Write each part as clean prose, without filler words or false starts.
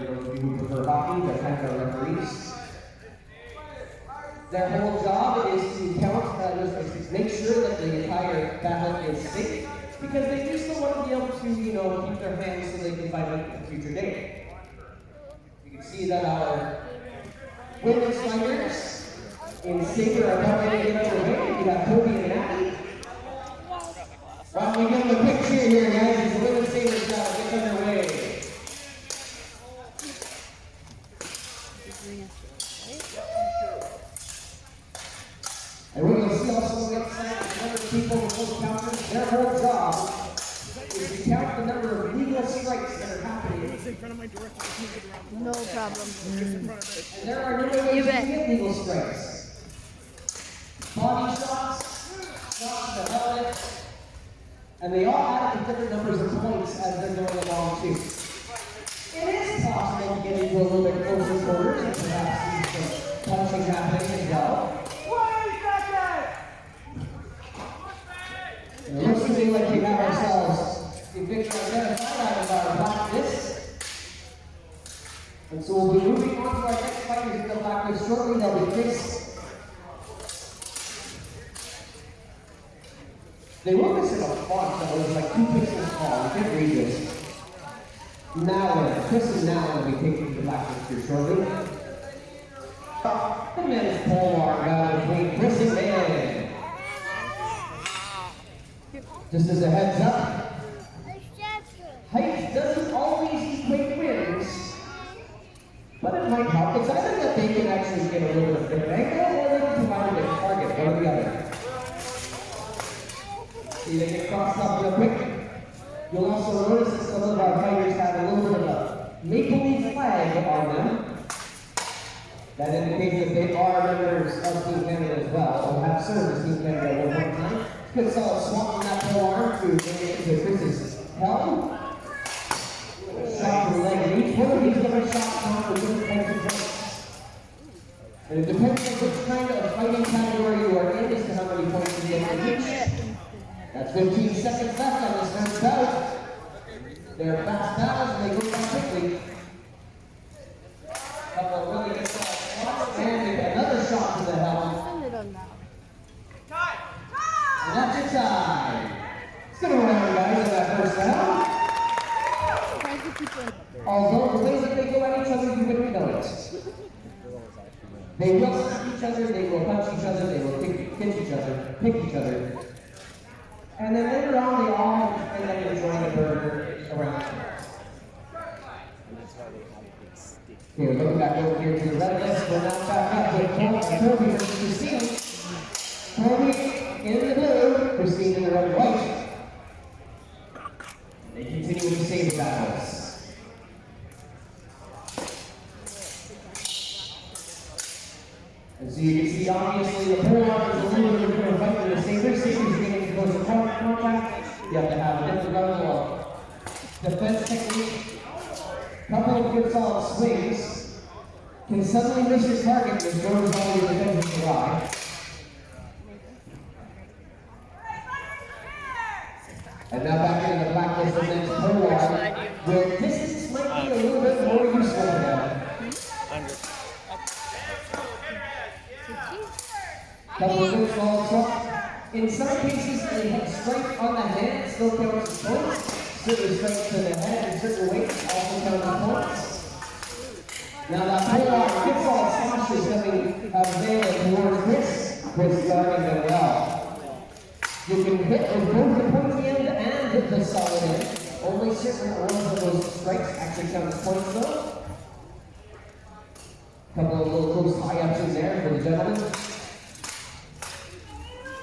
those of you who prefer hockey, they're kind of referees. Their whole job is to count, make sure that the entire battle is safe, because they do still want to be able to, keep their hands so they can fight at a future date. You can see that our women's fighters in Saber are coming in another way. We got Toby and Abby. Why don't we give them a quick cheer here, guys, as the women's Sabers get underway. And we're going to see also on the outside the number of people in both counters. Their whole job is to count the number of legal strikes that are happening. No problem. And there are no ways to get legal strikes. Body shots, shots to the helmet, and they all add up to different numbers of points as they're going along too. It is possible to get into a little bit closer quarters and perhaps see some punching happening as well. And it looks to me like we have ourselves a victory identified out of our blacklist. And so we'll be moving on to our next fighters in the blacklist shortly. They'll be faced. They wrote this in a font that was like 2 pixels tall. You can't read this. Chris and Nallen will be taking the blacklist here shortly. The men's pole arm battle between Chris and Nallen. Just as a heads up, height doesn't always equate wins, but it might help. It's either that they can actually get a little bit of different angle, or they can provide a different target, one or the other. See, they get crossed up real quick. You'll also notice that some of our fighters have a little bit of a maple leaf flag on them. That indicates that they are members of Team Canada as well, or have served as Team Canada at one point in time. Good solid swap on that pole arm to Chris's helm. Shot to the leg of each. One of these different shots count for different types of points. And it depends on which kind of fighting category you are in as to how many points you get from each. That's 15 seconds left on this first bout. They're fast battles and they go down quickly. Couple of really good shots. And another shot to the helm. And that's your time. Stick around, guys, in that first round. Although the way that they go at each other, you wouldn't know it. They will slap each other, they will punch each other, they will kick each other, pick each other. And then later on, they all end up enjoying a burger around. Here, looking back over here to the red list, we're now back up with Toby versus Christine. Toby in the blue, Christine in the red and white. They continue with the same battles. And so you can see, obviously, the pole arm is a little bit different fight than the Saber. Saber's getting close to contact. You have to have a different level of defense technique. Couple of good solid swings. Can suddenly miss your target when George is already defending the ride. And now back into the blacklist of men's pole arm, where distance might be a little bit more useful to them. Couple of good solid swaps. In some cases, a head strike on the hand still counts as points. Certain strikes to the head and certain weights also count as points. Now that pole arm good solid smash is coming available towards Chris. Chris guarding them well. You can hit with both the pointy end and hit the solid end. Only certain ones of those strikes actually count as points though. Couple of little close tie-ups in there for the gentlemen.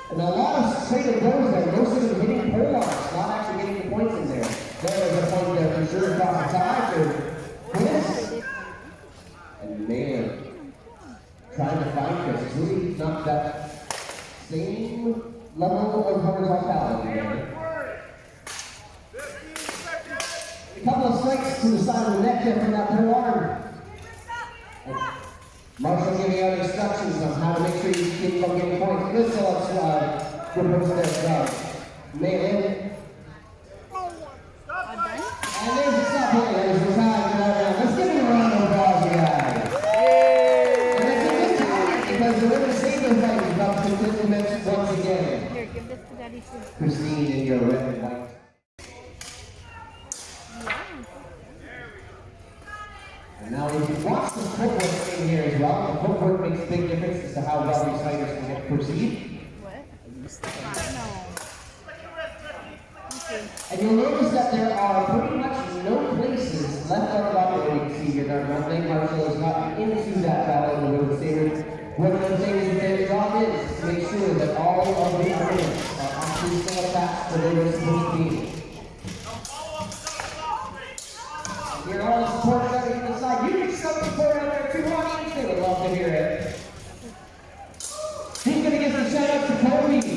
And a lot of straight blows there, most of them hitting pole arms, not actually getting the points in there. There is a point there for sure across the tie for Chris. And Naylor trying to find Chris. It's really not that same level of horizontality there. A couple of strikes to the side of the neck there from that pole arm. Marshall giving out instructions on how to make sure you keep from getting points. Good solid good post there as well. Maylin. And there's a stop here. There's the time for that round. Let's give it a round. Give this to Daddy too. Christine in your red and white. And now if you watch the footwork in here as well, the footwork makes a big difference as to how well these fighters can get perceived. What? I know. And you'll notice that there are pretty much no places left on the body where you can see here that Leg Marshall has gotten into that battle in the women's saber. One of the things that their job is to make sure that all of the elements are actually still attached to where they're supposed to be. You're all the support on the side. You can show support out there too, honey. They would love to hear it. Who's going to give some shout out to Coulee?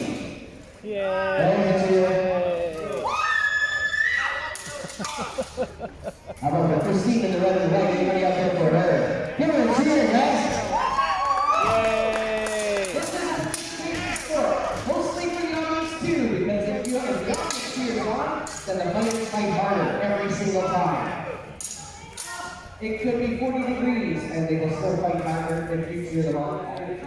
How about the Christine in the red and white? Anybody out there for her? Give her a cheer, guys. Yay! This is a sport. Mostly for the audience too, because if you have the audience cheers on, then the fighters fight harder every single time. It could be 40 degrees and they will still fight harder if you cheer them on.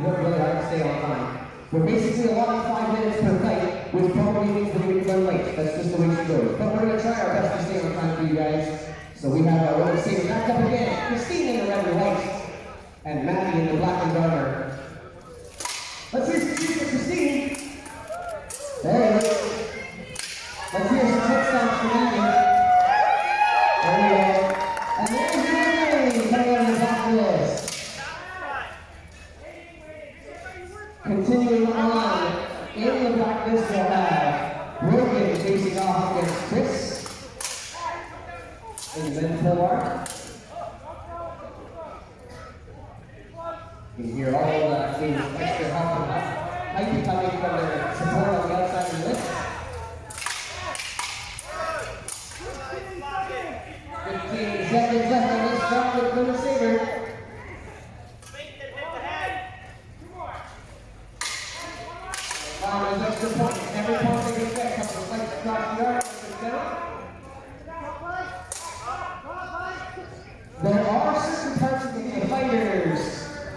Work really hard to stay on time. We're basically allotting 5 minutes per fight, which probably means we're going to run late. That's just the way it goes. But we're going to try our best to stay on time for you guys. So we have our women's saber back up again. Christine in the red and white, and Maddie in the black and garter. Let's hear some cheers for Christine. There you go. Let's hear some touchdowns for Maddie. There we go. And there's Maddie coming on the top list. Continuing on, in the black list we'll have Rogan facing off against Chris in the men's pole art. You can hear all the things extra help and hype coming from their support on the outside of the list. 15 seconds left on this round with Coulee Saber. There's extra points. Every point they get back comes from fights across the yard. There are certain parts of the fighters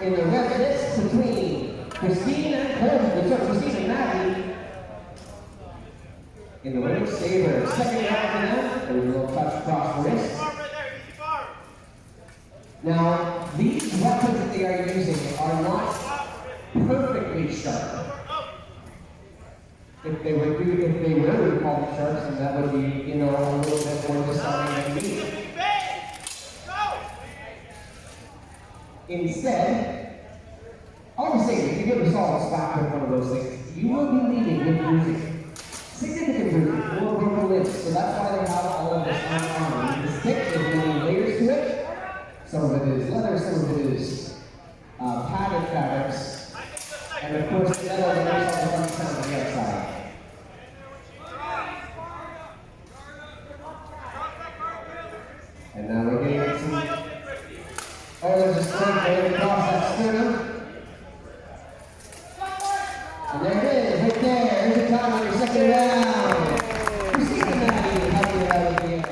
in the red list between Christine and Maddie in the women's saber. Second round for them. There was a little touch across the wrist. Now, these weapons that they are using are not perfectly sharp. If they were to call them sharps, then that would be, a little bit more disarming than me. Instead, all I'm saying, if you give us all a spot with one of those things, you will be leading with bruising. Significant bruising, more broken limbs. So that's why they have all of this on armor. The stick, there's many layers to it. Some of it is leather, some of it is padded fabrics. And of course, the metal that makes all the fun sound on the outside. And now we're getting into... Oh, there's a strength going across that sternum. And there it is, right there. There's the time on your second round. Christine and Maddie helping it out at the end.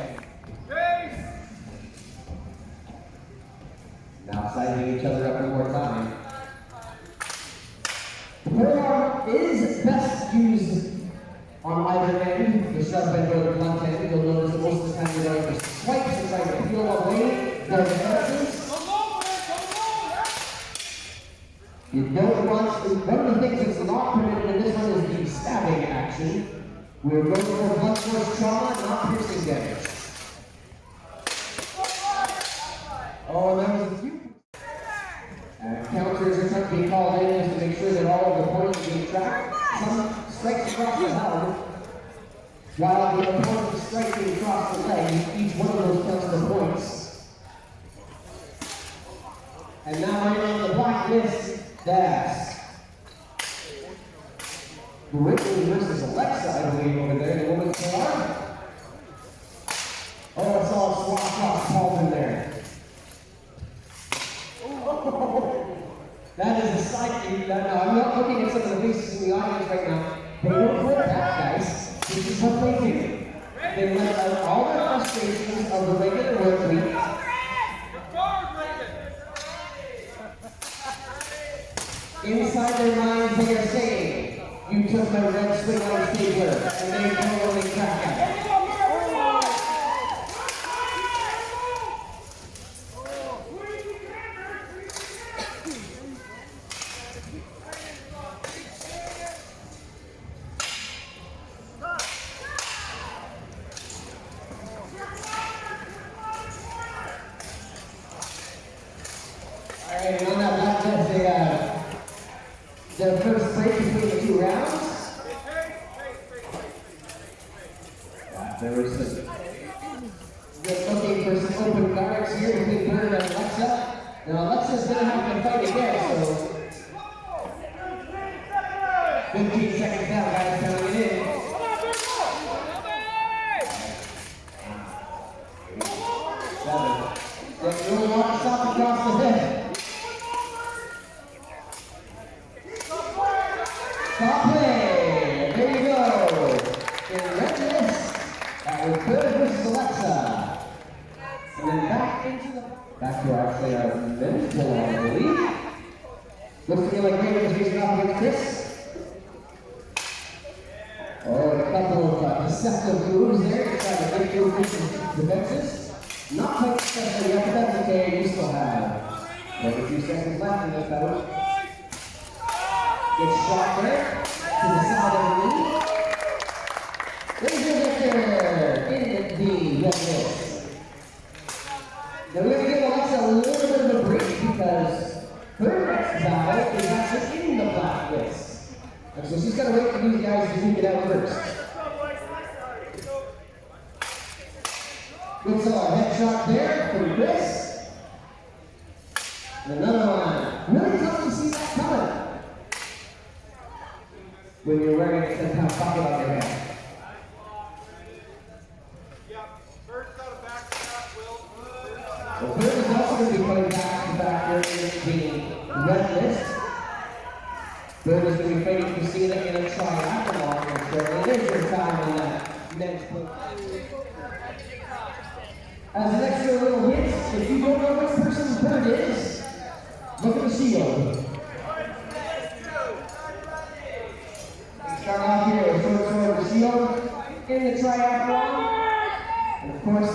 Now sizing each other up one more time. The forearm is best used on either end. The sharp end or the blunt end. You'll notice that most of the time you're going to swipe to try to peel away the edges. You don't want to, one of the things that's not permitted in this one is the stabbing action. We're going for blunt force trauma, not piercing damage. Oh, and there was a few. Counters are trying to be called in just to make sure that all of the points are being tracked. Some strikes across the helm, while the opponent is striking across the leg. Each one of those counts for points. And now we're on the black list. That's Whitney versus Alexa, I believe, over there. The woman's arm. Oh, it's all swap calls in there. That is a side view. No, I'm not looking at some of the faces in the audience right now. They don't quit that, guys. This is what they do. They let out all their frustrations of the regular work week. Inside their minds, they are saying, you took my red swing on stapler, and they totally crack it. Alright, on that last test, the first break between the two rounds. There was some looking for some open guards here between Bird and Alexa. Now Alexa's going to have to fight again, so 15 seconds down, guys, coming it in. 7. Just really want to stop across the head. Stop play. There you go. In red list, that was Bird versus Alexa. And then back to actually our men's pull on, I believe. Looks to me like David is facing off against Chris. Oh, a couple of deceptive moves there to try to break through Chris's defenses. Not quite successful yet, but that's okay. You still have 32 seconds left in this battle. Gets shot there to the side of the knee. There's your victor in the red list. Now we're going to give Alexa a little bit of a break because her next battle is actually in the black list. And so she's got to wait for these guys to duke it out first. Good saw a headshot there from Chris. And another one. Really tough to see that coming when you're wearing a 10-pound bucket on your head. Well, Bird is also going to be putting back to back here in the red list. Bird is going to be fighting Christina in a triathlon for sure. It is your time in that next book. As an extra little hint, if you don't know which person's Bird is, look at the shield. Start off here with short sword of the shield in the triathlon. And of course,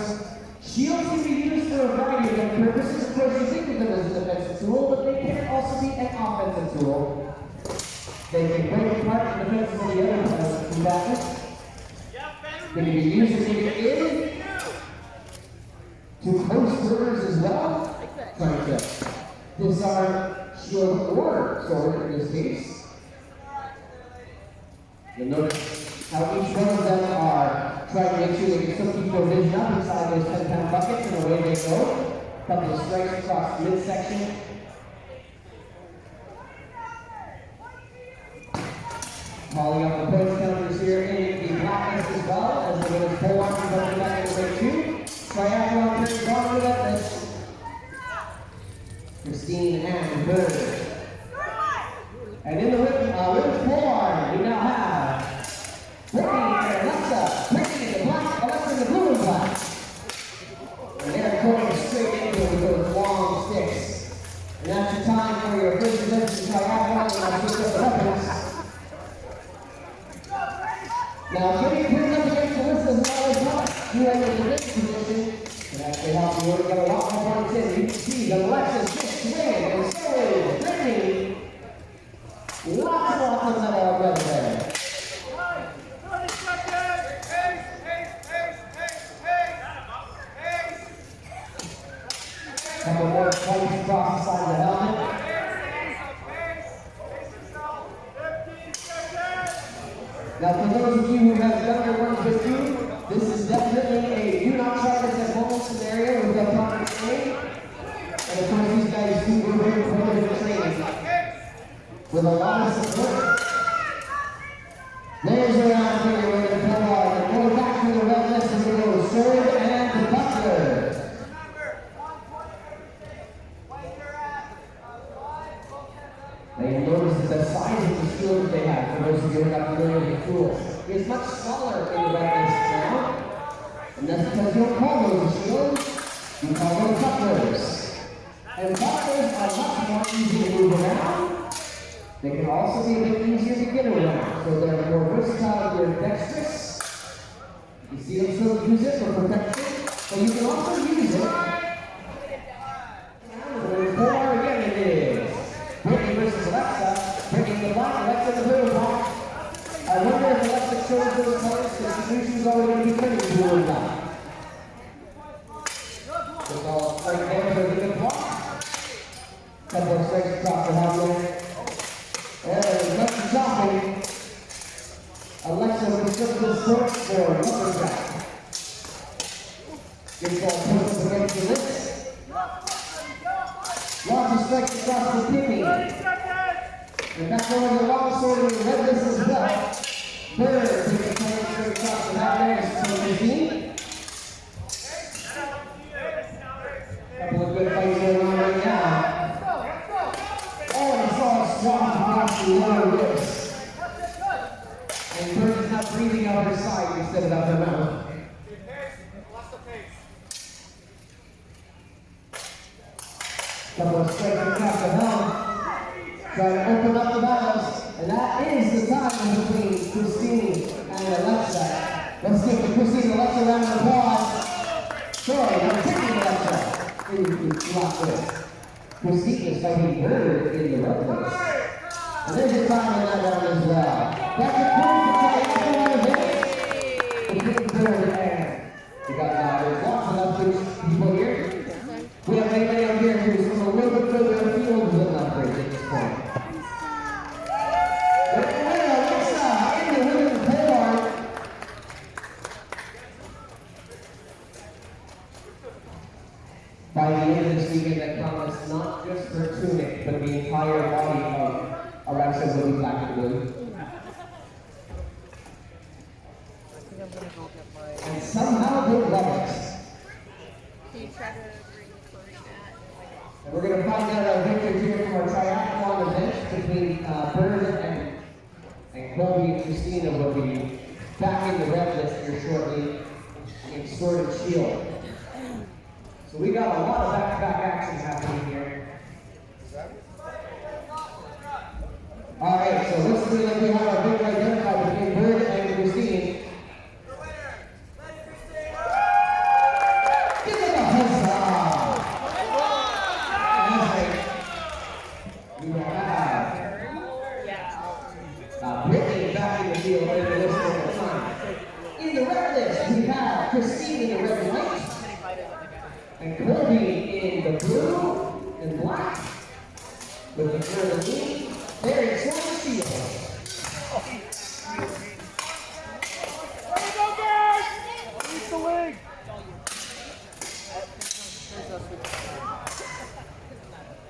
shields can be used for a variety of different purposes. Of course, you think of them as a defensive tool, but they can also be an offensive tool. They can break apart the defenses of the other combatants. They can be used to take it in, to close quarters as well, trying to disarm shield or sword in this case. You'll notice how each one of them are trying to make sure they can still keep their vision up inside those 10-pound buckets, and away they go. A couple of strikes across the midsection. Calling up the post counters here in the blacklist as well, as the winners pull on from the back in the way too. Triathlon turns on the red list. Christine and Bird. And in the women's pole arm, we now have Brittany and Alexa. Brittany in the black, Alexa in the blue and black. And they're going straight into it with those long sticks. And that's your time for your first event in triathlon, and I'll switch up the weapons. Now, getting put up against the list is not as much. You have in the next position can actually help you get a lot more points in. You can see that Alexa's just win, and so is Brittany. Lots and lots of medal red there. Couple more points across the side of the helmet. Now, for those of you who have younger ones with you, this is definitely a do not try this at home scenario with the proper training. And of course, these guys do go very competitive training with a lot of support. There's a round here with the pull on. And going back to the red list as we go sword and the buckler. Now you'll notice that the size of the shield they have, for those of you who are not familiar with the tools, is much smaller in the red list now. And that's because you don't call those shields, you call them bucklers. And bucklers are much more easy to move around. They can also be a bit easier to get around. So they're more versatile, they're dexterous. You see them still use it for protection, but you can also use it. Four again it is. Brittany versus Alexa. Brittany in the block, Alexa in the blue block. I wonder if Alexa chose those colors because the solution's already going to be finished blue or not. It's all straight there for a good block. Couple of strikes across the halfway. There's nothing chopping. Alexa will flip this court for another back. Gets all pushed against the lips. Lots of strikes across the pinny. And back over the long sword in the red list as well. Bird takes a turn straight across the halfway to 15. Couple of good fights going on right now. Oh, it's all swamped across the lower ribs. And Bird is not breathing out her side instead of out her mouth. Couple of strikes across the helm. Trying to open up the battles. And that is the time between Christine and Alexa. Let's give the Christine and Alexa a round of applause. Sorry, I'm taking Alexa. Lock this. Christine is fighting Bird in the red list. And there's a time in that round as well. That's a point for the between Bird and we got there's lots of other people here. We have anybody out here who's from a little bit further afield than Lethbridge at this point. Alexa in the women's pole art. By the end of this weekend, that promised not just her tunic, but the entire body of Alexa will be black and blue. And somehow they love it. Can you try to bring that? And we're going to find out our victors here from our triathlon event between Bird and Chloe and Christina will be back in the red list here shortly against Sword and Shield. So we got a lot of back-to-back action happening here. Alright, so let's see if we have our victor identified between Bird and Christine. Give it a huzzah! We have Brittany back in the field in the list at the time. In the red list, we have Christine in the red and white. And Colby in the blue and black with the third lead. There is Sword and Shield. There you go, guys! Release the leg!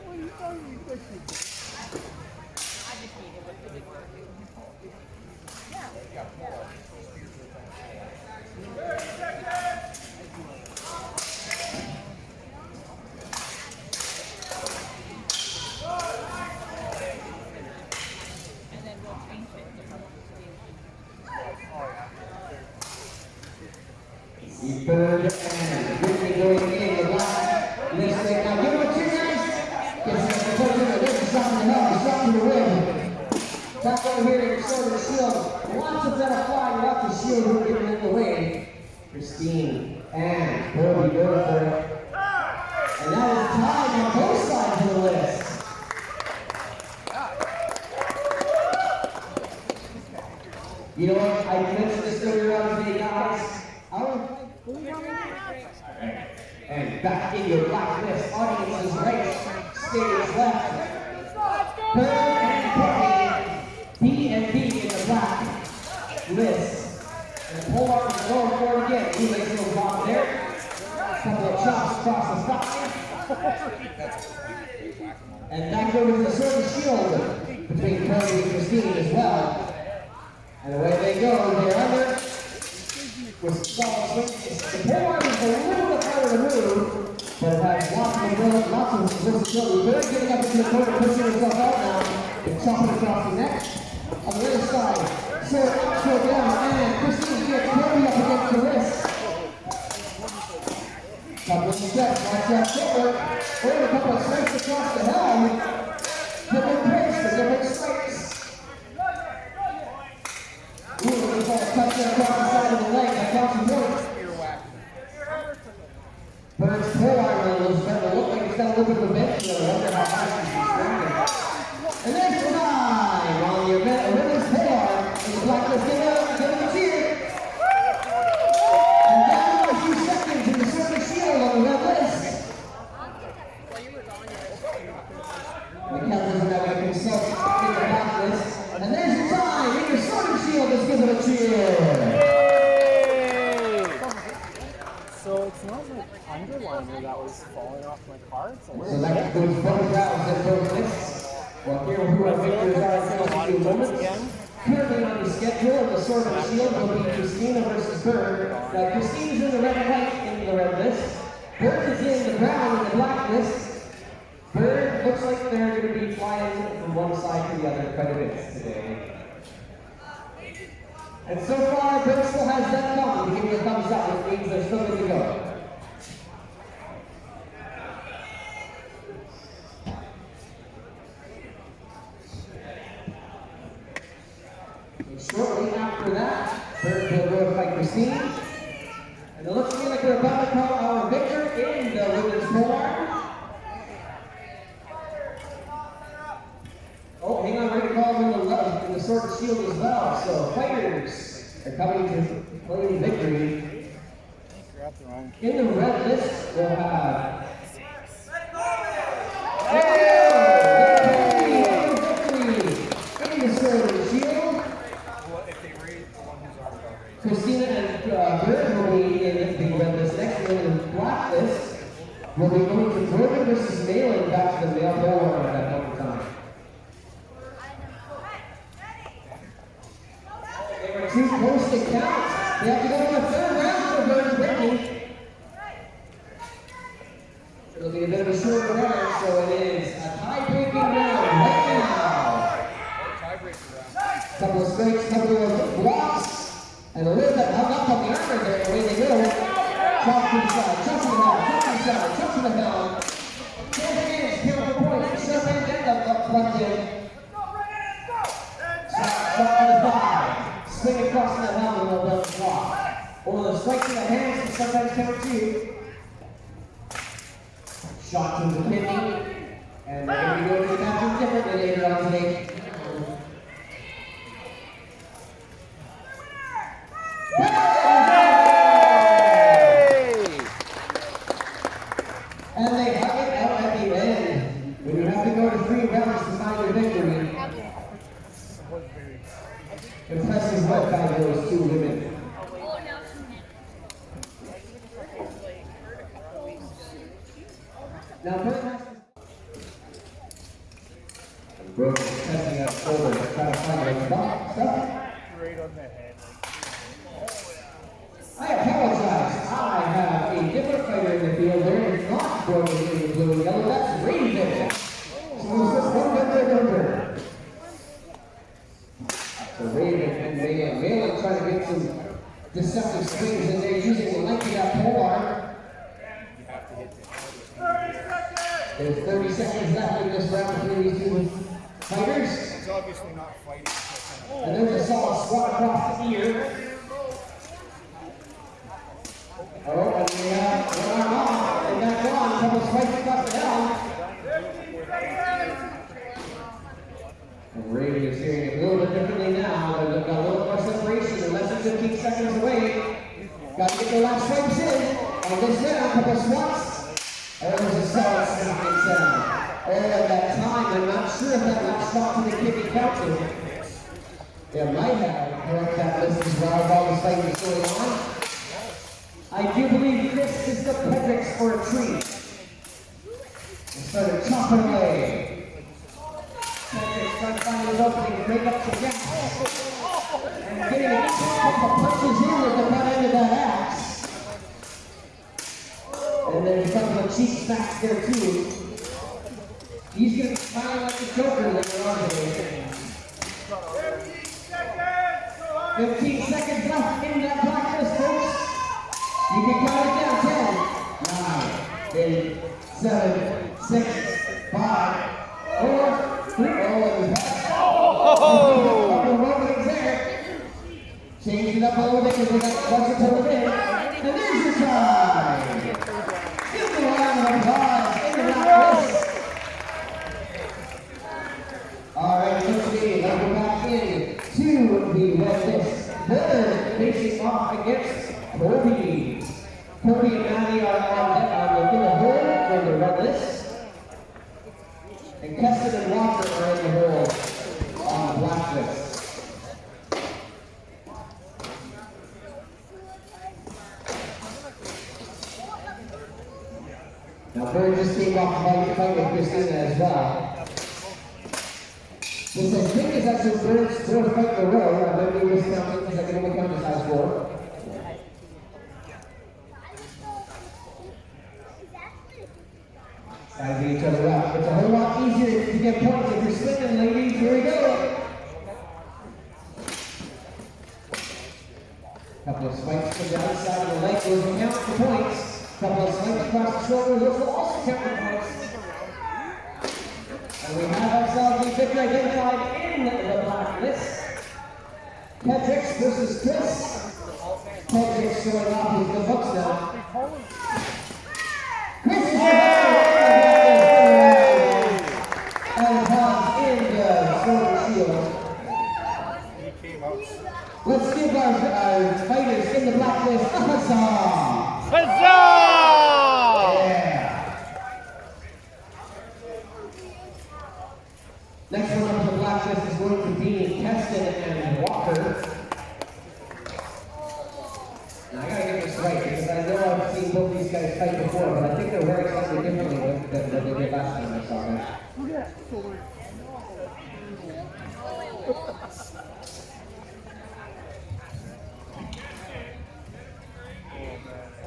What are you talking about? Bird and Brittany going in the black. Let's say, now give it a two guys. Gets the push in the rib, shot in the head, shot to the rib. Back over here in Sword and Shield. Lots of them flying, lots of shield who getting in the way. Christine and Colby going for it. And that is tied on both sides of the list. You know what? I mentioned this earlier on today, guys. And back in your black list, audience is right, stage left. Bird and Brittany, B and B in the black list. And the pole arm is going for it again. He makes a little block there. A couple of chops across the thigh. And back over to the Sword and Shield between Chloe and Christine as well. And away they go, they're under. With solid swings. The pole arm is a little bit harder to move, but it has lots of versatility. Bird getting up into the corner, pushing herself out now, and chopping across the neck. On the other side, sword up, sword down, and Christine gets Colby up against the wrist. Couple of steps, watch that footwork. Over a couple of strikes across the helm. Different pace, different strikes. little bit of a bench, so I wonder how fast he's distracted. And there's the nine on the event, women's pull-arm. And the Blacklist give it a cheer. And down to a few seconds in the circuit shield on the red list. McKellar doesn't have any consult in the Blacklist. And there's the time in your sorting shield. Let's give it a cheer. So it's not like underliner that was falling off my card. So that goes both rounds and both lists. Well, here who our victors are in a few moments. Currently on the schedule of the Sword and Shield will be Christina versus Bird. Now Christina's in the red and white in the red list. Bird is in the brown in the black list. Bird looks like they're going to be flying from one side to the other quite a bit today. And so far, Bird still has that coming to give you a thumbs up, which means they're still good to go. Shortly after that, Bird will go to fight Christine. And it looks to me like we're about to call our victor in the women's forearm. Oh, hang on, we're going to call him in the sword and shield as well. So fighters are coming to claim victory. In the red list, we'll have Christina and Bird will be in the red list. Next, in the black list, we'll be going to Brogan versus Malin back to the male forearm at that point in time. They were too close to count. They have to go to the third round for Bird and Brittany. It'll be a bit of a shorter round, so it is a tie-breaking round right now. Couple of strikes, couple of blocks. And a little bit hung up on the armor there, away they go. Chop to the side, chop to the head, chop to the side, chop to the head. Both hands, careful points, sharp end up plugged in. Shot to the thigh, swing across that helmet while done the block. One of the strikes to the hands can sometimes count too. Shot to the kidney. And they're going to go to the bathroom differently later on today. And they hug it out at the end. When you have to go to 3 rounds to find your victory. Impressive work by those 2 women. Now, Brooke is testing out shoulder, trying to find her stuff. Right on the head. I apologize. I have a different fighter in the field. There is not Brogan in the blue and yellow. That's Raven. So Raven and Malin trying to get some deceptive swings in there using the length of that polearm. There's 30 seconds left in this round between these 2 fighters. It's obviously not fighting. And there's a solid swat across the ear. Oh, and we have one arm off, and back on, a couple spikes across the helm. And Raven is hearing it a little bit differently now. They've got a little more separation, they're less than 15 seconds away. Got to get their last strikes in. On this round, a couple swats. And there's a solid snapping sound. Oh, at that time, I'm not sure if that last shot to the kidney counted. They might have correct that list as well as all the fighting is going on. I do believe this is the Pedrix for a treat. And started chopping away. Pedrix trying to find his opening to break up some gas. And getting a couple punches in with the butt end of that axe. And there's a couple of cheek smacks there too. He's going to be smiling like the Joker later on today. 15 seconds left in that blacklist, folks. You can count it down. 10, 9, 8, 7, 6, 5, 4, 3. Change it up a little bit because we got closer to the win. And there's your time. Give the round of applause in the Bird facing off against Kobe. Kobe and Maddie are in the hole for the red list. And Keston and Walker are in the hole on the black list. Now Bird just came off the fight with Christina as well. This I think is actually Bird's fourth fight in a row. I might be miscounting because I can only count the size 4. Sizing each other up. It's a whole lot easier to get points if you're swinging, ladies. Here we go. Couple of spikes from the outside of the leg. Those will count for points. Couple of swings across the shoulder. Those will also count for points. And we have ourselves the victor identified in the black list. Kendricks versus Chris. Kendricks showing off his good books now. Chris is and Tom's in the sword shield. Let's give our fighters in the black list a huzzah! Huzzah! Yeah! Next one up on the black list is going to be Keston and Walker. Now I gotta get this right because I know I've seen both these guys fight before, but I think they're very slightly differently than they did last time I saw them.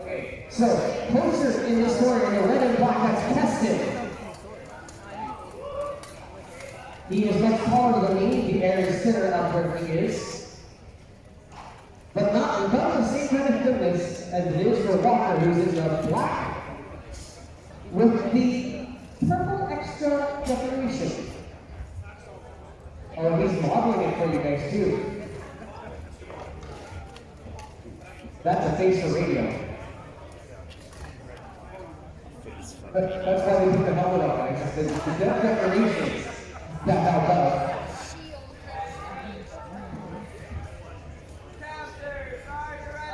Okay, so poster in this corner in the red and black, that's Keston. He is much taller than me, the air is thinner of where he is. But not the same kind of thickness as it is for Walker, who's in the black with the purple extra decoration. Or he's modeling it for you guys too. That's a face for radio. That's why we put the helmet on, guys. The decorations that help out.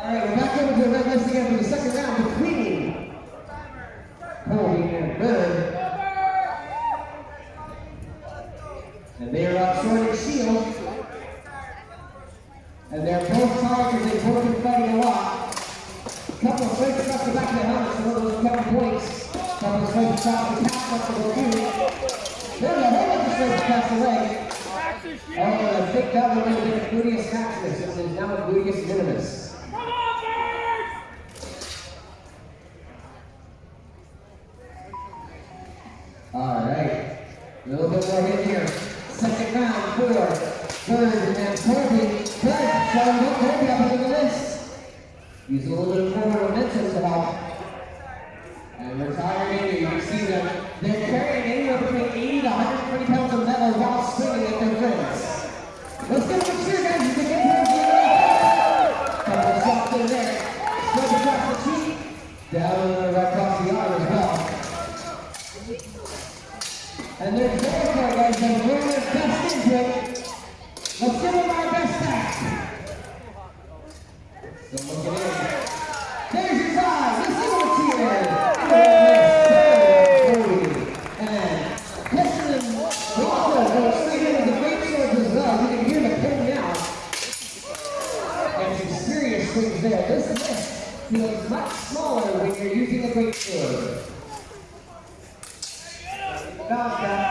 Alright, we're back over to the red list again for the second round between Kobe and Bird. And they are up sword and shield. And they're both tired because they've both been fighting a lot. A couple of strikes across the back of the helmet, so one of those couple points. A couple of strikes across the cap, up to go through. There's a whole bunch of strikes across the leg. Oh, I think that one would have been a gluteus maximus, and is now a gluteus minimus. Alright, a little bit more in here. Second round for Bird and Kobe. Bird showing up Kobe up into the list. Using a little bit of forward momentum to help. And retiring in, you can see them. They're carrying anywhere between 80 to 120 pounds of metal while swinging at their friends. Let's give them a cheer, guys. You can get them here. Couple of shots in there. Straight across the cheek. Down right across the arm as well. And there's more for guys that bring their best into it. Let's give them our best back. Still looking in. There's your side. Let's give them a cheer. And Keston and Walker go straight into the great swords as well. You can hear the pull now. And some serious swings there. This list feels much smaller when you're using a great sword. Bounce back.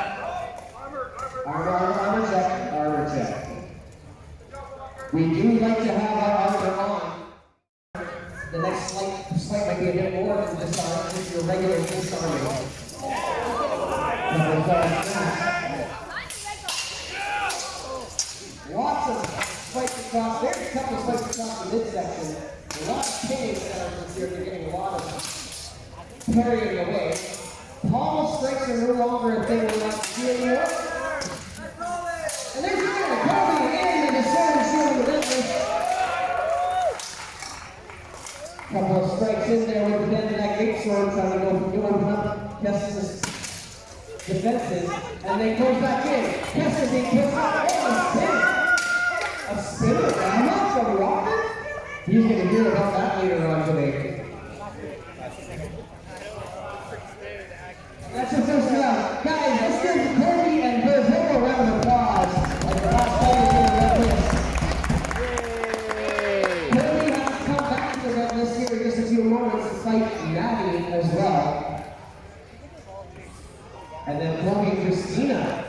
Armor check. We do like to have our armor on. The next slight might be a bit more than just your regular face armor. Lots of spikes across. There's a couple of spikes across the midsection. A lot of pinning that here. They're getting a lot of parrying away. Palm strikes are no longer a thing we're not seeing anymore. And there's another Kobe in the sword and shield relentless. Couple of strikes in there with the bend of that great sword trying to open up Keston's defenses. And then goes back in. Keston being pushed out. Oh, a spin! A spinner. I'm not sure Christina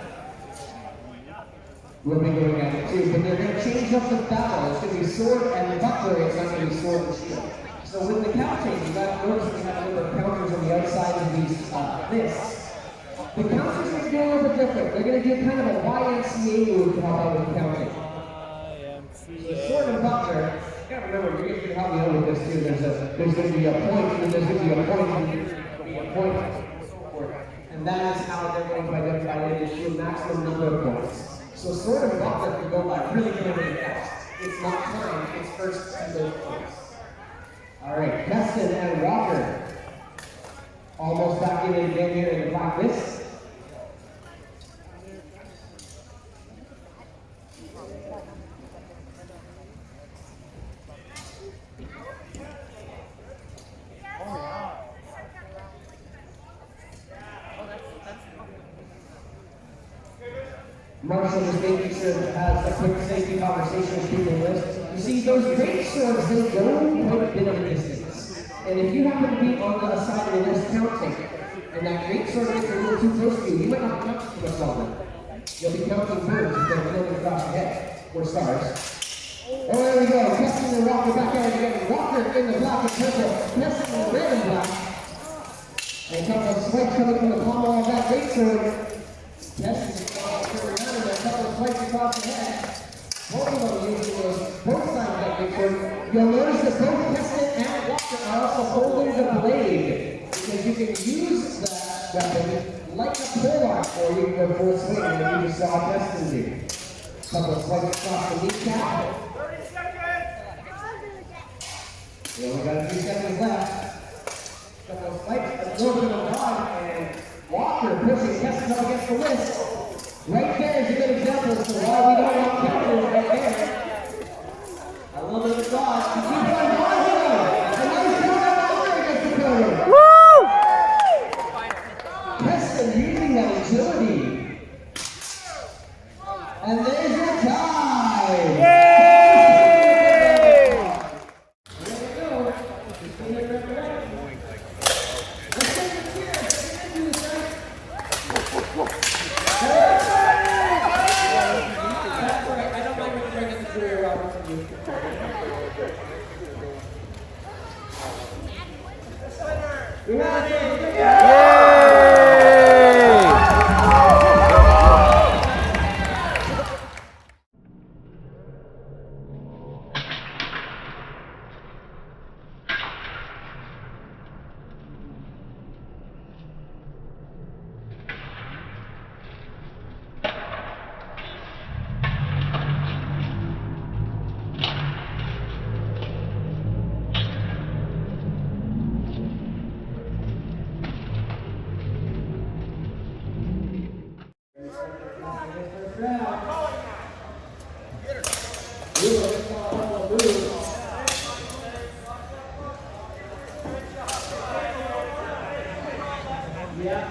will be going at it too, but they're going to change up the battle. It's going to be sword and buckler, it's not going to be sword and shield. So with the counting, you got to notice we have a number of counters on the outside of these lists. The counters are going to be a little bit different. They're going to do kind of a YMCA move to help out with the counting. So sword and buckler, you got to remember, you're going to help me out with this too. There's going to be a point, and there's going to be a point, and there's going to be a point. And that is how they're going to identify it as your maximum number of points. So sword and buckler can go by really, really fast. It's not time, it's first to those points. Alright, Keston and Walker. Almost back in it again here in the black list. Marshall is making sure that has a quick safety conversation with people in the list. You see, those great swords, they go quite a bit of a distance. And if you happen to be on the side of the list counting, and that great sword gets a little too close to you, you might not count too much longer. You'll be counting birds if they're floating across your head, or stars. Oh, there we go. Keston and Walker back at it again. Walker in the black and purple. Keston in the red and black. And a couple of swipes coming from the pommel of that great sword. Keston's around and a couple of swipes across the head. Both of them using those both sides of that big sword. You'll notice that both Keston and Walker are also holding the blade, because you can use that weapon like a polearm for you for full swing, and you just saw Keston do. Couple of swipes across the kneecap. 30 seconds! We only got a few seconds left. Couple of swipes, a little bit of dodge, and Walker pushing Keston up against the list. Right there is a good example as to why we don't want counters right there. A little bit of dodge to keep on dodging. A nice counter against the counter. Woo! Keston using that agility. And there's your tie. Yay! There we go. Christina representing. Let's take a cheer. Let's do this, right? That's right. I don't mind when you bring in the Julia Roberts and you. We have it. Yay! Yeah,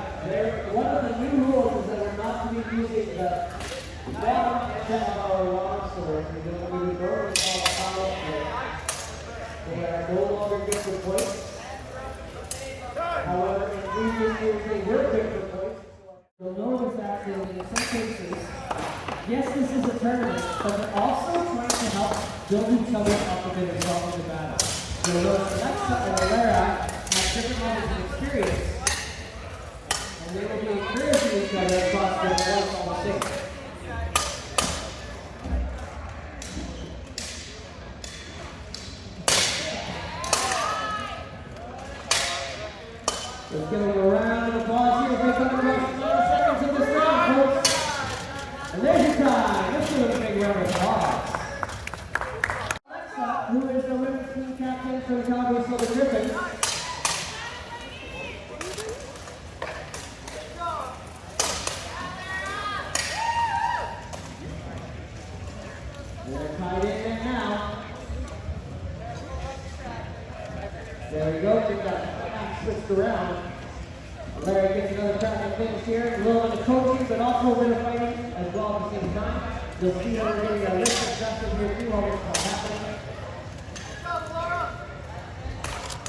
one of the new rules is that we're not to be using the bottom edge of our long swords. We're going to be normally called power swords. They are no longer good for points. However, in previous years they were good for points. You'll notice that in some cases, yes, this is a tournament, but they're also trying to help build each other up a bit as well in the battle. So you'll notice Alexa and Alara have different levels of experience. And they will be encouraging each other across their points on the stage. Let's give them a round of applause here. We're coming about 9 seconds of this round, folks. And there's your time. Let's give them a big round of applause. Alexa, who is the women's team captain for the Calgary Silver Griffins. They're tied in there now. There we go. We've got half switched around. Larry gets another crack at things here. A little bit of coaching, but also a bit of fighting as well at the same time. You'll see that we're getting a list of adjustments here too while this is all happening.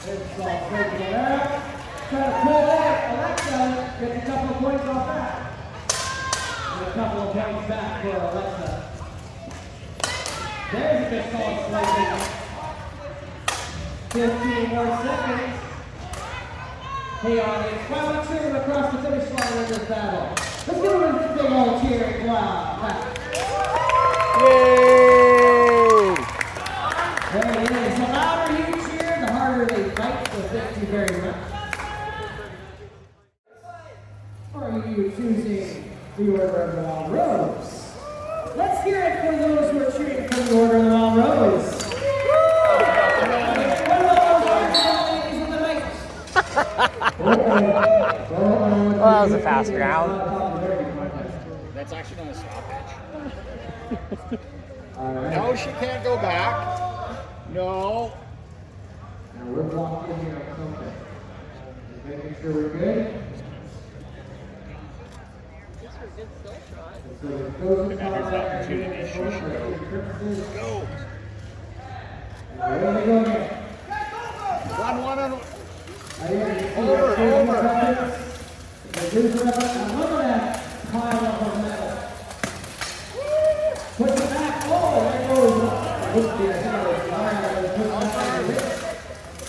It's all straight to Lara. Trying to pull that. Alexa gets a couple of points off that. a couple of points back for Alexa. There's a good solid slicing. 15 more seconds. Hey audience, why don't you cheer them across the finish line in this battle? Let's give them a big old cheer and clap. Yay! There it is. The louder you cheer, the harder they fight, so thank you very much. Are you choosing the Order of the Wild Rose? Let's hear it for those who are cheering for the Order of the Wild Rose. What about those ladies in the night? Oh, that was a fast round. That's actually not a stoppage. Alright. No, she can't go back. No. Now we're blocked in here on something. Just making sure we're good. So it goes in opportunity. She should go. There we go again. One on. Over. The dudes are up and look at that pile up of metal. Put it back. Oh, there goes. Look there.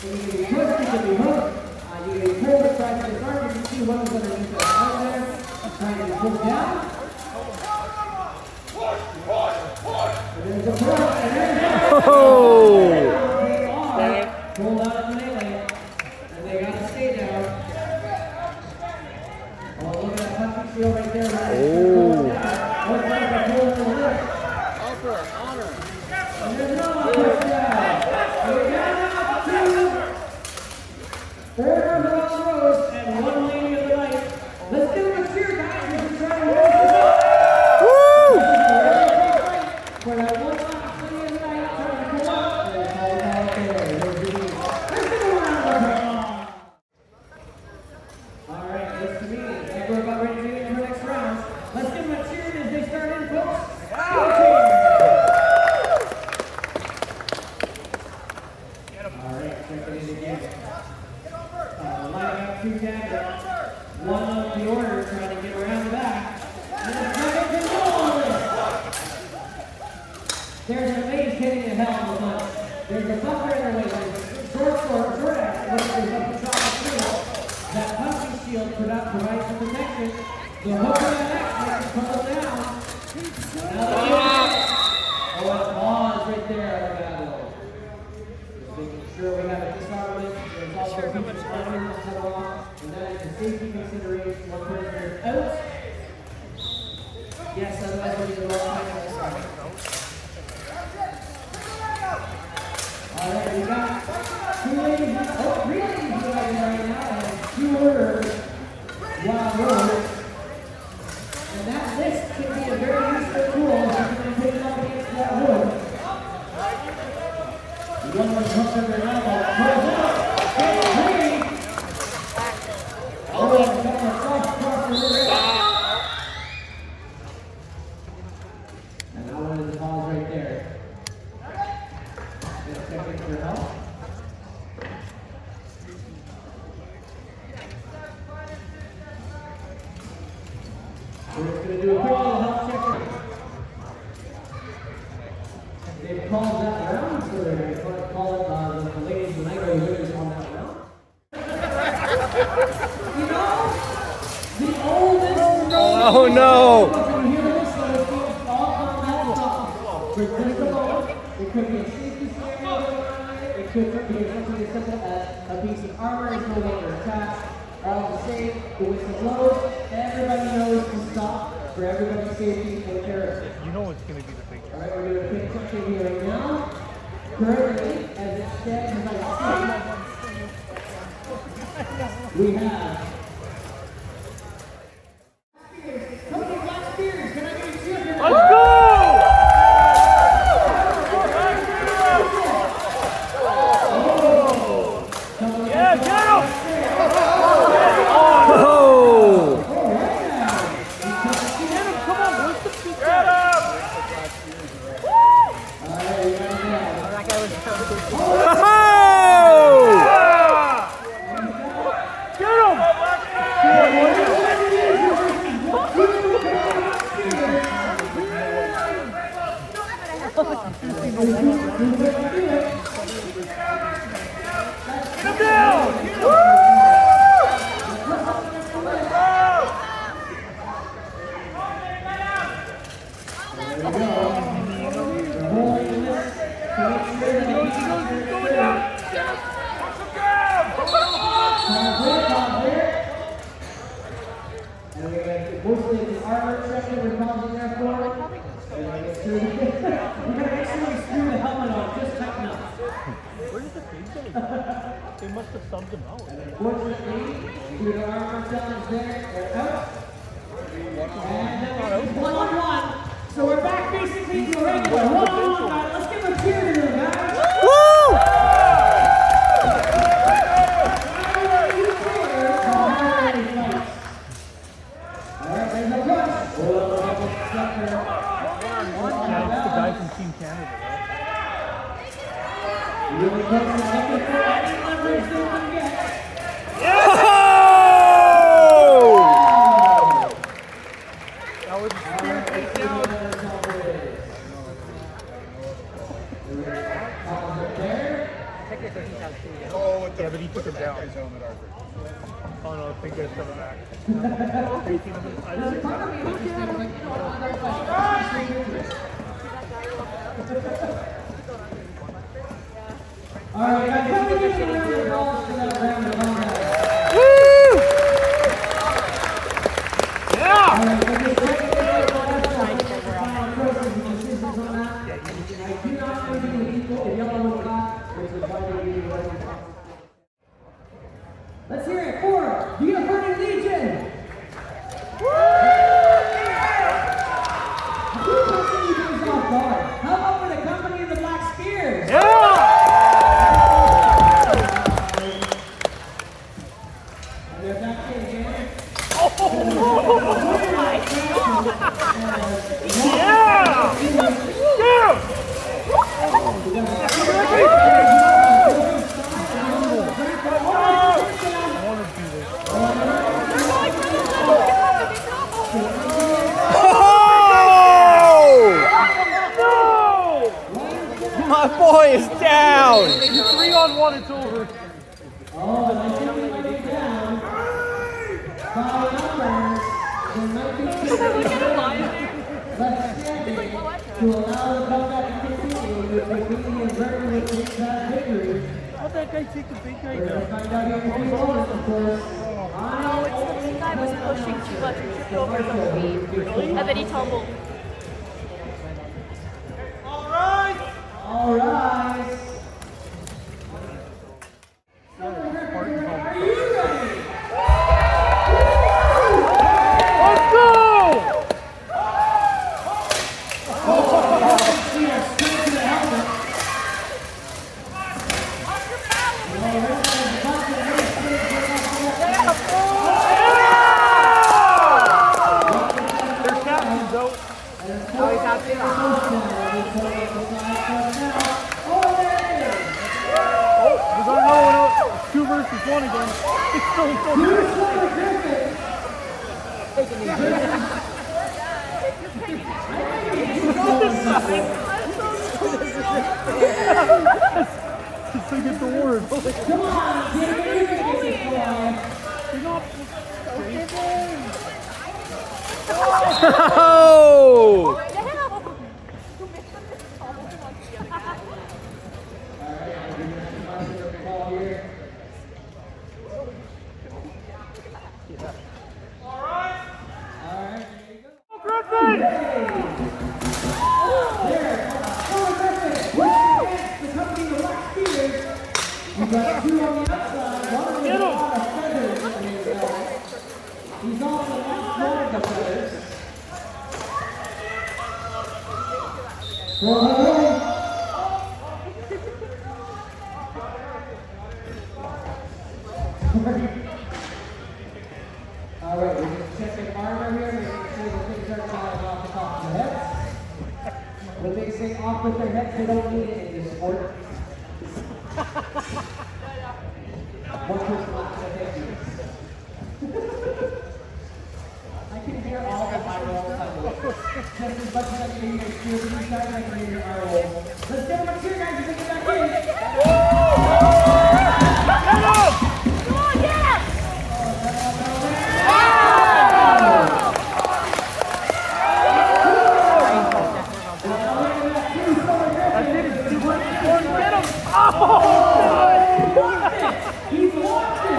You can be pushed, you can be hooked. You can pull the side of the guard. You can see one is underneath the out there. Trying to pull down. And there's a pull. And there's a pulled out of the melee. And they got to stay down. Oh, look at that puppy shield right there. Right? Oh. Looks like they're pulling the lift. Honor. And there's another touchdown. We're down to Order of the Wild Rose and one lady of the night. Let's give them a cheer, guys. We're trying to win this. Woo! For that one last lady of the night, trying to pull up. There's all out there. Let's give them a round of applause. All right, let's convene. I think we're about ready to get into our next round. Let's give them a cheer as they start in, folks. Go team! All right, check it in again. Lining up two taggers. One of the order trying to get around the back. And the second can go on this. There's a maze hitting the hell of a bunch. There's a buffer in their way. There's short axe, which is up the top of the field. That punching shield provides some protection. The hook of that axe makes it pull down. Now the oh, it's pause right there on the battle. Just making sure we have a disarmament. There's also a piece of armor that's cut off. And that is a safety consideration when prisoners out. Yes, otherwise we'll need to roll time on this side. Alright, we got three ladies right now, and two orders, Wild Rose. And that list can be a very useful tool if you're going to pick it up against that wood. One was hooked under an elbow, pulls out, gets three. Oh, it's got a cross across the rear. And that one is the pause right there. Just checking for help. We're just going to do a quick little health check. They've called that round, so they're going to call it the ladies and night winners on that round. You know, the oldest Oh no! It could be a safety scenario, it could be something as simple as a piece of armor is no longer attached. All the same, the whistle blows, everybody knows to stop for everybody's safety and character. You know it's going to be the big Alright, we're doing a quick check here right now. Currently, as it stands, as I see, we have Coulee Clash Spears. Can I get a cheer for that? Let's go! Yeah, get him! must have subbed him out. Fortunately, due to armor challenge there, they're out. And that was 1-on-1. So we're back basically to a regular 1-on-1 battle. Let's give a cheer to them, guys. Woo! Alright, there's no rush. Yeah, it's the guy from Team Canada, right? Really close and looking for any leverage they can get. That was a spear takedown. Oh, with the, Yeah, but he took him down. guy's helmet, Arthur. Oh no, I think he's coming back. 18 of his eyes. Alright, guys, let me get a round of applause for that round of combat. Woo! Alright, so just check it out. Final choices and decisions on that. I do not know the equal if y'all know that, which is why they give you what you want. Let's hear it for the Averted Legion! Who puts you guys off guard? How about for the company of the Black Spears? Yeah! And they're back in again. My boy is down! 3-on-1, it's over. Oh, and I think we might be down by numbers. There might be two left standing to allow the comeback to continue, which would be the inverted with take that victory. How'd that guy take the big guy We're going to down? find out here in a few moments, of course. No, it's the big guy was pushing too much and tripped over his own feet. And then he tumbled. All rise. Are you ready? Let's go! We are straight to the helmet. Their captain's out. Oh, he's out there. Oh, we got another one out. It's 2 versus 1 again. It's still It's like it's the word. Come on, get it. Oh! We've got 2 on the outside. One with a lot of feathers in his belt. He's also lost one of the feathers. Alright, we're just checking armor here, making sure that things aren't flying off the top of their heads. When they say off with their heads, they don't mean it in this sport. One person laughs at it. I can hear all of my rolls. Just as much as I can hear your cheers, you guys I can hear your eye rolls. Let's give them a cheer, guys, to get back in. He's lost it!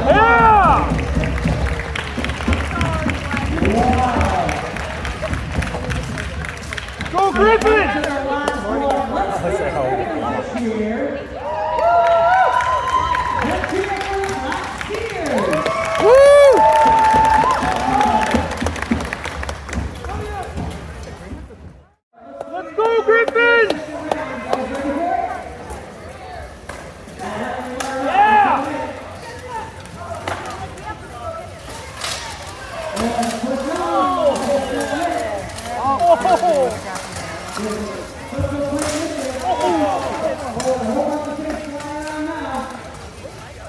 Yeah! Griffin! Let's say how here. Woo! Let's go, Griffin! Yeah!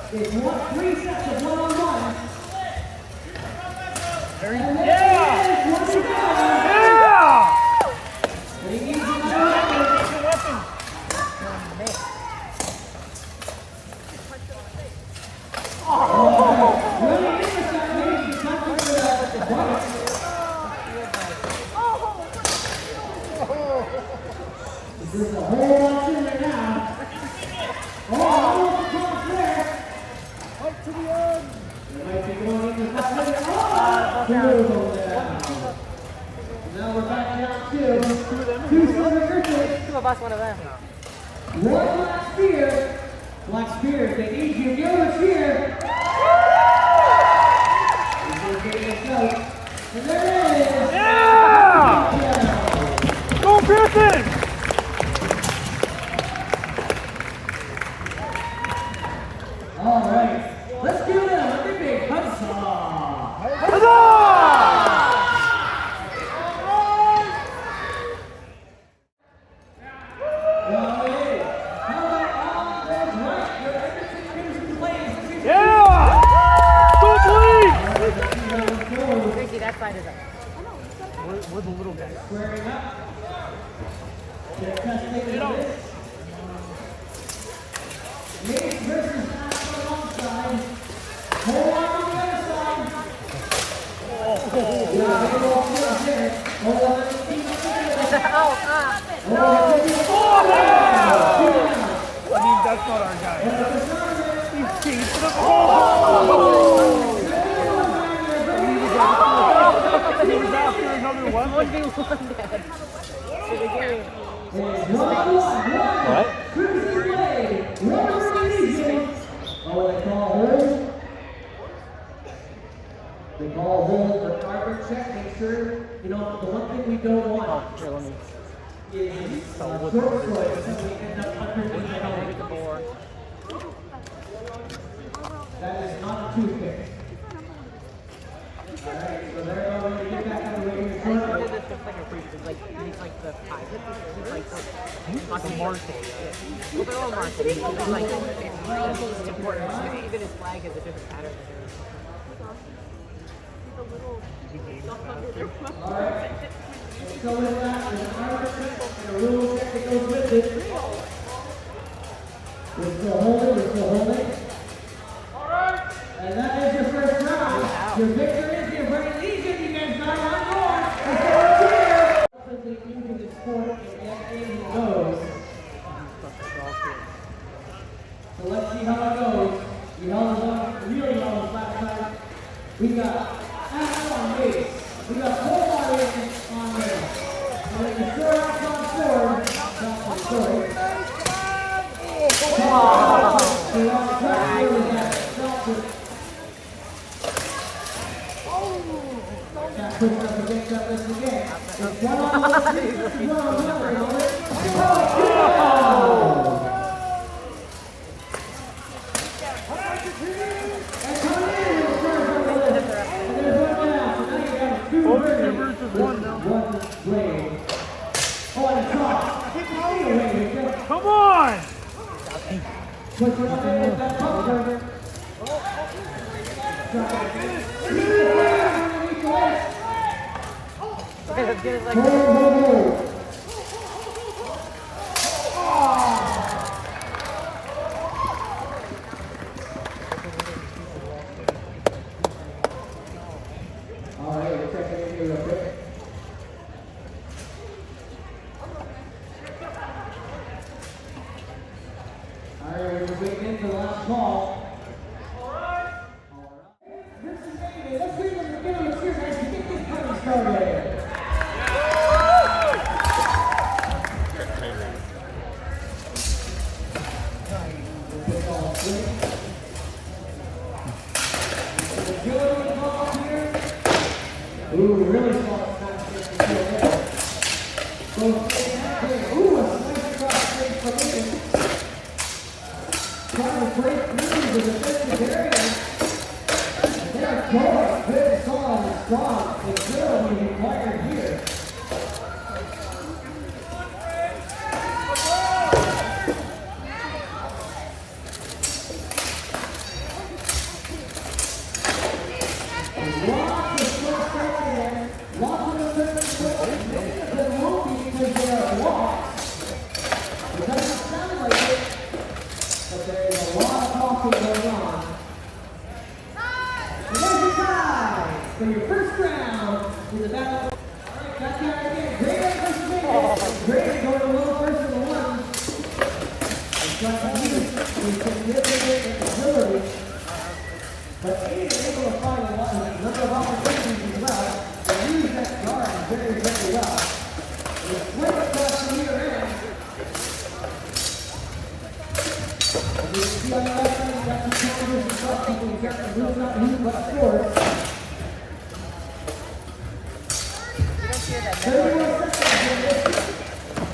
It's 3 sets of one-on-one. There's a whole lot in there now. Almost there. Up to the end. They might be going into the now we're back down to 2 silver Griffins. One of them. 1 black spear. Black spear, they need you. Give us here. And there it is. Yeah! Go, Griffin! All right, let's give them a big, big huzzah! Huzzah! Yeah! Go, please! Tracy, that side is up. We're the little guys. Squaring up. They're testing this. Nate versus Ash on one side. Hold on to the other side. Yeah, they go first there. Hold on to the team up there. I mean, that's not our guy. He's chasing us. He was after another one. 1v1 dead. To the game. What? Cruising way. Oh, they call hold. They call hold for carpet check. Make sure, you know, the one thing we don't want Here, let me. is short choice so we end up underneath the helmet. That is not a toothpick. Alright, so they're going to get back on the way to the front. This looks like a freak. It's like, he's like the pilot. He's like the marshal. Well, they're all marshals. He's like, it's important. Even his flag has a different pattern. Alright. So with that, there's an armor check and a rule check that goes with it. We're still holding. And that is your first round. Your victor is your Brady Legion. You guys got one more. Let's go here. Relatively new to the sport and yet in he goes. So let's see how it goes. We held it on really well this last time. We got Ash on base. We got Paul on there. So then the short axe on forward. That's the story. So on track here with that. That puts up against that list again. It's 1-on-1. And coming in is first on the list. And there's one down. So now you got 2 versus 1 now. 1 blade. Oh, and it's off. Take the lead away, Victor. Come on! Puts it up there with that pump burger. Let's get it like Alright, we're checking in here real quick. Alright, we're just waiting for the last call. Alright. This is David. Let's give them a cheer, guys, to get this party started. really solid smash against the field there. Goes straight back there. Ooh, a slice across stage formation. Trying to break through the defensive area. They're going good, solid, and strong. The drill will be required here. Lots of stuff right there. Lots of equipment. They won't be because they are locked. It doesn't sound like it, but there is a lot of talking going on. And there's your tie for your first round in the battle. All right, back there again. Great versus Vegas. Great going a little first in the one. It's got to use significant agility. But he is able to find a number of opportunities as well to use that guard very, very well. The swing across the rear end. As you can see on the left side, you've got some challenges and stuff. You've got the moves not who but scores. 31 seconds.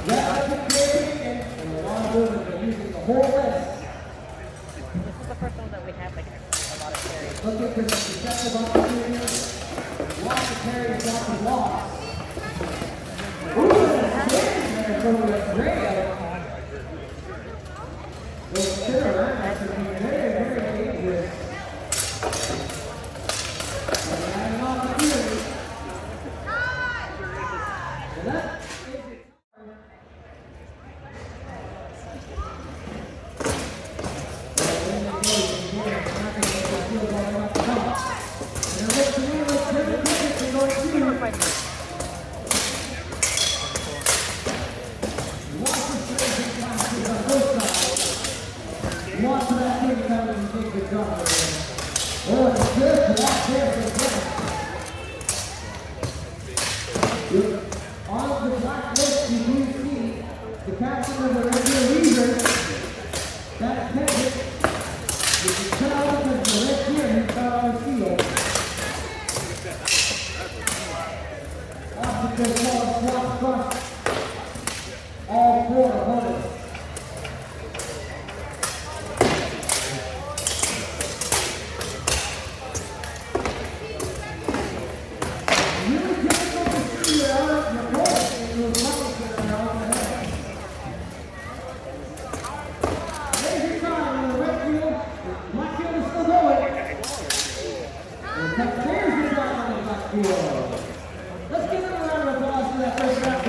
That's the creating and a lot of movement. They're using the whole list. This is the first one that we have like a lot of carries. Looking for the deceptive opportunities. Lots of carries, lots of blocks. Ooh, that's there from the rail. Those spin around can be very, very dangerous. And have an opportunity. And that is it. Lots of that thing coming and take the drop over there. Oh, it's a good block there for the Clash. On the black list, you do see the captain of the regular leader. That's Pickett. You can tell because the left here, he's got on the field. Obstacle solid block across all four opponents. Let's give them a round of applause for that first round.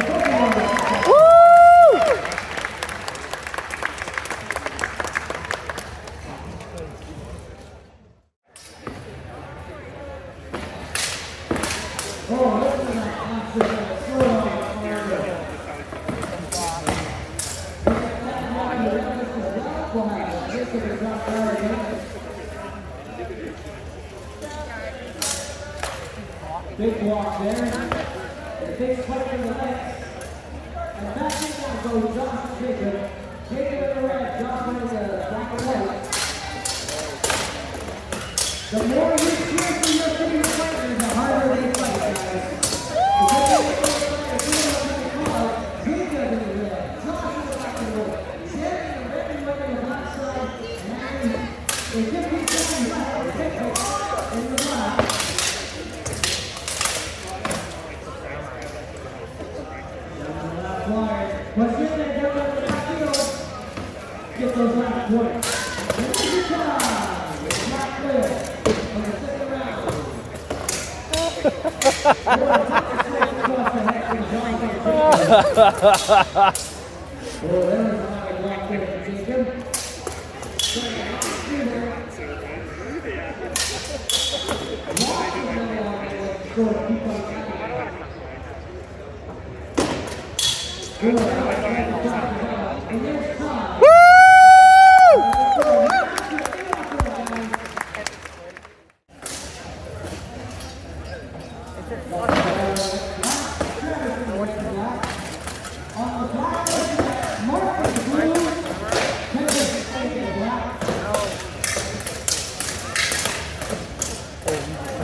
Oh, look at that after so big block there. And a big spike in the legs. And back in now goes Josh and Jacob. Jacob in the red, Josh in the black and white. The more you cheer for your favorite fighters, the harder they fight, guys. Jacob in the red, Josh in the black and white. Jerry in the red and white on the black side. And in 15 seconds left, Jacob in the black. What's in there, get up to the field. Get those last points. And this is time. It's not clear. On the second round. Oh, there was a lot of block there for Jacob.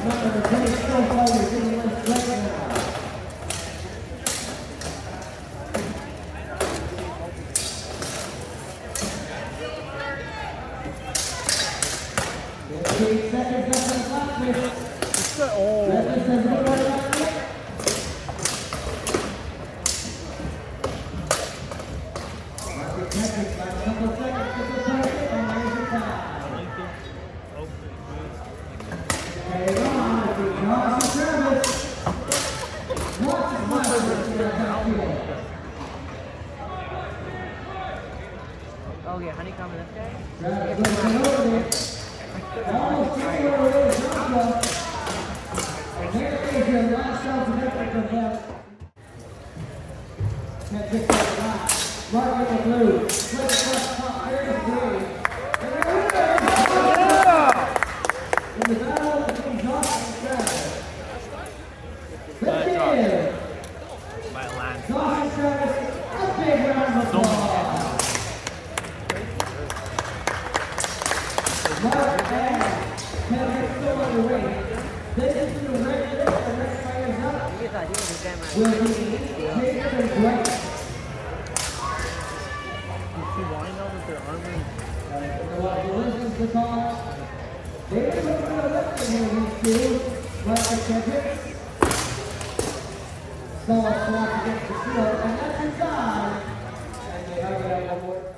Remember, the 20 still players in the list right now. Oh yeah, honeycomb and this guy? My land. You wind up with their armor. Solid swap against the field, and that's inside. And they have it up one more.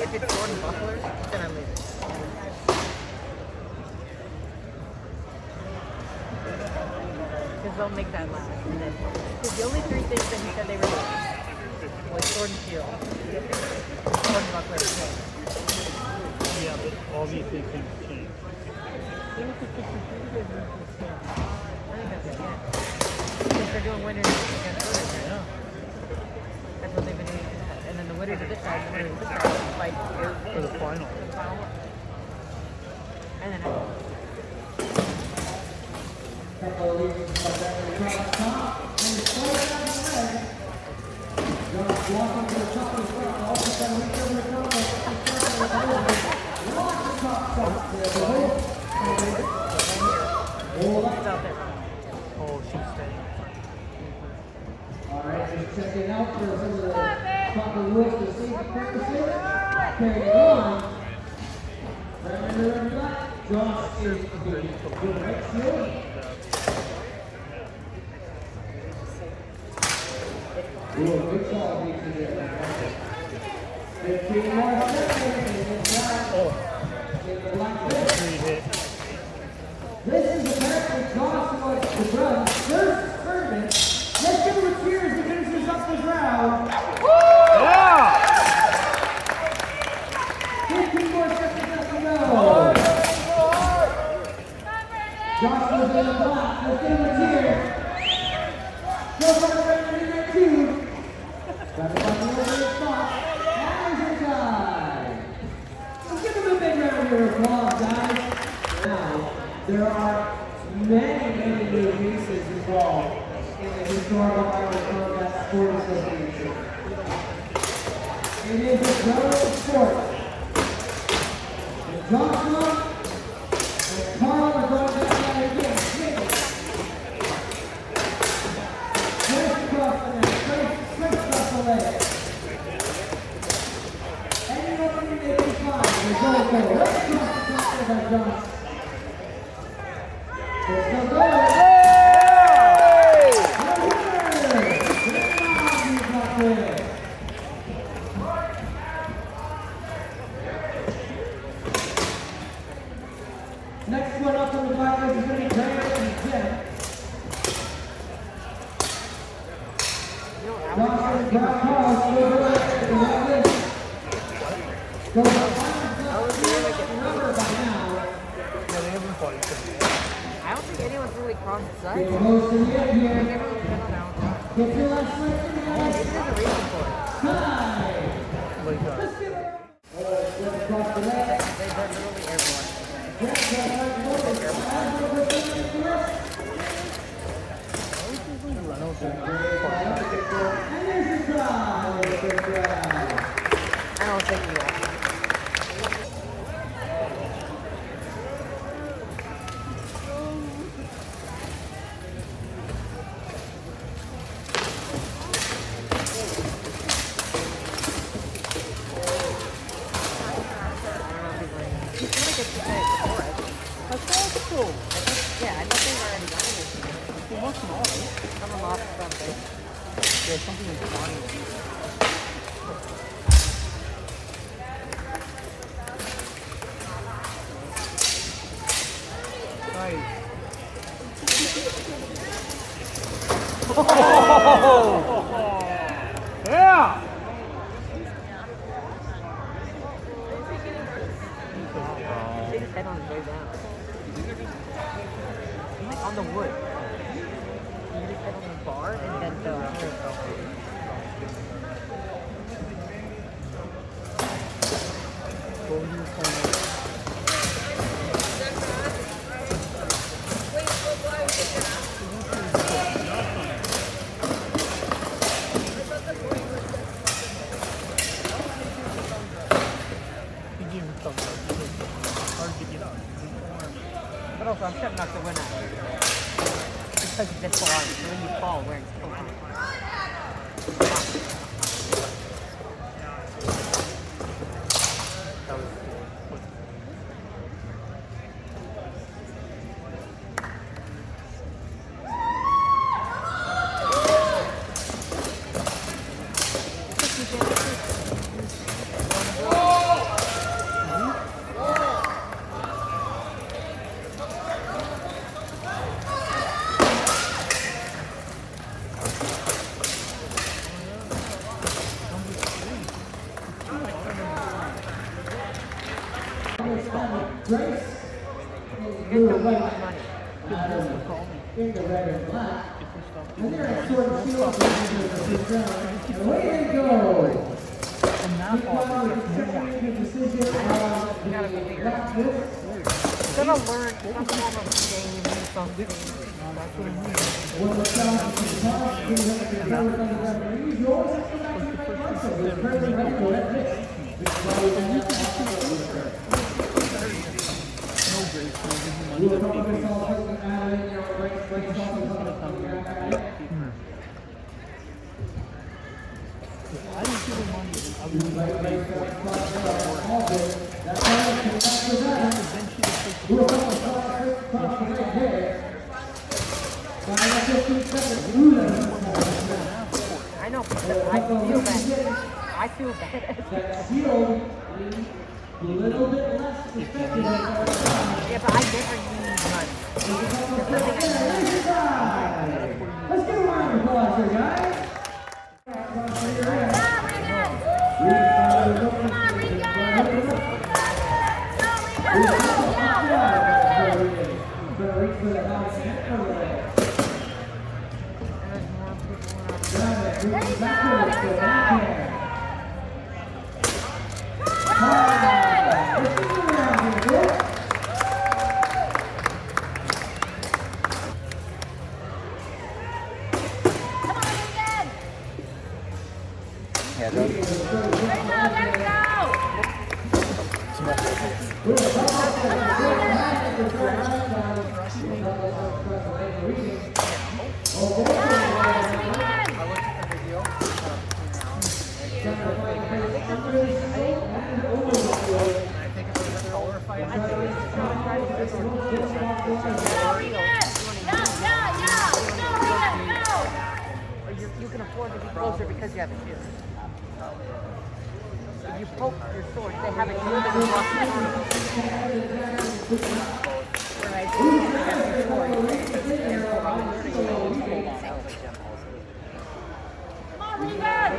If it's Jordan Buckler, then I'm leaving. Because they'll make that last. And then, because the only three things that he said they were doing was Jordan Shield, Jordan Buckler, and King. Yeah, but obviously things change. I think that's it, yeah. Because they're doing winners against winners, right? Yeah. That's what they've been doing. And then the winners of this side and the winners of this side fight For the final. for the final one. And then Couple of leads across the top, and it's 20 down the leg. Jones walking to the top of the front, also got to reach over the top of the launch the top shot to the hole. it's out there. Oh, she's staying. All right, just checking out for some of the proper rules for safety purposes. Carrying it on. Remember the black. Josh is the good right field. Ooh, good call, BT there. 15 more seconds in the black. In the black pit. This is apparently Joshua DeBrun's first tournament. Let's give him a cheers to finish this up this round. Yeah! 15 more seconds left to go. Joshua's in the black. Let's give him a cheer. Go for the round in there too. Got the button over his spot. Now he's inside. Let's give him a big round here of applause, guys. Now, there are many new pieces involved in the historical Irish Combat Sport Association. It is a growing sport. And Joshua and Carl are going back at it again. Straight across the net, straight across the leg. Any opening they can find, they go for it. Right across the top of that Josh. They're still going. Next one up on the blacklist is going to be Graham and Jeff. Joshua and Brown Carl still going to the blacklist. Goes up 5 number by now. small, right? Come off something. There's something in flying. Nice. Yeah! Hit his head on his way down. Like on the wood. He hit his head on the bar and then fell out. But also, I'm shutting up the winner. Because of this bar, when you fall, where it's still on. That was cool. Grace You guys don't give me money. in the red and black. And they're at Sword and Shield. And away they go. And now Big Mama is accepting the decision on the black list. I'm gonna learn some form of game or something. When the sound is tossed, we have to go with the referees. You always have to go back to the right one. So we're currently ready for that list. Which is why we have to have we will cover this all for the Adelaide, you know, break off the I didn't see the money. I was we'll cover this cross the right there. Now, 15 seconds. I know, but I feel bad. I feel bad. That shield a little bit less effective. Yeah, but I never use money. Let's give a round of applause here, guys. You can afford to be closer because you have a shield. If you poke your sword, they have a shield and you lost the Whereas if you have your sword, come on, Regan!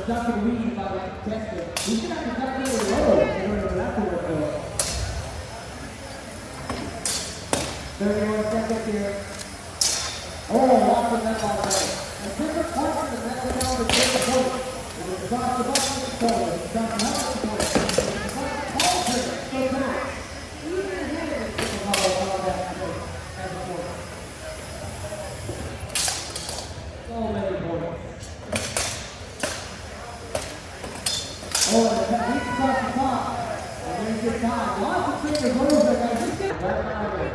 ducking weed by the contestant. He's gonna have to duck really low in order for that to work out. 31 seconds here. Oh, lots of net ball play. And different parts of the net went down to take the point. It was across the bottom of the corner. It's across the bottom of the corner. It's across the ball trigger. So back. Even in hand, it's the ball on that point. As a point. So many points. Oh, and the he's across the top. And there's your time. Lots of triggers over there, guys. Just get it right around there.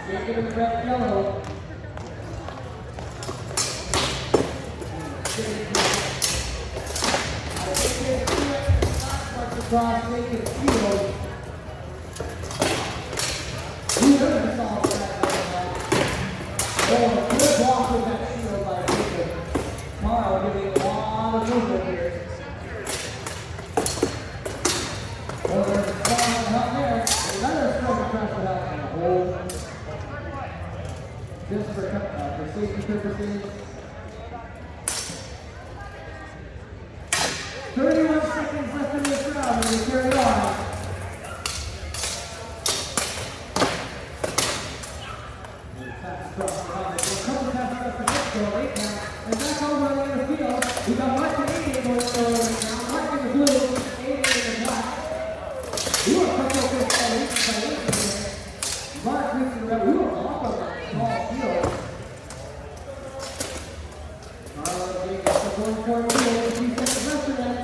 Take it in the red yellow. Across naked field. Who doesn't solve that? Oh, a good block with that shield by Jacob. Carl giving a lot of movement here. Oh, there's a strong out there. Another strong across the house and a hole. Just for safety purposes. 31 seconds left in this round, and we carry on. And back over in the field, we got Mark Canadian going right now. Mark in the blue, 88 in the black. We were quick over this Mark reaching the red. We were off of that small field. Going for it, 3 seconds left of that.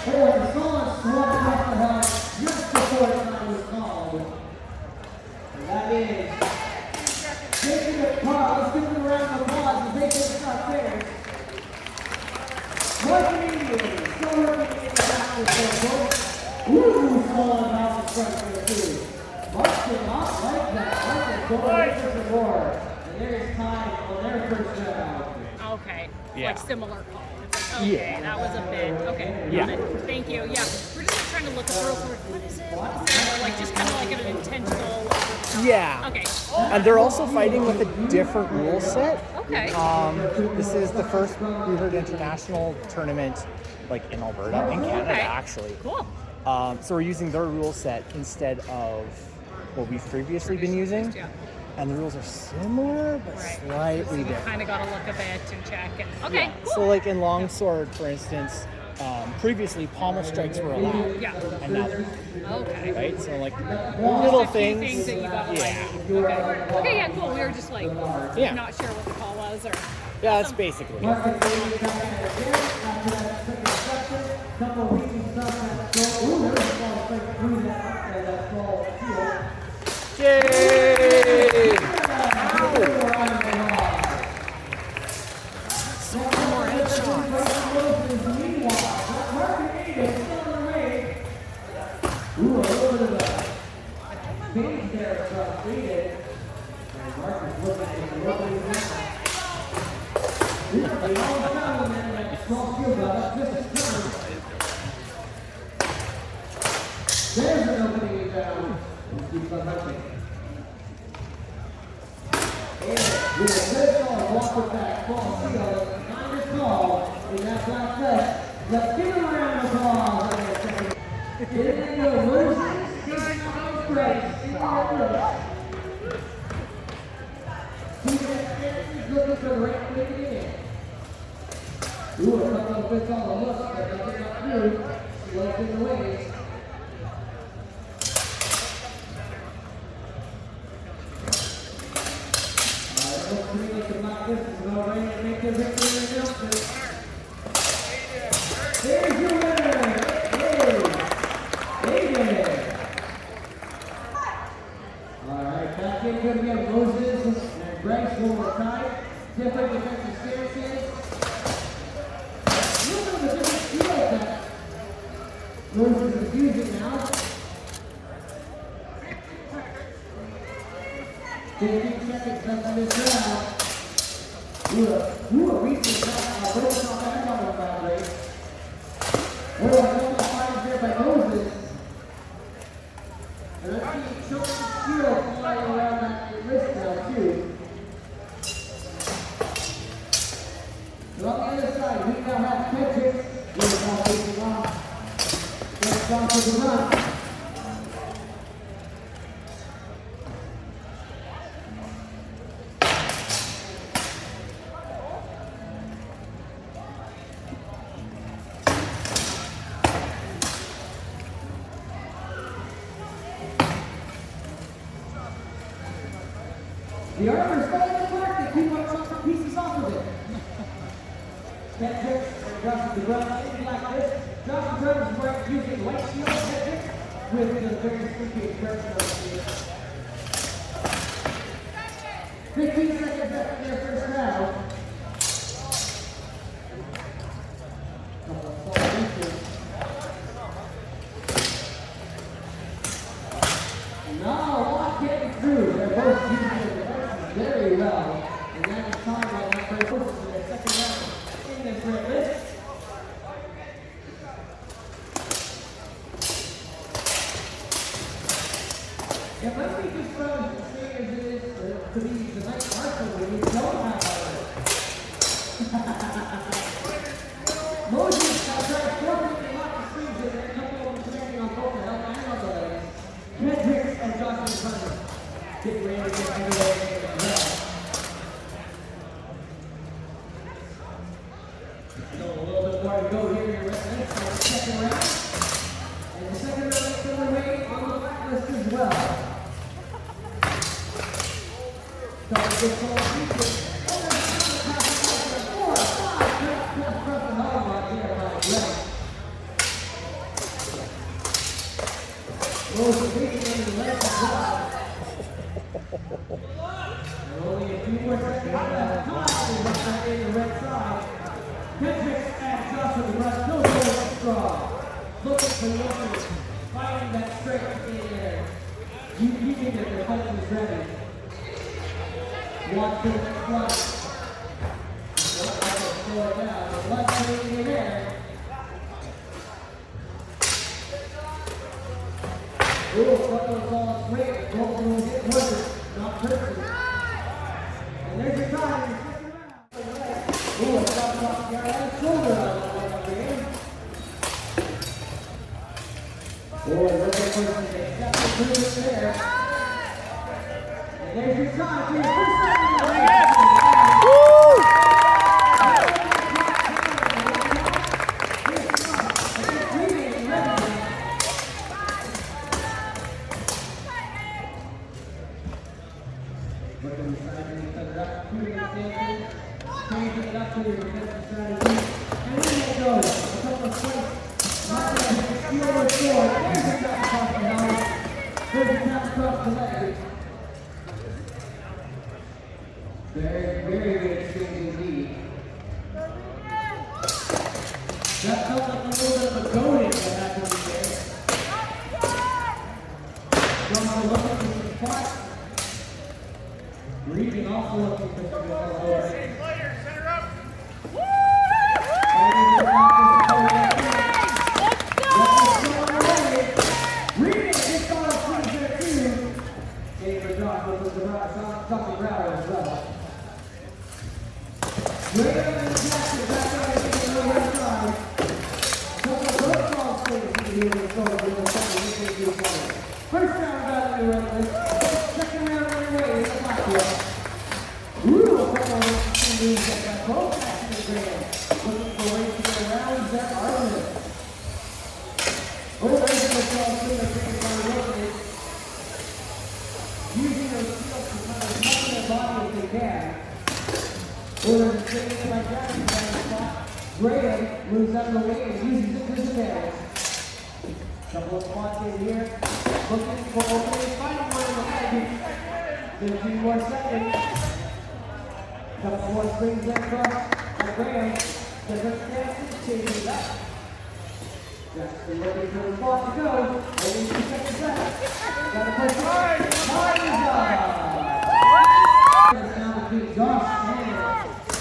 Oh, and the song swung across the house just before the time was called. And that is taking the pause. Let's give them a round of applause as they take it upstairs. Mark Canadian, still working in the back with their boat. Ooh, falling out the front there too. Mark did not like that. Mark is going for some more. And there is time on their first round. Okay. Yeah. Like similar call. Okay, Yeah. that was a bit. Okay. Yeah. Got it. Thank you. Yeah. We're just like trying to look up real quick. What is it? What is it? Or like just kind of like an intentional. Yeah. Okay. And they're also fighting with a different rule set. Okay. This is the first We Heard International tournament, like in Alberta, in Canada, Okay. actually. Cool. So we're using their rule set instead of what we've previously been using. Yeah. And the rules are similar, but Right. slightly You different. kind of got to look a bit and check. And okay. Cool. So like in longsword, for instance, previously pommel strikes were allowed. Yeah. And now they're Okay. right. So like Just little a few things. that you got to Yeah. like. Okay. Okay. Yeah. Cool. We were just like Yeah. not sure what the call was or. Yeah, that's basically it. Mark Canadian got that again after that second section. Couple of reaching stuff that goal. Ooh, there was a ball straight through that ball field. Yay! So more headshots. Meanwhile, Mark Canadian still in the race. Ooh, a little bit of a page there completed. And Mark is looking at the rubber now. They all found him in that small field up just as good. There's an opening down. Let's keep on hunting. And with a good call, walk it back, ball field, kind of call in that black set. Let's give him a round of applause in a second. Here they go, losers, taking out those breaks, in that room. He's looking for the right way to get in. Ooh, a couple of bits on the hook, but nothing got through. She left in the waves. There's your winner! David! Alright, back in good again. Moses and Bryce will tie. Different defensive stances. Look at the different field that Moses is using now. 15 seconds left in this round. Ooh, a recent shot. Broken off that double boundary. Oh, a couple of finds there by Moses. And I see Choke's shield flying around that wrist now, too. And on the other side, we for the run. The armor's falling apart, they keep on chopping pieces off of it. Head tricks and adjusting the run, something like this. Josh Jones is right using light shield head tricks with the very spooky expression of the 15 seconds left in their first round. Not a lot getting through. They're both using the devices very well. And that is time by number 4 for their second round in this red list. It might be just fun as seeing as it is to be the night marshal when you don't have a Moses has tried forfeiting lots of screens and a couple of them commanding on both the help and on the legs. Hendricks and Josh Hunter get ready to get underway as well. So a little bit more to go here in your red list for the second round. And the second round is underway on the black list as well. Starting to get called features. Over the top of 4, 5, just across the home right here by Greg. Most beating in the left as well. And only a few more seconds left. Time in the red side. Hendricks and Josh with the run. No goal strong. Looking for the opening. Finding that strength in there. You think that their fight is ready. Watch to the front. Slow it down. The blood coming in there. Ooh, front of the ball is great. Both will hit workers, not person. And there's your time in the second round. Ooh, it's got off the right shoulder on the way up there. Ooh, another person accepts the move there. And there's your time for your first second round. Looking inside and you cut it up, putting it in, changing it up to your defensive strategy. And then it goes. A couple of points. Not going to hit the steal or score. There's a tap across the house. There's a tap across the leg. Very good exchange indeed. That felt like a little bit of a goading that happened there. Johnson looking for some spots. Reading also looking for some good. Center up. Reading gets on a swing there too. David Johnson with the top ground as well. Great on the Jackson, back on the right side. Couple of those ball swings to the first round got in the red list. Second round underway in the black list. Ooh, a couple of teams that got both back in the grand. Looking for ways to get around that armament. Oh, there's the ball swing that's taken by the rotate. Using those skills to kind of much their body as they can. Oh, there's a thing like that in the spot. Graham moves out of the way and uses it to his advantage. Couple of spots in here. Looking for opening, finding one in the head. 15 more seconds. Couple more swings there across. And Graham different stances, changing it up. Jackson looking for the spot to go. Only 2 seconds left. Got to push hard. Time is up. It's now between Josh and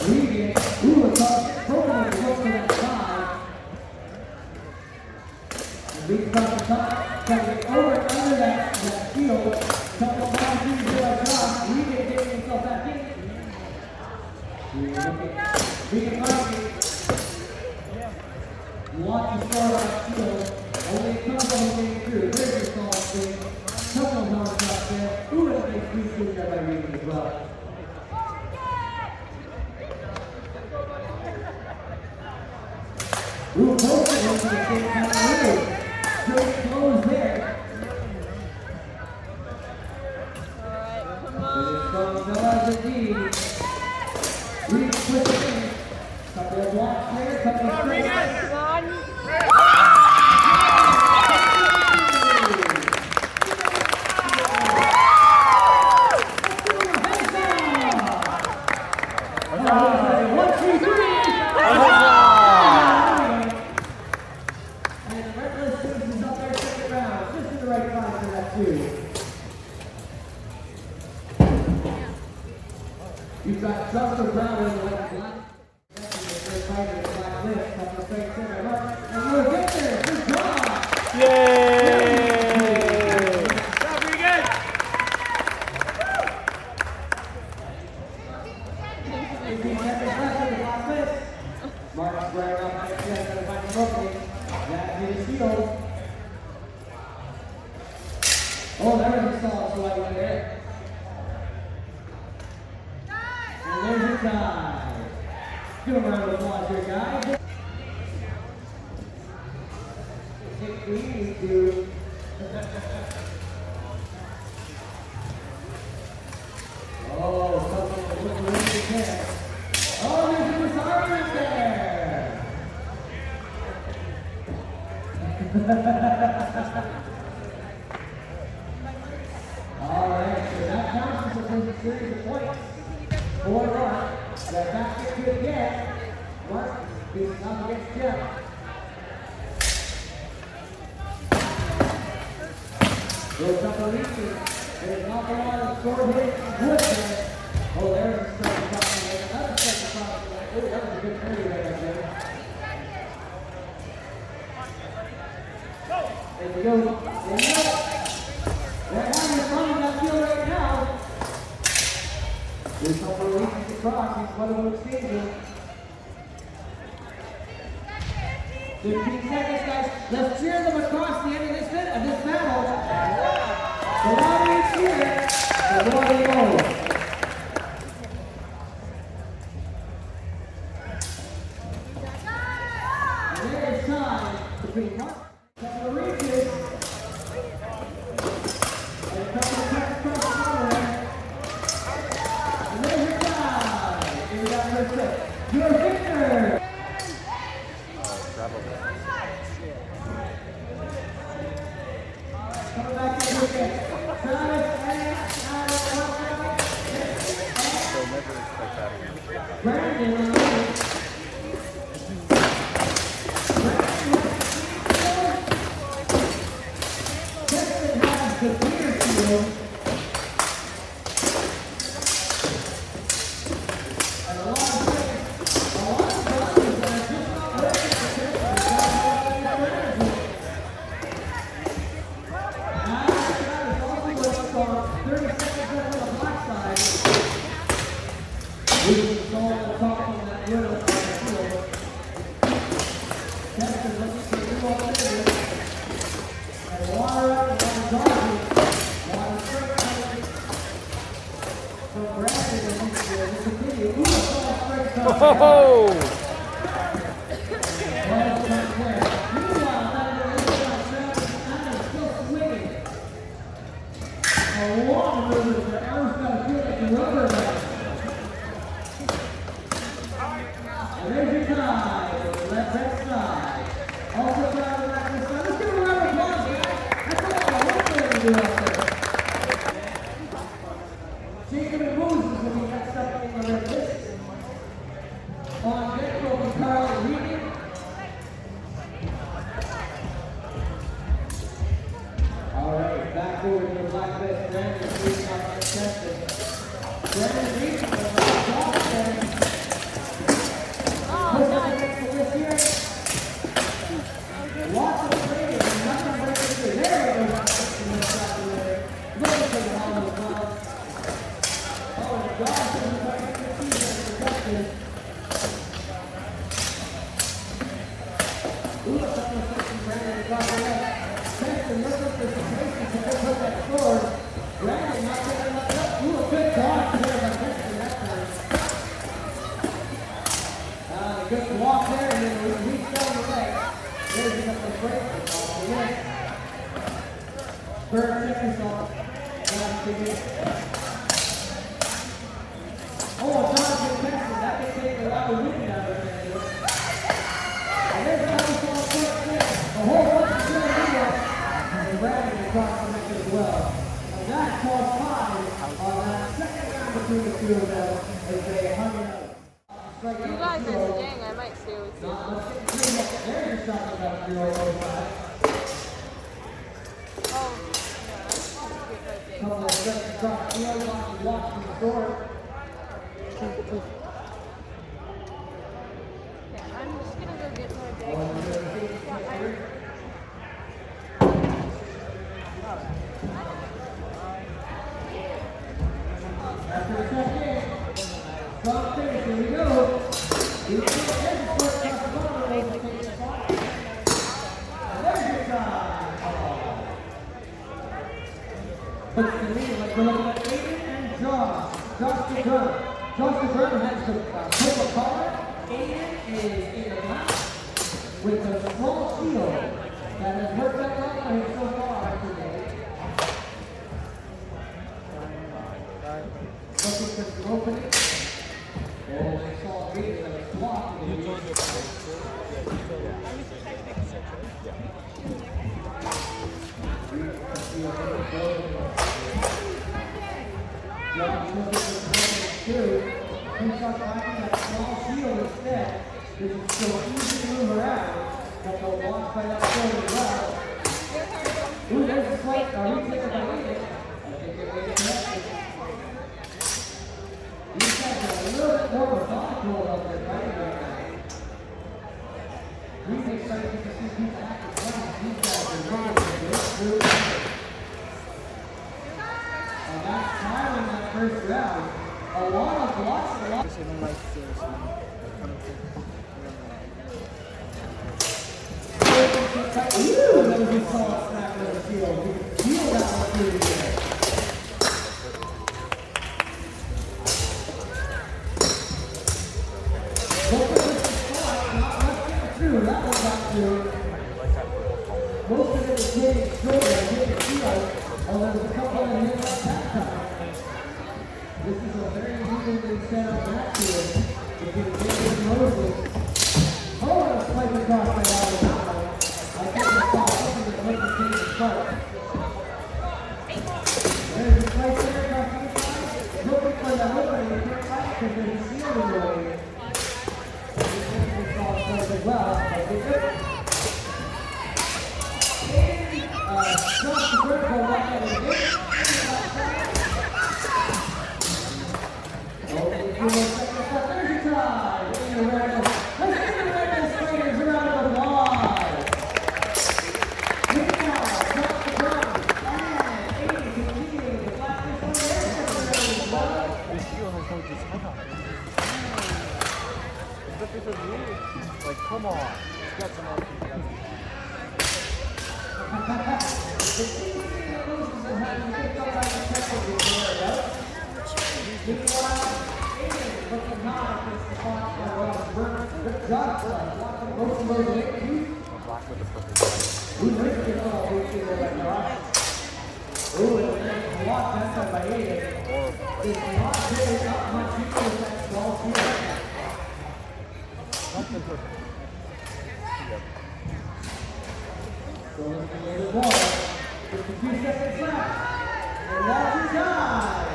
Regan. Ooh, it's up. Broken to go for that side. And Regan comes to top. Trying to get over and under that field. Couple of times in to like Josh. Regan getting himself back in. Regan fighting. Watch the score on that field. Only a couple of students that are reading as well. Ooh, both of them to the same kind of move. Straight close there. Come on. From Noah's indeed. Reed push it in. Couple of blocks here, couple of straight. Come on. One, two, three. And the Reckless Students is up there second round. Just in the right time for that too. You've got Justin Brown in the left block. And you'll get there. Good job. Yay! Pretty good. Mark's right up by the chest and find the opening. That hit his field. Oh, there was a stall right there. And there's your tie. Give him a round of applause here, guys. Take the easy, dude. Oh, something to put the ring in there. Oh, there's a disarmament there. All right, so that counts as a series of points for Mark. That basket good again. Mark is up against Jeff. Goes up the reaches. There's an awful lot of sword hit wood there. Oh, there's a strike across the leg. Another strike across the leg. Oh, that was a good parry right there. There we go. There you go. They're having fun in that field right now. There's a couple of reaches across. He's one of those exchanges. 15 seconds, guys. Let's cheer them across the end of this battle. The louder you cheer, the more they go. And there is time between Mark, a couple of reaches, and a couple of cuts across the corner. And there's your time. Here we got first set. Your victor. Coming back in again. Travis and Brandon. Justin has the clear field. And a lot of brothers that are just not ready to test their energy. Travis also works on 30 seconds left on the black side. We can solve the top on that riddle on the field. Justin looking for new alternatives. And water up and water dodging. Water straight coming from Brandon and he's going to continue. Ooh, a solid straight coming. Oh! Well done there. Meanwhile, that little inside Travis and Adam still swinging. A long movement there. Aaron's got to feel like a rubber band. And there's your tie. Left hand side. Also try the left hand side. Let's give a round of applause, guys. That's a lot of work there to do out there. Jacob and Moses will be next up on the red list. On deck will be Carl Regan. All right, back over to the black list. Brandon Regan on contested. Brandon Regan on the top there. Lots of training, nothing breaking through. There we go. Looking for the hollow club. Oh, the dog doesn't quite get the season protected. Ooh, a couple of seconds, Brandon across the leg. Teston looking for some places to pick up that sword. Brandon not taking that up. Ooh, Bird, check yourself. Last ticket. Oh, Jonathan Texas, that can take a lot of wind out of there. And there's a couple of first six. A whole bunch of good ideas. And Brandon across the neck as well. And that caused ties on that second round between the two of them as they hung it out. You guys are staying, I might stay with you. There's a shot about 0.05. Oh, Couple of steps across the field, watching the door. yeah, I'm just gonna go get my bag. After a check in, strong finish, here we go. There's a first cross the ball, they take the spot. And there's your time. Puts the lead, let's go look at Aiden and Josh. Josh the drum. Josh the drum has the purple collar. Aiden is in the black with a small shield that has worked out well for him so far today. Looking for some opening. Oh, they saw Aiden and a block. Josh looking for two. He's not finding that small shield instead. This is so easy to move around. But they'll watch by that shield as well. Ooh, there's a slight retake by Aiden. I think it made a connection. These guys are a little bit more methodical of their fighting right now. Really excited to see people act as well. These guys are really good. And that's time in that first round. A lot of blocks, a lot. Ooh, that was a solid snap with the field. You can feel that one through the air. Look at this spot, not much getting through. That one got through. Most of it was hitting shoulder, hitting field, although there's a couple that hit like that time. This is a very evenly set up match here between David and Moses. Oh, and a swipe across the line of that one. I think the ball over the plate to take the start. There's a slice there across the side. Looking for the opening. They can't fight because there's a shield in the way. This saw a slice as well, but they did. Josh the Bird will walk out and get it. There's your try. Let's give the Red Spiders a round of applause. Meanwhile, Josh the Bird and Aiden continuing the flat fish on their Like, come on. You got some more people. The team that loses and having picked up on the tempo before, right? Meanwhile, Aiden looking high against the spot for Bird. Josh blocking most of those late feet. Who risked it all? We see that right. Ooh, and then blocked that time by Aiden. It's not really up much equal with that small field. So let's play the ball. 52 seconds left. And that's your time.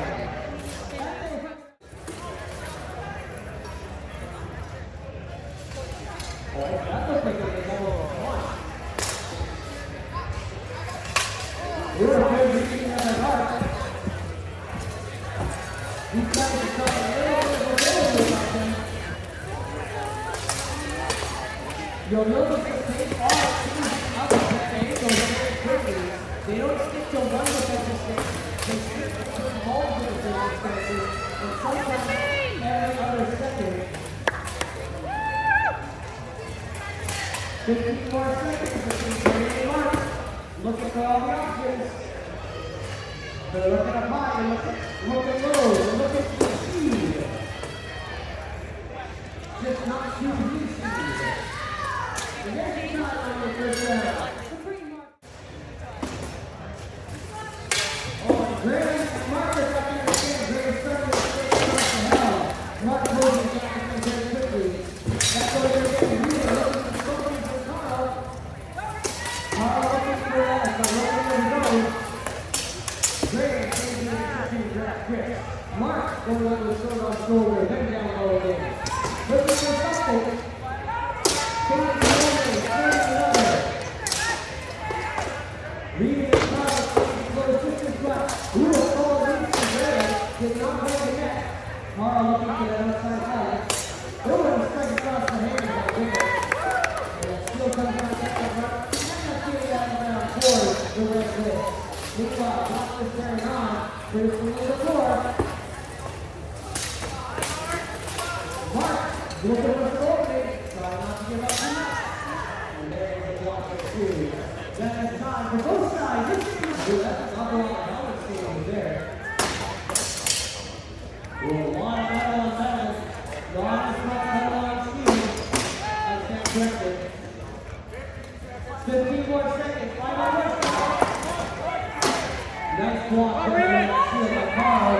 Boy, that looks like it was almost one. We're good reaching at the mark. He's trying to start a little bit of ability about him. You'll notice the pace all teams up that they go very quickly. They don't stick to one defensive stance. They stick to multiple defensive stances, and sometimes every other second. 15 more seconds between the mark. Looking for all the options. They're looking up high, they're looking low, they're looking for speed. Just not too easy. And there's a shot on the first round. Mark going up with short on shoulder, then down low again. Looking for something. Leading the crowd, close distance left. Ooh, a call leads to Ray. Did not make the net. Carl looking for that outside side. Going to strike across the hands of the wicket. And still comes out that front. And that's getting that around towards the red list. Meanwhile, Block is carrying on. There's the middle of the floor. Mark, looking for the opening. Try not to give up too much. And there's the block of two. That is time for both sides. That's not the one I was seeing there. We'll line battle on battle. Ron is not battle on speed. I stand corrected. 15 more seconds. 5 more seconds. Nice block there. By Carl.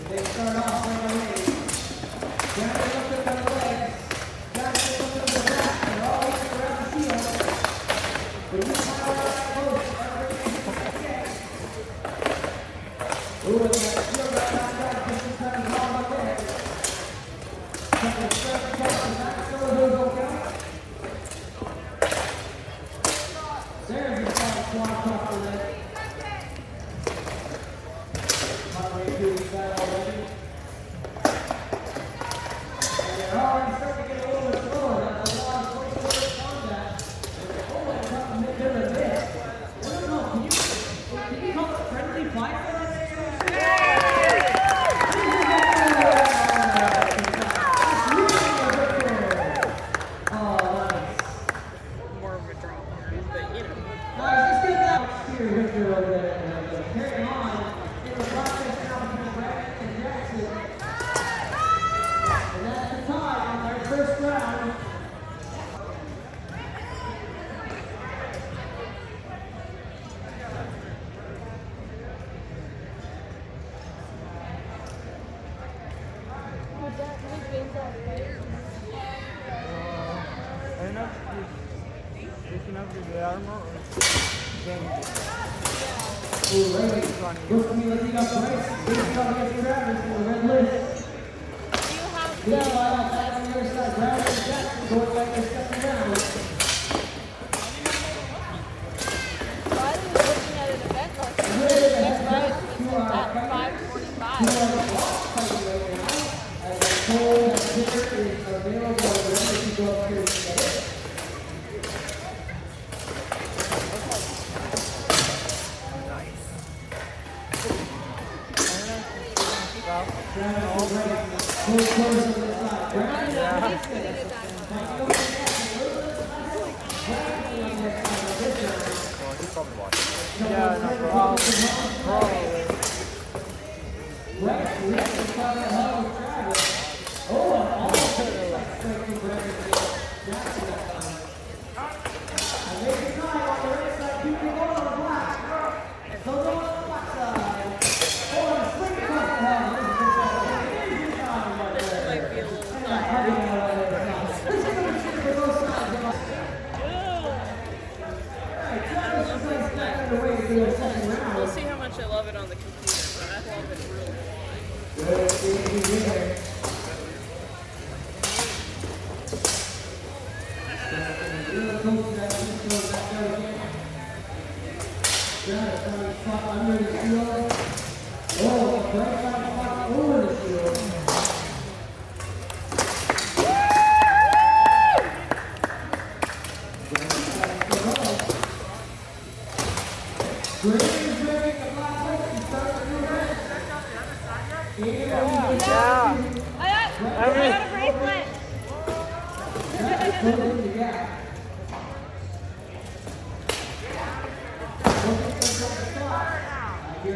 They start off right away. Jackson up there on the legs. Jackson up there on the back. They're all looking around the field. But you fire out that post. Everything gets. Ooh, and that field right outside. Just in time to ball up there. Second stretch across the back. Some of those don't count. There's the shot swat across the leg. Halfway through that already. And they're already starting to get a little bit slower. That's a lot of close contact. And they're always trying to make them a bit. I don't know, can you call it friendly fire for that situation? Oh, nice. More of a draw, but you know. Guys, let's get that exterior Victor over there. Carrying on in the process now between Brad and Jackson. And that's the tie on their first round. I don't know if you know the armor or Ooh, Ray, looks to me like he got Bryce. He's up against Travis in the red list. Meanwhile, back on the other side, Brad and Jackson going back to second round. Riley was looking at an event last night. Next ride at 5:45. As the cold and pitcher is available and ready to go up here together. yeah, no, probably. Might be a little tired. We'll see how much I love it on the computer, but I love it in real life. I got a bracelet. Must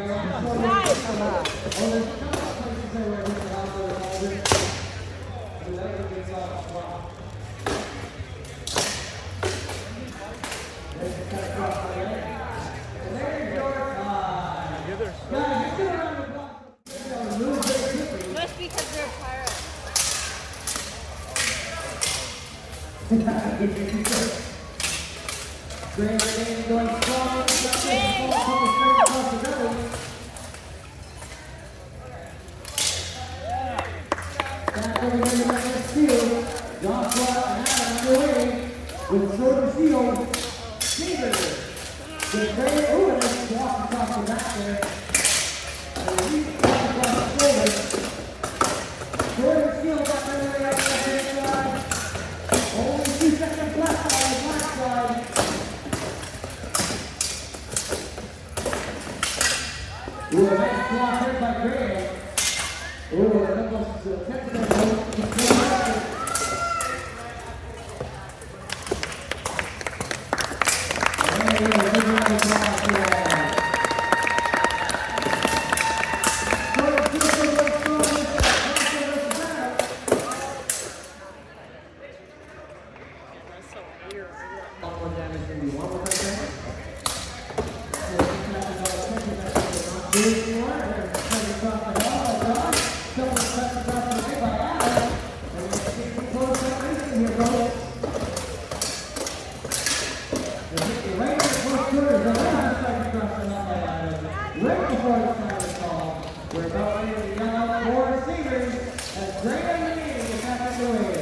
be because they're pirates. Great game going strong. Coming straight across the belly. Back over here to the steal. Joshua and Adam underway with a shorter steal. Stevens. Good great. Ooh, and then walk across the back there. And reach across the shoulder. Jordan steal back underway up the hand side. Only 2 seconds left on the black side. Ooh, a nice block here by Graham. Ooh, that was a technical. Right before the time is called, we're about ready to yell out for receivers as Graham Lee is half away.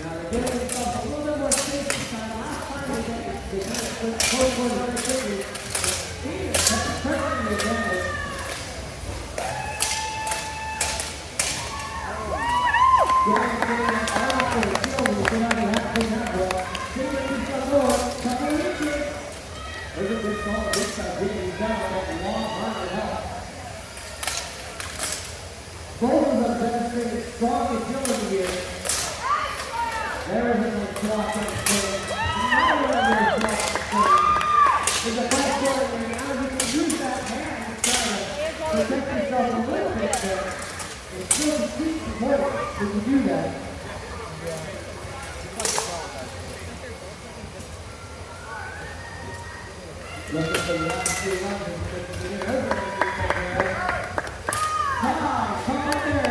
Now they're giving themselves a little bit more space this time. Last time they kind of put forward very quickly. Stevens has pressing the advantage. Graham getting out for the field. We're going to have to take that ball. Stevens is going to go. Couple of inches. There's a good call. This side getting down that long arm out. Both of them demonstrated strong agility here. There is a nice block on the play. Now we're under the block on the play. There's a back door there. Now you can use that hand to try to protect yourself a little bit there. It's still a sweet support if you do that. Look at the last 2 runs. Come on there.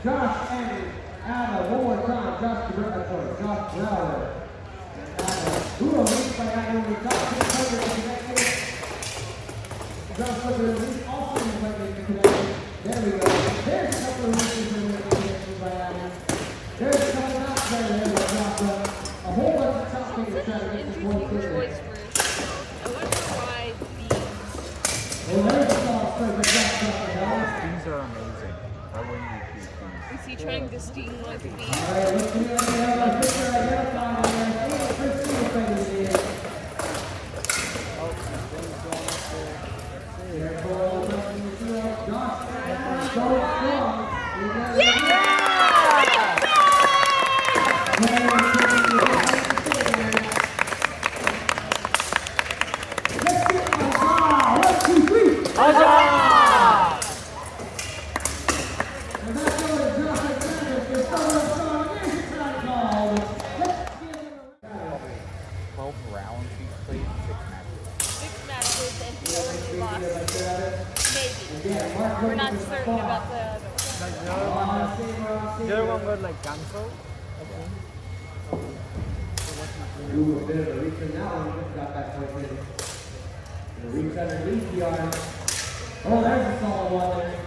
Josh and Anna, one more time. Josh Brower. Who are reached by Anna when we got to the cover connected. Josh Brower also in connected. There we go. There's a couple of reaches in the connection by Anna. There's a couple of outs there. Josh. A whole bunch of top fingers trying to get this one Interesting clear. choice first. I wonder why these. Well, there's the ball straight by Josh Brower. These are amazing. I wouldn't be too Is he trying to sting like these? All right, let's see if we have our picture identified in there. Oh, the first single finger in here. Careful, touching the field. Josh Brower going strong. We're not certain about the other one. The other one was like Ganso. Ooh, a bit of a reach in that one. Just got that point in. The reach underneath the arm. Oh, there's a solid one there.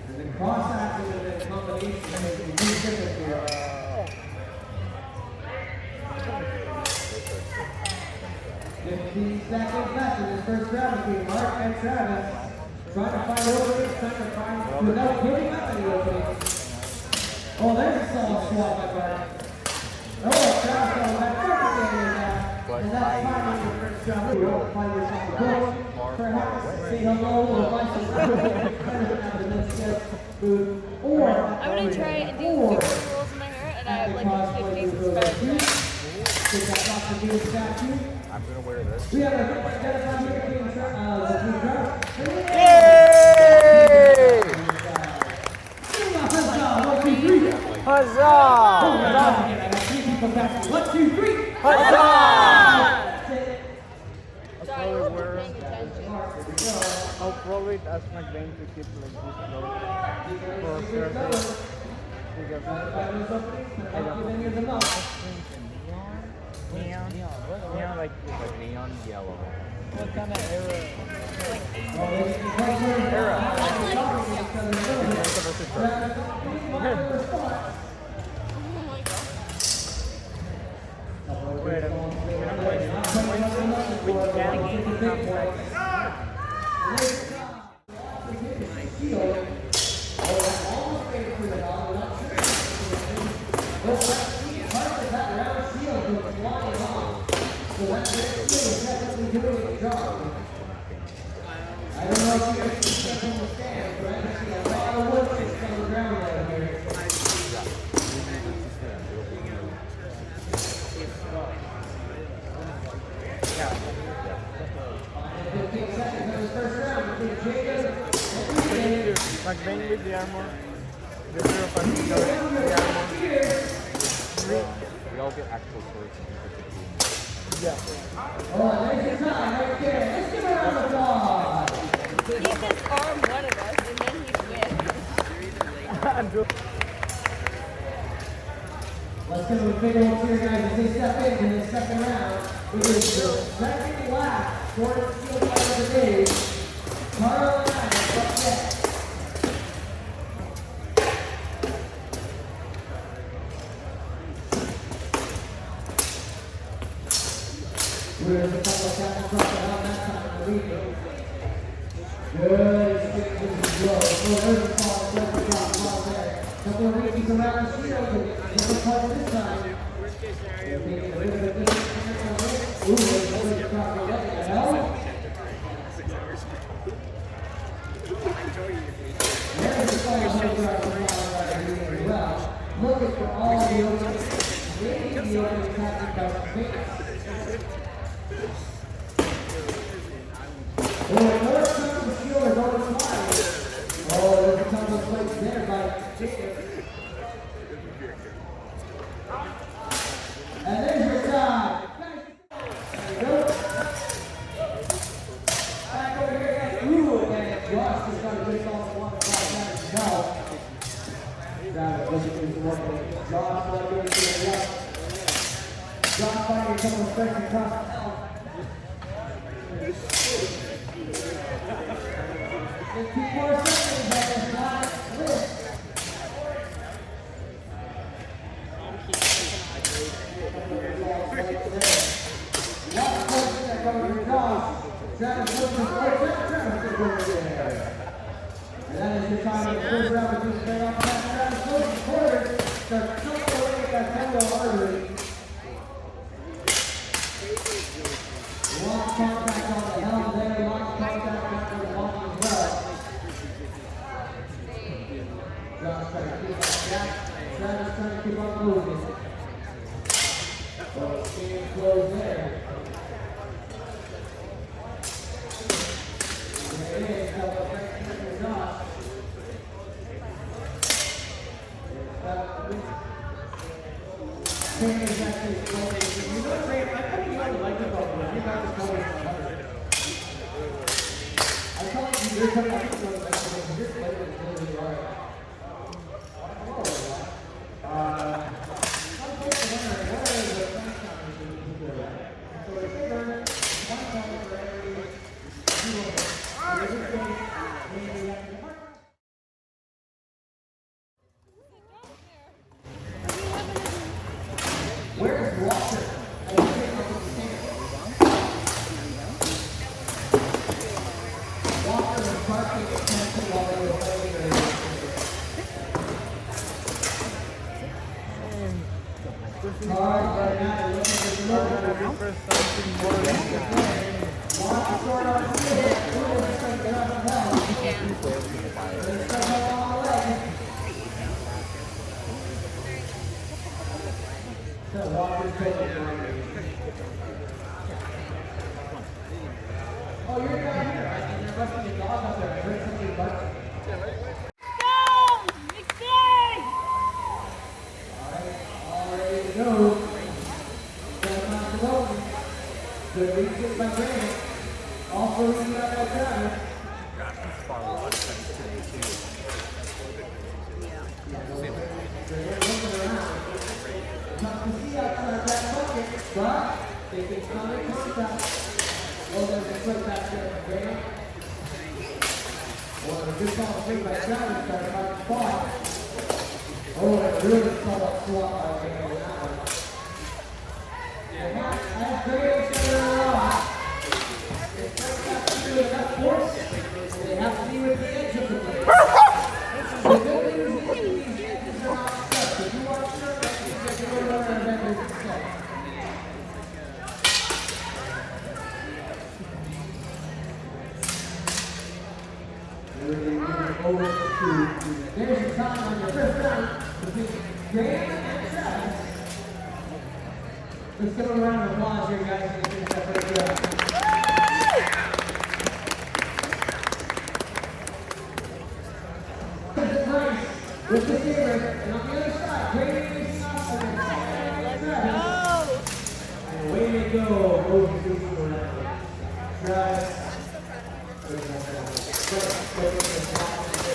And then cross action and then combination makes a huge difference here. 15 seconds left in this first round between Mark and Travis. Trying to find openings, trying to find without giving up any openings. Oh, there's a solid swat by Mark. Oh, Travis got that perfect in there. And that's finally your first round. You don't find yourself a goal. Perhaps say hello or buy some food. Or I'm gonna try and do super rolls in my hair And I have like a 50 spare credits. I'm gonna wear this. We have a identified here between Huzzah! One, two, three. Huzzah! Sorry, I wasn't paying attention. I'll probably ask my brain to keep like this low for surface. Because neon like neon yellow. What kind of era? Era. Wait a minute. We can't I don't know if you guys can understand, but I see a lot of wood chips on the ground down here. 15 seconds of the first round between Jacob and Mag-bang with the armor. The 0 5 the armor. We all get actual swords. Yeah. oh, there's your time right there. Let's give a round of applause. He just armed one of us and then he wins. Andrew. Let's give them a big old cheer, guys, as they step into the second round. It is the second last sword and shield fight of the day. Carl and I are up next. We're in the couple of tackles across the helm that time in the lead. Good, stick to the blow. Oh, there's a fall, double drop, ball there. Couple of reaches around the shield, and different part this time. Taking a bit of a distance from the corner. Ooh, there's a bit across the leg. Hell? There's the fall, double drop, ball right here as well. Looking for all the openings. Maybe the opening tactic does face. Oh, another time the shield is over flying. Oh, there's a couple of plates there by Jacob. And there's your time. There you go. Back over here at Ooh, and Josh just got a good ball to one ball down as well. Travis looking for the work. Josh not doing it to the left. Josh finding a couple of strikes across the helm. 15 more seconds on this last list. Last question that goes to Josh. Travis looking for Travis is over there. And that is the time of the first round between the off Travis looking forward to choke away that femoral artery. Launch contact on the helm there, launch contact after the launch as well. Josh trying to keep up that. Travis trying to keep on moving. Well, game closed there. There it is, double break for Josh. Sam is actually closing. You know, Sam, I think you would like to go. You got this going. I thought you're coming out of the way. You're playing with really hard. Some folks are wondering, what are the fans counters that you can do that? So they figure one counter for every 2 of them. So this is going to mean you have to mark. Where's Walker? I think I'm going to stand. Walker was parking attention while they were playing their card right now. They're looking for something more than that. Launch the sword on the field. Ooh, it's going to get up and down. They're stuck up on the leg. Oh, you're down here. There must be a dog out there. I heard something barking. Go! McBain! All ready to go. Good reach by Grant. Also reaching out that time. Tough to see outside that bucket, but they can come in contact. Oh, there's a foot back there for Grant. Oh, a good ball free by Travis, got a hard spot. Oh, a really solid swap by Grant on that one. That's great center off. They first have to do enough force. They have to be with the edge of the plate. The good thing is these edges are not stuck. If you want to serve that, you can go around and then there's a set. Over to there's your time on your first round between Grant and Travis. Let's give a round of applause here, guys, for this first round. Nice with the favorite, and on the other side, Grant is off against Travis. And away they go, both of these around. Travis.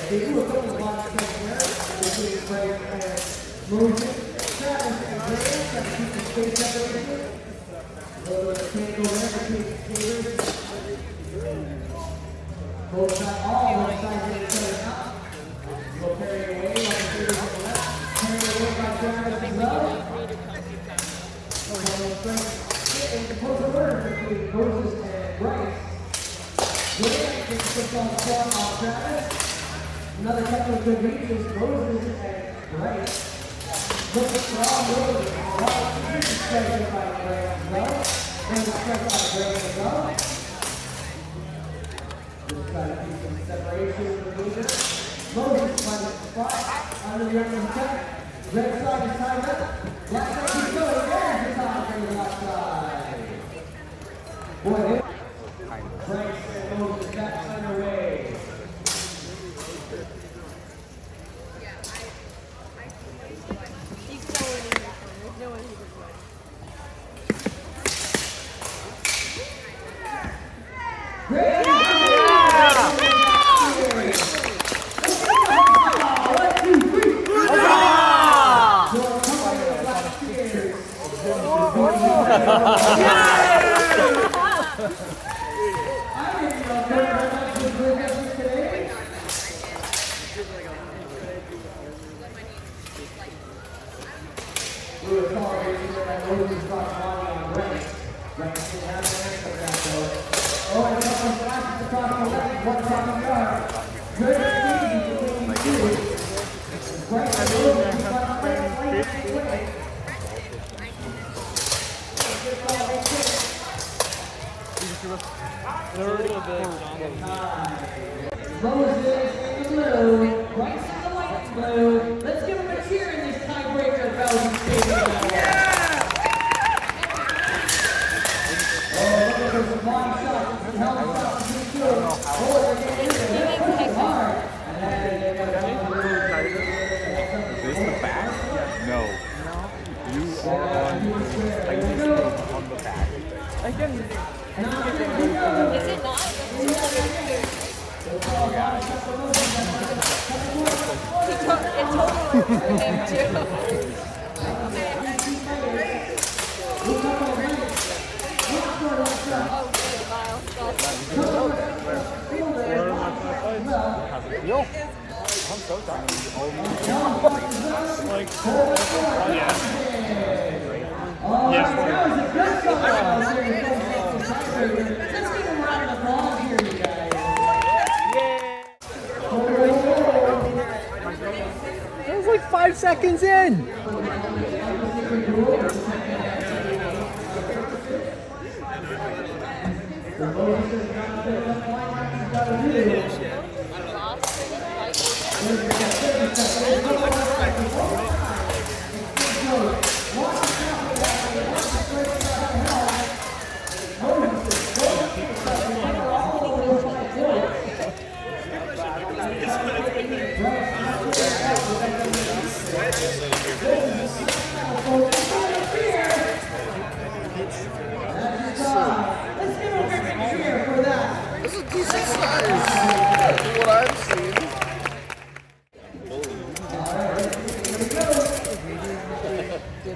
They do a couple of blocks right there, including right movement. Travis and Grant trying to keep the space separated. A little bit of tango there between the skaters. Both sides, all one sides of each other up. Go carry away like the skaters on the left. Carry away by Travis as well. And the post order between Moses and Bryce. Grant gets the ball shot off Travis. Another couple of good reaches, Moses and Bryce. Look at all Moses. A lot of pressure by Grant as well. And the pressure by Grant as well. Just trying to keep some separation with the leader. Moses finds the spot under the end of the cut. Red side is tied up. Black side keeps going. There's the top from the left side. Boy, Bryce and Moses back underway. He's going in there. There's no one he can play. Great! Moses in the blue, Bryce in the light blue. Let's give him a cheer in this tiebreaker, Belgian Stadium. Oh, look at this body shot. This is how the shot is good. Oh, they're pushing hard. Is this the back? No. You are on the back. I can Is it not? It totally worked for him too. Oh, good, Miles. How's it feel? I'm so tired. Like, Let's give him a round of applause here, you guys. That was like 5 seconds in.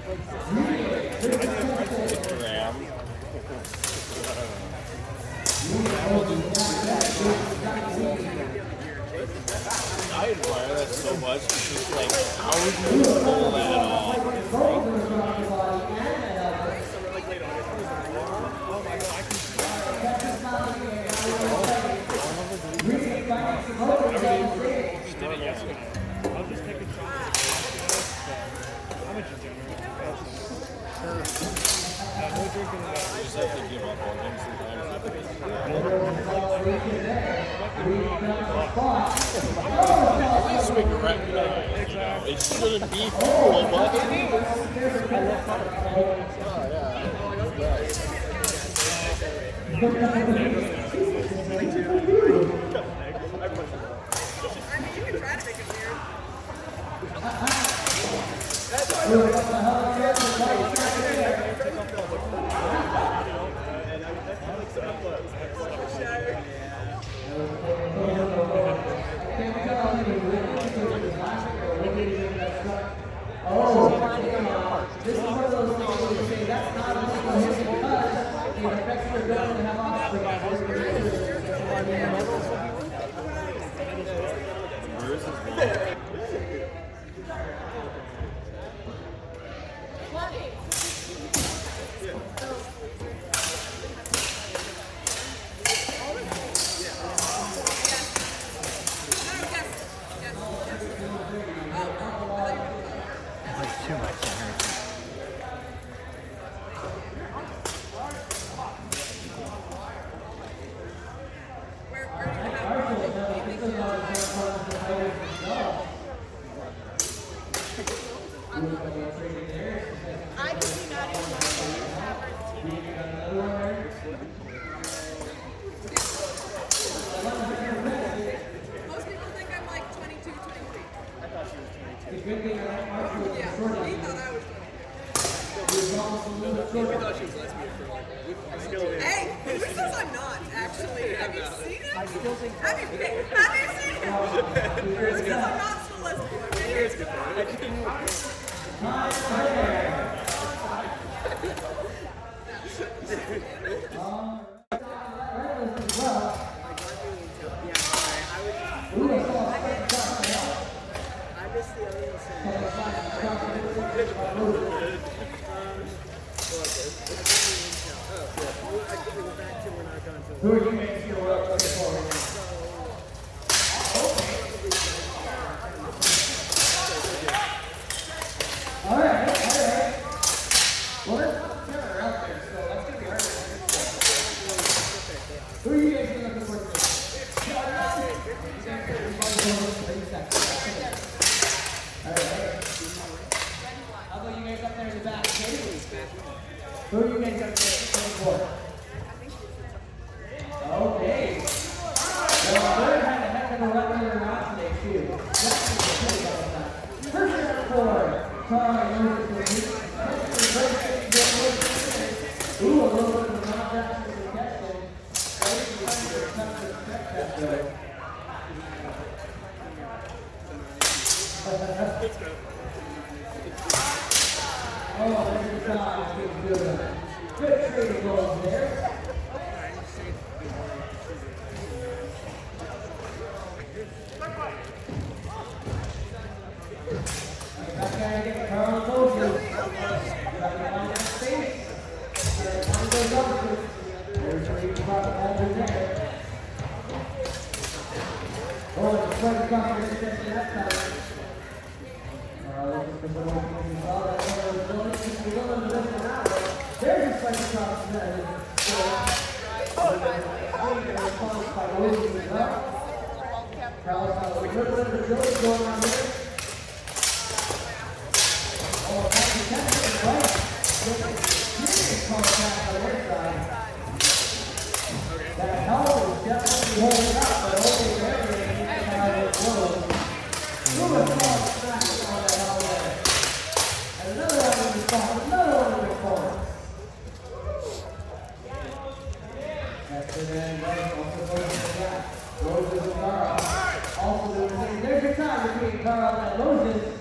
I admire that so much because, like, how would you pull that off? I'll just take a shot. I'm a degenerate. No drinking at all. You just have to give up on him sometimes. At least we can recognize, you know, it shouldn't be cool, but it is. This is one of those things where you say that's not illegal just because it affects your ability to have offspring. Too much energy. I do not even know Most people think I'm like 22, 23. The good thing I like Marshall is Yeah, short he of thought I was 23. Hey, who says I'm not, actually? Have you seen him? I still think have you seen him? Who says I'm not still lesbian? Who are you making your work looking for? All right. Well, there's not a camera out there, so that's gonna be hard. Who are you guys looking for? All right. How about you guys up there in the back? Who are you guys up there looking for? Okay. Well, they're had a heck of a run here around today, too. First shot for Carl Lewis. Ooh, a little bit of a knockdown to the contestant. Oh, there's a shot. Good trade of goals there. Carl Moses. There's your time between Carl and Moses.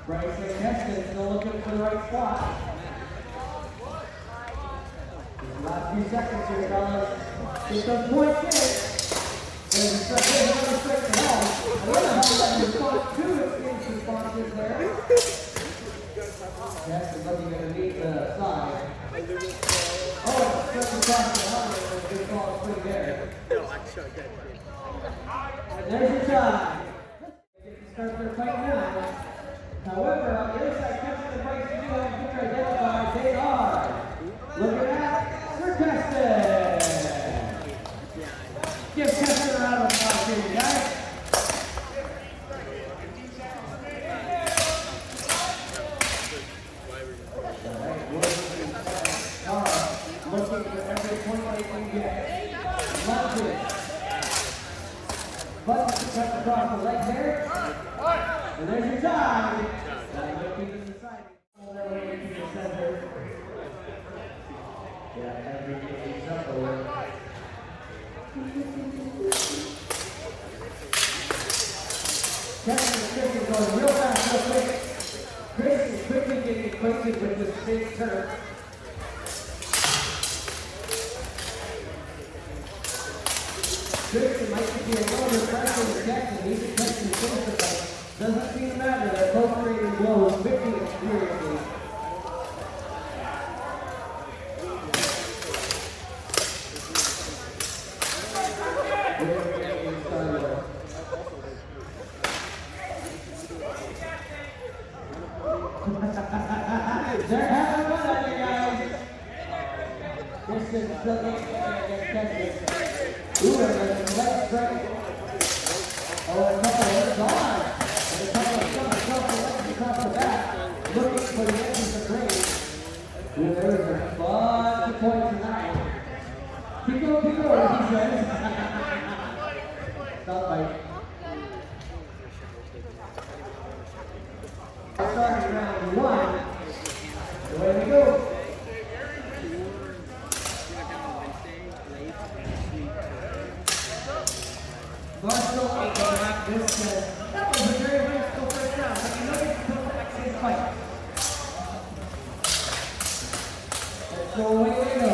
Bryce and Keston still looking for the right spot. Last few seconds here, fellas. Get those points in. There's a strike, another strike to home. I wonder how that response to exchange responses there. Yes, is looking underneath the side. Oh, it's just across the line. And a good ball swing there. And there's your time. Start their fight now. However, on the other side, catching the breaks to do and quicker identified, they are looking at Sir Keston. Give Keston a round of applause here, you guys. Looking for every point they can get. Loves it. Buttons to cut across the leg there. And there's your time. Keep it inside. Keep the center. Yeah, everything's up over. Chris is going real fast, real quick. Chris is quickly getting acquainted with this big turf. Chris might be a little bit pressure with Jackson. He's a catch and finish the fight. Doesn't seem to matter. They're both trading blows quickly and furiously. They're having fun out there, guys. This is still against Ooh, and there's a left strike. Oh, a couple of gone. And a couple of legs across the back. Looking for the edges of range. Ooh, there was a bunch of points tonight. Keep going, he says. Stop fight. Starting round one. Away we go. Marshall on the back, this says, that was a very wonderful first round, but you know you can put the next in fight. And so away we go.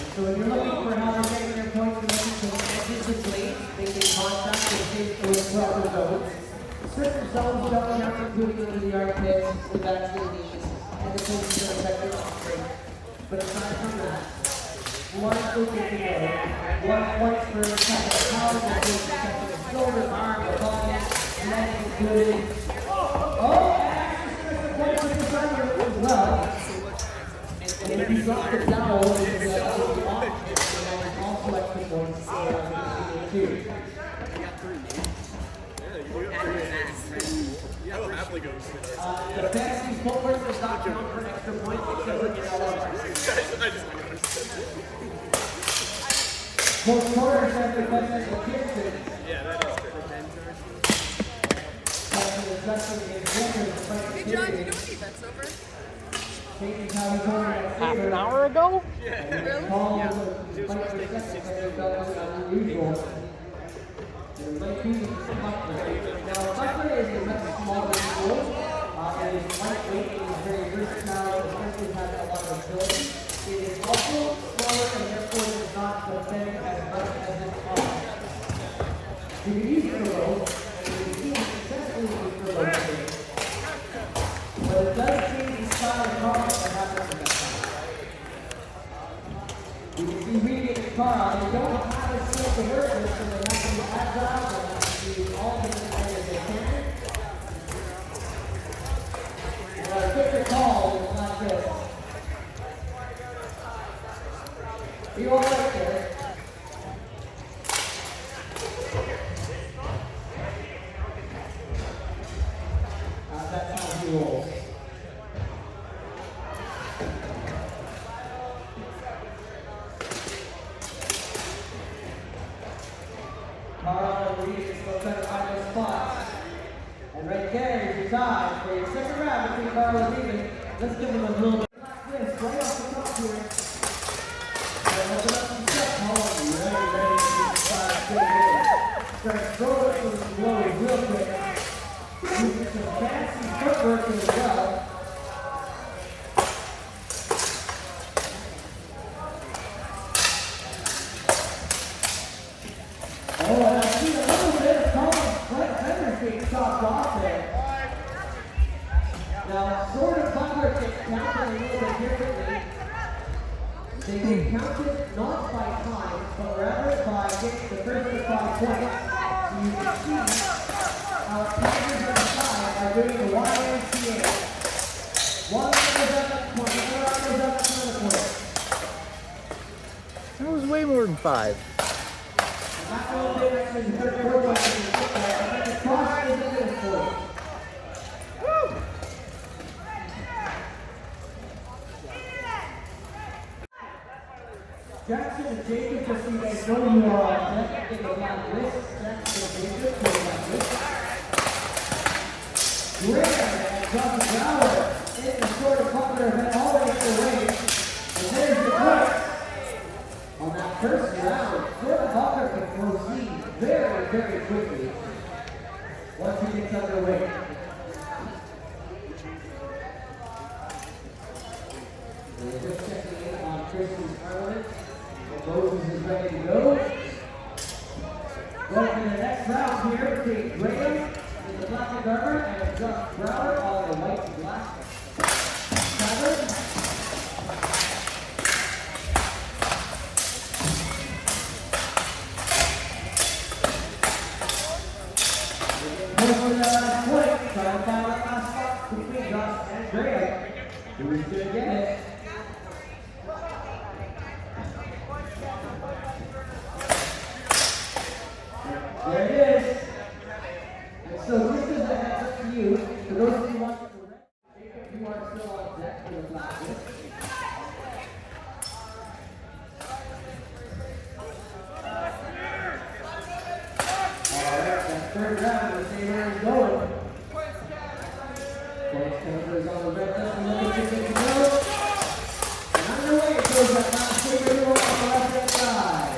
So when you're looking for how they're getting their points, you're looking for edges of blades, making contact with shape those proper zones. Certain zones don't have to move into the armpits, the back to the knees. And the things that are affected straight. But aside from that, one open to go, 1 point for the second power, the shoulder, arm, the body, leg included. Oh, and actually there's a point for this under as well. And if you drop it down, it's also extra points for two. The fantasy footwork does not count for an extra point except for both corners have the question of Kirsten. Yeah, that is true. Hey, John, you know what event's over? Half an hour ago? Really? Now, Buckler is a much smaller school. It is lightweight, it is very versatile, especially has a lot of ability. It is also smaller and therefore does not defend as much as its arm. You can use it for both, and you can use it successfully for both. But it does change the style of combat that happens in that time. You can see Reed and Carl, they don't have a skill to work with, so they have to be agile, they have to use all the different areas they can. A quicker call is not good. You all right there? That's how he rolls. Carl and Reed is still trying to find those spots. And right there is your time for your second round between Carl and Reed. Let's give him a little bit like this, right off the top here. And open up some stuff. Hold on, ready to start. Start throwing it from the low real quick. Using some fancy footwork as well. Oh, and I see a little bit of front fenders being chopped off there. Now, sort of bucklers get counted a little bit differently. They get counted not by time, but rather by getting the first to 5 points. So you can see how players on the side are doing the YMCA. One goes up at 20, another goes up at 20 points. That was way more than 5. And that's all they actually heard four points in the football, and then the cross is into the point. Jackson and Jacob, just so you guys know, you are on deck in the black list. Jackson and Jacob, in the black list. Graham and John Brower in the sort of popular event already underway. And there's the point. On that first round, Jordan Butler can proceed very, very quickly once he gets underway. We're just checking in on Christian's tournament. Moses is ready to go. Going to the next round here between Graham in the black and armor and Josh Browder on the white and black. Seven. Going to the last point. Trying to find that last spot between Josh and Graham. Who's going to get it? There it is. And so this is a heads up to you. For those of you watching the red, Jacob, you are still on deck for the black list. Alright, that third round, we'll see where it's going. Points counter is on the red list. And look at Jacob to go. And underway it goes that last figure on the left hand side.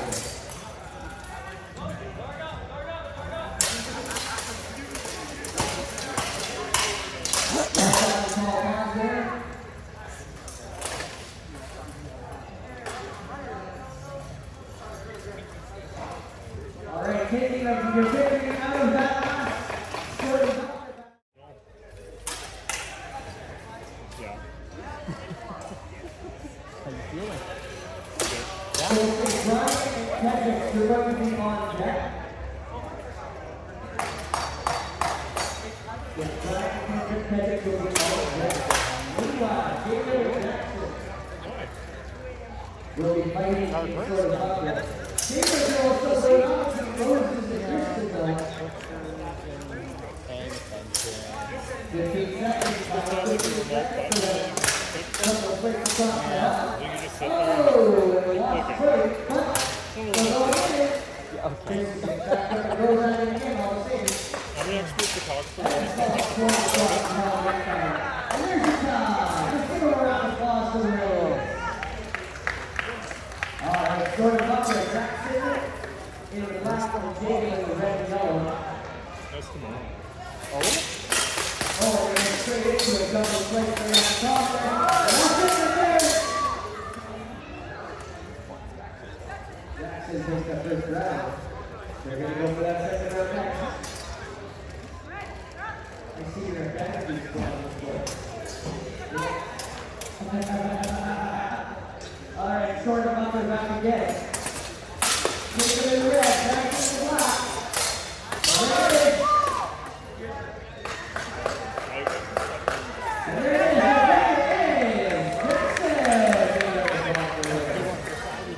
Alright, taking up your picking out of that last sort of Yeah. How you feeling? so it's Brian and Kendrick, you're going to be on deck. Yes, Brian and Kendrick will be on deck. Meanwhile, Jacob and Jackson will be fighting in sort of bucket. Jacob will also go out to Moses and Christian though. Paying attention. 15 seconds by the couple of quick shots out. You can just sit there. Oh, and a lost break, but we're going in it. Christian gets back up and goes at it again all the same. How many experts to talk for? And there's your time. Let's give him a round of applause for the Rails. Alright, Jordan Butler, Jackson in the black and Jacob in the red and yellow. That's tomorrow. Oh, we're going straight into a double play for the top there. And that's it right there. Jackson takes that first round. They're going to go for that second round next. I see your fantasy squad Alright, sort of Butler back again. Take him in the red, back in the black. There it is. And there it is.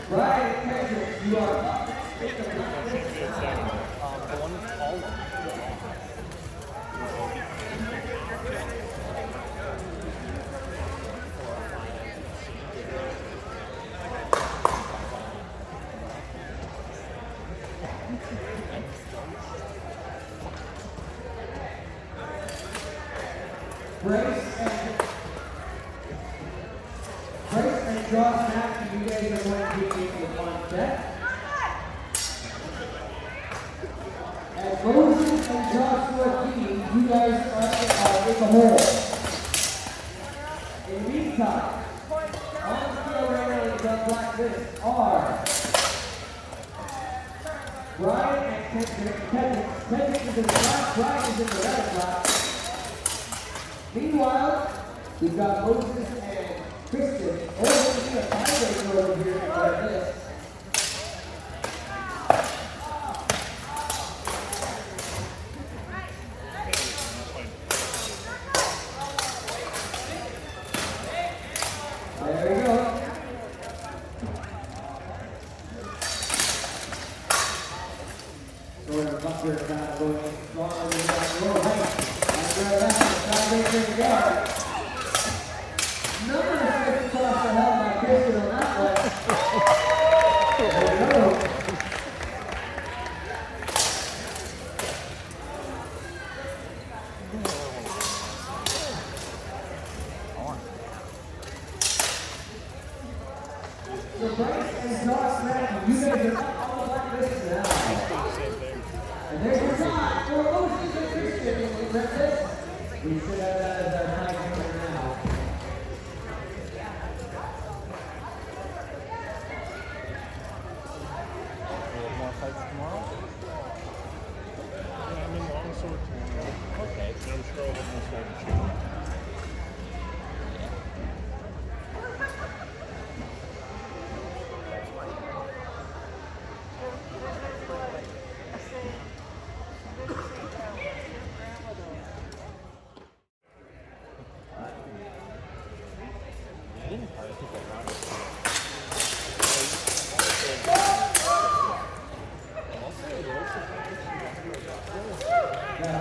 Brian Kendrick, you are up. Take the black list. The one with all of them. Brace and Josh Mack, you guys are going to be on deck. As Moses and Joshua team, you guys are in the hole. In the meantime, on the field right now is up like this are Brian and Kendrick. Kendrick is in the black, Brian is in the red black. Meanwhile, we've got Moses and Kristen. Oh, we're going to a tiebreaker over here like this. There we go. Sort of bucker about going strong on the low height. After that, tiebreaker in the guard. Number 6 cross the hell by Kristen on that one. There we go. So Bryce and Josh Matthew, you guys are up on the blacklist now. And there's your time for Moses and Christian in the red list. We should have that as our tiebreaker now. More fights tomorrow? Yeah, I'm in Longsword tomorrow. Okay. And I'm sure I'll have more sword tomorrow.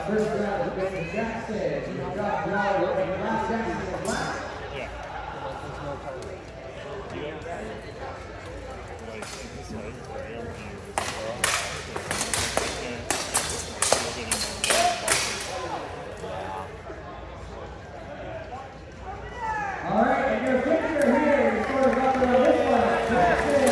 First round of Ben Jackson. You got Brown and last Jackson in black. Yeah. There's no color. You don't like this light gray over here is All right, and your picture here is sort of up on this one. Jackson.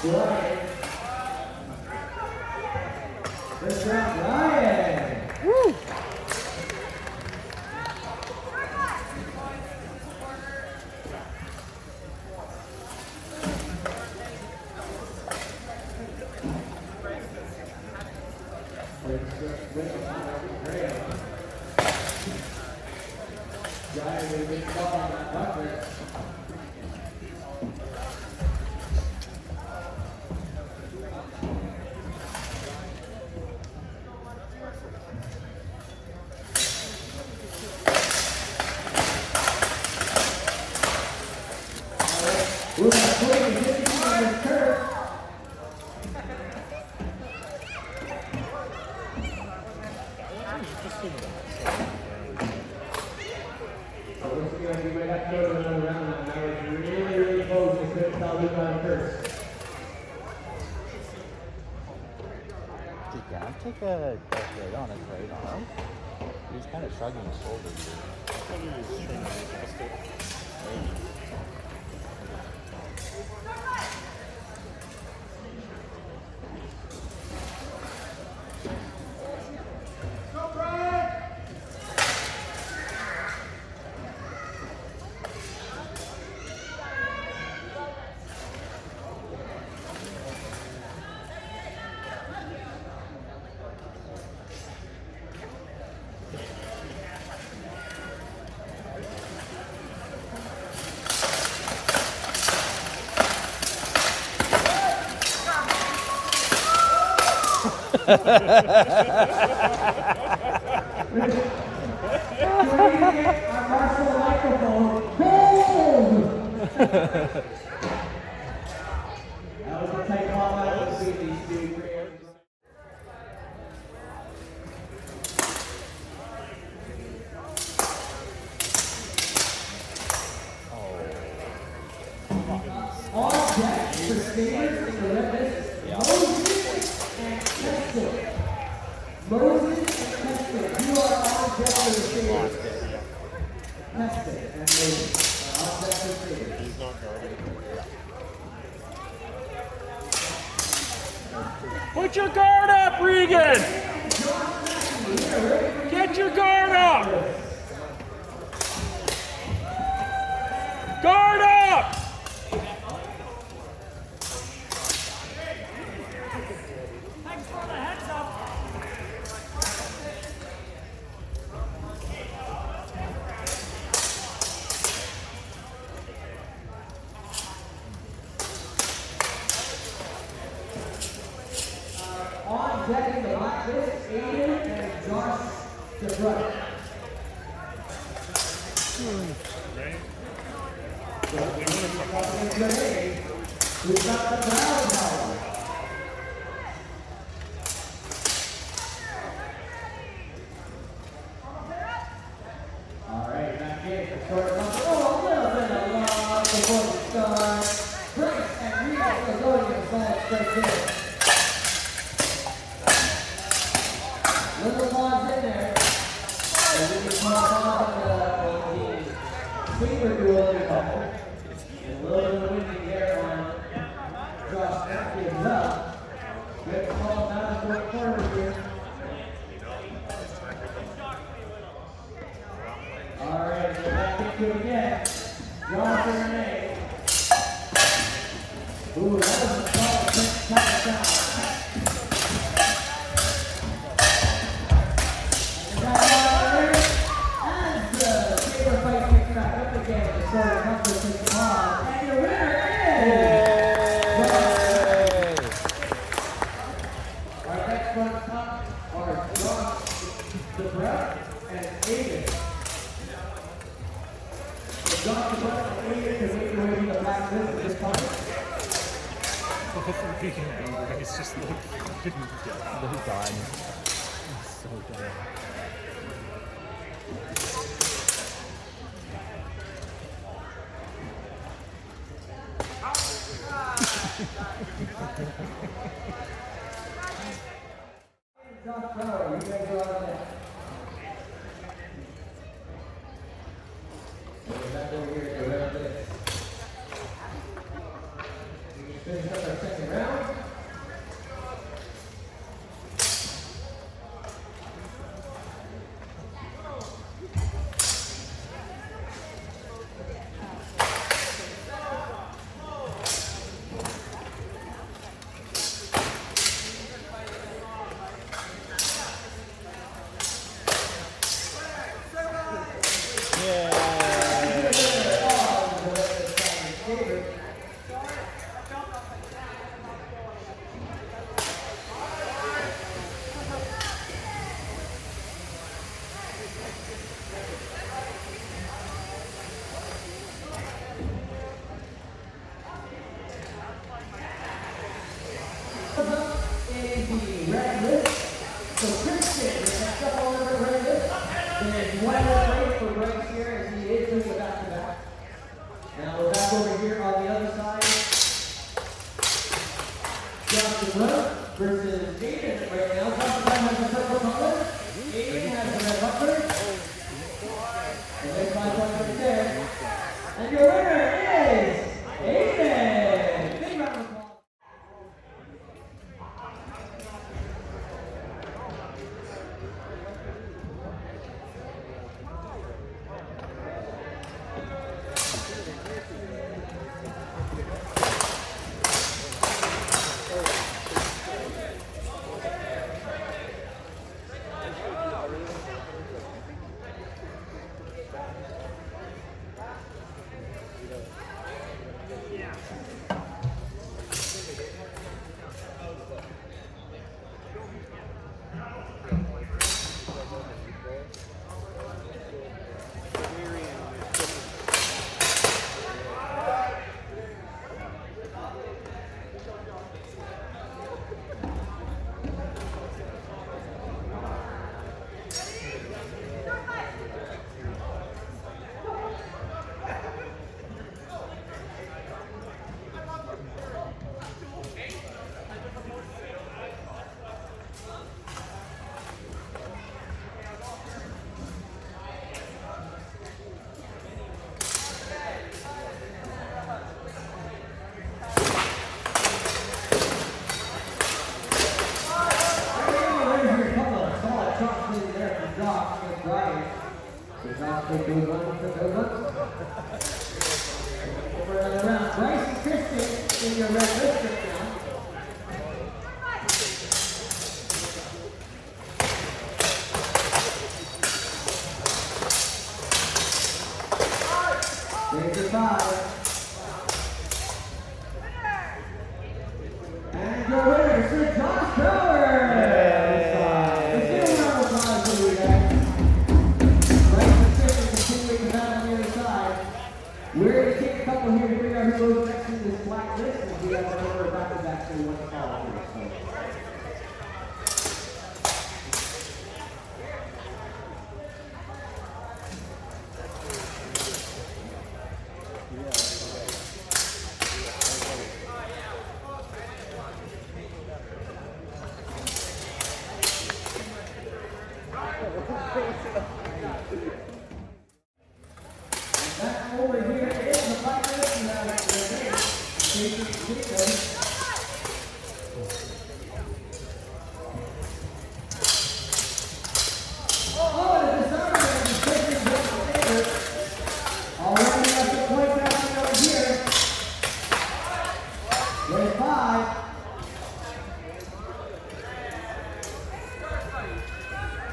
Ryan. First round, Ryan. Woo! Ryan with a big ball on that buffer. We're going to play the 50 on this curve. So once again, we might have to go to another round now. That was really, really close. We couldn't tell who got first. Did Graham take a hit on his right arm? He was kind of shrugging his shoulders. Our Marshall microphone. Boom! That was a tight call out between these two. favorites in the red list, Moses and Tesla. Moses and Tesla, you are all definitely favorites. Tesla and Moses are all definitely favorites. He's not guarding. Put your guard up, Regan! Get your guard up! Guard up! On deck in the black list, Aiden and Josh DeBruck. We've got the crowd power. All right, back in for short number. Oh, a little bit of love before we start. Brace and Regan are going to the solid straight in. Little pause in there. And we can pause on the sweeper duel in a couple. And a little bit of winning there on Josh Atkins up. Good call down the fourth corner here. All right, so back into it again. Josh and Renee. Ooh, that was a solid touchdown. He's just like fucking dead. They're done. He's so done. Josh Power, you guys are on that. So back over here to round this. We can finish up our second round. Versus Aiden right now. Johnson has the purple color. Aiden has the red butler. And there's 5 points right there. And your winner is Aiden. Big round of applause. Take those ones, take those ones. For another round. Bryce and Kristen in your red district now. There's your 5. And your winner, Sir Josh Power! Let's give a round of applause for you guys. Bryce and Kristen continuing to battle on the other side. We're going to take a couple here to figure out who goes next in this black list, and we have a number of back-to-backs that we want to follow here. So. Back over here is the black list. We have Jason Chico. Oh, and the designer is Jason Chico. Already got the point back over here. There's 5.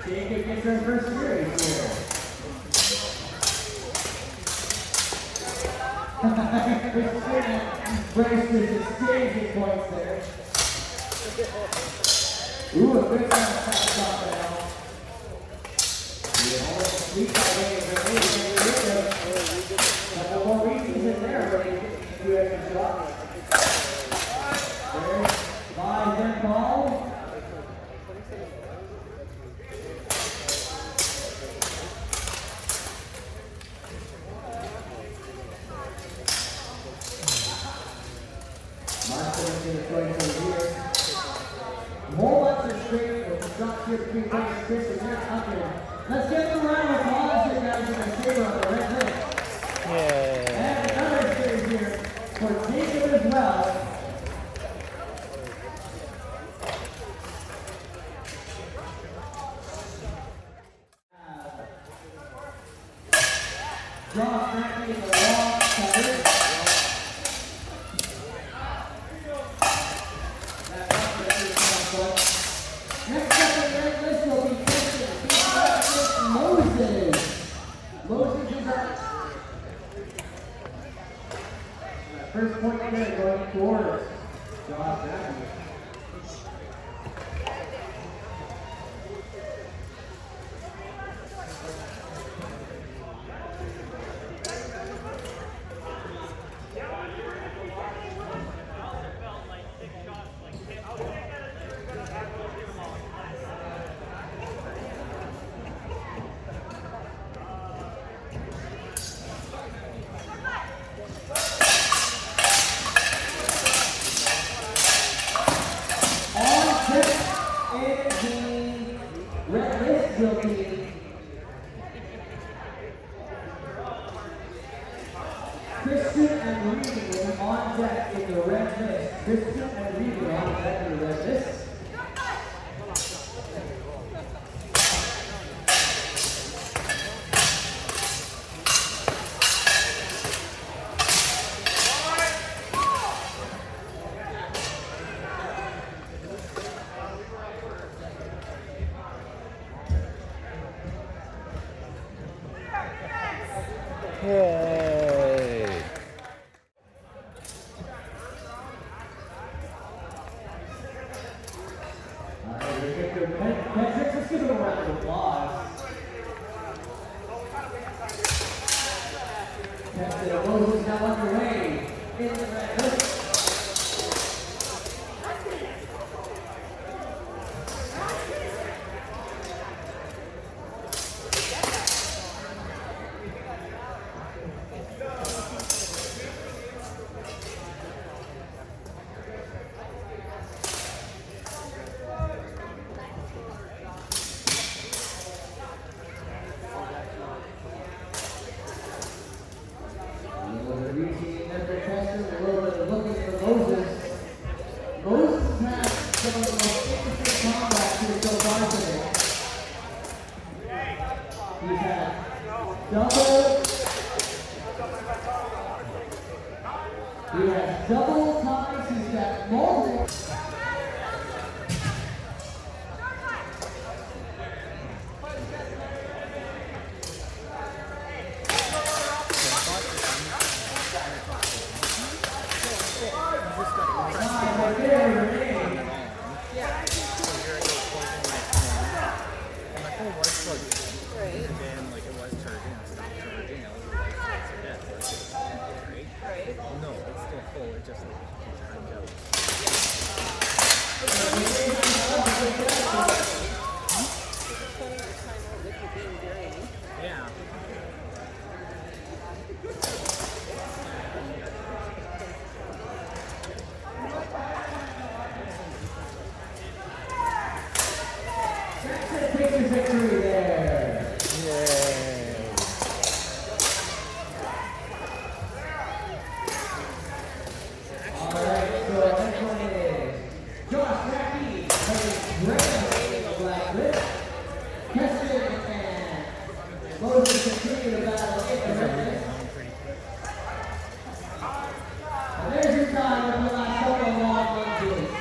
Jacob gets her first series here. Bryce is exchanging points there. Ooh, a good shot now. Yeah, almost sweet by couple more reasons in there, but he gets a few extra shots. There's 5 then called. Let's give them a round of applause here, guys, in the favor of the red list. And another series here for Jacob as well. John Frankie in the long cover. Next up on the red list will be Moses. Moses is up. First point there going towards Josh Matthews. Christian and Regan on deck in the red list. Christian and Regan on deck in the red list. Yay! Let's give them a round of applause. The vote is now underway in the red list. Looking double. He has double ties. He's got multiple. Then like it was charging, it stopped charging. I was like, it's dead. Right? No, it's still full. It just like timed out. Yeah. Takes the victory there. Alright, so next one is Josh Mackey versus Graham Black List. Keston and Moses continue to battle in the red list. And there's your time with the last couple of long lunges.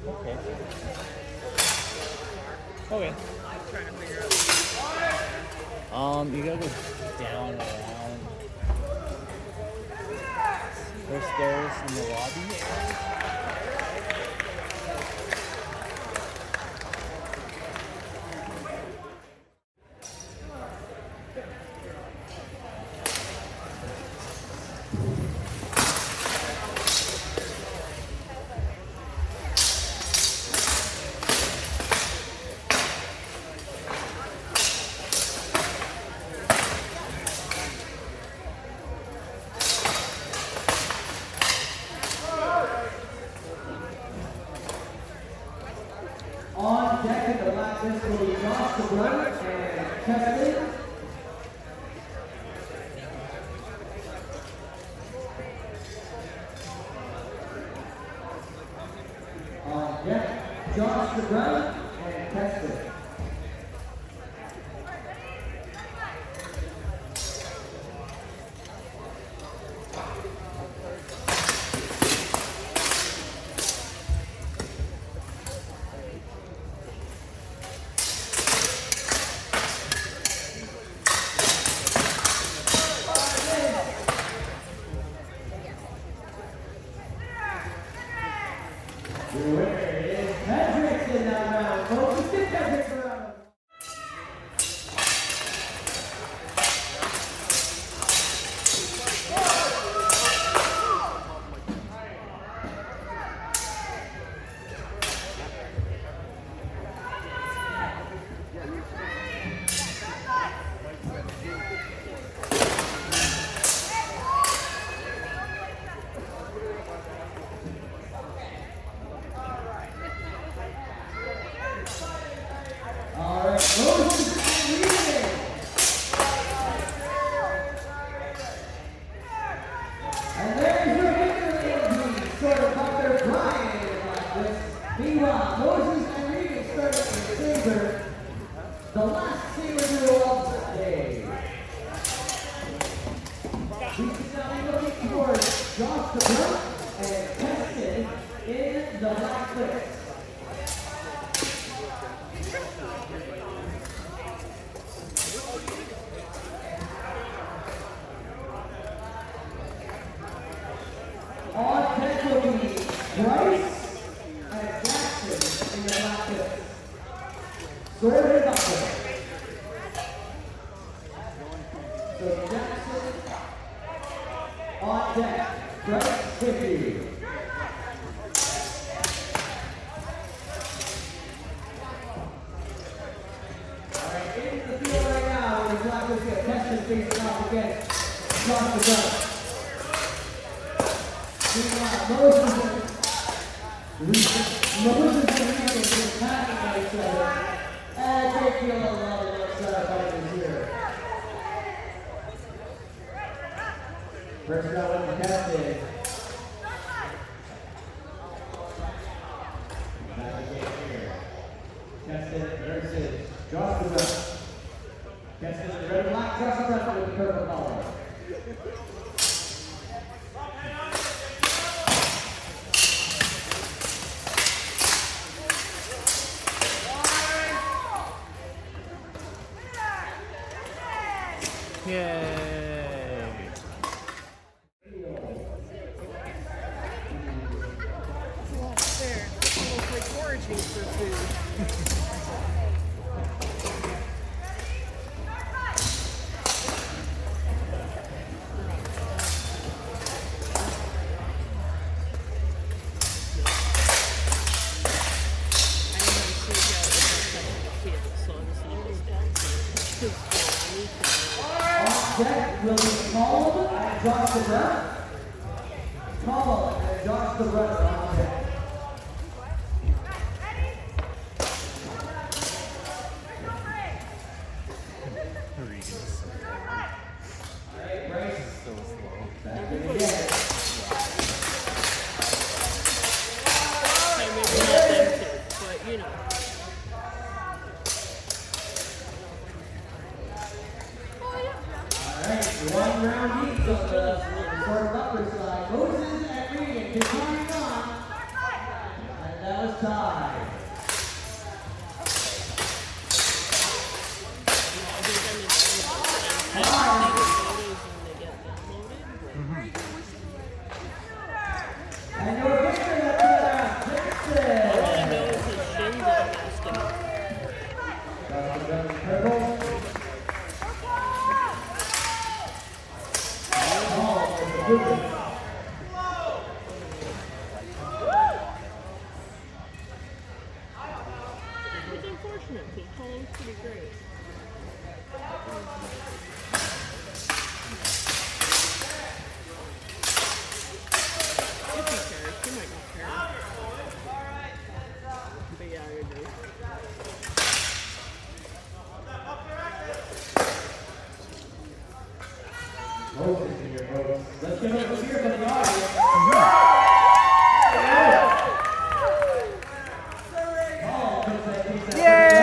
Okay. Okay. You gotta go down and around. There's stairs in the lobby. On deck at the black list will be Josh DeBrun and Keston. On deck, Josh DeBrun and Keston. Josh the Brunt and Preston in the black clips. On deck will be Bryce and Jackson in the black clips. Sword is up there. So Jackson on deck, Bryce with you. Alright, into the field right now, where the black clips get tested facing off against Josh the Brunt. Moses and Regan just attacking at each other. And they feel a lot of outside fighters here. First round contested. Back again here. Tested versus Josh the Brunt. Tested red and black, Josh the Brunt with the purple collar. Yay! There. Almost like foraging for food. Deck will be Called and Josh the Brunt. Called and Josh the Brunt are on deck. Alright, Bryce. So slow. Back in again. Maybe not them two, but you know. Alright, one round each on the sort of upper side. Moses and Regan continuing on. And that was tied. And your victor at the purple. It's unfortunate because Colin's pretty great. If he cares, he might not care. But yeah, I agree. Moses in your votes. Let's give it a cheer from the audience. Yay!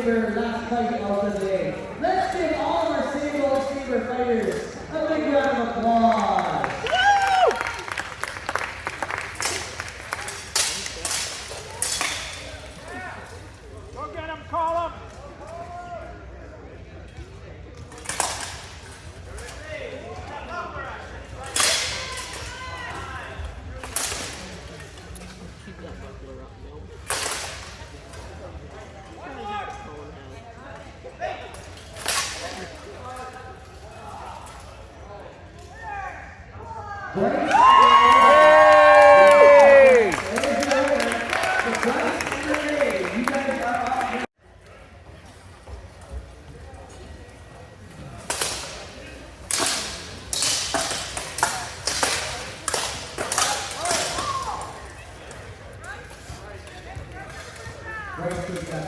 Last fight of the day. Let's give all of our single saber fighters a big round of applause. Go get him, call him. Keep that buckler up, no. Colin has.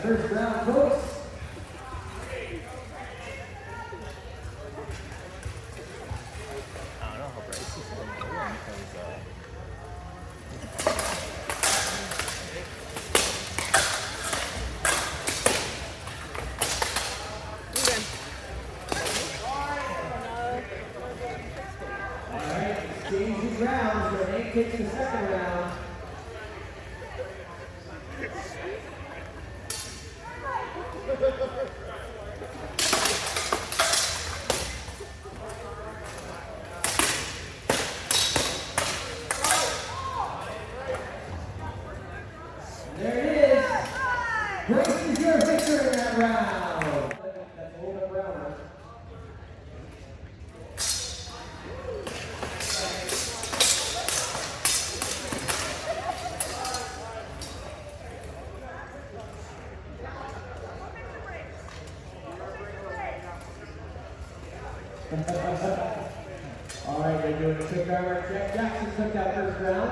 First round, folks. I don't know how Bryce is going to win because 3 rounds, Renee takes the second round. There it is. Grace is your victor in that round. That's a hold up rounder. All right, they're doing a quick round. Jack Jackson took that first round.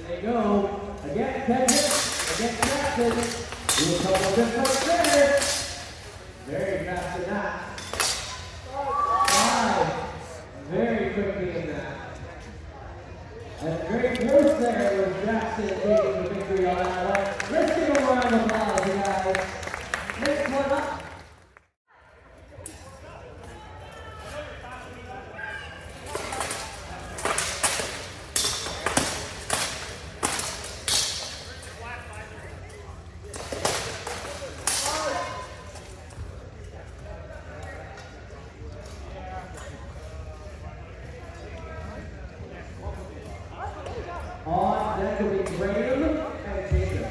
They go. Again, Kendrick against Jackson. Do a couple just right there. Very fast in that. 5. Very quickly in that. And very close there was Jackson taking the victory on that one. Let's give a round of applause, you guys. Next one up. On deck will be Graham and Jacob.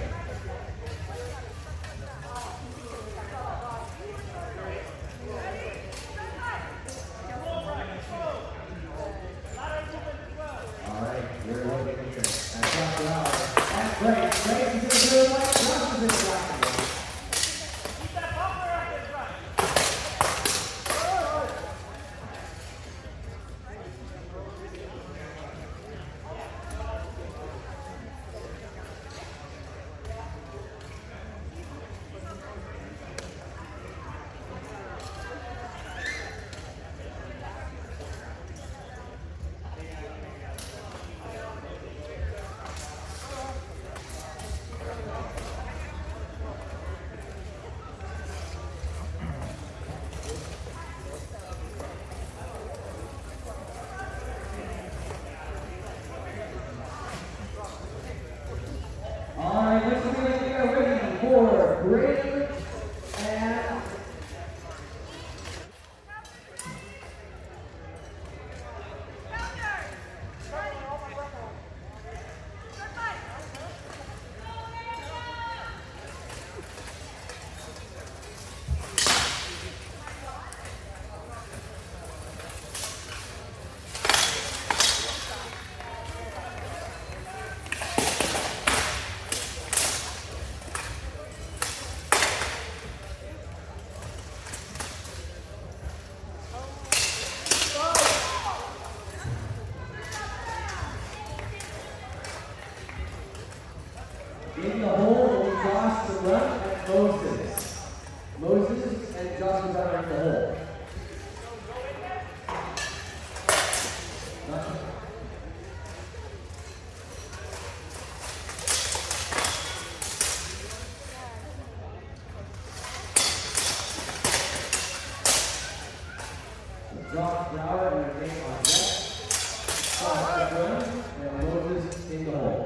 All right, we're looking here. That's Josh out. That's great. Grace is in the blue and white. Josh is in the black and white. All right, let's see if we are ready for Graham and in the hole will be Josh to run and Moses. Moses and Josh to run in the hole. Josh Brower and Renee on deck. Josh to run and Moses in the hole.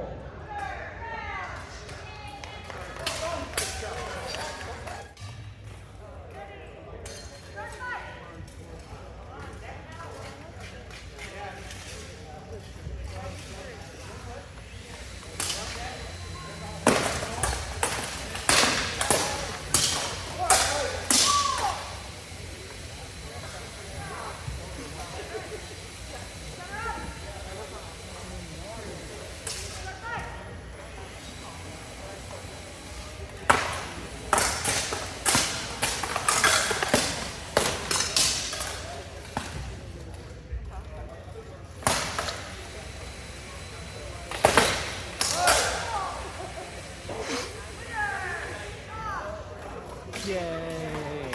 Yay!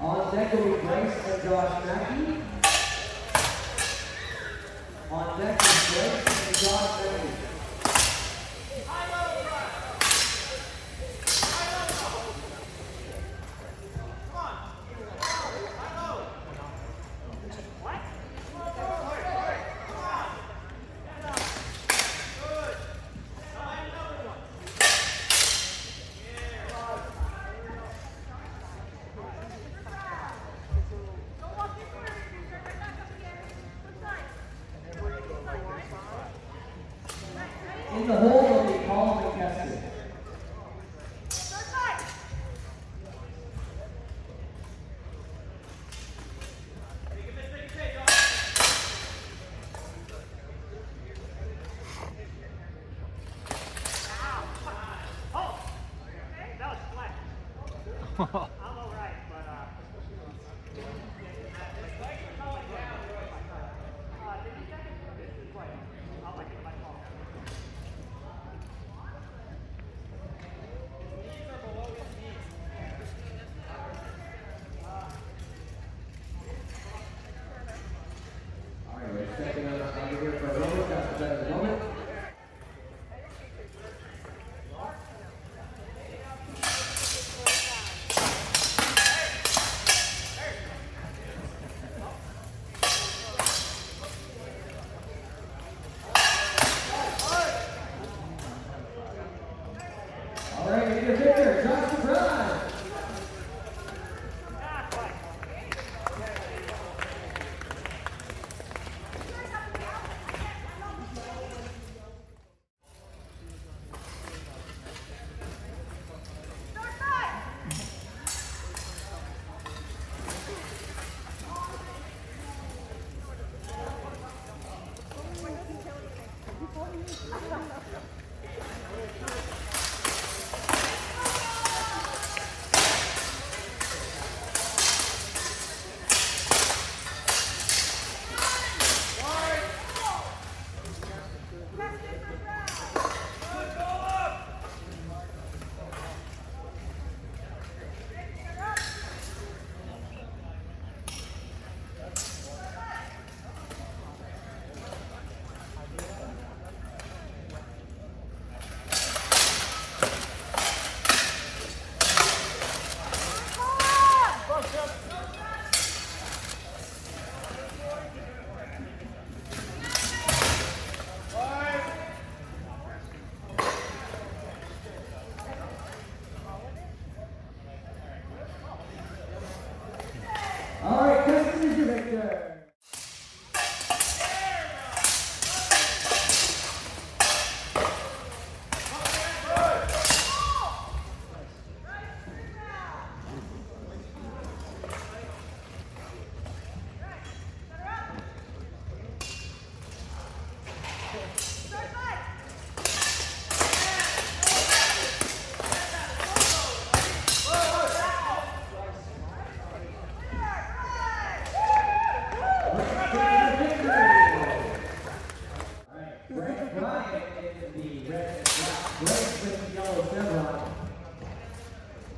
On deck will be Bryce and Josh Mackey. On deck is Bryce and Josh Mackey. In the hole will be Colin McKesson. Checking on over here for a moment. That's the better moment. All right, get your picture. Josh McBride. All right, Justin is your victor.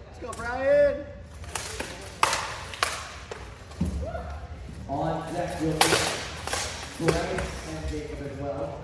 Let's go, Brian! On deck will be Bryce and Jacob as well.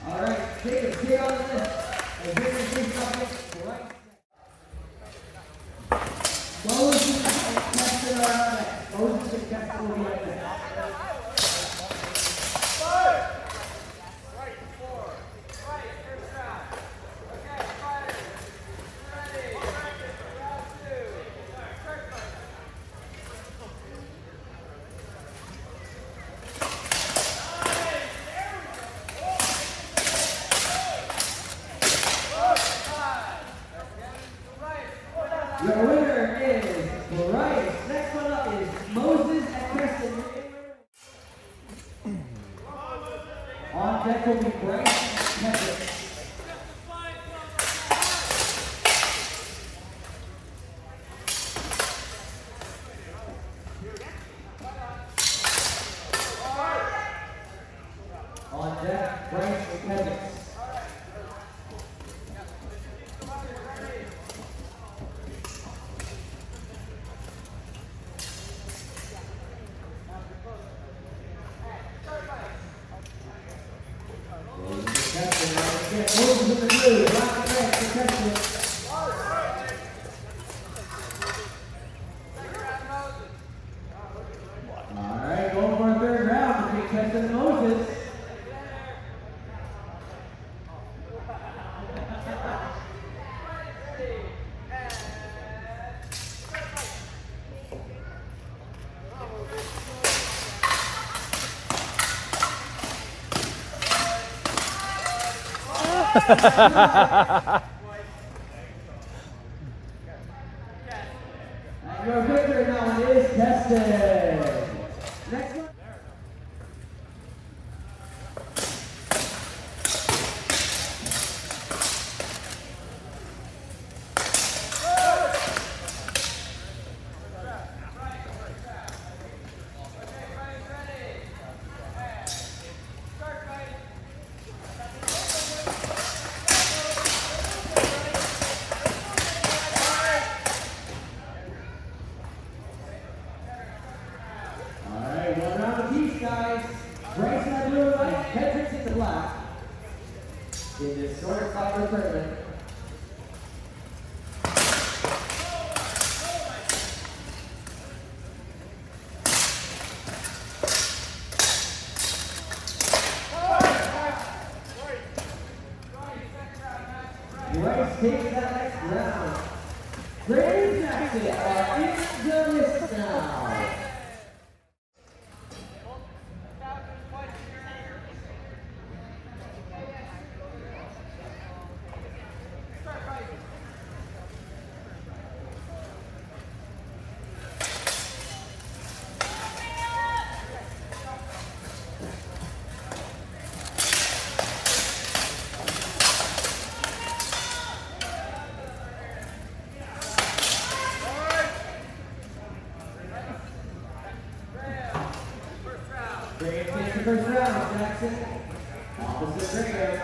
All right, Jacob, get on the list. And here is his topic, right? Moses and Kester are up next. Moses and Kester will be up next. Your winner is Bryce. Next one up is Moses and Kristen. On deck will be Bryce and Kevin. On deck, Bryce and Kevin. Moses in the blue, black and red, contestant. All right, going for a third round between Keston and Moses. And your victor now is Keston. Next one. Alright, one round apiece, guys. Bryce in the blue and white, Hendricks in the black. In this short fiber tournament. Bryce takes that next round. Gray and Jackson are in the list now. Graham takes the first round, Jackson. Opposite Graham.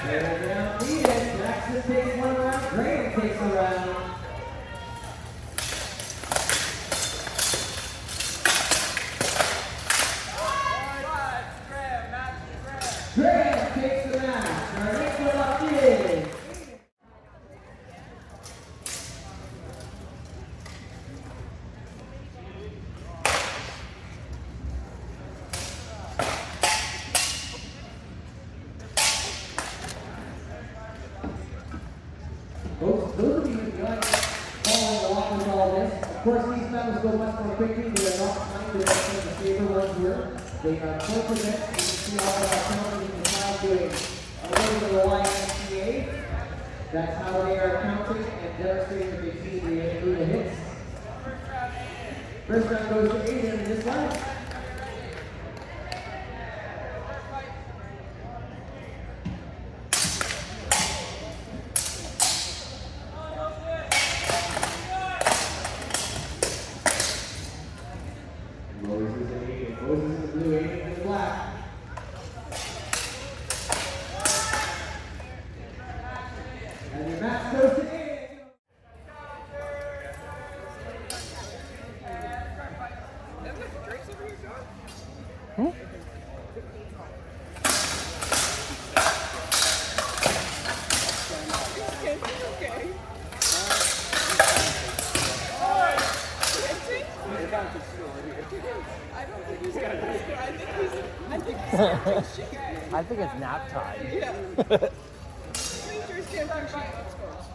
Graham leading. Jackson takes one round. Graham takes a round. Graham takes the match. Our next one up is those of you who like following along with all this, of course these battles go much more quickly. They are not timed to the favorite ones here. They are 12%. You can see all of our counters in the crowd doing a little bit of the YMCA. That's how they are counting and demonstrating that they see the hits. First round goes to Aiden in this one. Moses in the blue, Aiden in the black. And your match goes to Aiden. Drinks over here? I think it's nap time. Yeah. Pretty sure he's getting pretty shit scores.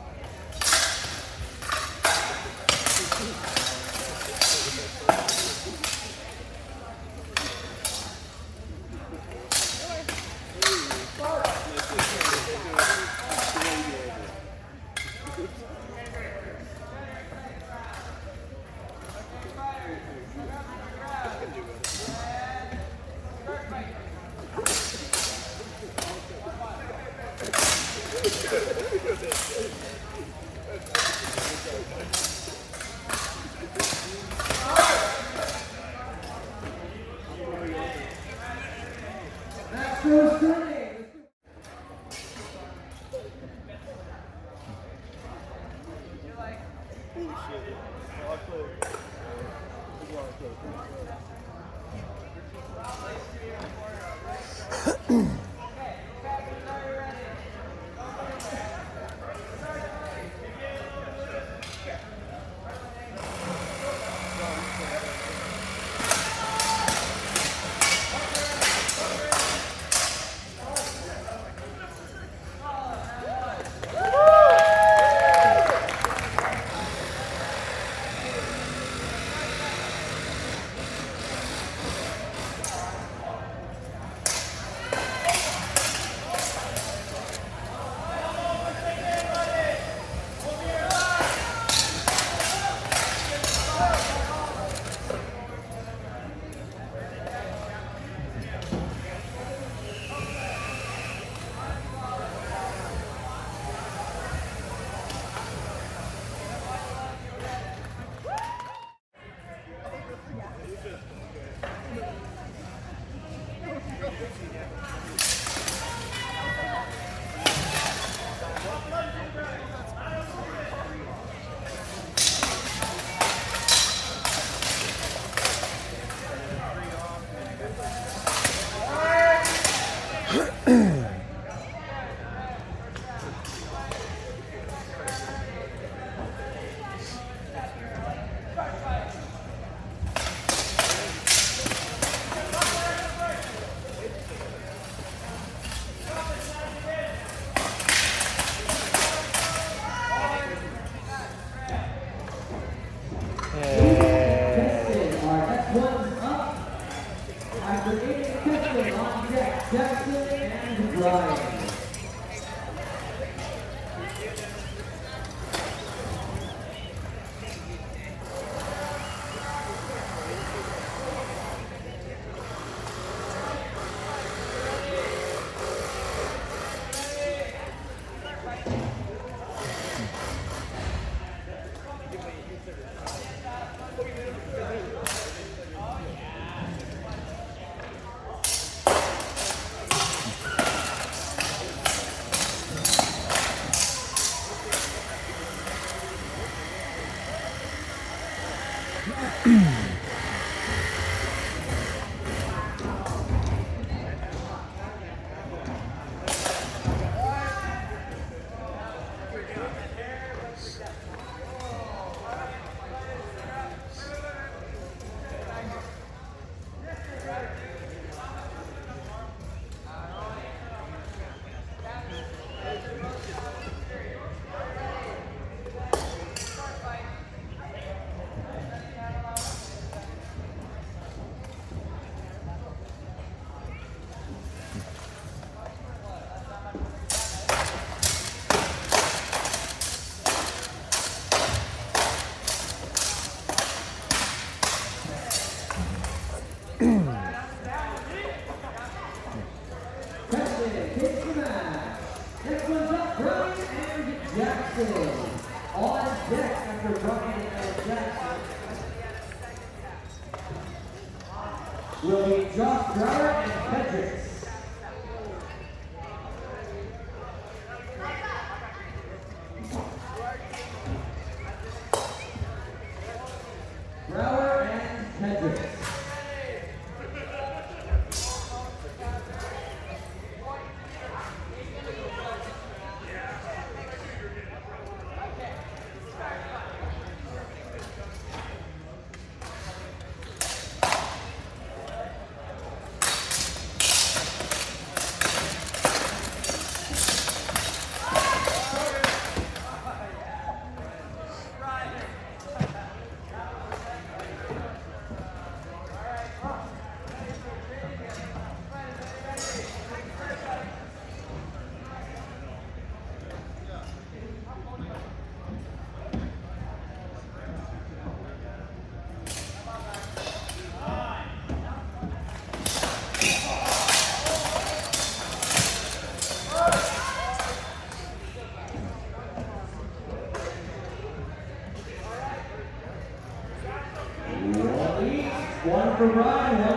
Will be Josh Brower and Patrick. Brower and Patrick.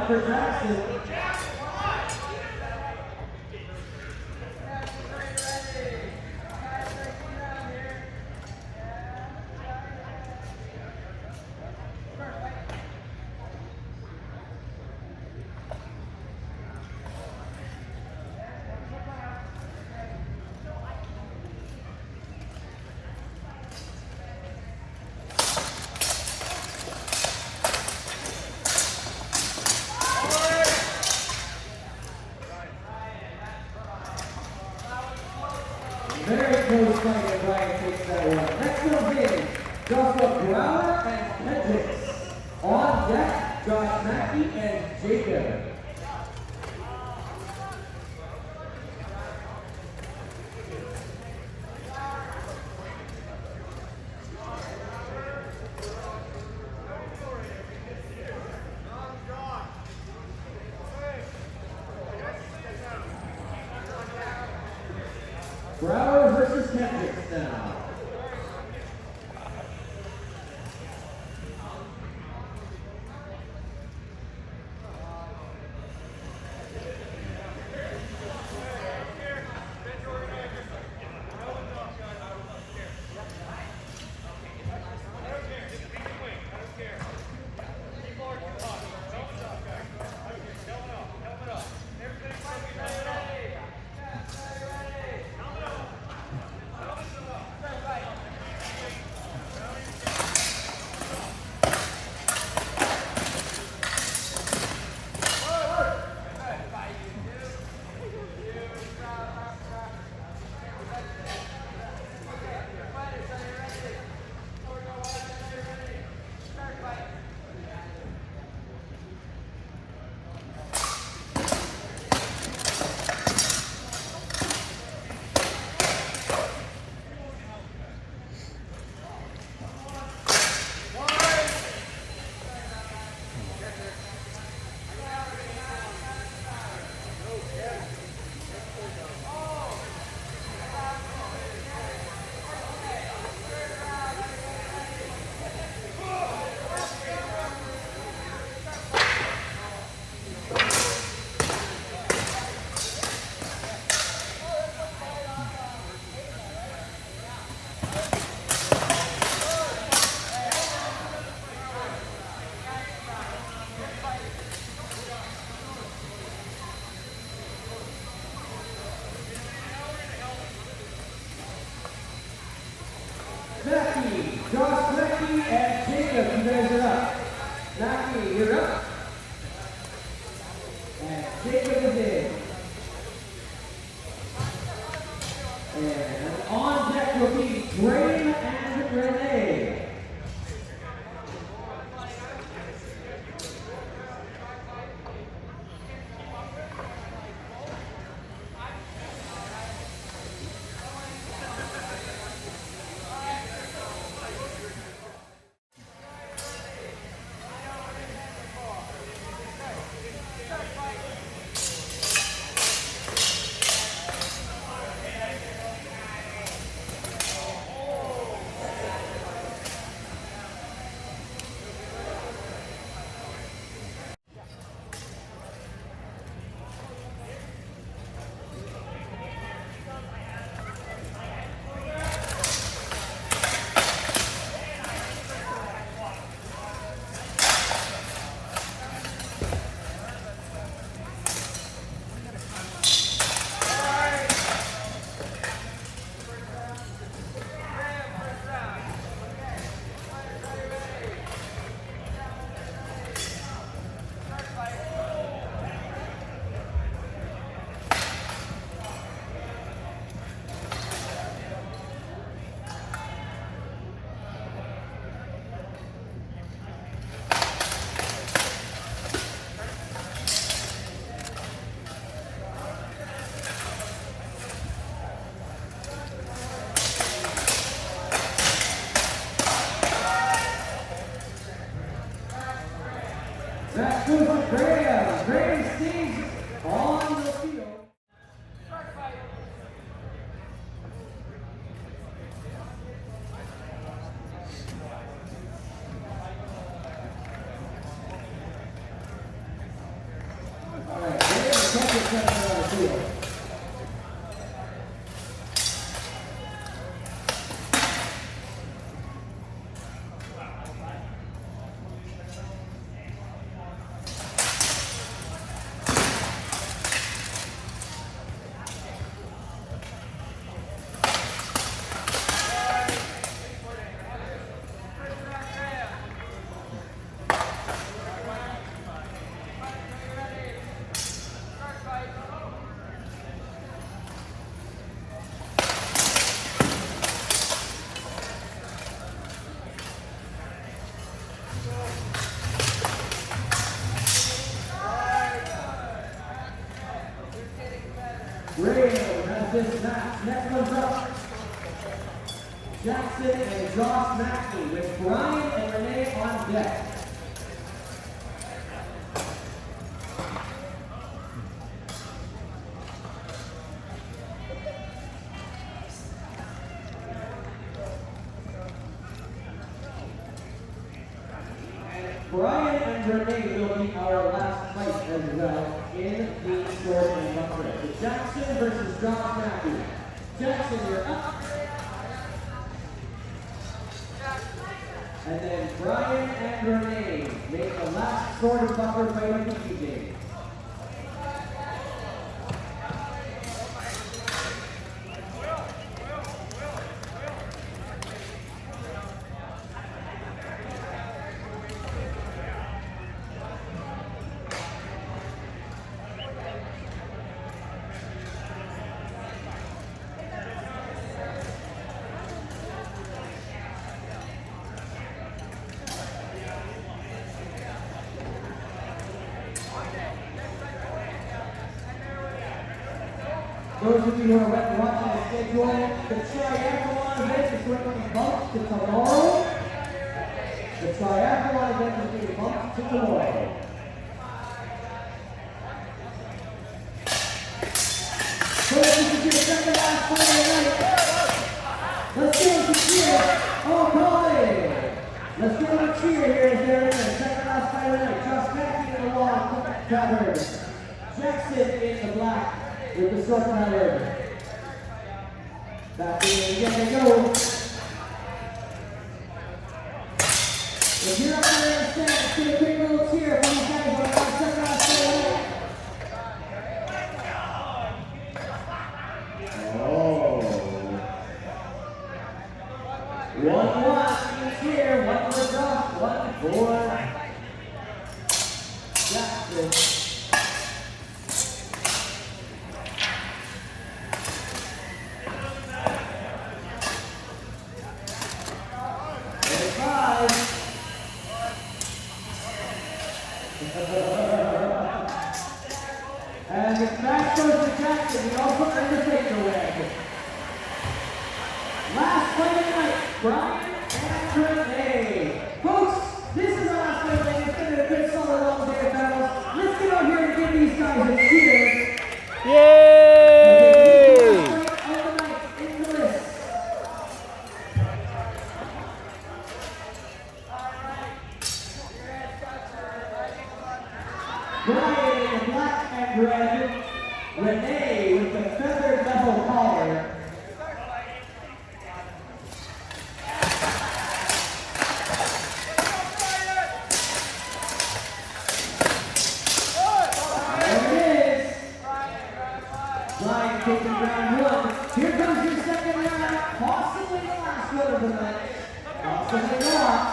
one for Jackson. Very close fight, and Ryan takes that one. Next one's in. Joshua Growler and Hendricks. On deck, Josh Mackey and Jacob. Brower versus Hendricks now. Mackey, Josh Mackey and Jacob, you guys are up. Mackey, you're up. And Jacob is in. And on deck will be Graham and Renee. together on the field. Ray has this match. Next one's up. Jackson and Josh Mackey with Brian and Renee on deck. Brian and Renee will be our last fight as well in the sword and buckler. So Jackson versus Josh Mackey. Jackson, you're up. And then Brian and Renee make the last sword and buckler fight of the evening. Those of you who are watching the schedule, the triathlon event is going to be bumped to tomorrow. The triathlon event is being bumped to tomorrow. So this is your second last fight of the night. Let's give them a cheer. Oh, golly. Let's give them a cheer here as they're in the second last fight of the night. Josh Mackey in the long pattern. Jackson in the black with the short pattern. Back in again they go. If you're up there in the stand, let's get a big little cheer from these guys on the second last fight of the night. Oh. 1-1 each here, one for Josh, one for Jackson. And the match goes to Jackson. We all put Undertaker away. Last fight of the night, Brian and Renee. Folks, this is our last fight of the night. It's been a good solid long day of battles. Let's get out here and give these guys a cheer. Yay! Last fight of the night in the list. Brian in the black and red, Renee with the feathered metal collar. There it is. Brian taking round one. Here comes your second round, possibly the last one of the night. Possibly not.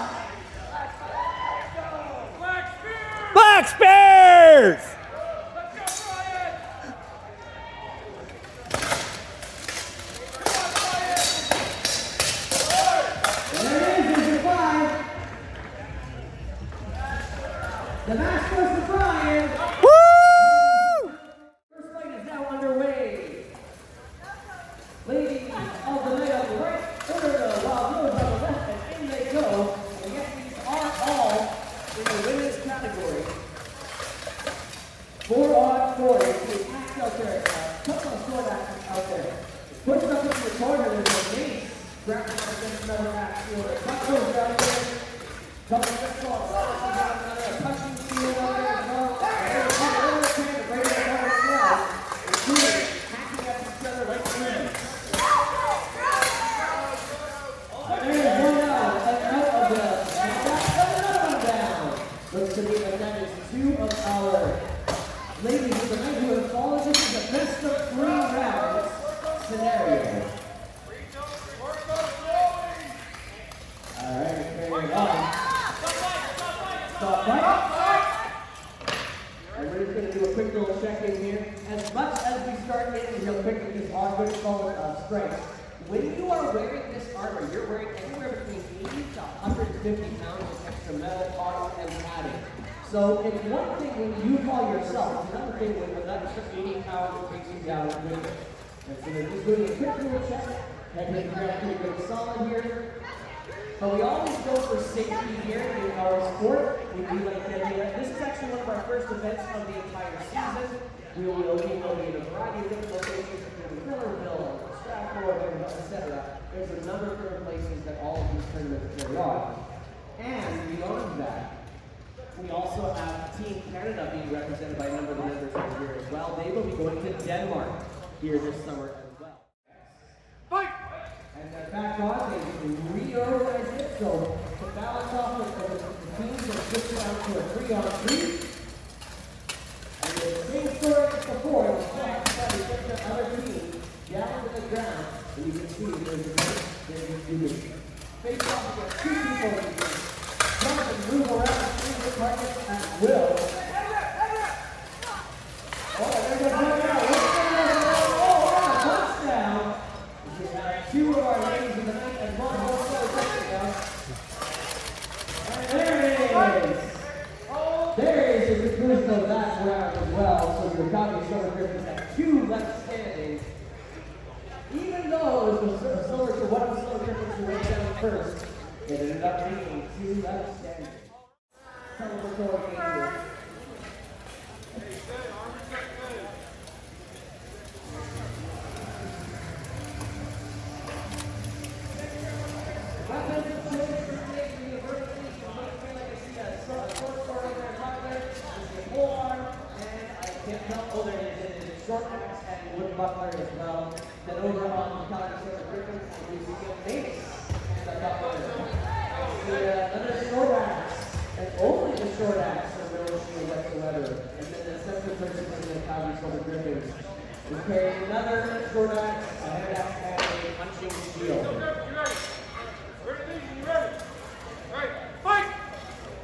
Black Spears! The match goes to Brian. Woo! First fight is now underway. Ladies of the night on the right, order while those on the left, and in they go. And yet these are all in the women's category. 4-on-4. It's the act out there. Couple of sword actions out there. Push up into the corner. There's a mace. Grab it against another axe. Cut goes down there. Couple of good shots. Another punching field out there as well. And there's another chance to break it down as well. is a 3-round scenario. Alright, carrying on. Stop fight. And we're just going to do a quick little check-in here. As much as we start getting real quick with this hard solid strength, when you are wearing this armor, you're wearing anywhere between 80 to 150 pounds of extra metal, armor, and padding. So it's one thing when you call yourself, it's another thing when an extra 80 pounds takes you down with it. And so we're just doing a quick little check. Head to the ground pretty good solid here. But we always go for safety here in our sport. We do like this is actually one of our first events of the entire season. We will be in a variety of different locations, including Millerville, Stratford, etc. There's a number of different places that all of these tournaments carry on. And beyond that, we also have Team Canada being represented by a number of the members over here as well. They will be going to Denmark here this summer as well. Fight! And back on, they reorganized it, so to balance off the teams are switched down to a 3-on-3. And the same story as before, the flag try to get the other team down to the ground, and you can see there's a face off against 2 people in the game. Jump and move around the targets at will. Oh, there goes one now. Oh, touchdown. We have 2 of our ladies of the night and 1 whole touchdown. And there it is. There is the conclusion of that round as well. So your Calgary Silver Griffins have 2 left standing. Even though it was similar to one of the Silver Griffins who went down first, it ended up being 2 left standing. Celebratory game here. Weapons of choice for State University. Like I see a short sword in there, top there. There's a pole arm, and I can't tell. Oh, there it is. It's a short axe and wood buckler as well. Then over on the Calgary Silver Griffins, we see a mace and a buckler. Another short axe, and only the short axe for no shield whatsoever. And then the second person in the Calgary Silver Griffins is carrying another short axe, a hand axe, and a punching shield.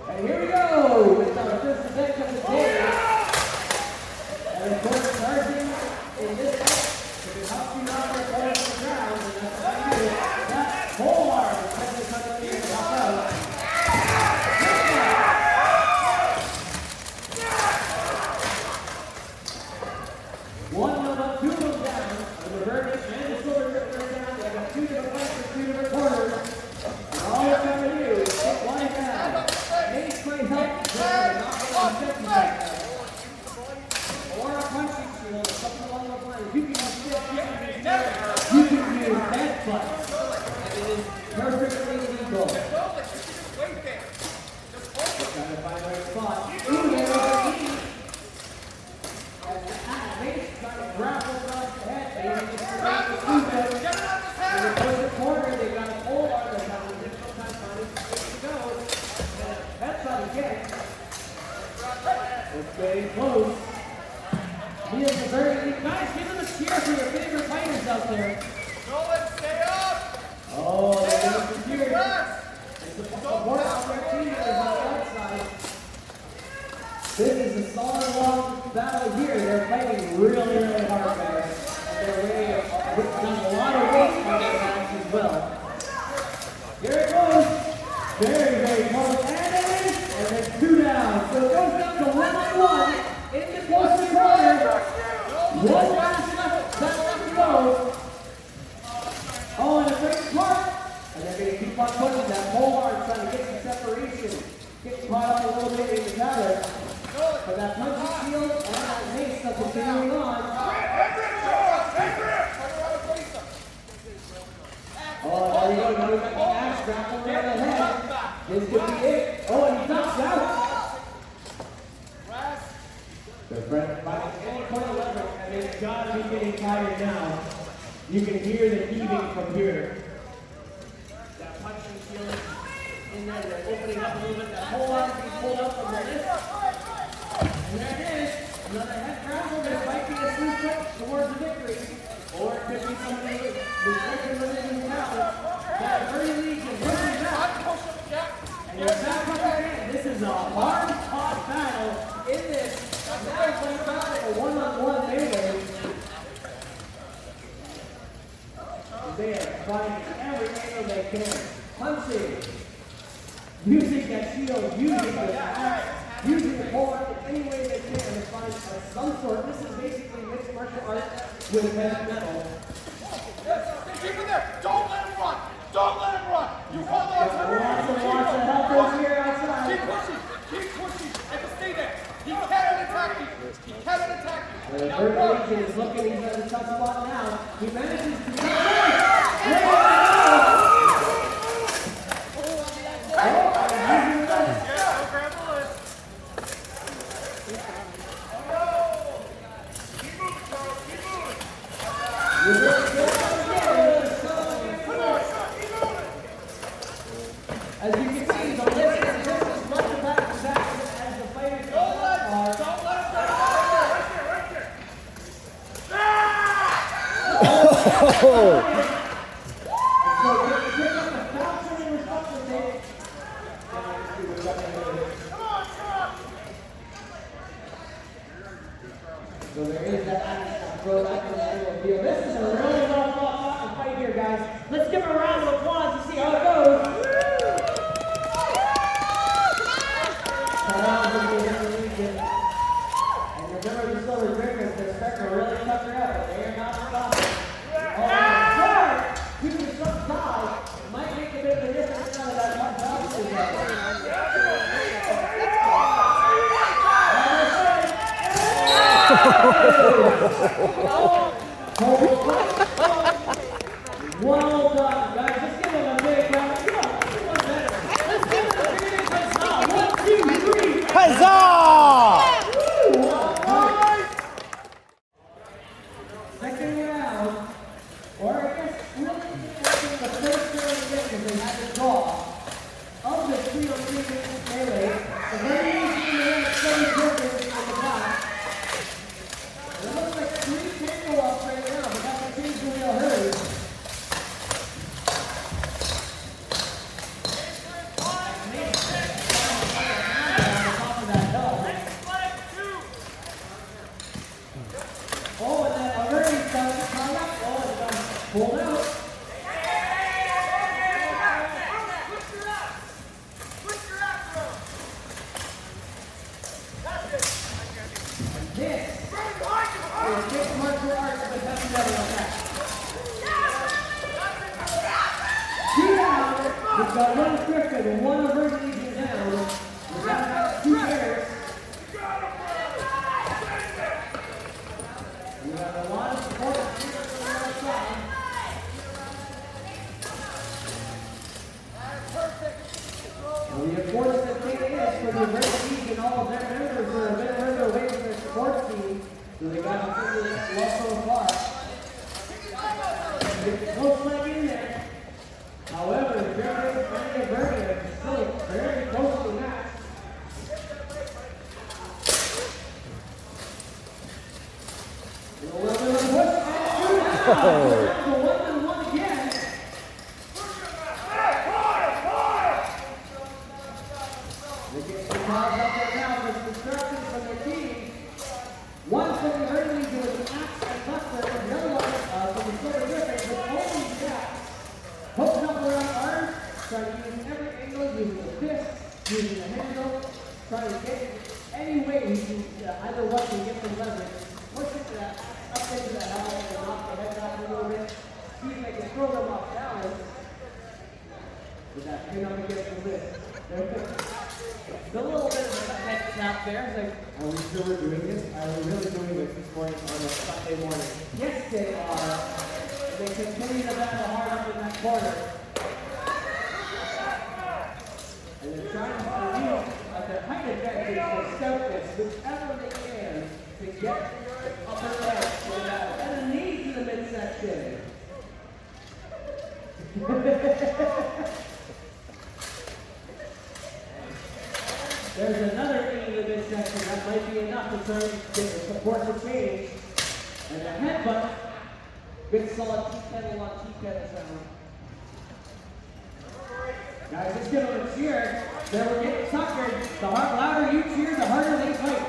And here we go with our first event of the day. And of course, charging in this event, if it helps you not get caught on the ground, and that's what I do. That pole arm is heavily coming in and knock out. One of them, 2 of them down. The Verdict and the Silver Griffin down. They got 2 different flanks, 2 different corners. And all they're trying to do is get one down. Mace might help. Or a punching shield or something along those lines. You can use stick, you can use headbutts. And it is perfectly legal. Just trying to find the right spot. Ooh, there's a knee. And Mace trying to grapple across the head. Maybe just to make the movement. And they push the corner, they've got a hold on them. Having a difficult time finding place to go. And headbutt again. It's getting close. He is a very lead. Guys, give them a cheer for your favorite fighters out there. Nolan, stay up! Oh, they're going to cheer. It's a support out their team that is on the outside. This is a solid long battle here. They're fighting really hard, guys. And they're done a lot of weight on their backs as well. Here it goes. Very close. And it is. And it's 2 down. So it goes down to 1-on-1 in the closest corner. 1 last left to go. Oh, and a great mark. And they're going to keep on pushing that pole hard, trying to get some separation. Get caught up a little bit in the counter. But that punching shield and that mace are continuing on. Oh, there we go. Now we've got the axe grapple right ahead. This could be it. Oh, and he ducks out. They're fighting any point of leverage, and they've got to be getting tired now. You can hear the heaving from here. That punching shield in there. They're opening up a little bit. That whole arm being pulled up from the wrist. And there it is. Another head grapple. There might be a sleep hook. towards the victory, or it could be somebody who's regularly talent that very Legion pushes out. And you're back up again. This is a hard-fought battle in this. Now playing back a one-on-one melee. They are finding every angle they can. Punching. Using that shield, using the axe, using the pole in any way they can to find some sort. This is basically mixed martial arts with heavy metal. Keep him there. Don't let him run. Don't let him run. You hold on to him. Lots of helpers here outside. Keep pushing. Keep pushing. And stay there. He cannot attack you. He cannot attack you. The third Legion is looking. He's at a tough spot now. He manages to get as you can see, the list is just much of that as the fighters are. So there is that throw back in the middle of the field. This is a really well-fought fight here, guys. Let's give a round of applause to see how it goes. And remember the Silver Drinkers, they're starting to really cut her out, but they are not stopping. Oh my God! Keeping the shot high might make a bit of a difference now that that box is well done, guys. Let's give them a big round. Come on, what's better? Let's give them a big huzzah. 1, 2, 3. Huzzah! Second round, or I guess really the first round again because they had the draw of the 3-on-3 melee. The very easy to win 7 Drinkers on the top. It looks like 3 tango ups right now, but that's a change in real hurry. Oh, and then already started to come up. Oh, it's done. Pulled out. And this is mixed martial arts with heavy metal attack. 2 down. We've got 1 Griffin and 1 Averted Legion down. We've got 2 pairs. We have a lot of support here on the other side. And the unfortunate thing is for the Red League and all of their members are a bit further away from their support team, so they got to figure this well so far. It's close leg in there. However, the Fairbanks and the Bernie are still very close to that. A little bit of a push and 2 down. So 1-on-1 again. They get some calls up there now for instructions from their team. One from the Early Legion with an axe and buckler, and the other one from the Silver Griffins with only jabs. Poking up around arms, trying to use every angle, using the fist, using the handle, trying to get any way he can either one can get some leverage, push it to that, up into that helmet and knock the head back a little bit, see if they can throw them off balance with that pin up against the list. There's a little bit of a head snap there. It's like, are we sure we're doing this? Are we really doing this morning on a Sunday morning? Yes, they are. They continue to battle hard up in that corner. And they're trying to use their height advantage to scout this, whichever they can, to get upper edge to the battle. And a knee to the midsection. There's another knee to the midsection. That might be enough to turn the support to change. And the head Good solid T-pedal on T-pedal sound. Guys, let's give them a cheer. They were getting suckered. The louder you cheer, the harder they fight.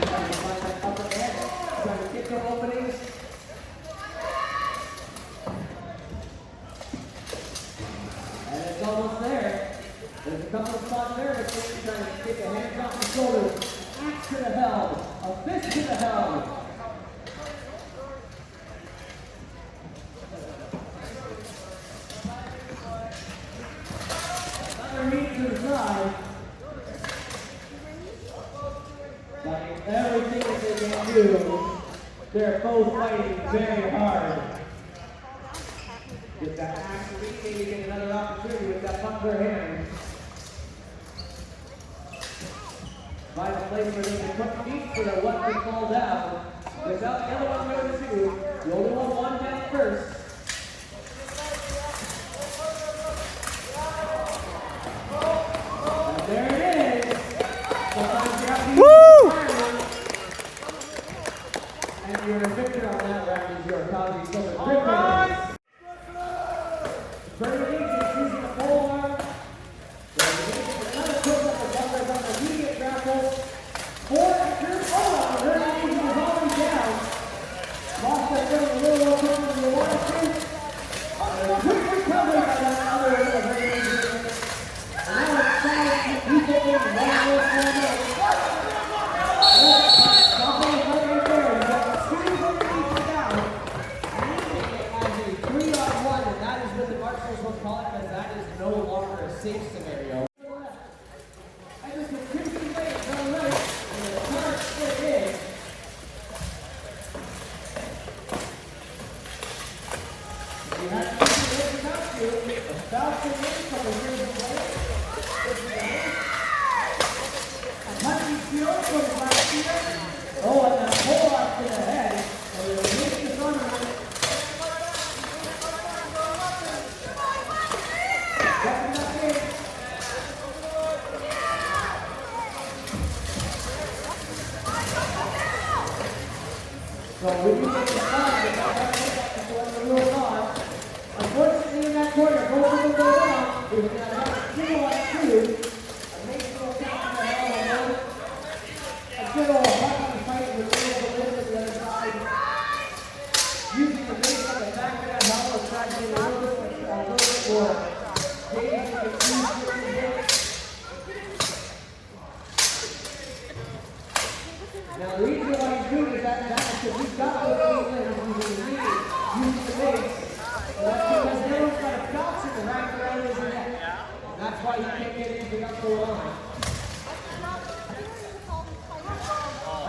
Trying to find that upper edge. Trying to get some openings. And it's almost there. There's a couple of spots there, but they're trying to get the hands off the shoulders. Axe to the helm. A fist to the helm. To the side, fighting everything that they can do. They're both fighting very hard. Get that axe to reach, maybe get another opportunity with that buckler hand. Find a place where they can put feet for the one they fall down. Without the other one going to shoot, the only one down first. There it is. Sometimes you have to use and you're a victor on that round is your apology. So the grip Pretty easy, using the pole arm. Another push up the buckler on the immediate grapple. Four extras. Oh, the very easy was already down. Lost that foot a little more quicker than you wanted to. A quick recovery by that other very easy. And now it's trying to keep it in one more corner. Stop on the plate right there. You got the screws underneath it down. And using it as a 3-on-1, and that is what the marshals will call it, because that is no longer a safe scenario. And just a crimson blade on the right, and the charge split in. You have to use the without you. The Falcon in from the crimson blade. A punching shield from last year. Oh, and that pull off to the head. And it'll make the front of it. Stepping up in. So when you get the side, you got that one the real hard. Unfortunately, in that corner, both of them go down. We're going to have a 2-on-2. Good old bucking fight with the lid to the other side. Using the base on the back of that helmet, trying to get a little bit more gauge and confuse. Now the reason why he's doing is that because he's got those limbs using the knee, using the base. And that's because everyone's got a falchion wrapped around his neck. And that's why he can't get anything up the line.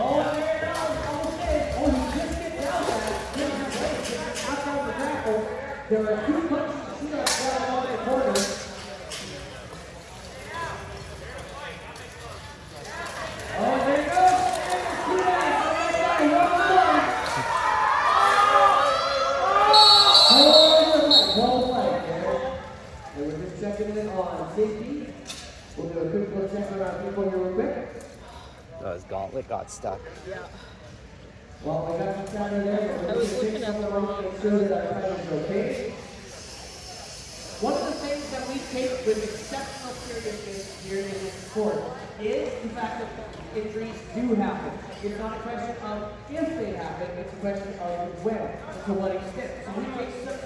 Oh, there it goes. Almost in. Oh, he just gets down that. Just outside the grapple. There are 2 punches to shoot up down on the corner. Oh, there it goes. And it's 2 guys. Well played. They were just checking in on safety. We'll do a quick little check around people here real quick. Oh, his gauntlet got stuck. Yeah. Well, I got some counter there, but I was looking at the wrong make sure that our fight is okay. One of the things that we take with exceptional seriousness here in this sport is the fact that injuries do happen. It's not a question of if they happen, it's a question of when and to what extent. So we take such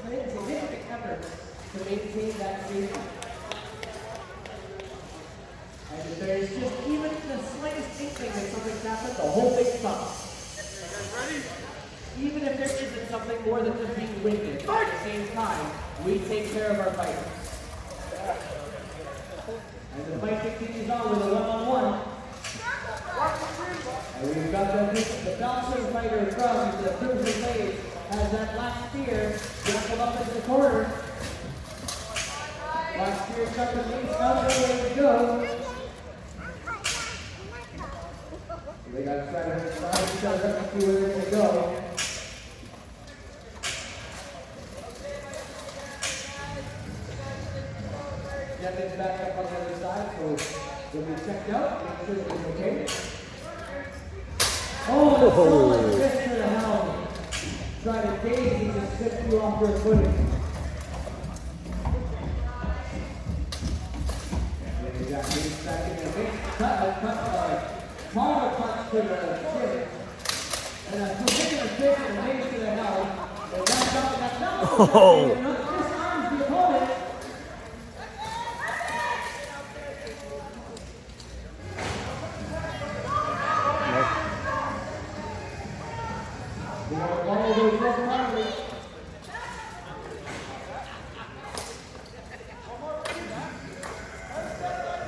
significant efforts to maintain that safety. And if there's just even the slightest inkling that something's happened, the whole thing stops. Even if there isn't something more than just being winded, at the same time, we take care of our fighters. And the fight continues on with a 1-on-1. And we've got the Falchion fighter from the Crimson Blade has that last spear wrestled up into the corner. Last spear stuck with me, now they're ready to go. They got to try to find each other up and see where they're going to go. Devin's back up on the other side, so he'll be checked out, make sure that he's okay. Oh, solid fist to the helm. Try to daze you, just slip you off your footing. Then you got these back in the face. Power punch to the chin. And a particular fist and a daze to the helm. And that's not disarms the opponent.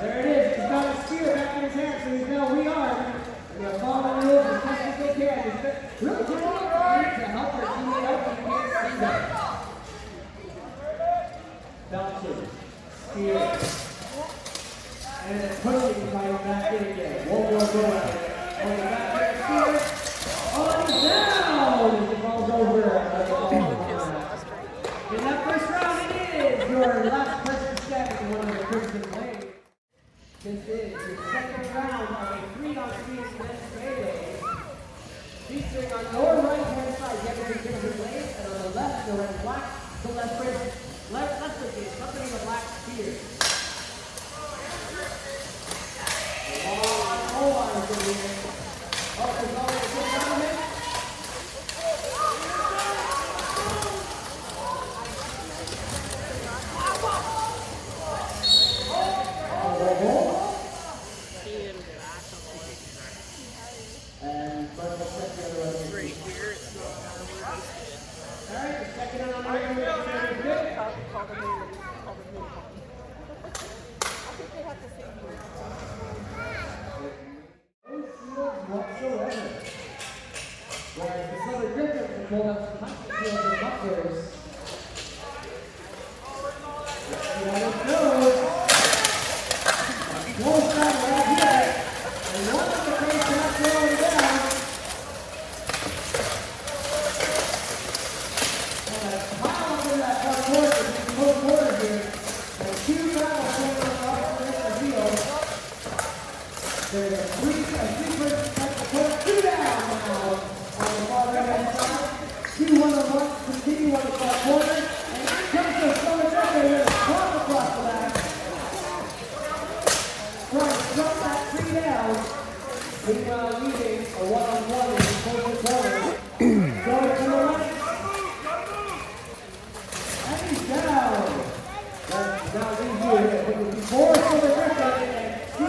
There it is. He's got a spear back in his hand, so he's now rearmed. And they're following the rules as best as they can. He's really trying to help their teammate out, but you can't see that. Bouncing. Spear. And then pushing right back in again. One more go at it. On the back there, spear. Oh, he's down! As it falls over. In that first round, it is your last person standing, one of the Crimson Blades. This is your second round of a 3-on-3 men's melee. Featuring on your right-hand side, you have the Crimson Blades, and on the left, the red black, the left brigade, something in the black spear. All arms in here. Oh, there's always a good element. And first will set the other one. Right here. Alright, the second on the right is good. No shields whatsoever. Whereas the Southern Griffins have pulled up some hunting shields and bucklers. Let's see how this goes. Close down right here. And one of the crates cannot throw him down. And a pile up in that front corner, the close corner here. And two travels going across the field. There's a three-person type of corner. Two down now on the far right-hand side. 2 1-on-1 continue on the far corner. And here comes the Southern Griffin with a drop across the back. Trying to drop that tree down. Meanwhile, leaving a 1-on-1 in the closest corner. Going to the right. And he's down. That's now leaves you with 4 Southern Griffin and 2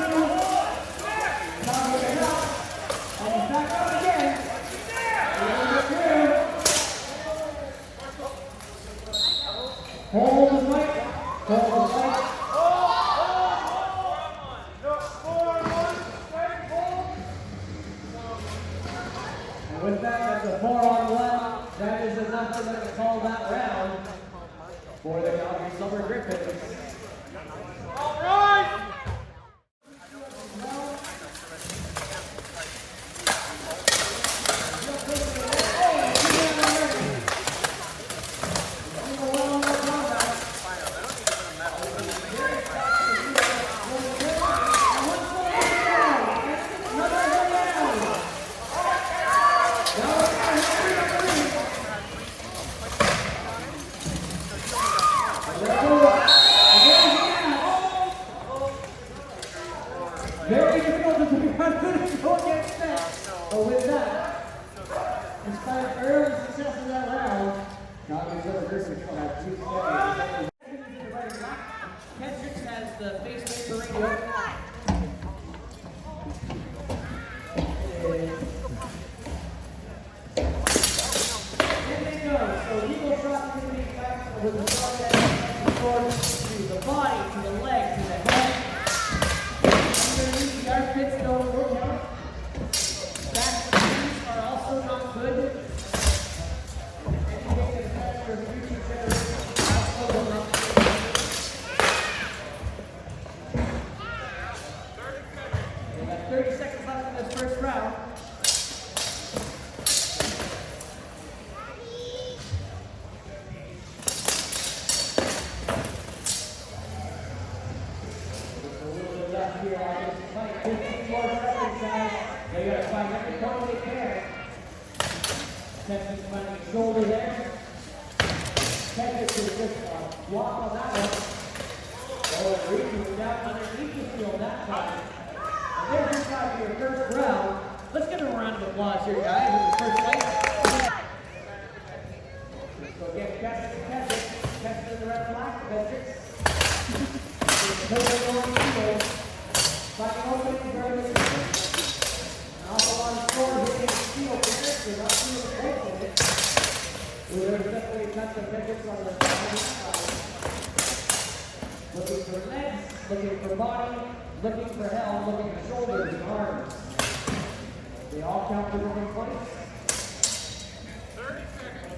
Tommy and up. And he's back up again. Hold the fight. Hold the fight. And with that, that's a 4-on-1. That is enough for them to call that round for the Calgary Summer Griffins. All right. Very difficult to figure out who to go against next. But with that, in spite of early success in that round, Calgary's over Griffins will have 2 seconds. Kendricks has the face paint for radio. And they go. So Eagle shot is going to be back with the shot that to the body, to the leg, to the head. Underneath the armpits don't work out. Back knees are also not good. Anything that affects your future generations also will not be good. We have 30 seconds left in this first round. Here, I just fight 15 more seconds, guys. They gotta find every point they can. Texas finding a shoulder there. Texas is just block on that one. Oh, Reed was down underneath the field that time. And there's your shot for your first round. Let's give him a round of applause here, guys, in the first fight. So again, Texas in the red flag, Patrick. Fighting opening, very good. An awful lot of scores hitting the field there, so not too close with it. There's definitely a touch of Patrick on the side. Looking for legs, looking for body, looking for health, looking for shoulders and arms. They all count for different points.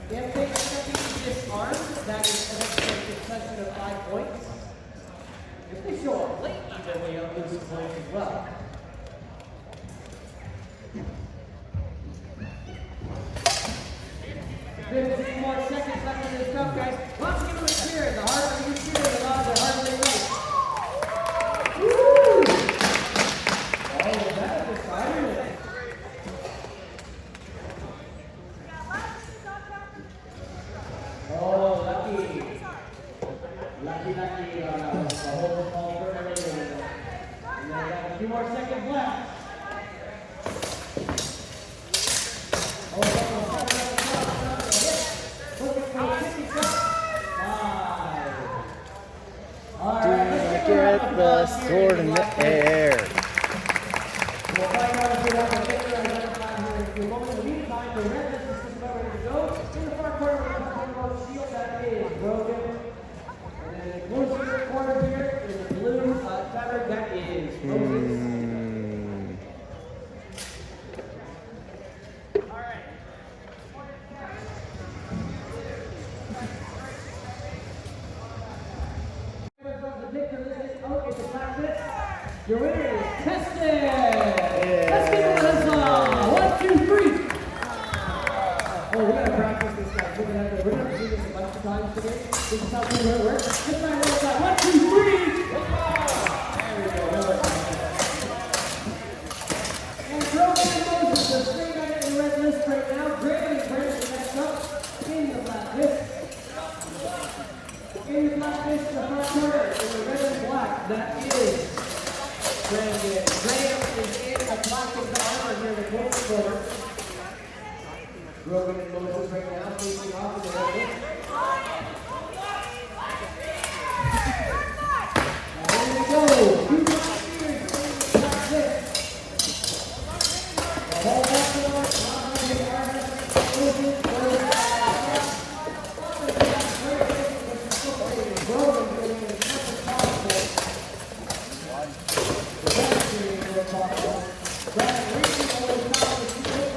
If they can be disarmed, that is an extra concession of 5 points. If they show up late, then they lose some points as well. There's 15 more seconds left in this cup, guys. Let's give them a cheer. The harder you cheer, the harder they fight. Woo! Oh, that is exciting. Oh, lucky. Lucky. The whole ball for everything. And then we got a few more seconds left. Get the sword in the air. We'll find out if we have a victor identified here in a few moments. In the meantime, the red list is about ready to go. In the far corner, we're talking about shield that is broken. And then in the closer corner here, in the blue fabric that is frozen. Your winner is Tested! Let's give it a huzzah! 1, 2, 3! Oh, we gotta practice this, guys. We're gonna have to do this a bunch of times today. This is how we work. Let's try one more time. 1, 2, 3! There we go. And Brogan Moses, the straight out in the red list right now. Brandon Brandon next up in the black list. In the black list, the front corner, in the red and black, that is Brandon. Graham is in a plastic armor near the close corner. Brogan and Moses right now facing off in the red list. And there we go. Two volunteers in the black list. The whole back to the north, not having the armor, Moses, Brogan, Brogan getting as much as possible. The back getting as much as possible. Brandon reaching over the top of the field.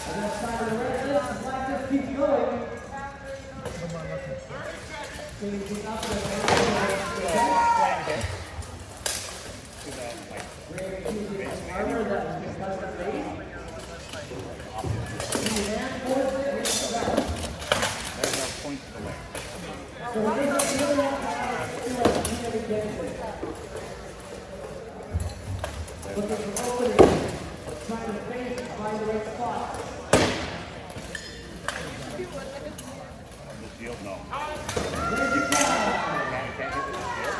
And that side of the red list, the black list keeps going. Changing up the Graham using some armor that was just custom made. And force it, hits the back. There's no point to the way. So we're going to really want to get it. Looking for opening, trying to face and find the right spot. The shield, no. There's your guy. Can't hit with the shield.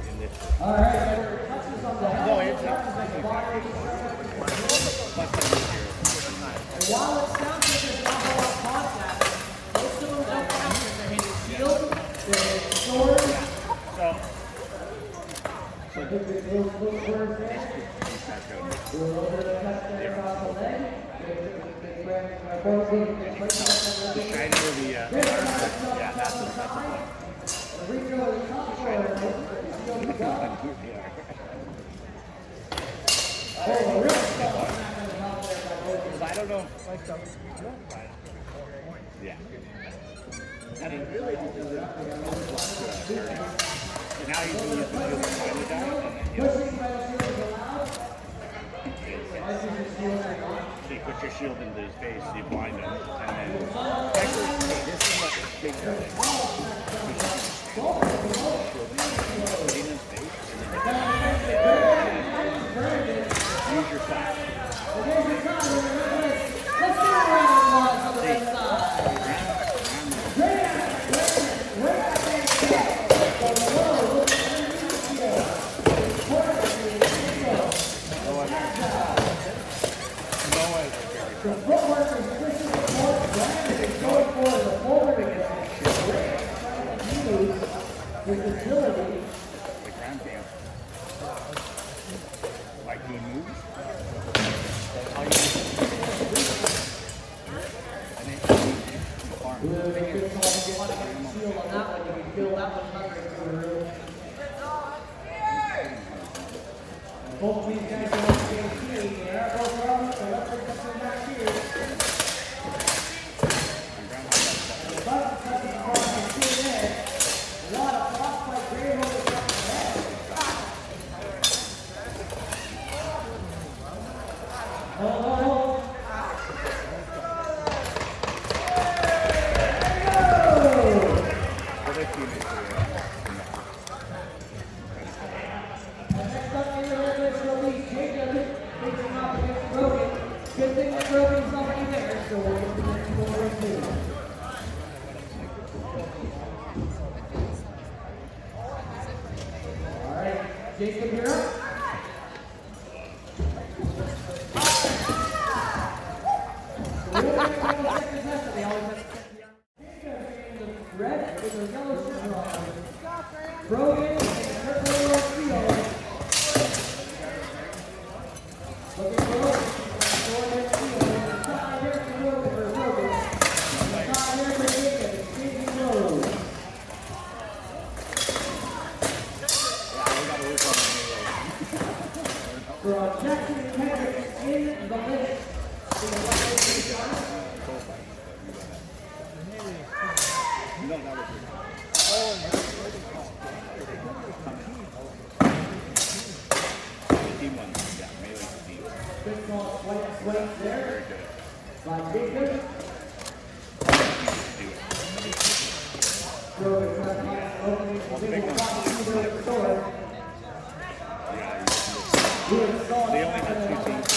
In this. All right, there are touches on the head. No, it's touches on the body. And while it sounds like there's not a lot of contact, most of them don't count because they're hitting shield, they're hitting sword. So I think there's little words there. Do a little bit of touch there across the leg. Shiny or the, yeah, that's a point. Rico is top corner. Still to go. Oh, real stuff. Because I don't know. Yeah. I mean, really, and now you can use the shield to find the guy. Pushing by the shield is allowed. So you put your shield into his face, you blind him, and then actually, this is like a big guy. Put it in his face, and then Both of these guys are on the same team. They are both wrong, so let's bring some back here. The bus touches across the team there. A lot of blocks by Graham over the top of the head. Oh. Next up in the list will be Jacob facing off against Brogan. Good thing that Brogan's already there, so we'll get the next forward too. Alright, Jacob, you're up. They always have to check the red with a yellow shirt on. Brogan and purple field. Looking for Jordan Field. The top here for Brogan. The top here for Jacob. It's Jason Rose. For Jackson Kendrick in the list. Good ball, swipe there. By Jacob. Brogan trying to find an opening. Big one spot to the sword. They only have 2 teams.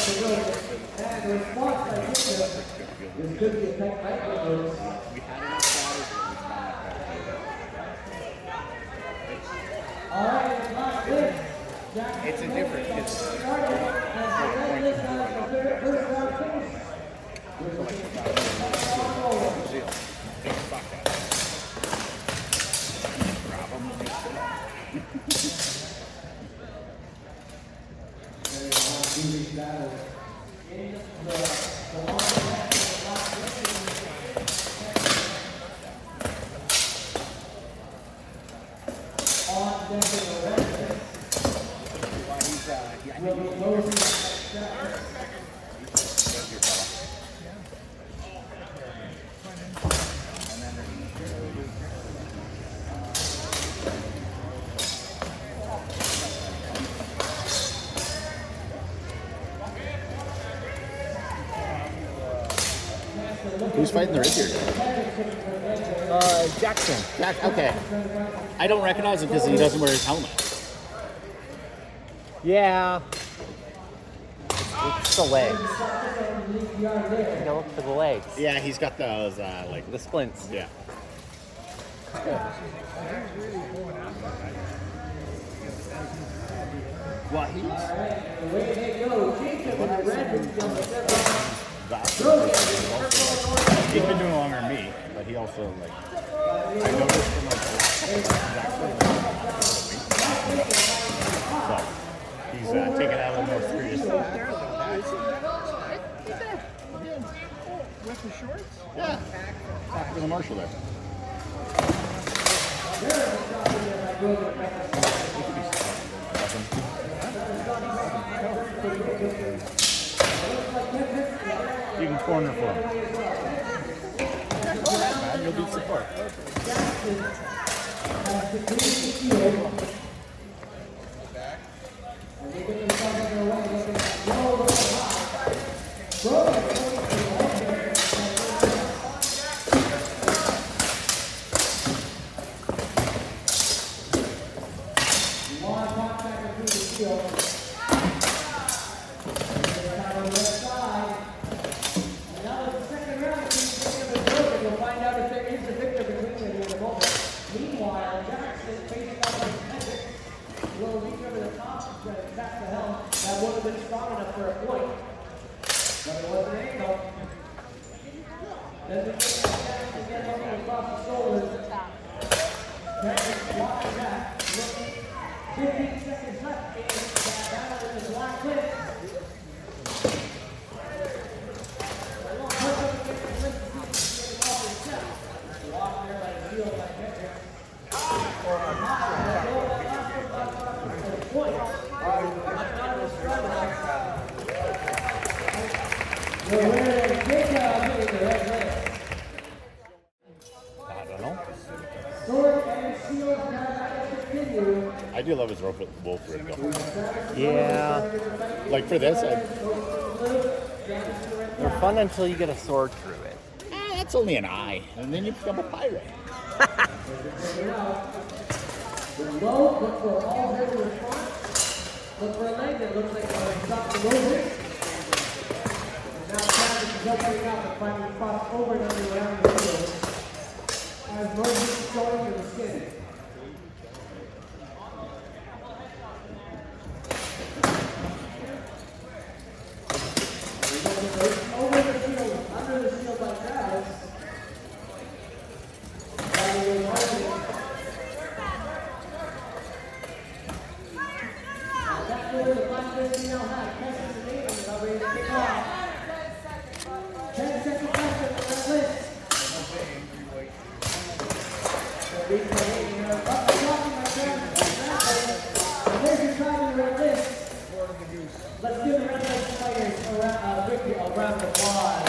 And the response by Jacob is good to attack by those. Alright, it's not good. It's a different. It's First round finish. Who's fighting the red here? Jackson. Okay. I don't recognize him because he doesn't wear his helmet. Yeah. It's the legs. You know, look for the legs. Yeah, he's got those, like... The splints. Yeah. Well, Away they go. Jacob in the red is on the he's been doing longer than me, but he also, like... I noticed him, like, he's actually, so, he's taking that a little more seriously. With the shorts? Yeah. Talking to the marshal there. You can corner for him. You'll beat support. Meanwhile, Jackson facing off against Hendricks will reach over the top and try to attack the helm. That would have been strong enough for a point. But it wasn't able. Then the Jackson again looking across the shoulders. Hendricks blocking that. 15 seconds left in that battle with the black clip. The winner is Jacob getting the red list. I don't know. Sword and shield paradise continue. I do love his wolf rig though. Yeah, Like for this, they're fun until you get a sword through it. that's only an eye, and then you become a pirate. The low, look for all heavy response. Look for a leg that looks like it's stop the movement. And now Travis is opening up and finding spots over and under around the field. As Moses is going to the skin. Over the shield, under the shield by Travis. That's where the black list we now have. Pressure the name is about ready to kick off. 10-second pressure on that list. There's your time in the red list. Let's give the red list fighters victory a round of applause.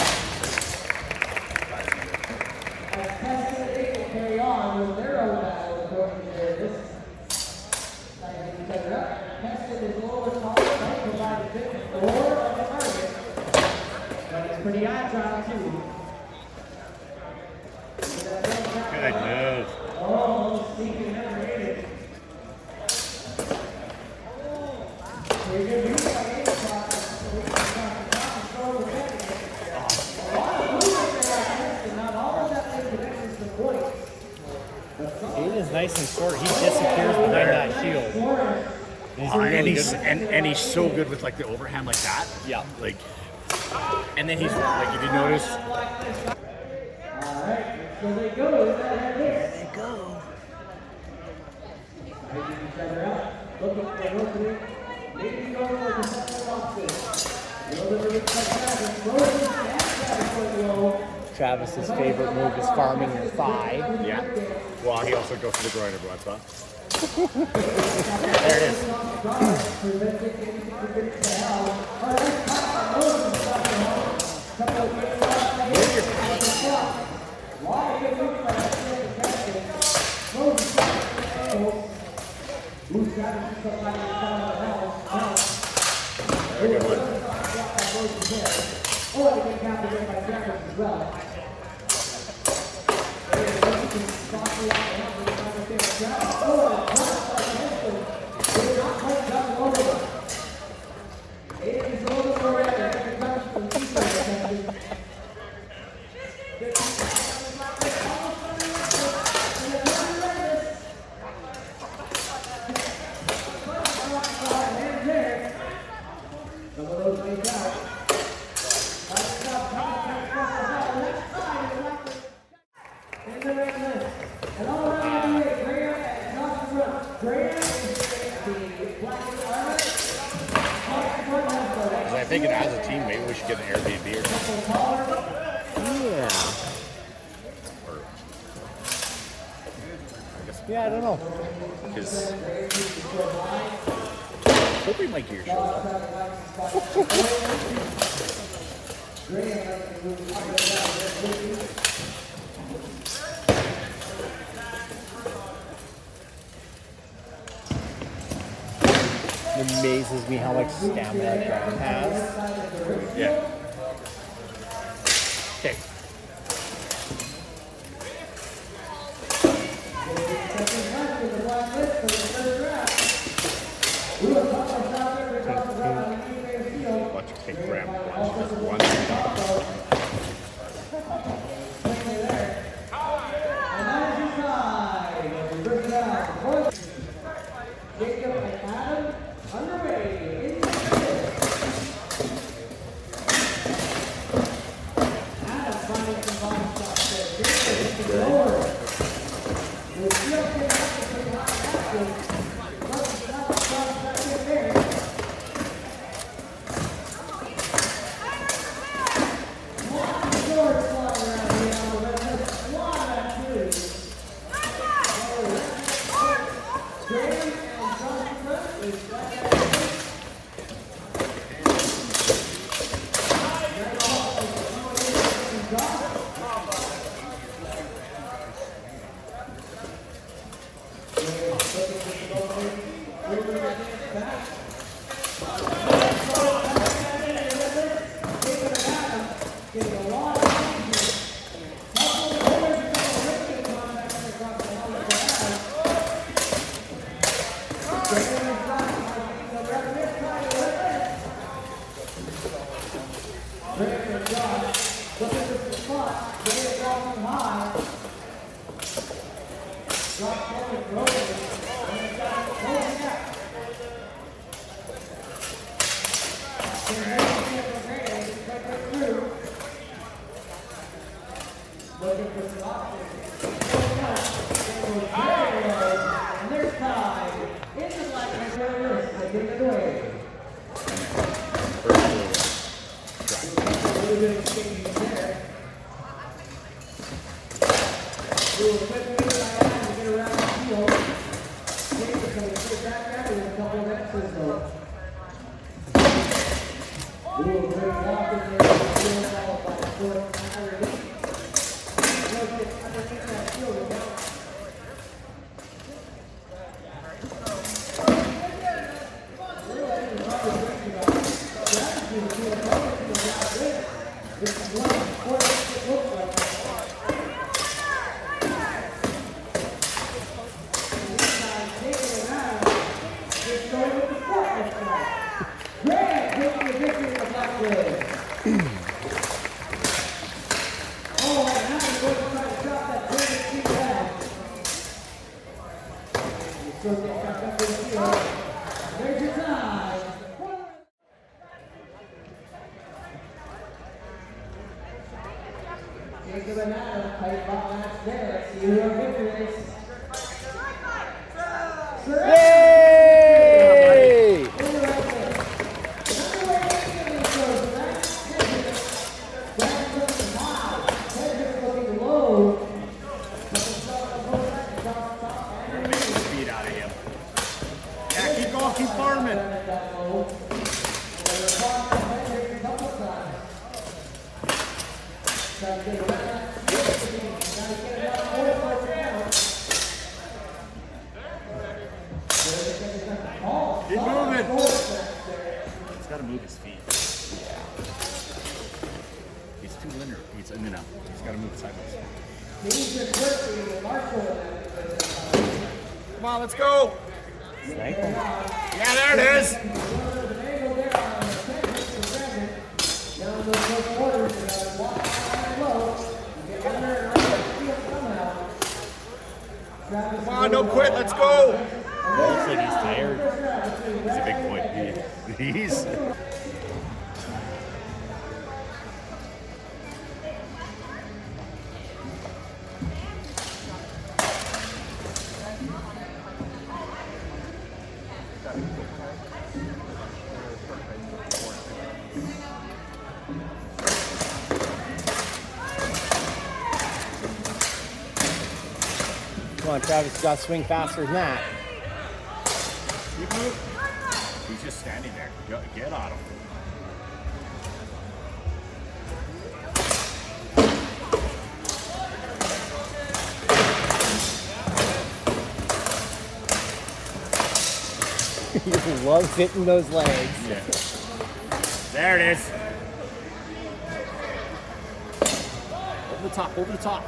As Preston and Nate will carry on with their own battle according to their list. Tightening each other up. Preston is a little bit taller, but provide a bit more of the target. But it's pretty agile too. Good move. Oh, sneaking never hit it. Pretty good move by Aiden Cross. So we can cross the top and throw the head again. A lot of movement there by Preston. Not all of that made connections to points. Aiden's nice and short. He disappears behind that shield. And he's so good with like the overhand like that. Yeah. Like, and then he's like, if you notice, Alright, so they go with that head list. They go. Taking each other out. Looking for an opening. Maybe going for the second boxes. A little bit of a Travis. Moses and Travis going low. Travis's favorite move is farming your thigh. yeah. Well, he also goes for the groin every once in a while. There it is. Preventing anything from getting to hell. Alright, Moses is back to home. Couple of great shots. A lot of good moves by that field defensive. Moses got the ankles. Blue Travis is up by the side of the house. Very good one. Oh, and a good counter there by Travis as well. Moses can stop the line and help with the time of there. Travis, oh, and a cross by Preston. Did not quite jump over. Aiden is a little bit more ready. That's a touch from Keeper defensive. Some of those laid out. In the red list. And all around the way, Graham and Joshua. Graham is the black armor. I think as a team, maybe we should get an Airbnb or something. Yeah. Or, I guess, Yeah, I don't know. because hoping my gear shows up. It amazes me how much stamina Graham has. Yeah. Okay. Watch it take Graham. Watch this one. Jacob and Adam underway in the Adam finding some body shots there. Jacob is lower. The shield can have to take a lot of action. But the shot back in there. One sword flying around here on the red list. One activity. Graham and Joshua is back at the Yay! Speed out of him. Yeah, keep going, keep farming. Keep moving. He's got to move his feet. Yeah. He's too linear. He's in and out. He's got to move sideways. Come on, let's go. Yeah, there it is. Come on, don't quit. Let's go. Looks like he's tired. He's a big boy. He's. Come on, Travis, you got to swing faster than that. He's just standing there. Get on him. You love hitting those legs. Yeah. There it is. Over the top, over the top.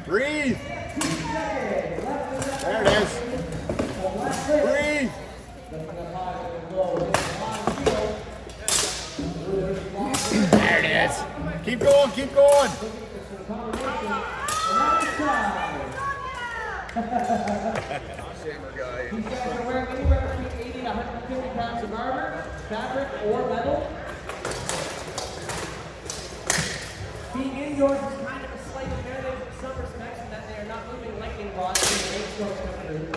Breathe. There it is. Breathe. There it is. Keep going, keep going. Shamer guy. These guys are wearing anywhere between 80 and 150 pounds of armor, fabric, or metal. Being indoors is kind of a slight advantage in some respects in that they are not moving lightning rods in the eight strokes come through.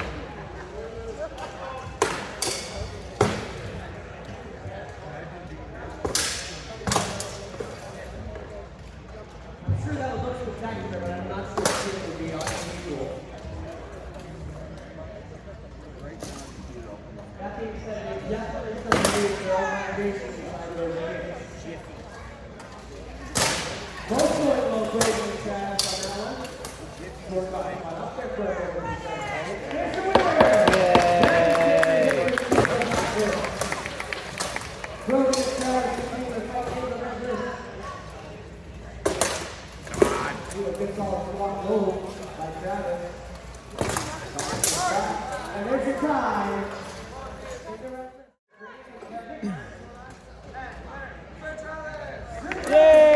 sure that would look spectacular, but I'm not sure it would be unusual. That being said, there's definitely some use for all migrations behind those games. Both point low breaking Travis on that one. Short by up there for a There's the winner! Broken Travis between the front end of the red list. Do a good solid swap low by Travis. And there's your time. Yay!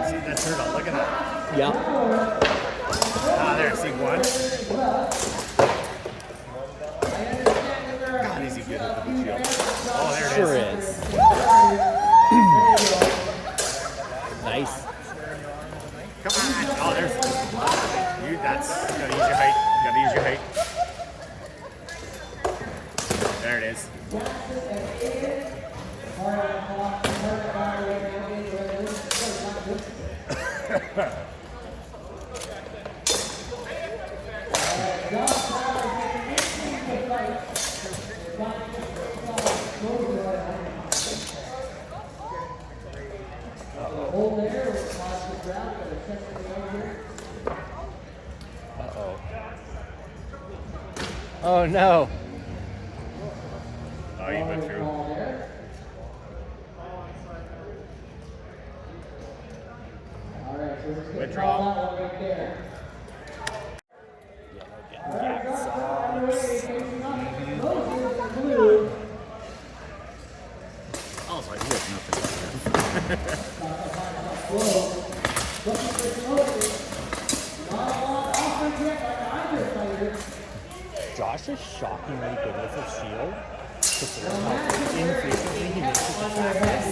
See that turtle? Look at that. Yeah. Ah, there. See one. God, is he good at the shield? Oh, there it Sure is. is. Nice. Come on. Oh, there's. You. That's. You gotta use your height. You gotta use your height. There it is. Oh no. Oh, you went through. Alright, so let's get Withdraw. that one right there. Alright, facing up. Moses and blue. Oh, so I do have nothing. Looking for Moses. Not a lot of offense yet by either player. Josh is shockingly good with his shield. Considering how infrequently he makes it to practice.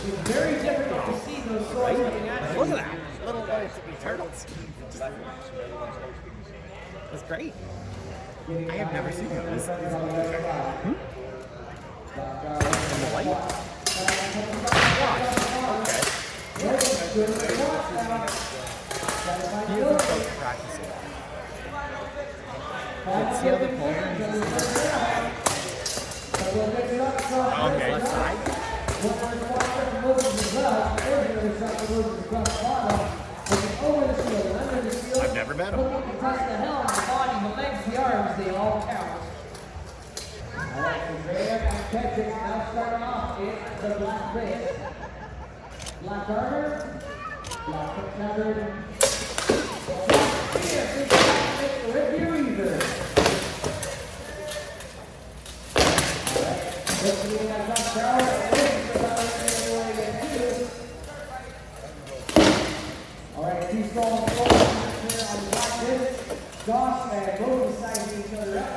It's very difficult to see those swords coming at you. Look at that. Little turtles. That's great. I have never seen those. In the light? He isn't supposed to practice it. Let's see how the pauldron is. Okay. Left side? I've never met him. Touch the helm, the body, the legs, the arms, they all count. Alright, so Graham and Kendrick now starting off in the black base. Black armor, black contender. Olivia Weaver. Alright, looking at that tower, and waiting for that to Alright, two strong forwards here on the black base. Josh and both sizing each other up.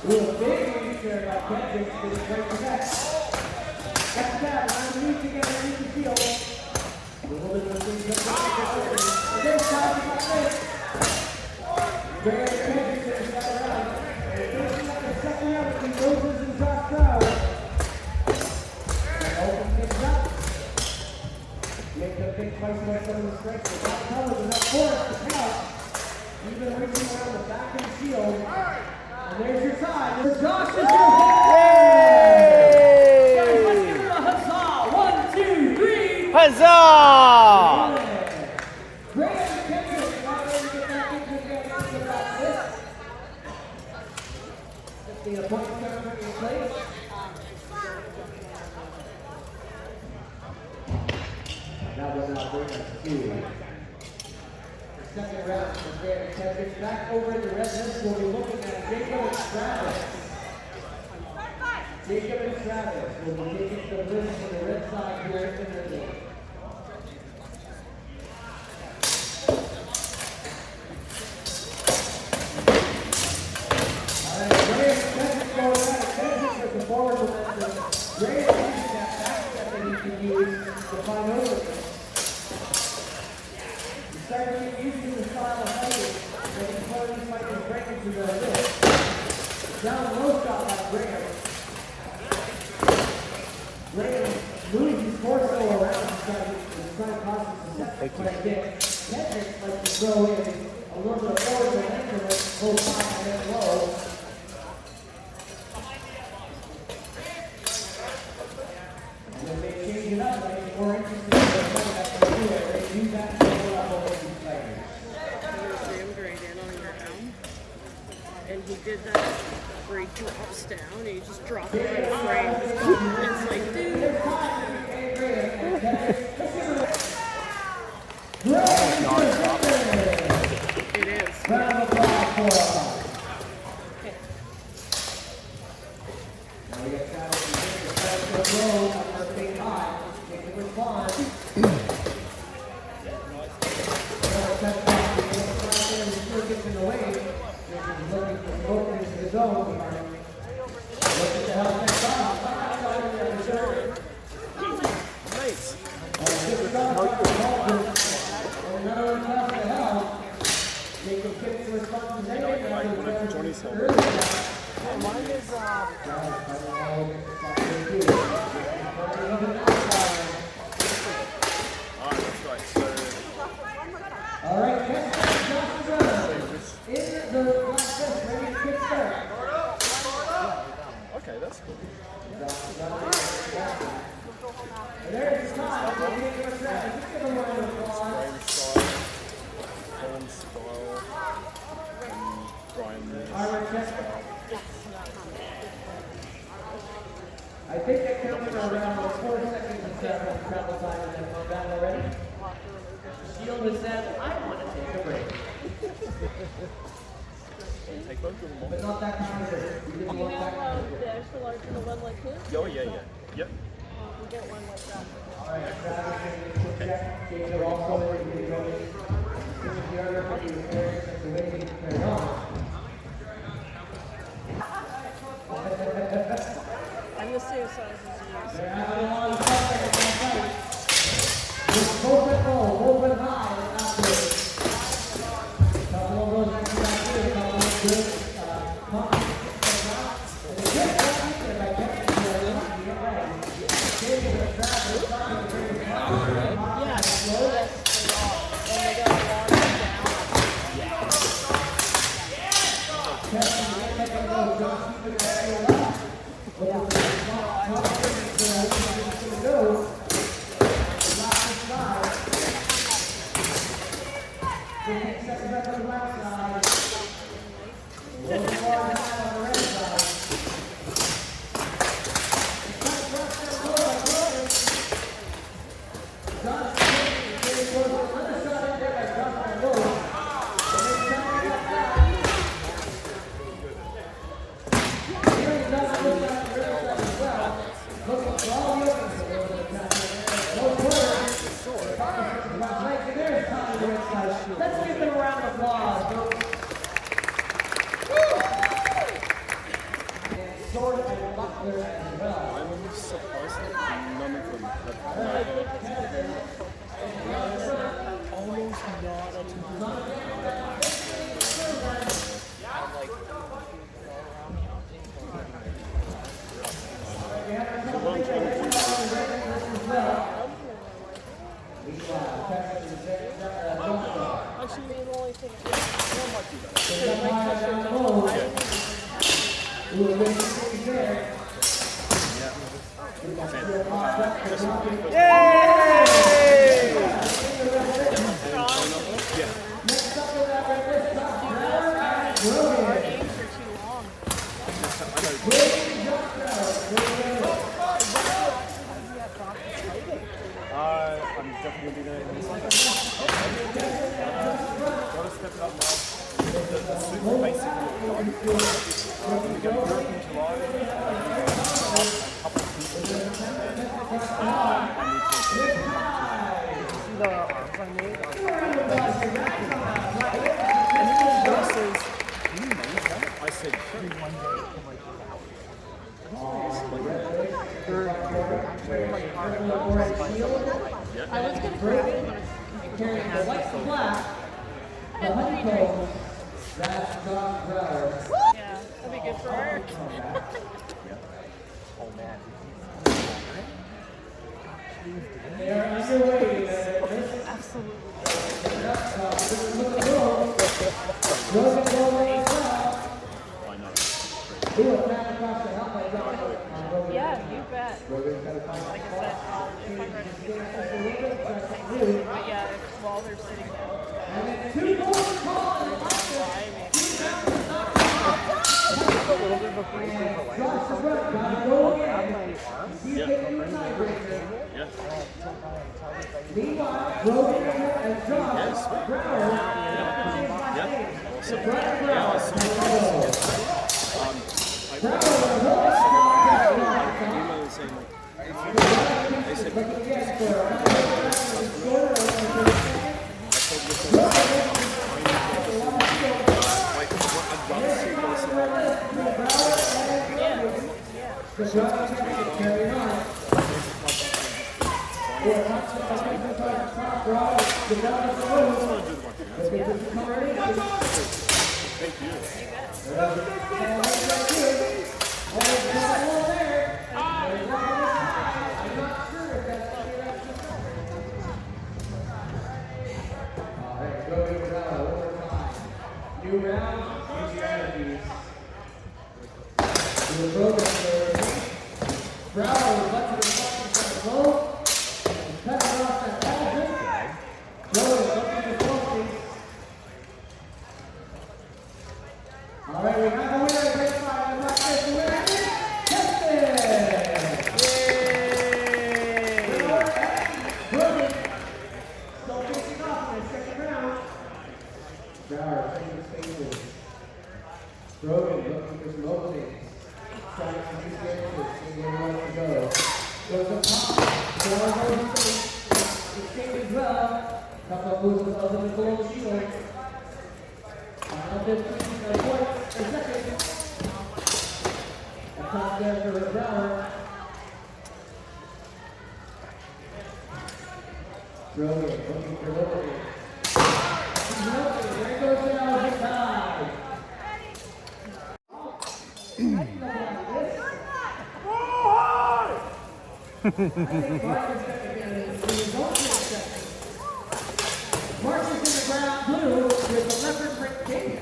With a big reach there by Kendrick to the great protect. That's that, underneath together, underneath the field. We're holding those things up. Again, time to my face. Graham and Kendrick to the second round. And finishing up the second round between Moses and Josh Crowder. Open things up. Making a big place there some of the strength. The top covers enough force to count. Even reaching around the back of the shield. And there's your time. Josh is your Yay! Guys, let's give her a huzzah. 1, 2, 3. Huzzah! Graham Kendrick, not ready to get back into the game after that list. Just the appointment cover in place. Now we'll now bring us to second round for Graham Kendrick. Back over in the red list, we'll be looking at Jacob and Travis. Jacob and Travis will be taking the list from the red side here in the middle. are used to the style of fighting, that each one of these fighters break into the wrist. Down low shot by Graham. Graham moves his torso around to try to cause some deception quite a bit. Hendricks likes to throw in a little bit of forward momentum with both high and then low. And then they change it up and make it more interesting for the fight that they do it. They do that to go up over these fighters. Sam grade in on your helm. And he did that where he drops down and he just dropped it in frame. It's like, dude. It is. Round of applause for us. Now we got Travis and Travis to roll on our big high. They can respond. Gets in the way. He's looking for smoke into the zone. Look at the hell next time. Nice. Another one across the hell. They can fix the response to Johnny's helmet. Mine is That's right. So, all right, next up, Joshua Brothers. In the black vest, ready to kick start. okay, that's cool. And there's the time. We'll take it for Travis. Just give him a round of applause. Brian style, and Brian All right, Jessica. I think that counts for around 4 seconds of travel time and then we're done already. Shield has said, I want to take a break. Take both of them But not that kind of break. We didn't Do you want that have kind of the break. extra large and the one like this? Oh, yeah. Yep. We get one like that. All right, Travis, give me a quick check. Jacob also ready to go. This is the order for the repairs and the way to turn it on. I'm the same size as you. They're having a lot of fun in that fight. Just hold it low, hold it high, and after it. Couple of those extra back here, couple of good pumps. And the good thing is I kept it to the left to get right. Jacob and Travis starting to bring it down. Yeah, slow this thing off. And they got a long down. Testing, let them go, just keep it right here left. But if it's not go. Last side. 15 seconds left on the left side. A little far behind on the right side. Johnson getting close. Another shot in there by Johnson Lowe. And then trying to get back. Here's Johnson Lowe on the right side as well. Looking for all the openings. No quarter. Right there's Tommy the right side. Let's give them a round of applause, folks. And Sword and Buckler as well. I'm surprised that none of them have almost not a Actually, the only thing I'm definitely doing it in this one. Gotta step it up now. The super basic look. We got Europe in July, a couple of people, and I need to see the arms I made. I said, one day for like 8 hours. I was going to grab it, but Carrying the white flag. the honeycomb. That's Josh Brower. Yeah, that'd be good for her. Oh man. They are underway. Absolutely. Broken ball right now. Ooh, a pass across the helmet. Yeah, you bet. Like I said, if I'm ready to get but yeah, while they're sitting there. And then 2 goals called. A little bit before you move away. Josh is right. Got to go Grab again. my arm. He's getting the tiebreaker. Yeah. Meanwhile, Brogan and Josh Brower. Brian Brower. New round, new strategies. New program for Brower was left to the from the low. And cut across that pattern. Brower looking for trophies. All right, we have a winner. Great fight. I'm not sure the winner is Brogan. Still facing off in the second round. Brower taking spaces. Brogan looking for some openings. Trying to use the exits, seeing where he wants to go. Goes up top. Brower goes in space. Escaping well. Couple of moves above the below the shield. Final 15 points per second. A top there for Brower. Brogan looking for openings. There goes the Alvin tie. Marches in the ground blue with the leopard print cape.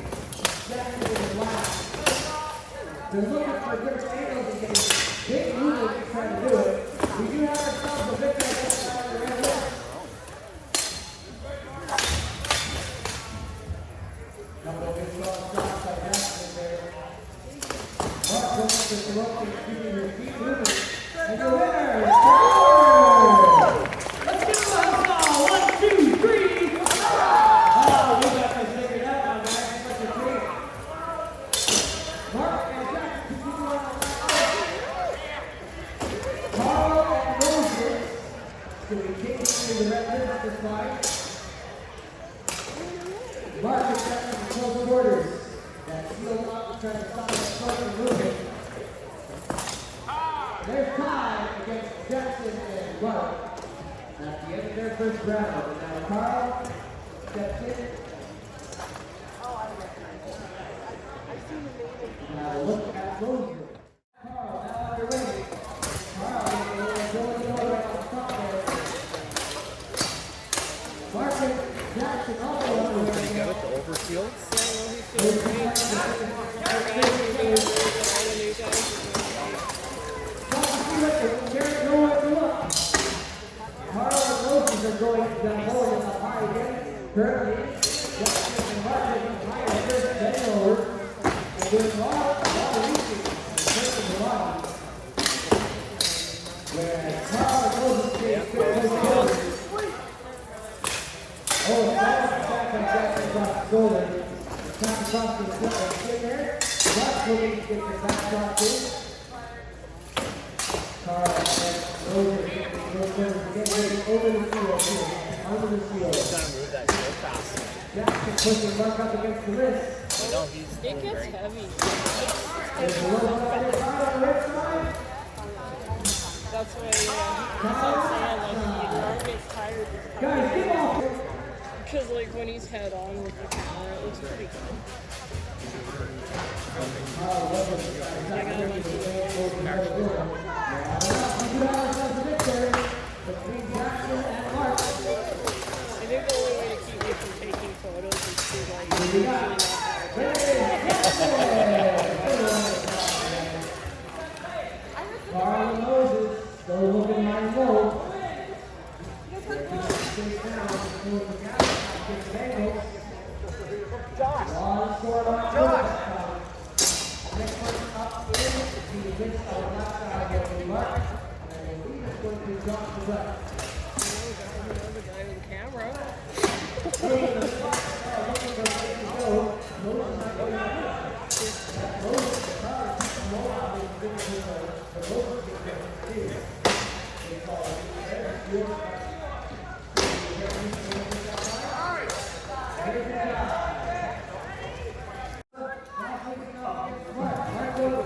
Jackson in the black. They're looking for different angles and getting big movement to try to do it. We do have ourselves a victory against the red left. Couple of good strong shots by Jackson there. Mark looking for Sorokin, keeping your feet moving. And the winner is Brower! Let's give him a house ball. 1, 2, 3. Oh, we got this figured out now, guys. Such a treat. Mark and Jackson continue on the line. Carl and Moses will be kicking into the red list this fight. Mark is Jackson in close quarters. That sealed up to try to stop the front from moving. They're tied against Jackson and Mark at the end of their first round. And now Carl steps in. Now look at Moses. Carl now underway. Carl going right on top there. Mark and Jackson also underway. Got it, the overfield. Carl and Moses are going down lower and up high again. Currently, Jackson and Mark are higher first, then lower. And there's a lot of reaching in terms of the body. Whereas Carl and Moses stay close together. Oh, that's back on Jackson across the shoulder. Trying to cross the foot and sit there. Mark looking to get the back shot too. Carl and Moses get ready over the field here. Under the field. Gotta move that so fast. Jackson pushing Mark up against the wrist. I know he's It gets heavy. There's a little bit of Carl on the right side. That's why I'm saying, like, the arm gets tired. Guys, get off! Because like when he's head on with the camera, it looks pretty good. I gotta like I think the only way to keep me from taking photos is to like usually not Carl Moses, still looking like low. Josh! Next person up is the wrist on the left side of the mark. And the lead is going to be Josh to the left. the guy with the camera.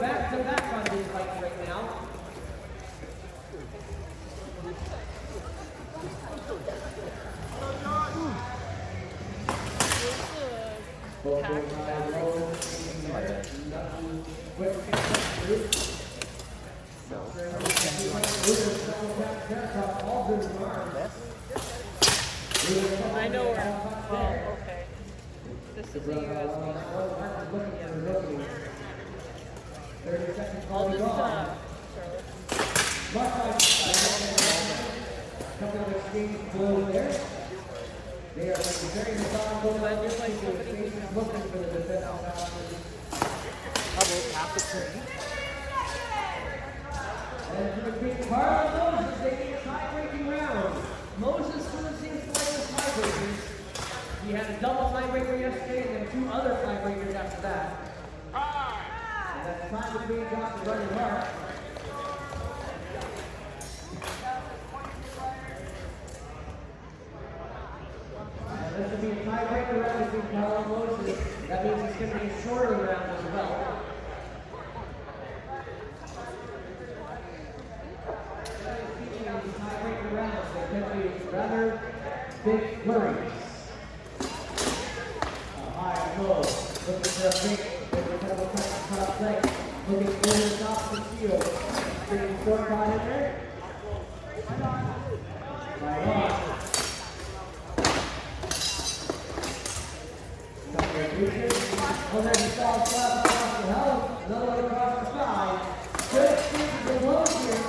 Back to back on these fights right now. I know where. Oh, okay. This is a USB. I'll just Couple of exchange blows there. They are very methodical. Looking for the defense. How about half the turn? And for the big Carl Moses, they get a tie-breaking round. Moses still seems to like the tiebreakers. He had a double tiebreaker yesterday and then 2 other tiebreakers after that. And that's time between Josh and Running Hart. This will be a tiebreaker round between Carl and Moses. That means it's going to be a shorter round as well. Tiebreaker rounds, they can be rather big flurries. High and low, looking for a big, cut up leg, looking over the top of the field. Bringing short caught in there. Right on. Already saw flat across the house, another one across the side. Good exchange of blows here.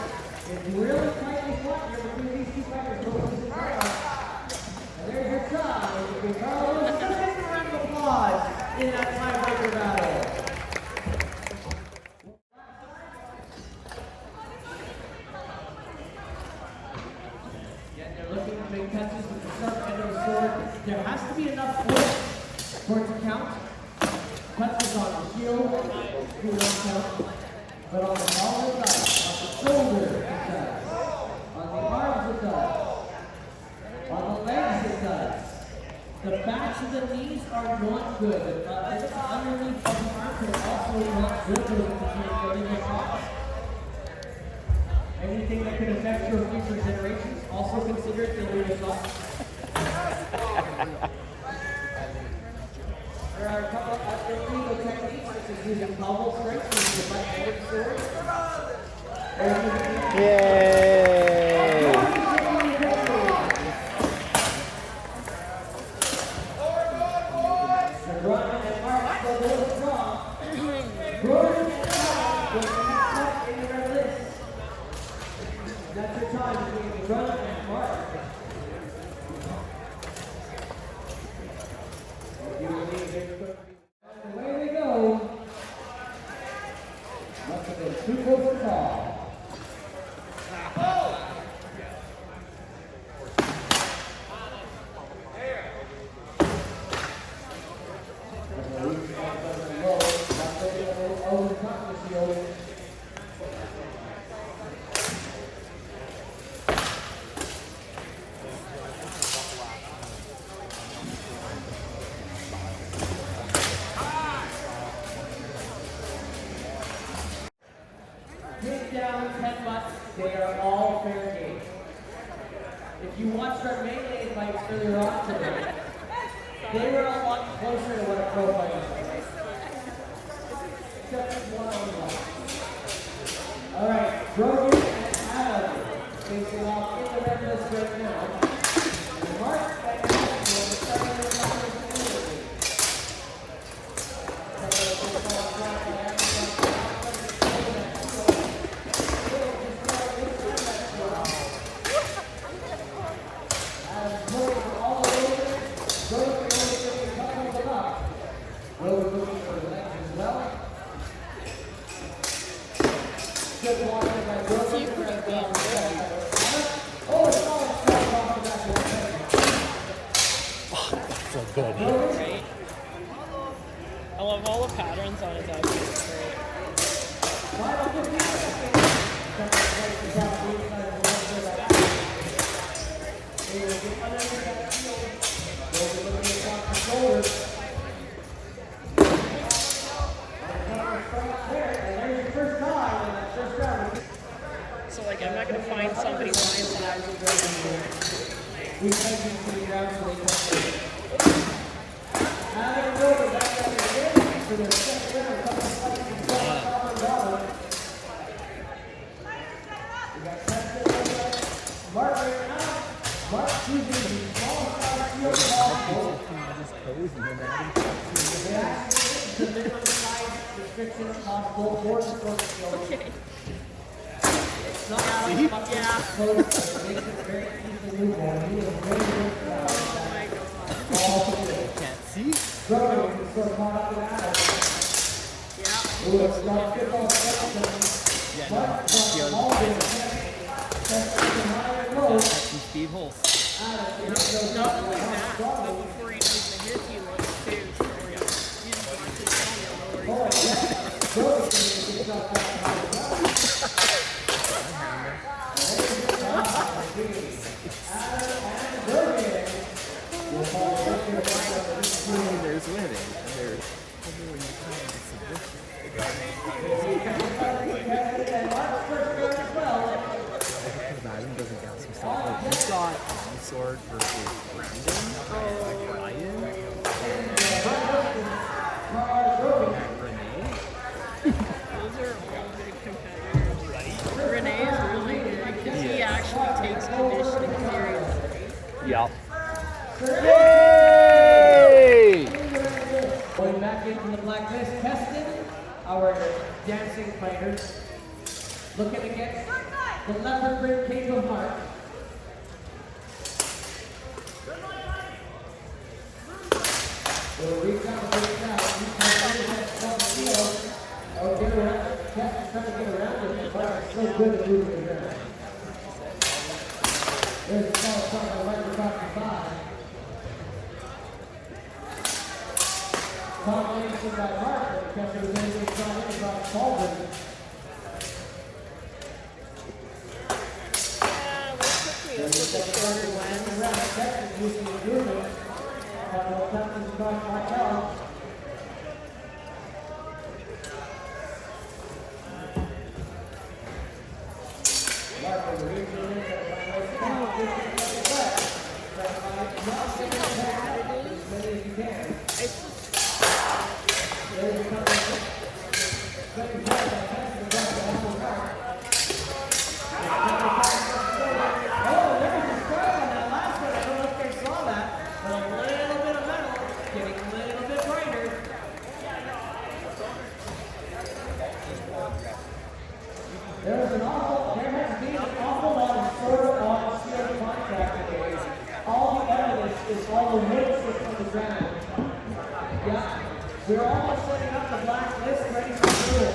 It's really tightly fought here between these two fighters. And there's your tie. Between Carl Lewis and a round of applause in that tiebreaker battle. Again, they're looking to make touches with the sharp end of the sword. There has to be enough force for it to count. Touches on the shield, do not count. But on the ball it does. On the shoulder it does. On the arms it does. On the legs it does. The backs of the knees are not good. Underneath of the armpit also not good for the illegal shots. Anything that could affect your future generations also considered illegal shots. There are a couple of illegal techniques such as using pommel strikes, which is a right-handed sword. Yay! The run and mark will go strong. Gordon and Mark will be cut in the red list. That's your time between the run and mark. Away we go. Must have been too close to call. Takedowns, headbutts, they are all fair game. If you watched our melee fights earlier on today, they were a lot closer to what a pro fight is. All right, Brogan and Adam facing off in the red list right now. And Mark and Adam will be starting their numbers immediately. Right? I love all the patterns on his outfit. It's great. So like I'm not gonna find somebody my size and okay. Can't see. Yeah, no. Speed holes. Not only that, but before he knows the hit, he looks too. So you just watch his film, you'll know where he's There's winning. There's everyone you kind of submission. Madden doesn't gas himself. Like, he's got Sword versus Brandon, Ryan, and Renee. Those are all big competitors. Right? Renee is really good because he actually takes conditioning seriously. Yep. Yay! Going back into the black list, Keston, our dancing fighters, looking against the leopard print King of Heart. We'll reach out, reach out. He's trying to get that field. Or get around. Keston's trying to get around it, but it's so good at moving it around. There's a solid shot right across the side. Combination by Mark, but Keston was able to try it across Baldwin. Let's look at the shorter lens. Keston using the movement. Captain's across Markel. Mark with the regional lens at the as many as you can. There's a combination. Second time, Keston across the whole mark. Oh, there was a strike on that last one. I don't know if they saw that, but a little bit of metal getting a little bit brighter. There has been an awful lot of sort of on steel contact today. All the evidence is all the witnesses from the ground. Yeah, we're almost setting up the black list ready for duel.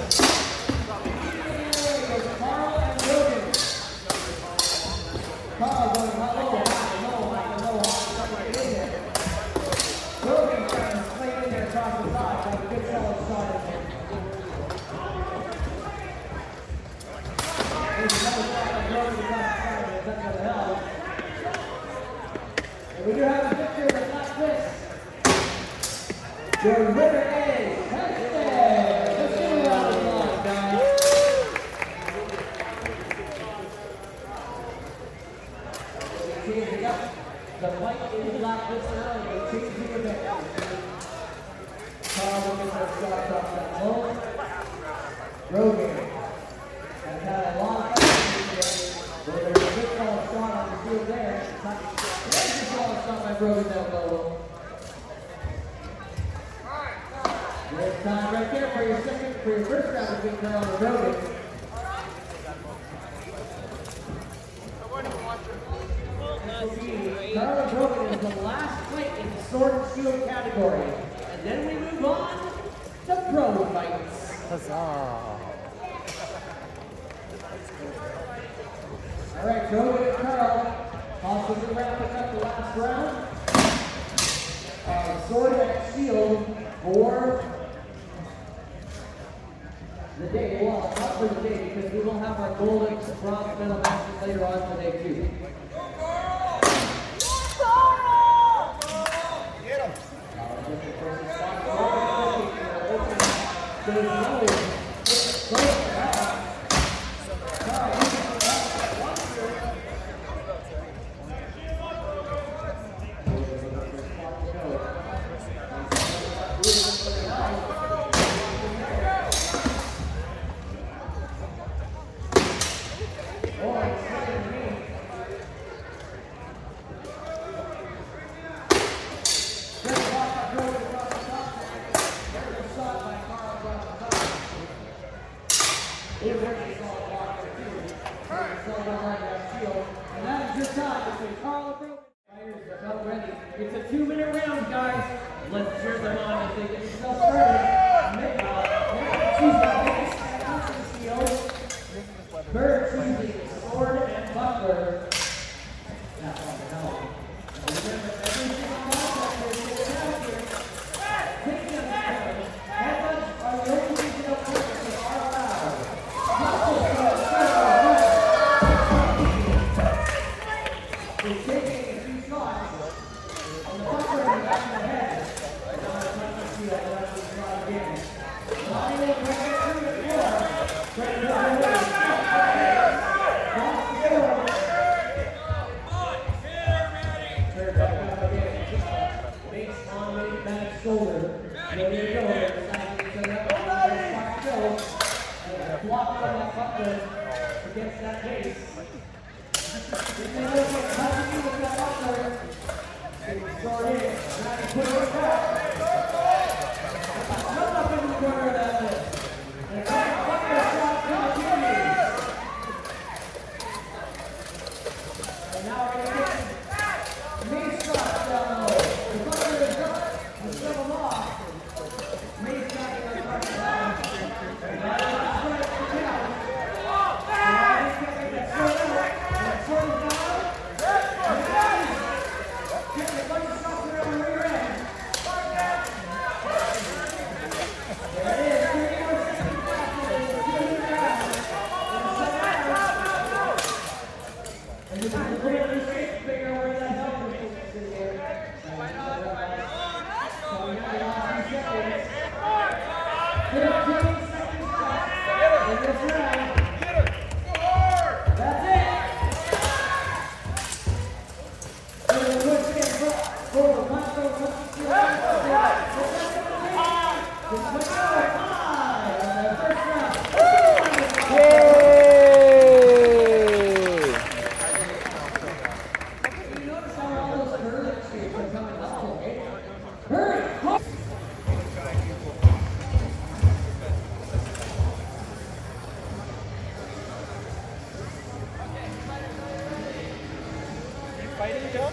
There's Carl and Logan. Carl going high, low, stuff right in there. Logan trying to play in there across the side, got a good solid shot in there. There's another shot by Logan across the side, but that's not hell. And we do have a victor in the black list. Your winner is Keston. Let's give him a round of applause, guys. The fight fight is not this early. We're changing a bit. Carl looking for a shot off that low. Rogan has had a lot of fights. Well, there's a good solid shot on the field there. There's a solid shot by Rogan down low. There's time right there for your first round of big Carl and Rogan. Carla Brogan is the last fight in the sword and shield category. And then we move on to pro fights. Huzzah! Alright, Brogan and Carl possibly wrapping up the last round. Sword and shield for the day. Well, not for the day, because we will have our gold and bronze medal matches later on today too. It's a 2-minute round, guys. Let's cheer them on as they get themselves started. Bird choosing sword and buckler. Remember, every single contact is out here. Take them down. Headbutts are the only regional purpose that are allowed. He's taking a few shots. And the buckler in the back of the head. And now the punch is sealed. And that's the shot again. Lonnie will bring it through the floor. Trying to run away. Shoulder. And there you go. Block from that butler against that base. If they look at how to do with that butler, they can start in. Now they put it back. Jump up in the corner of that list. And that butler shot continues. And now we're going to get mace shots down low. The butler is up. Shove them off. Mace got it right down. And now that's right to down. And now he's getting that sword out. That sword is down. And now he's getting a bunch of shots around the rear end. There it is. 3 more seconds left. It's 2 round. And this is a little bit of figure out where that helmet is in here. So we have the last 2 seconds. 15 seconds left in this round. That's it. So the push in for the punch throw, punch steal, punch you notice how all those curling shapes are coming up, okay? Hurry! Fighting, Joe?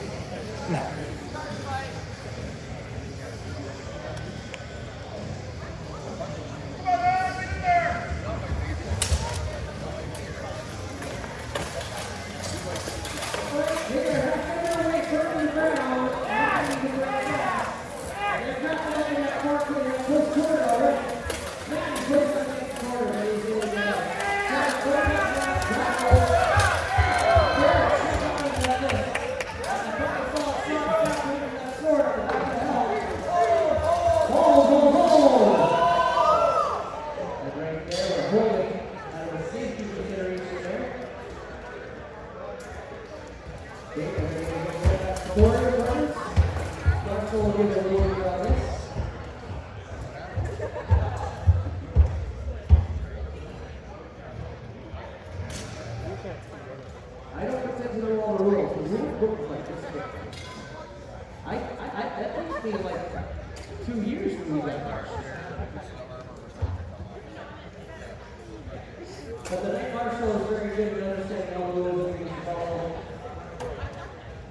will give a little bit on this. I don't pretend to know all the rules. The rule book is like this thick. That takes me like 2 years to read that much. But the night marshal is very good at understanding all the rules that he can follow.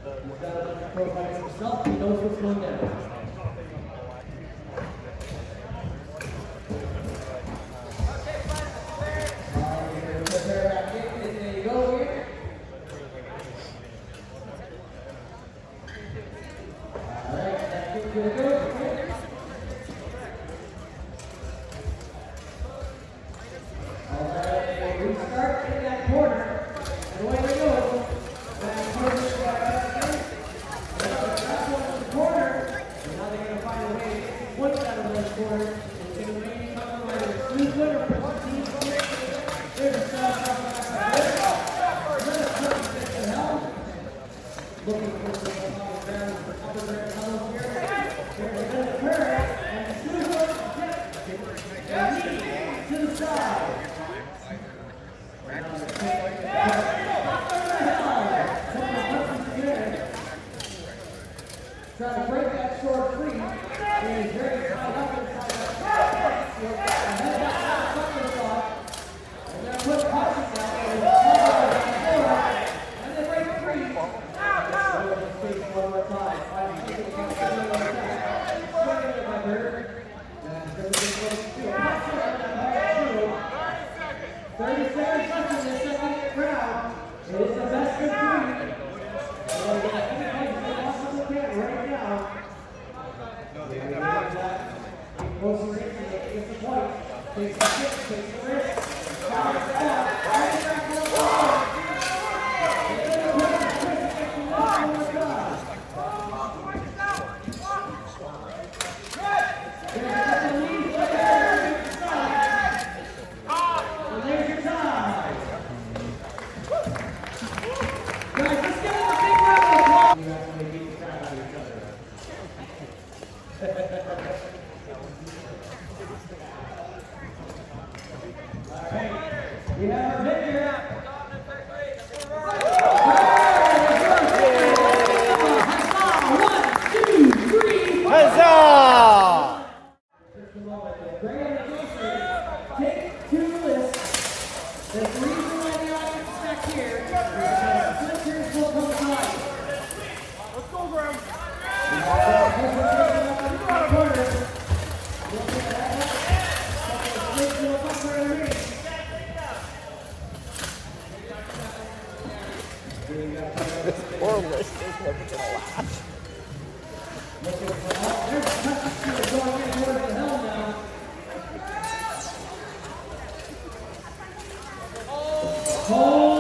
He's got a pro fighter himself, he knows what's going down. There you go here. Alright, that's good to go. Alright, we start in that corner. And away we go. That corner that's one in the corner. And now they're going to find a way to point out of that corner. It's going to remain compromised. Who's winner for the team? There's a stop. Looking for some upper ground tunnels here. There's a curve. And the shooter to the side. Trying to break that sword free. He is very tied up inside that sword. And then that sucker thought. And then put punches down. And they break free. One more time. 30 seconds left in the second round. It is the best of 3. We're going to get as possible can right now. Close the ring, gets the point. Takes the kick, takes the risk. Fires out. We have our victor. Huzzah! Just a moment. Graham take 2 lists. There's the reason why the audience is back here. Because the sisters will come tonight. Let's go, Graham. This poor list is never gonna last. There's a touch going in towards the hill now. Hold.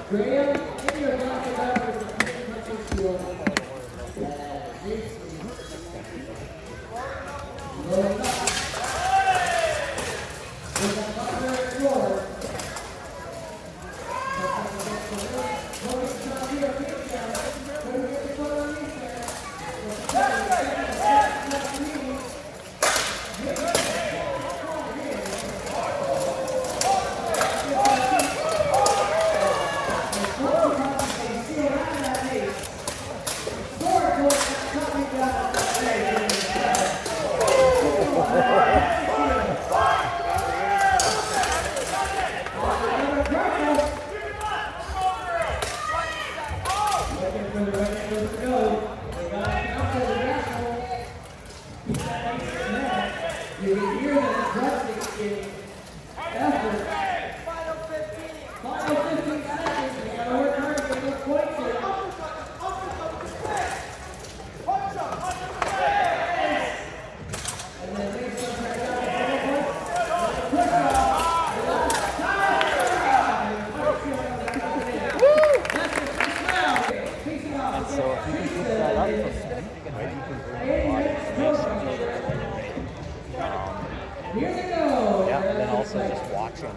Graham, in your back of that with the punching shield. Rolling up. With that butler sword. enough from him, right? You can bring a lot of information to it, right? Yeah, and then also just watching.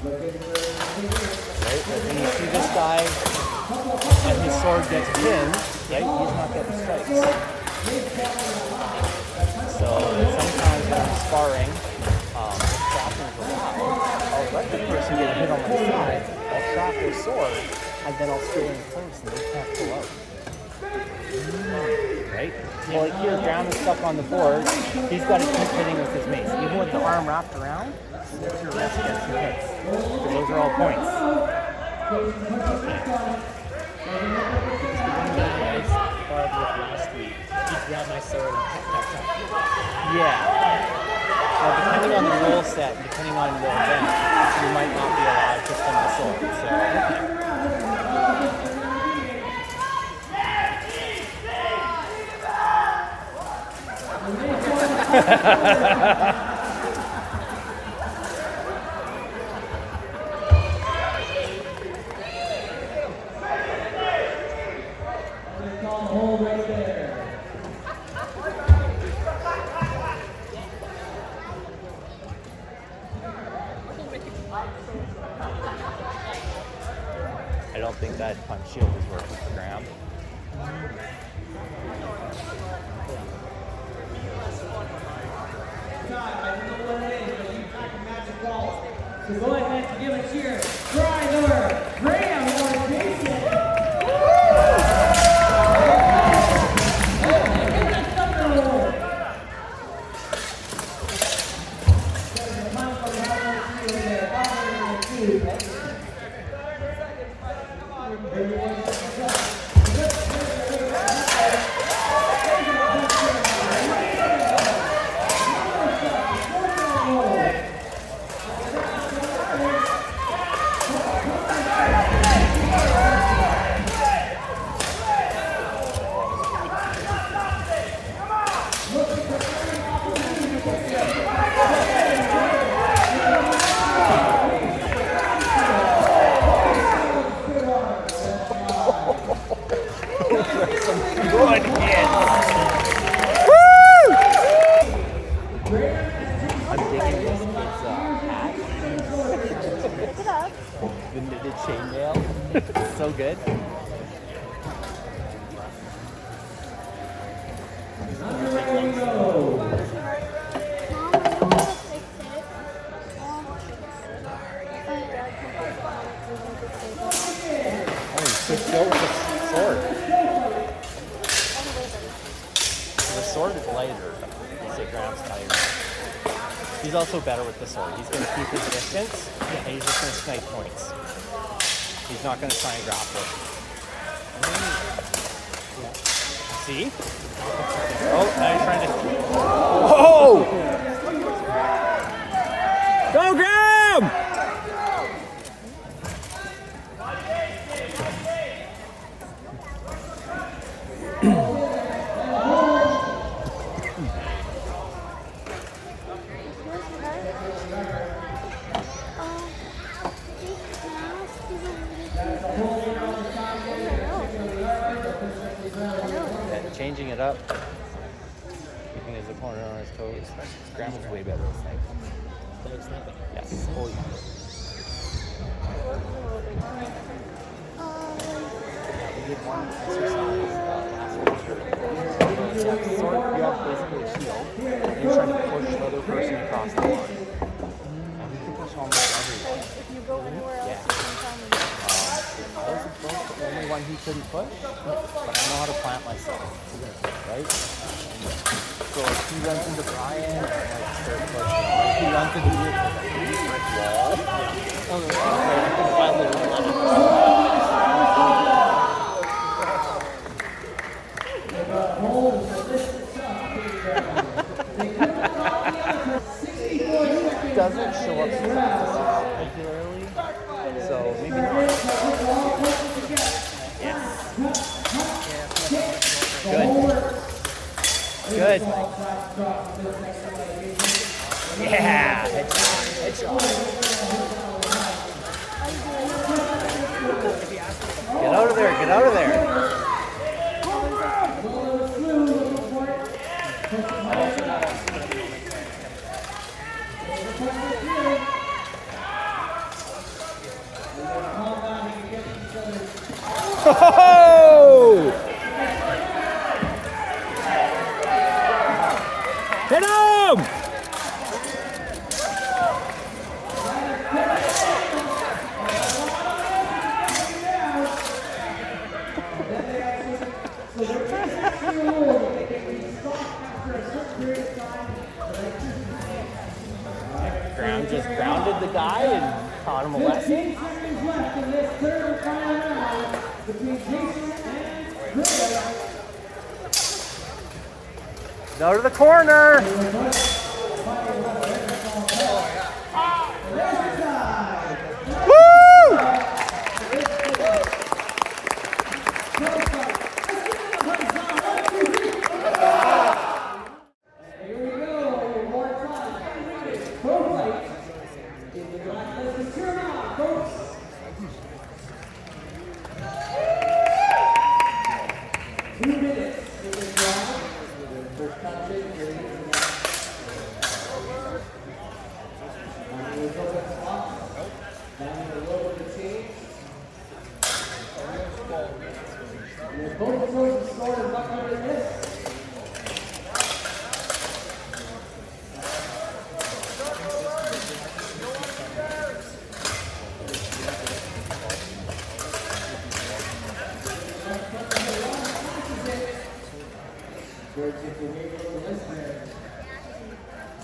Right? Like when you see this guy and his sword gets pinned, right? He's not getting strikes. So sometimes when I'm sparring, if trapping's allowed, I'll let the person get hit on my side, I'll trap their sword, and then I'll stay in place and they can't pull out. Right? Well, like here, Graham is stuck on the board. He's got to keep hitting with his mace. Even with the arm wrapped around, if your wrist gets some hits. So those are all points. Last week, he grabbed my sword and picked that up. Yeah. Well, depending on the rule set, depending on the event, you might not be allowed to spin the sword. So. Hold right there. I don't think that punch shield is working for Graham. I don't know what it is, but you pack a magic ball. So go ahead and give a cheer. Try number Graham or Jason. The knitted chainmail. So good. Oh, you switched over the sword. The sword is lighter. You say Graham's tired. He's also better with the sword. He's going to keep his distance, and he's just going to snipe points. He's not going to try and grapple. See? Oh, now he's trying to... Whoa! Go, Graham! Changing it up, keeping his opponent on his toes. Graham was way better this night. Yes. Oh, yeah. We did one exercise last week. Sword, you have basically a shield, and you're trying to push the other person across the line. And you can push almost everyone. If you go anywhere else, Yeah. you can tell me. I was the only one he couldn't push, but I know how to plant myself, right? So like he runs into Brian and like starts pushing. Like, he runs into you like a brick wall. Oh, no, I can finally run. Doesn't show up regularly, so maybe not. Yes. Good. Good. Yeah. Headshot. Headshot. Get out of there. Get out of there. go! Hit him! Ground just grounded the guy and taught him a lesson. 15 seconds left in this third and final round between Jason and Greg. Go to the corner. Woo! Here we go, one more time. Pro fight in the black. Let's cheer them on, folks. Two minutes in this round. First competition here is both choices scored as much under this. George, if you're waiting for the list there,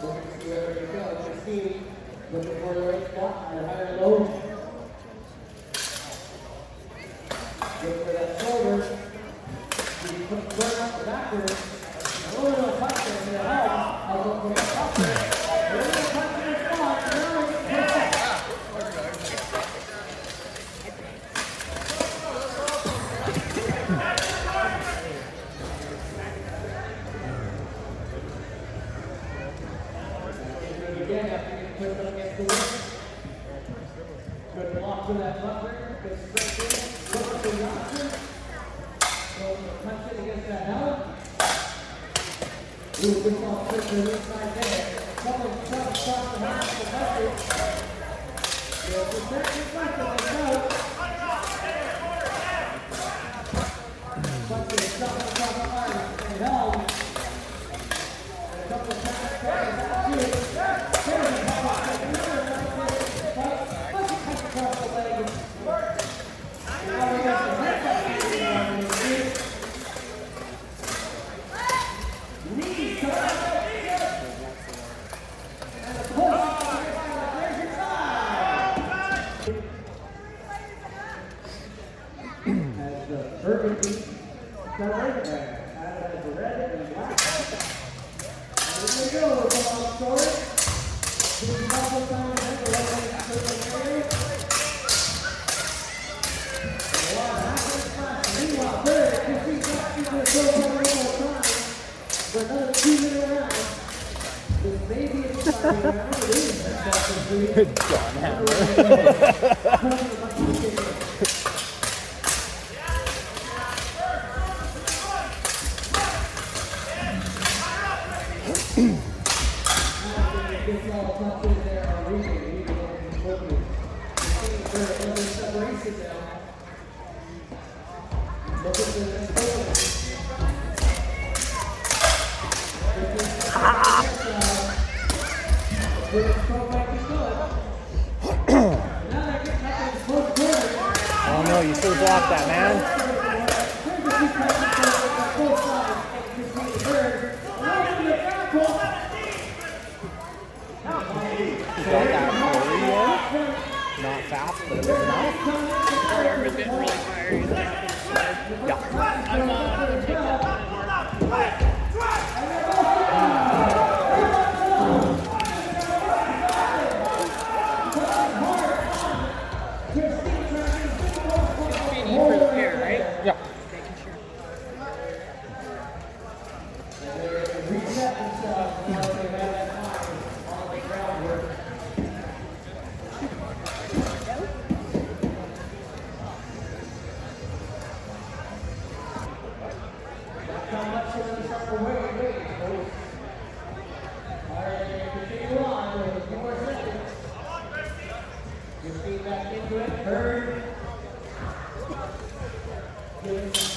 look and see where you go. 16, looking for the right spot, or higher low. Look for that shoulder. You put the burn up the backwards. A little bit of punch there in the head. I'll look for the top there. A little punch in the spot. Now it's perfect. Again, after you put it against the wing. Good block to that butler. Good straight in. Look up to the option. So punch it against that helmet. Ooh, good ball quick to the inside there. Someone across the half of the butler. So protect your butler, let's go. Punch it, stop it across the arm. And held. And a couple of times across the back too. There's a couple of times. Across the leg. Now we got the head back. Knee touch. And the post. There's your side. As the burgundy colored as the red and black. And here we go. It's a long story. This is also found in the red area. Meanwhile, third, 15 seconds to go one more time for another 2-minute round. This may be a starting round. It is. John Hammer. Gets all tucked in there on reading. Another separation now. Look at the Oh no, you should have blocked that, man. You got that 40 in. Not fast, but it was enough. Sorry, I'm getting really tired. Yeah. I'm gonna take that. For the pair, right? Yeah. Making sure. reset themselves now that they have that time on the groundwork. That's how much you're going to start to wait, folks. All right, continue on with a few more seconds. Your feet back into it. Bird. Give it some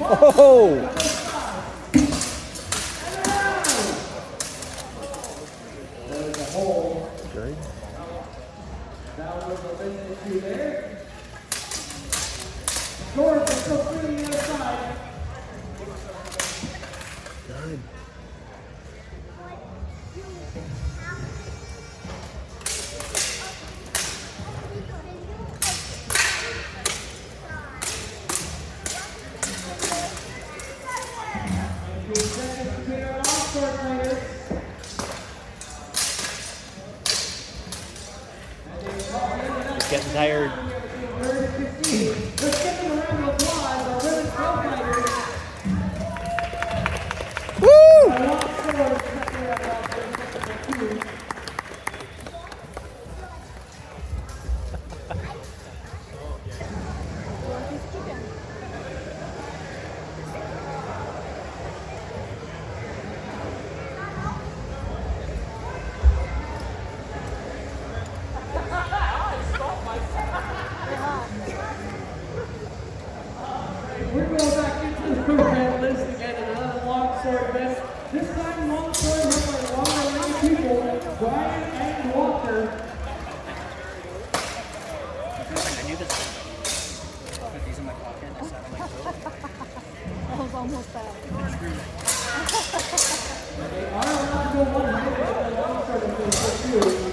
Oh! Good. That was the business through there. Scores are still free on the other side. Good. Just getting tired. We're going back into the red list again in another long sword event. This time long sword with my longer range people, Brian and Walker. I knew this. I'll put these in my pocket and I sat on my coat. That was almost bad. They are allowed to go one-handed with the long sword if they so choose.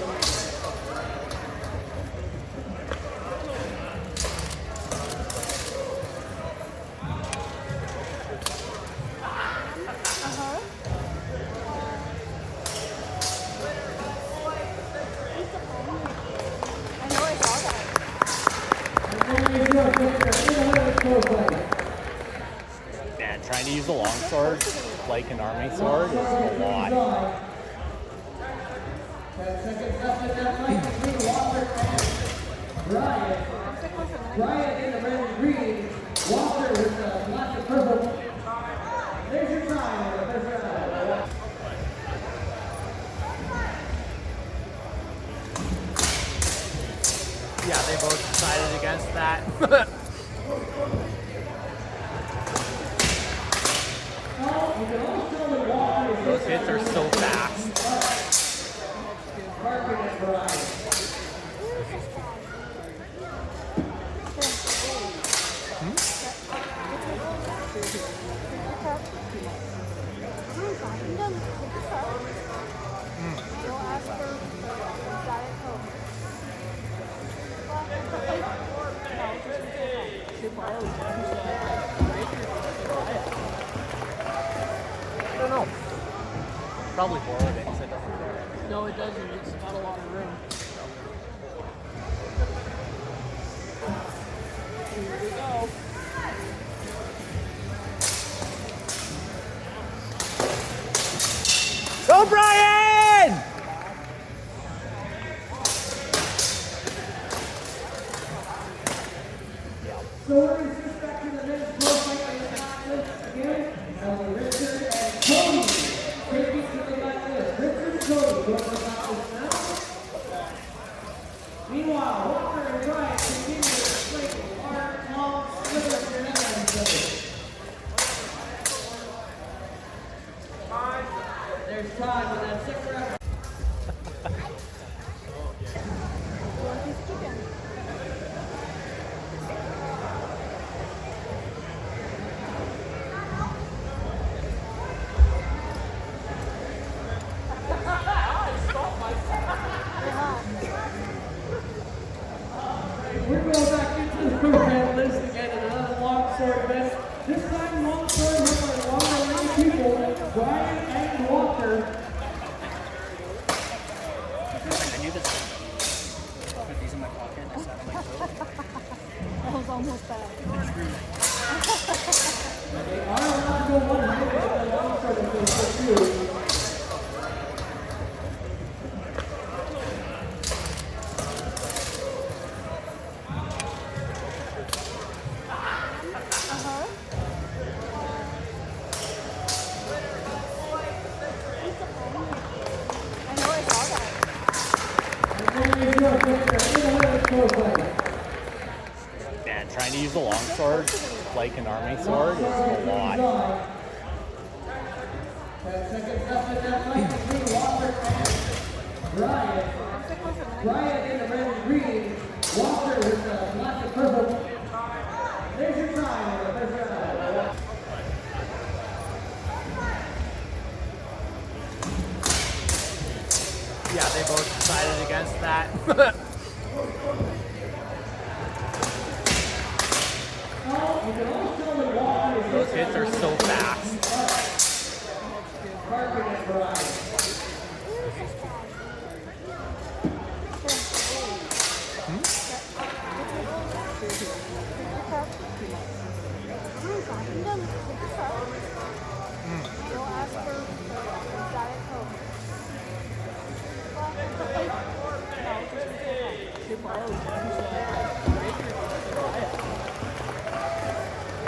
I know I saw that. Man, trying to use a longsword like an army sword is a lot. 10 seconds left in that fight between Walker and Brian. Brian in the red and green, Walker with the black and purple. There's your time. There's your time. Yeah, they both decided against that. Those hits are so fast. I don't know. Probably borrowed it because it doesn't fit. No, it doesn't. It's not a lot of room. Here we go. Go, Brian! So we're going to switch back to the men's pro fight in the back list again. Richard and Cody taking to the back list. Richard and Cody going to the back list now. Meanwhile, Walker and Brian continue to flick hard, long slivers in each other. There's time in that second round. We're going back into the red list again in another long sword event. This time long sword with my longer range people, Brian and Walker. I knew this. almost bad. They are allowed to go one-handed, but the long serve is for two. I know I saw that. Man, trying to use a longsword like an army sword is a lot. 10 seconds left in that fight between Walker and Brian. Brian in the red and green. Walker with the black and purple. There's your time on the first round. Yeah, they both decided against that. Those hits are so fast. You'll ask for Diet Coke.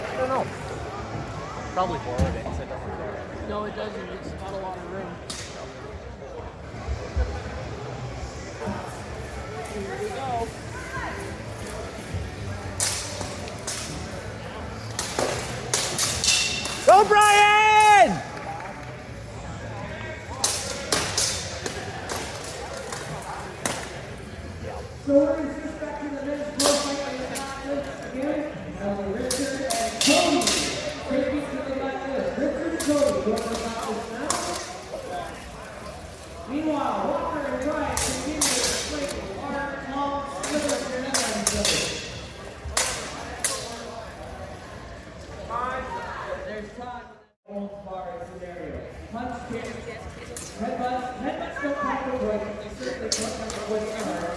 I don't know. Probably borrowed it because it doesn't care. No, it doesn't. It's not a lot of room. Here we go. Go, Brian! So what is this back to the men's pro fight in the blacklist again? Richard and Cody taking to the blacklist. Richard and Cody go to the blacklist now. Meanwhile, Walker and Brian continue to slate with hard, long, slivers and everything. There's time for the old bar scenario. Punch, kick, headbutts. Headbutts don't have the break. They certainly don't have the break ever.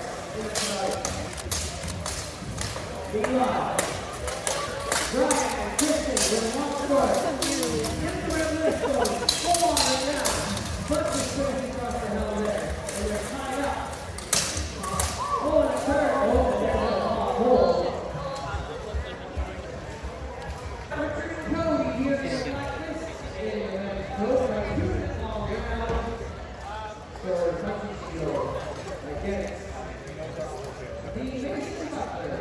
Meanwhile, Brian and Kristen with one score. Into the list goes. Full on right now. Punches finishing across the hell there. And they're tied up. Oh, and a third. Oh, there's a long goal. Richard and Cody here in the practice. And those are 2 minutes long round. So, touching skill. Again. The next fighter.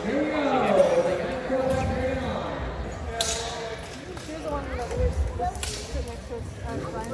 Here we go. They got go back right on. Here's the one that we're sitting next to Brian.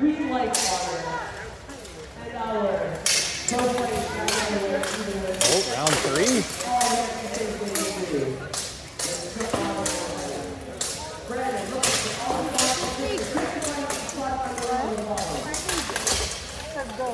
We like water. And our Oh, round 3. says go.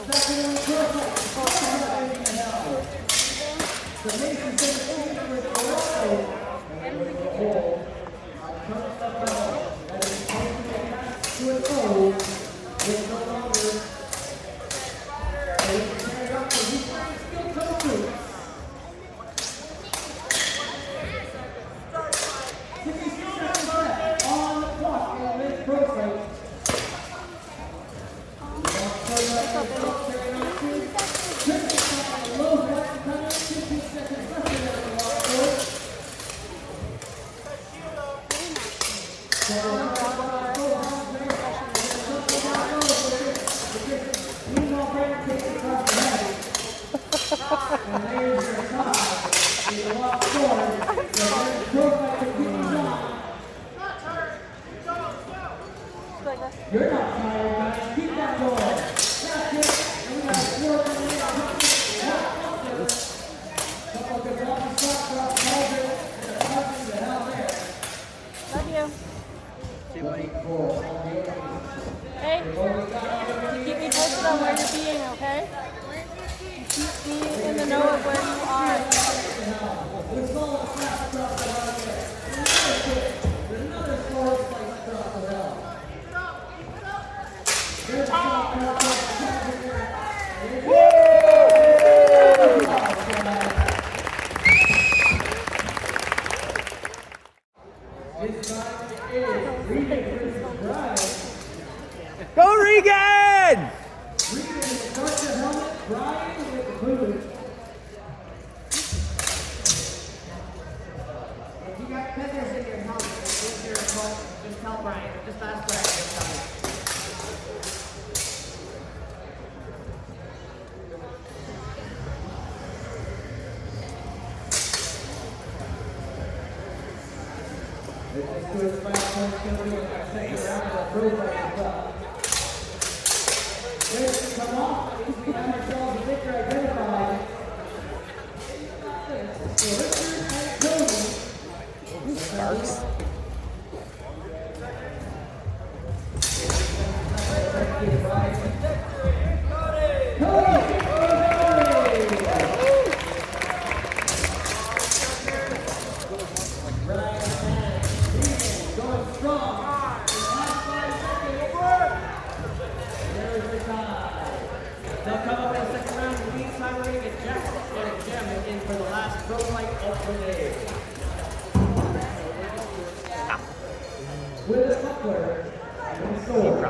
You're not tired, guys. Keep that going. That's it. And we got 4 minutes. Couple of good blocking shots for us. Nothing the hell there. Love you. Hey, keep me posted on where you're being, okay? Keep me in the know of where you are. There's another slap across the hell there. There's another slow slice across the hell. There's a shot across the Go Regan! Regan starts the helmet. Brian with the boot. If you got feathers in your helmet, just tell Brian. Just ask Brian. This is his 5 points going to be in that second round of the pro fight. Ready to come off. We have ourselves a victor identified. So Richard and Cody. Sparks. They'll come up in the second round. In the meantime, we're going to get Jack and Jim in for the last pro fight of the day. With a buckler and a sword.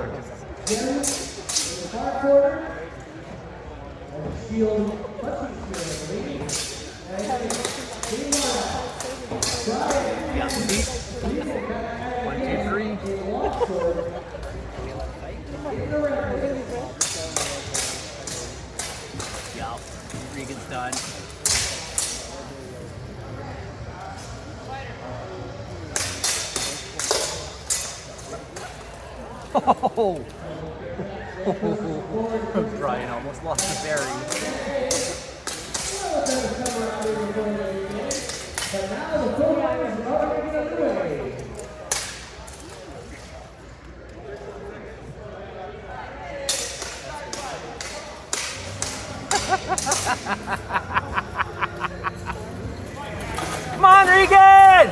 Jim in the far corner. And the shield, punching shield, leading. And Team Brian. 1, 2, 3. A long sword. In the red. Yup. Regan's done. Oh! Brian almost lost the berry. But now the pro-fight is about to get underway. Come on, Regan!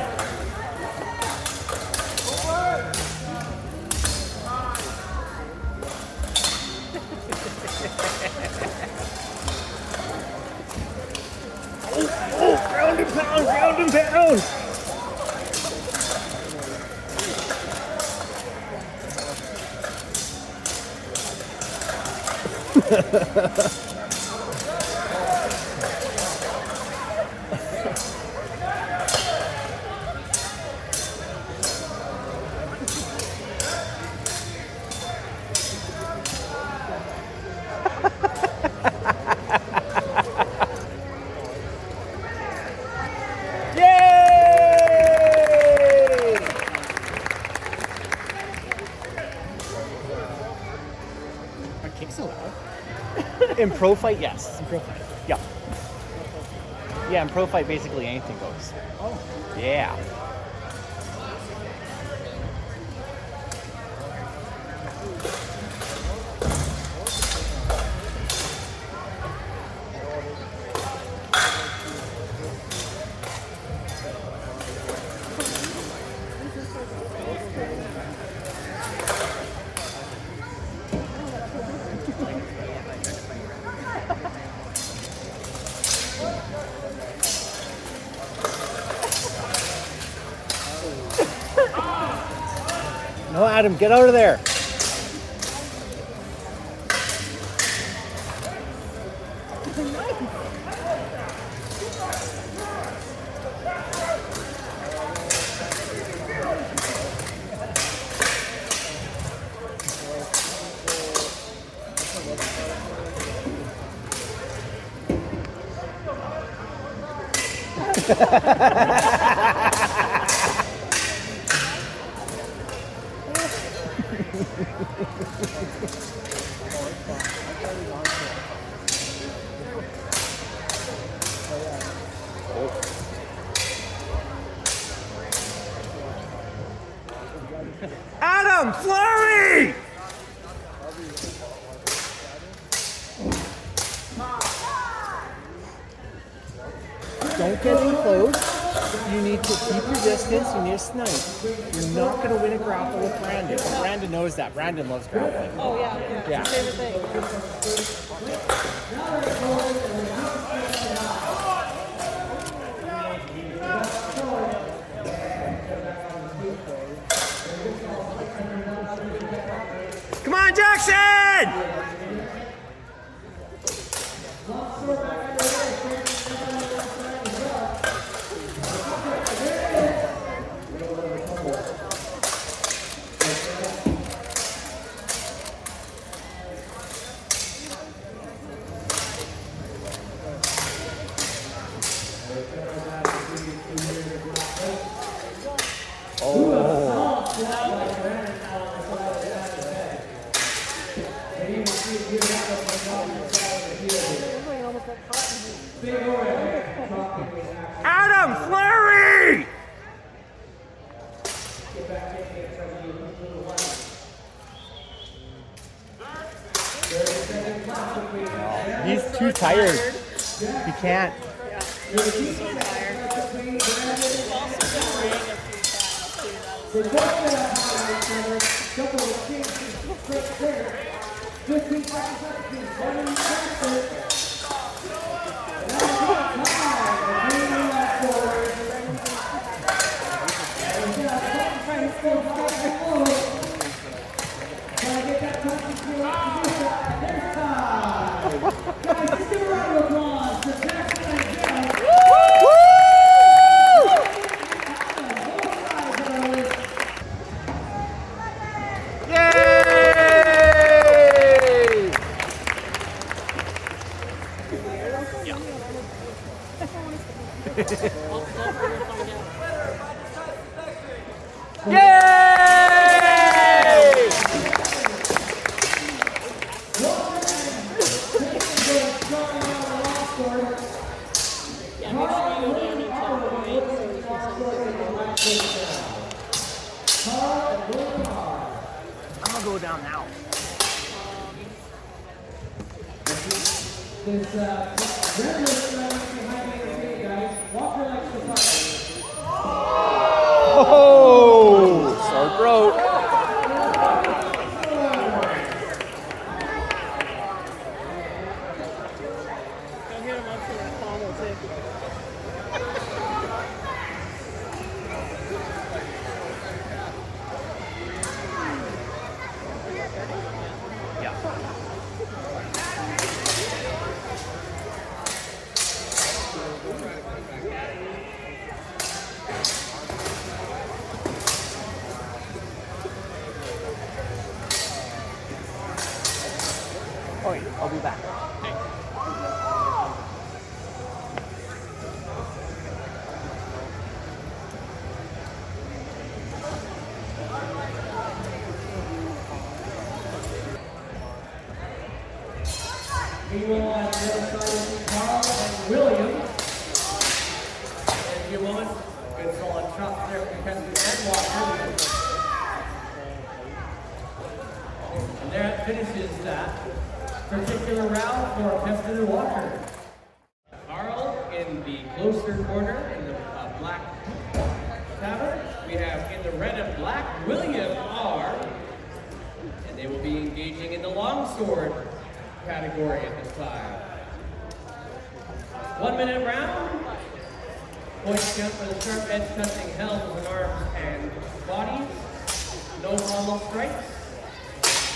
Ground and pound, ground and pound! In pro fight, yes. In pro fight. Yeah. Yeah, in pro fight, basically anything goes. Oh. Yeah. No, Adam, get out of there. Adam, flurry! Don't get in close. You need to keep your distance. You need to snipe. You're not going to win a grapple with Brandon. Brandon knows that. Brandon loves grappling. Oh yeah. Yeah. Favorite thing. Come on, Jackson! Adam, flurry! He's too tired. He can't. He's so tired. He's also been weighing a few I'm gonna go down now. Oh, sore throat. Go hit him up for that pommel too. Oh, wait, I'll be back. Meanwhile, on the other side is Carl and William. Thank you, woman. Good solid chop there from contestant Ed Walker. And there it finishes that particular round for contestant Walker. Carl in the closer corner in the black tavern. We have in the red and black William R. And they will be engaging in the longsword category at this time. 1 minute round. Points count for the sharp edge touching helms and arms and bodies. No normal strikes.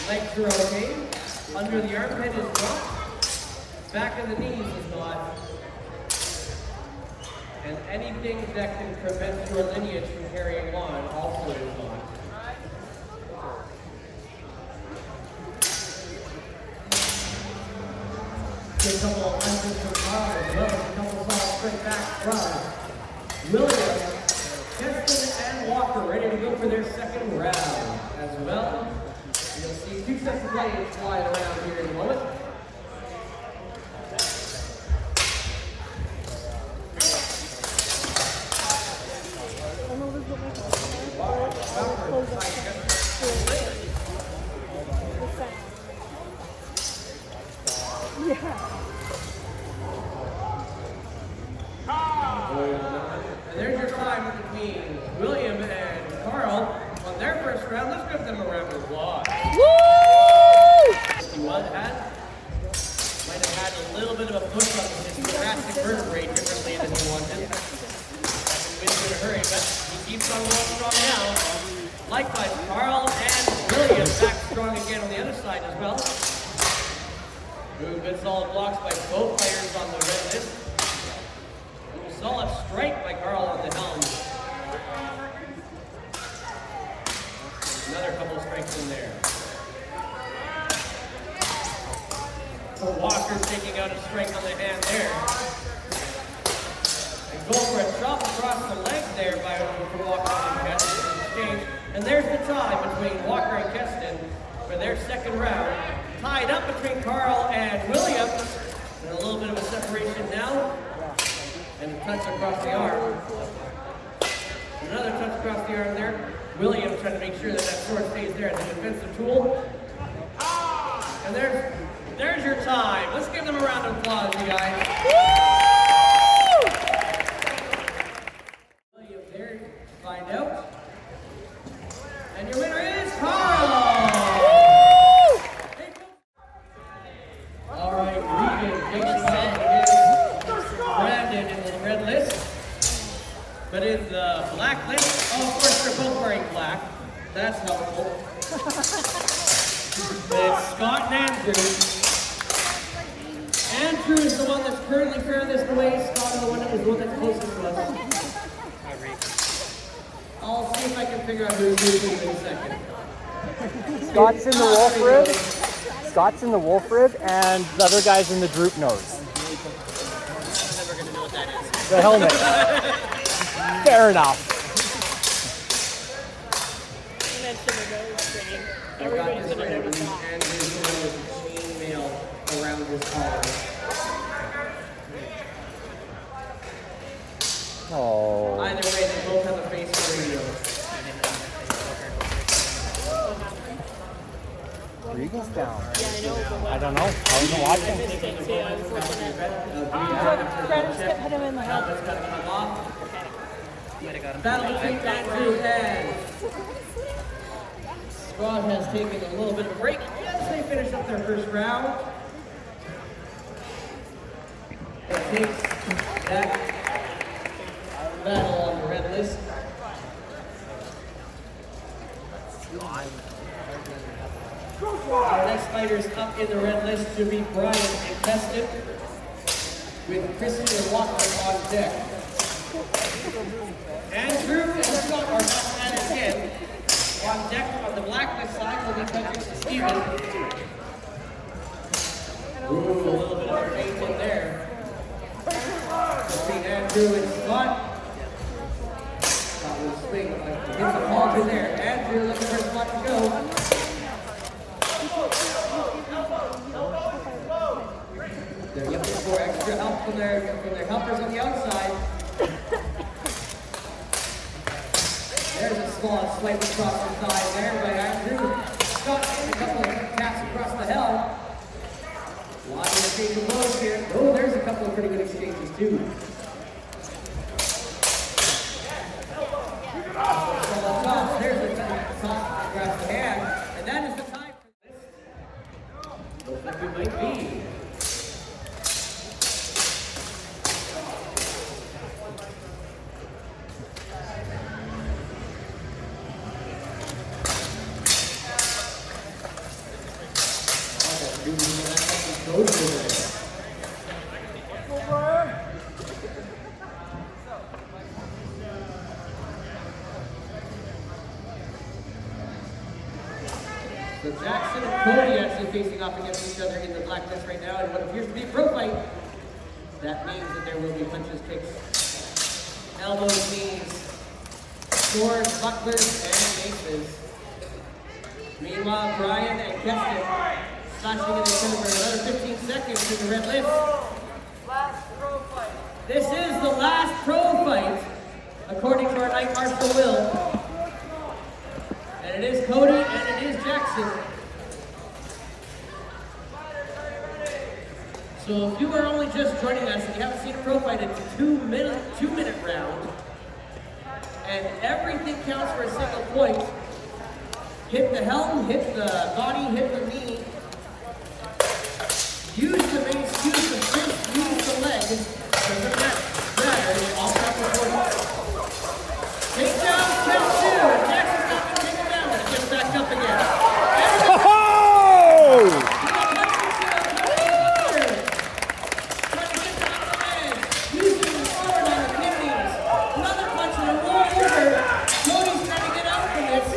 Legs are okay. Under the armpit is not. Back of the knees is not. And anything that can prevent your lineage from carrying on also is not. Get a couple of punches from Carl as well as a couple of straight back from William, Keston, and Walker ready to go for their second round as well. You'll see 2 sets of blades flying around here in a moment. And there's your time between William and Carl on their first round. Let's give them a round of applause. He might have had a little bit of a push on his thoracic vertebrae differently than he wanted. Hasn't been in a hurry, but he keeps on going strong now. Likewise, Carl and William back strong again on the other side as well. Good solid blocks by both players on the red list. Solid strike by Carl on the helm. Another couple of strikes in there. So Walker's taking out a strike on the hand there. And go for a chop across the leg there by Walker and Keston. Exchange. And there's the tie between Walker and Keston for their second round. Tied up between Carl and William. And a little bit of a separation now. And a touch across the arm. Another touch across the arm there. William trying to make sure that sword stays there as a defensive tool. And there's your time. Let's give them a round of applause, you guys. William there to find out. And your winner is Carl! All right, Regan, big shot. Brandon in the red list, but in the black list, oh, of course they're both wearing black. That's helpful. It's Scott and Andrew. Andrew is the one that's currently furthest away. Scott is the one that's closest to us. I'll see if I can figure out who's losing in a second. Scott's in the wolf rib. Scott's in the wolf rib, and the other guy's in the droop nose. The helmet. Fair enough. You mentioned the nose thing. I've got Everybody's this going to right notice here. that. Andrew's the one with the chainmail around his collar. Oh. Either way, they both have a face for radio. Regan's down. Yeah, I know, but I don't know. I wasn't watching. missed it too, unfortunate. Brandon's gonna hit him in the head. Helmet's gotta come off. Battle between Andrew and Scott has taken a little bit of a break as they finish up their first round. It takes that battle on the red list. Our next fighters up in the red list should be Brian and Keston, with Kristen and Walker on deck. Andrew and Scott are back at it again. On deck on the blacklist side will be touching Steven. Ooh, a little bit of a feint in there. Between Andrew and Scott. Scott will swing. Gets the ball to there. Andrew looking for Scott to go. They're looking for extra help from their helpers on the outside. There's a small swipe across the thigh there by Andrew. Scott a couple of taps across the helm. A lot of exchange of blows here. Oh, there's a couple of pretty good exchanges too. There's the top across the hand. And that is the time for this. Looks like it might be. Cody over there. So Jackson and Cody actually facing off against each other in the black dress right now, and what appears to be a pro fight. That means that there will be punches, kicks, elbows, knees, swords, bucklers, and maces. Meanwhile, Brian and Keston slashing in each other for another 15 seconds to the red lips. This is the last pro fight, according to our night marshal will. And it is Cody and it is Jackson. So if you are only just joining us and you haven't seen a pro fight, it's a two-minute round. And everything counts for a single point. Hit the helm, hit the body, hit the knee. Use the base, use the fist, use the leg. Doesn't matter, it's all count for points. Take down, count two. Jackson's not going to take it down when it gets back up again. Using the sword on the kidneys. Another punch and a roll over. Cody's trying to get out from this.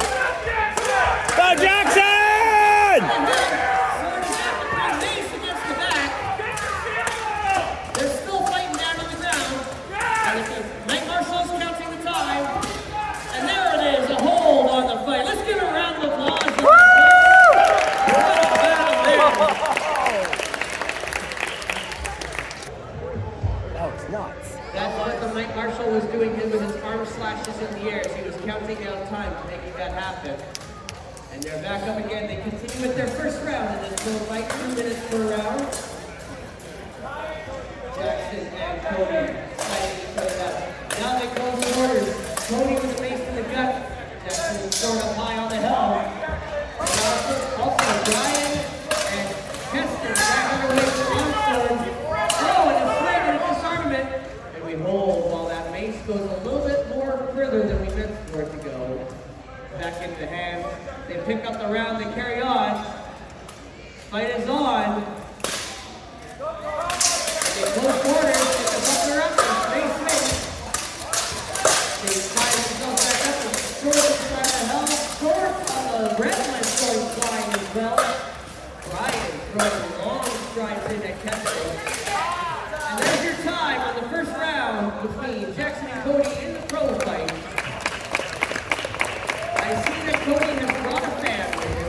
Go Jackson! Sword is out to bring Mace against the back. They're still fighting down on the ground. And Night Marshal's counting the time. And there it is, a hold on the fight. Let's give a round of applause. Woo! What a battle there. That was nuts. That's what the Night Marshal was doing with his arm slashes in the air. He was counting down time to making that happen. And they're back up again. They continue with their first round in this pro fight, 2 minutes per round. Jackson and Cody fighting each other out. Now they close the orders. Cody with the face in the gut. Jackson with sword up high on the helm. Also Brian and Keston back underway with the long sword. Oh, and a swing and a disarmament. And we hold while that mace goes a little bit more further than we meant for it to go. Back into the hand. They pick up the round, they carry on. Fight is on. They close quarters, get the buckler up, and face. They slide themselves back up, and sword inside the helm. Sword on the red line going flying as well. Brian throwing long strides in at Keston. And there's your time on the first round between Jackson and Cody in the pro fight. I see that Cody has brought a fan with him.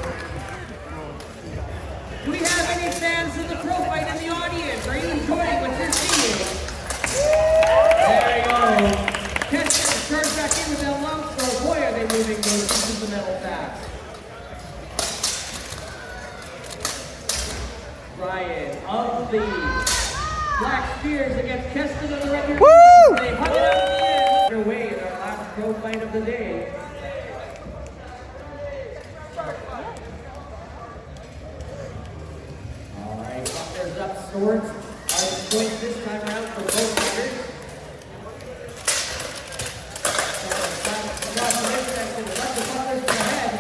Do we have any fans of the pro fight in the audience? Are you enjoying what you're seeing? There you go. Keston charged back in with that long throw. Boy, are they moving those pieces of metal fast. Brian of the Black Spears against Keston of the Red Spears. They hug it out at the end. Underway in our last pro fight of the day. Alright, bucklers up, swords are the points this time around for both fighters. Across the midsection, left the bucklers to the head.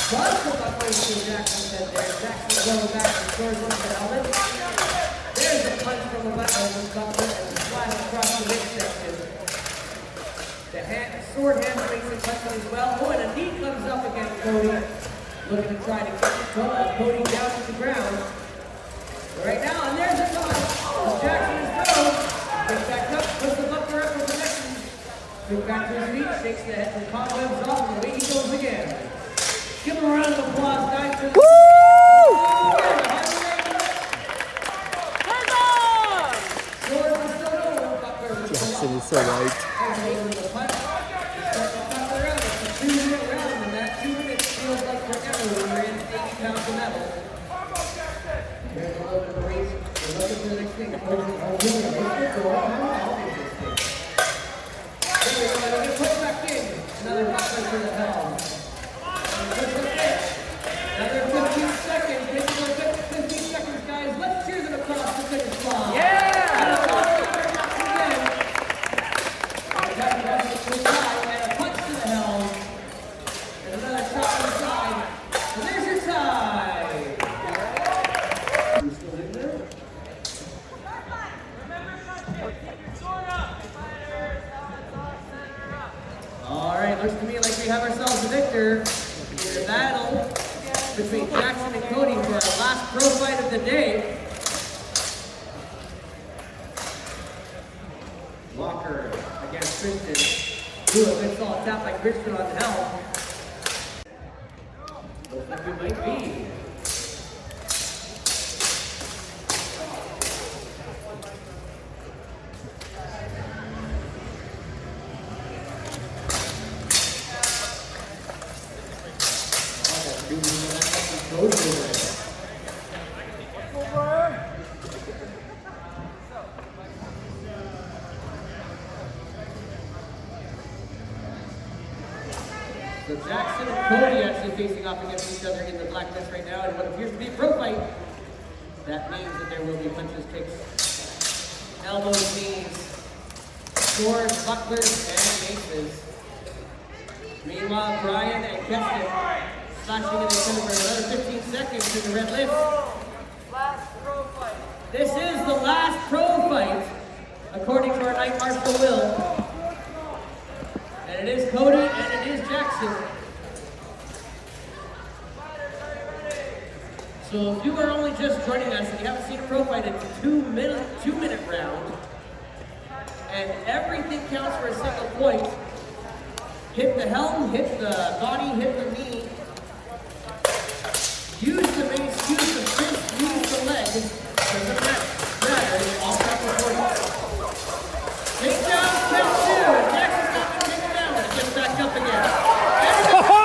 Does the bucklers to Jackson said there. Jackson going back and swords into the helmet. There's a punch from the buckler and flat across the midsection. The sword hand makes a punch as well. Oh, and a knee comes up against Cody. Looking to try to get Cody down to the ground. Right now, and there's a punch. Jackson is thrown. Gets back up, puts the buckler up for protection. Goes back to his feet, shakes the head and cobwebs off, and away he goes again. Give him a round of applause, guys. For the Jackson is so right. Feels like forever when you're in 80 pounds of metal. There's a little bit of a race. We're looking for the next thing. There we go. Let me put back in. Another buckler to the helm. Another 15 seconds. Maybe 15 seconds, guys. Let's cheer them across the finish line. Yeah! And a punch to the helm. And another shot on the side. And there's your tie. pro fight of the day. Walker against Christian. Ooh, a good solid tap by Christian on the helm. Looks like it might be. So Jackson and Cody actually facing off against each other in the black vest right now in what appears to be a pro fight. That means that there will be punches, kicks, elbows, knees, swords, bucklers, and maces. Meanwhile, Brian and Keston slashing in each other for another 15 seconds to the red list. This is the last pro fight, according to our night marshal Will. And it is Cody and it is Jackson. So if you are only just joining us and you haven't seen a pro fight, it's a two-minute round. And everything counts for a single point. Hit the helm, hit the body, hit the knee. Use the base, use the fist, use the leg. Doesn't matter, it's all count for 40. Take down, count two. Jackson's not going to take it down when it gets back up again. Oh!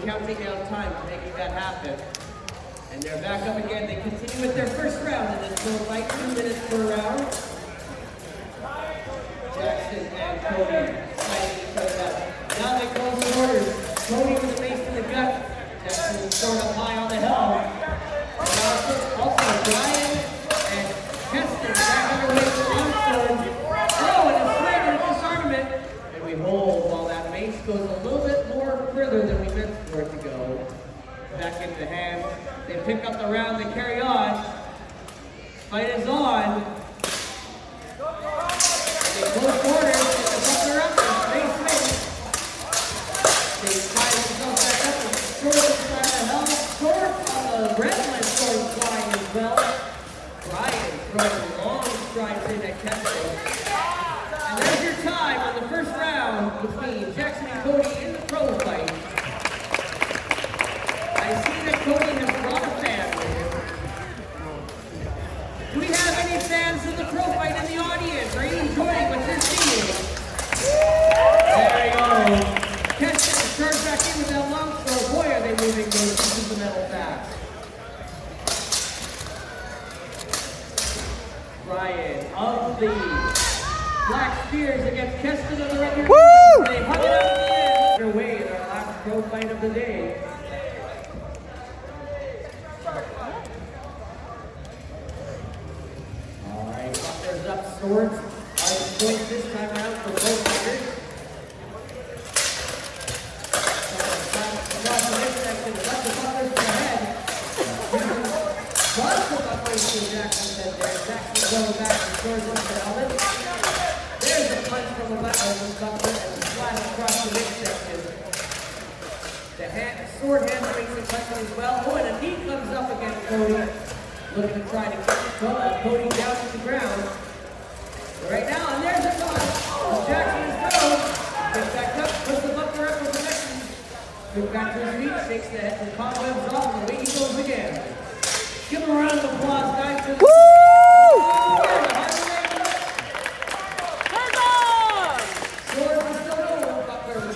Counting down time to making that happen. And they're back up again. They continue with their first round in this pro fight, 2 minutes per round. Jackson and Cody fighting each other out. Now they close the orders. Cody with the base in the gut. Jackson throwing up high on the helm. And also Brian and Keston back underway with the long sword. Oh, and a swing and a disarmament. And we hold while that mace goes a little bit more further than we meant for it to go. Back into the hand. They pick up the round, they carry on. Fight is on. They close quarters, get the buckler up, and they swing. They tie themselves back up and sword inside the helm. Sword on the red line sword flying as well. Brian throwing long strides in at Keston. And there's your time on the first round between Jackson and Cody in the pro fight. I see that Cody has brought a fan with him. Do we have any fans of the pro fight in the audience? Are you enjoying what you're seeing? There he goes. Keston charged back in with that long sword. Boy, are they moving those pieces of metal fast. Brian of the Black Spears against Keston of the Red Ears. They hug it out at the end. Their way in our last pro fight of the day. Alright, bucklers up, swords are the points this time around for both fighters. Across the midsection, left the bucklers to the head. Plus the bucklers to Jackson's head there. Jackson going back and swords up the helmet. There's a punch from the buckler and the slash across the midsection. The sword hand makes a punch as well. Oh, and a knee comes up against Cody. Looking to try to keep Cody down to the ground. Right now, and there's a punch. Jackson is thrown. Gets back up, puts the buckler up for protection. Goes back to his feet, shakes the head, the cobwebs off, and away he goes again. Give him a round of applause, guys.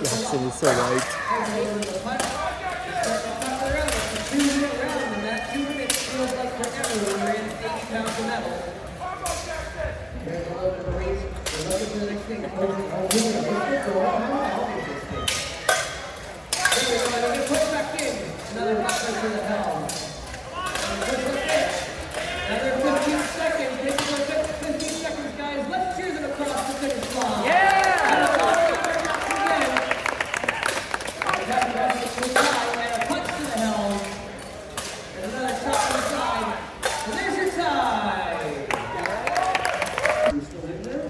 Jackson is so right. Feels like forever when you're in 80 pounds of metal. There's a little bit of race. Another 15 seconds. 15 seconds, guys. Let's cheer them across the finish line. Yeah! And a punch to the helm. And another shot to the side. And there's your tie. You still in there?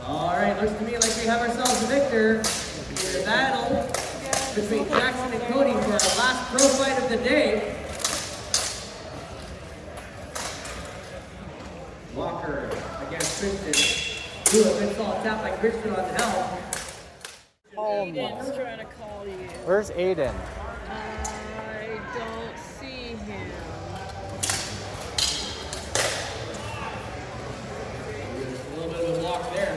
All right, looks to me like we have ourselves a victor in the battle between Jackson and Cody for our last pro fight of the day. Walker against Christian. Ooh, a good solid tap by Christian on the helm. Aiden's trying to call you. Where's Aiden? I don't see him. A little bit of a block there.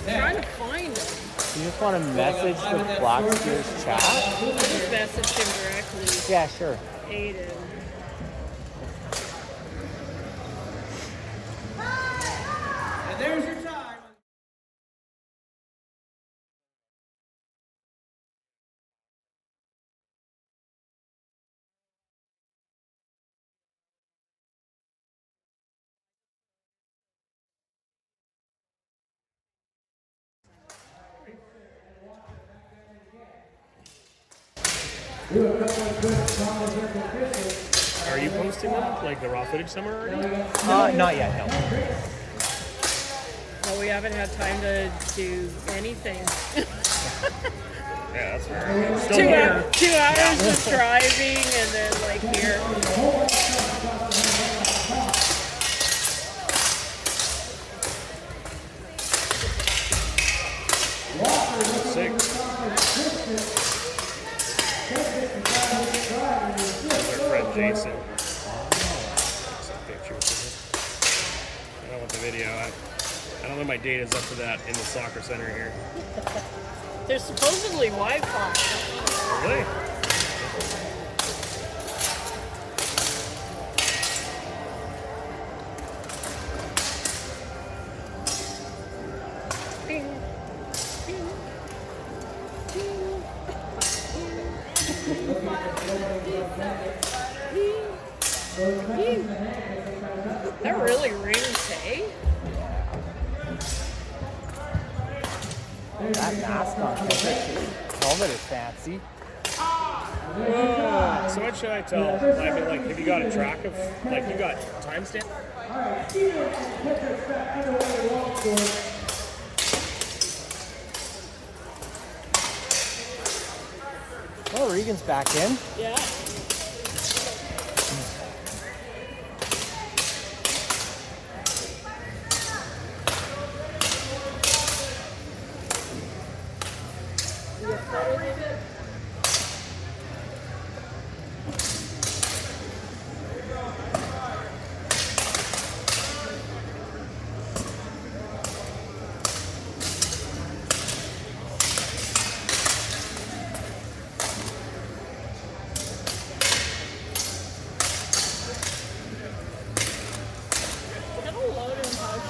Trying to find him. You just want to message the Blacksteers chat? I just messaged him directly. Yeah, sure. Aiden. And there's your time. Are you posting them, like the raw footage somewhere already? Not yet, no. Well, we haven't had time to do anything. Yeah, that's fair. Still here. 2 hours of driving and then like here. Sick. That's our friend Jason. Some pictures of it. I don't want the video. I don't know my data's up to that in the soccer center here. There's supposedly Wi-Fi. Really? Ding. Ding. Ding. That really rings, hey? That mask on helmet is fancy. So what should I tell? I mean, like, have you got a track of, like, you got timestamp? Oh, Regan's back in. Yeah.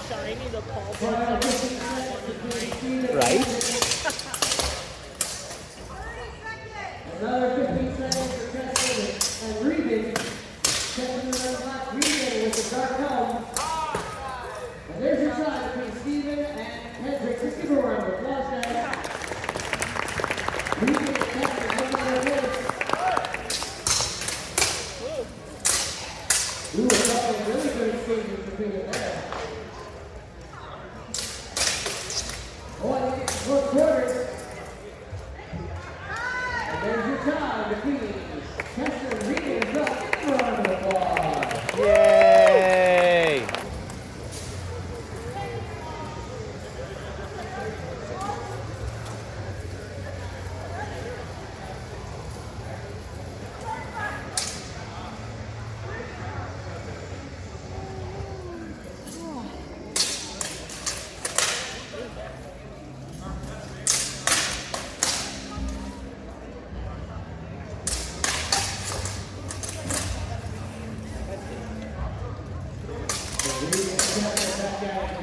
Shiny the ball Right? Another 15 seconds for Justin and Regan. Checking the black Regan with the dark helm. And there's your shot between Steven and Hendrick. Just give a round of applause, guys. Regan and Hendrick looking at their wins. Ooh, a couple of really good exchanges between them there. Oh, I think it's 4 quarters. And there's your tie between Chester and Regan as well. Give a round of applause. Yay!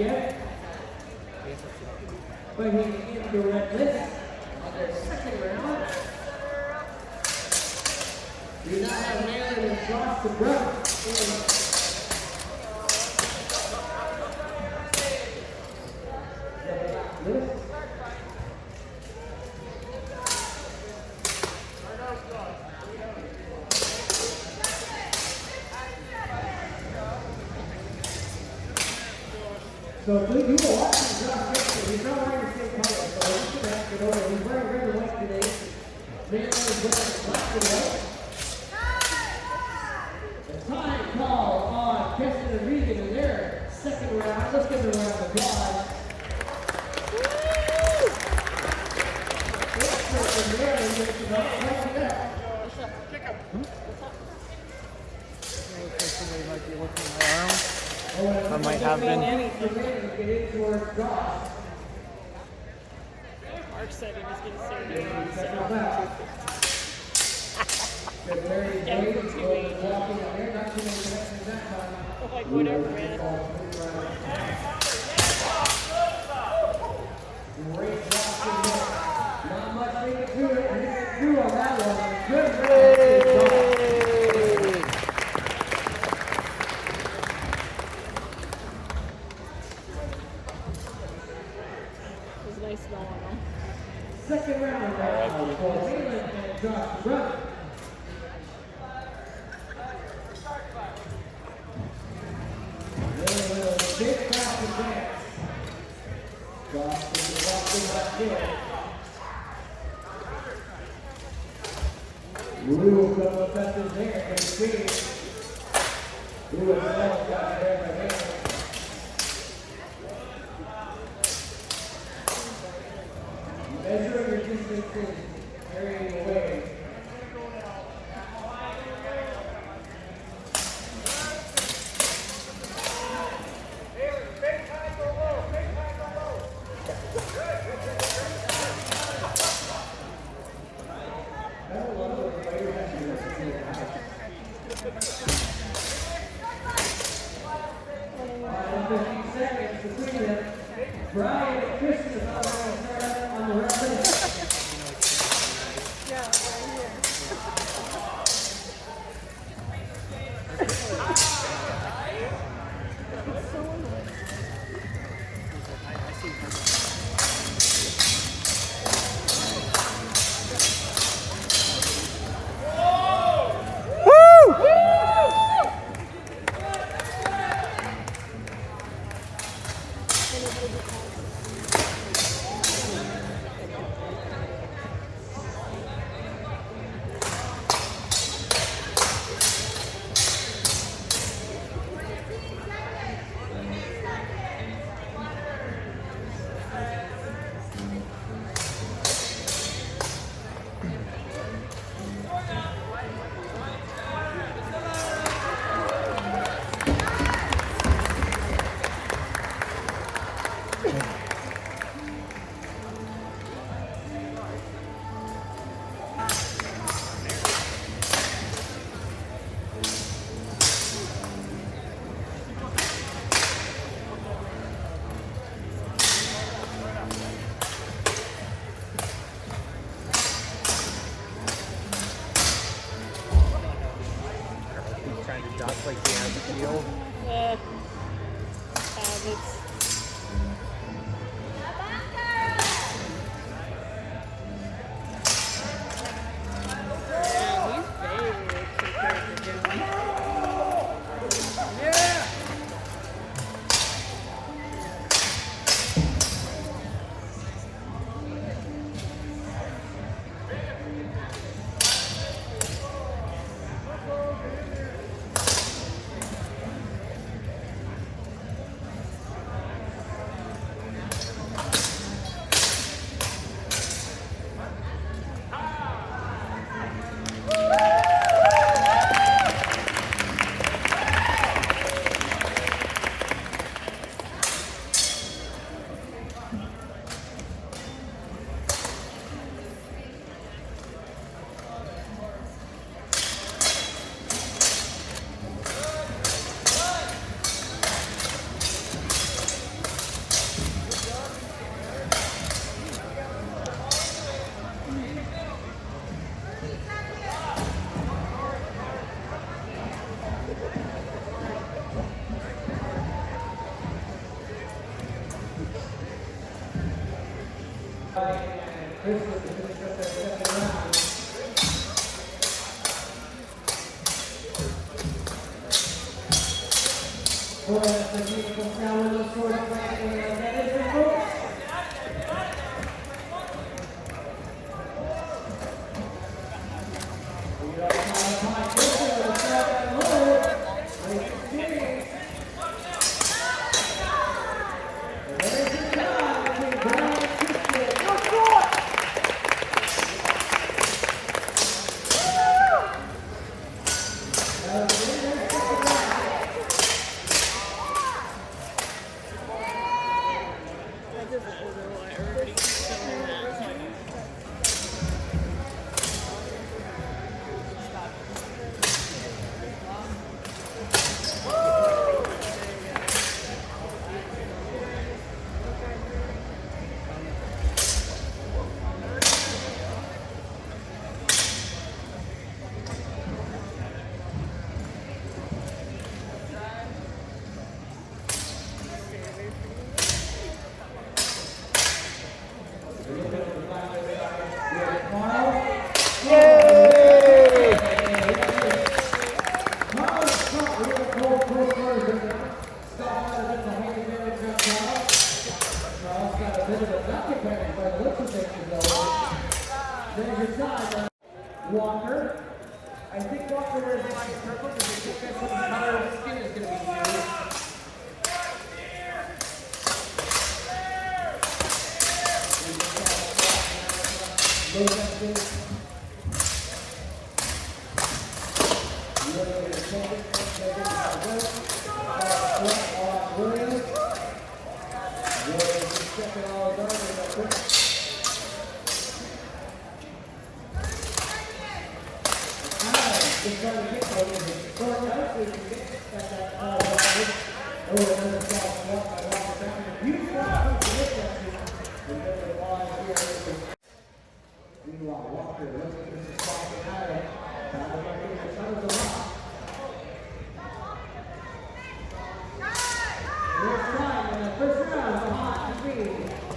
again. Bringing in the red list on their second round. We now have Aaron and Josh the brother. So if you were watching Josh Dixon, he's not wearing the same color, so we should have it over. He's wearing red and white today. Maryland is wearing black and white. The time call on Keston and Regan in their second round. Let's give them a round of applause. And Maryland gets about 20 minutes. Somebody might be looking at my arm. I might have been. Get in towards Josh. Mark said he was going to say no. Second back. Very Yeah, brave, for 2 weeks. walking in there, not too many connections that time. Like, whatever, man. Great job in there. Not much they can do it. They can do on that one. Good round. It was nice knowing him. Second round now for Maryland and Josh Brother. Big fast advance. Josh is walking back in. Lou comes up in there and speed. Lou is got there by hand. Measuring your distances, carrying away. Brian and Christian is on the red list. Yeah, right here. It's so annoying. Trying to duck like he has a field. Habits. Yeah, he's big compared to him. Yeah! Boy, that's a beautiful sound when those swords play in that is the folks. We are trying to find this one, it's not that low. Nice experience. There's the shot between Brian and Christian. Go score! Walker. I think Walker wears a line circle because I think that's what the color of his skin is going to be used.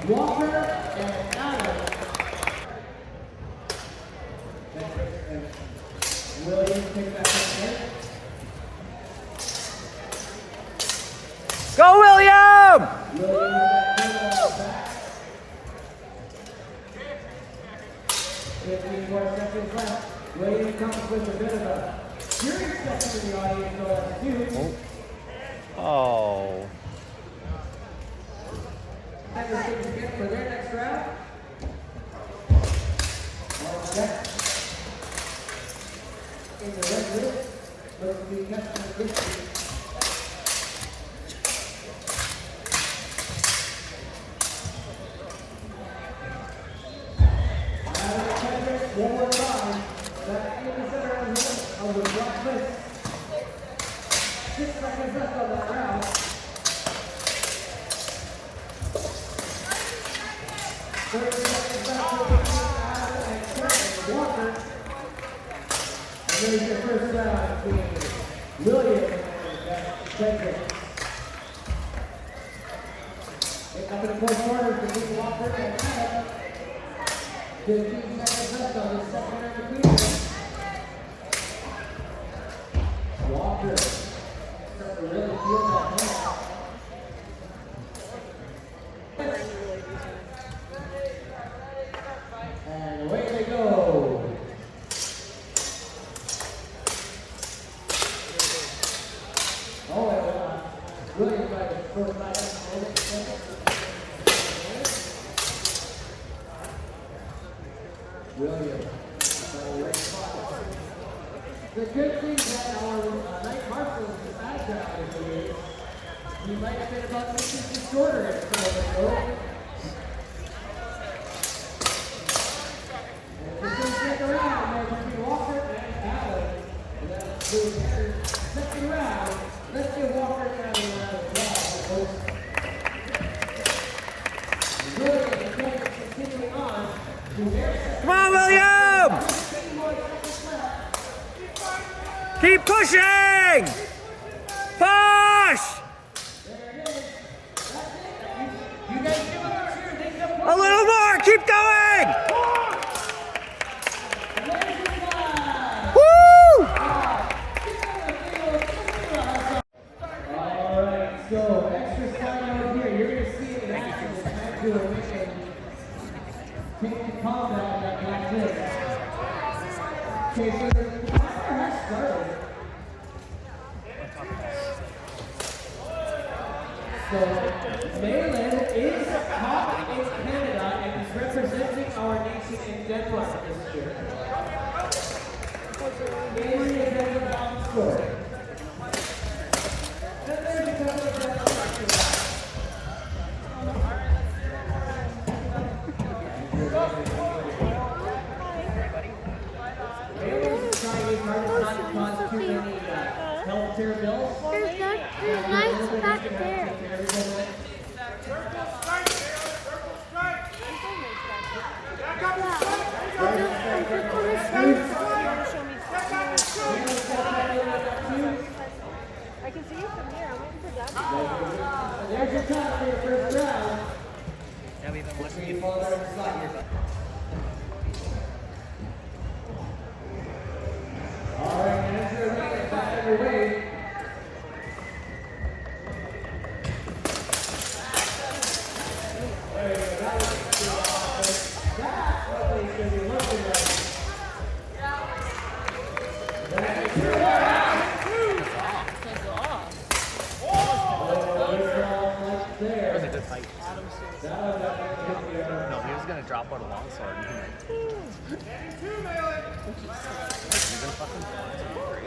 Walker and Adam. Williams takes that first. Go, William! Williams back. 15 more seconds left. Williams comes with a bit of a curious section in the audience, so that's two. Oh. Things again for their next round. All set. In the red group, looks to be Kessler Christie. One more time. Back in the center of the block list. 6 seconds left on that round. 30 seconds left between Adam and Walker. And there's your first round between William and Frederick. Up in the fourth quarter between Walker and Adam. 15 seconds left on the second round between them. Walker starting to really feel that ball. And away they go. Oh, Williams by the first line. Williams. The good thing that our night marshal is the background is he might have been about 6 inches shorter at some of the goal. And this is the second round, between Walker and Allen. And that's the second round. Let's give Walker and Allen a round of applause, folks. Williams continuing on to their second. Come on, William! Keep pushing! Push! A little more! Keep going! So, Malin is top in Canada and is representing our nation in Denmark this year. Malin is at the top score. Then there's a couple of Denmark players. Malin is trying his hardest not to cause too many healthcare bills. There's lights back there. I can see you from here. I'm waiting for that. There's your time for your first round. Yeah, we've been watching you. All right, and your ring is back underway. There you go. That's what they should be looking at. That is your That was a good fight. No, he was gonna drop out a long sword. He's been fucking great.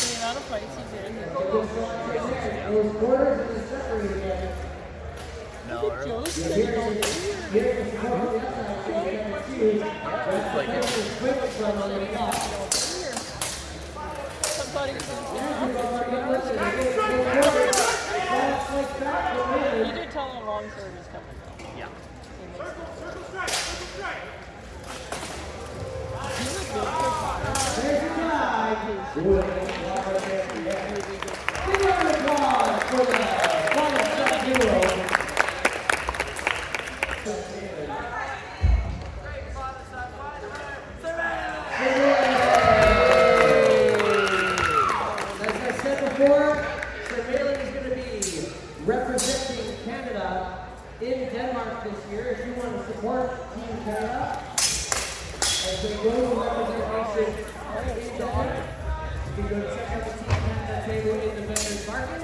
The amount of fights he's in. those quarters is separated again. No, early. Joe's Here getting is the corner on the outside. That's like it's quick from on the top. somebody was You did tell him a long sword is coming though. Yeah. He's a good guitarist. There's your guy. Give a round of applause for the final step hero. As I said before, Sir Malin is going to be representing Canada in Denmark this year. If you want to support Team Canada as they go to representation in Denmark, you can go check out the Team Canada table in the vendor's market.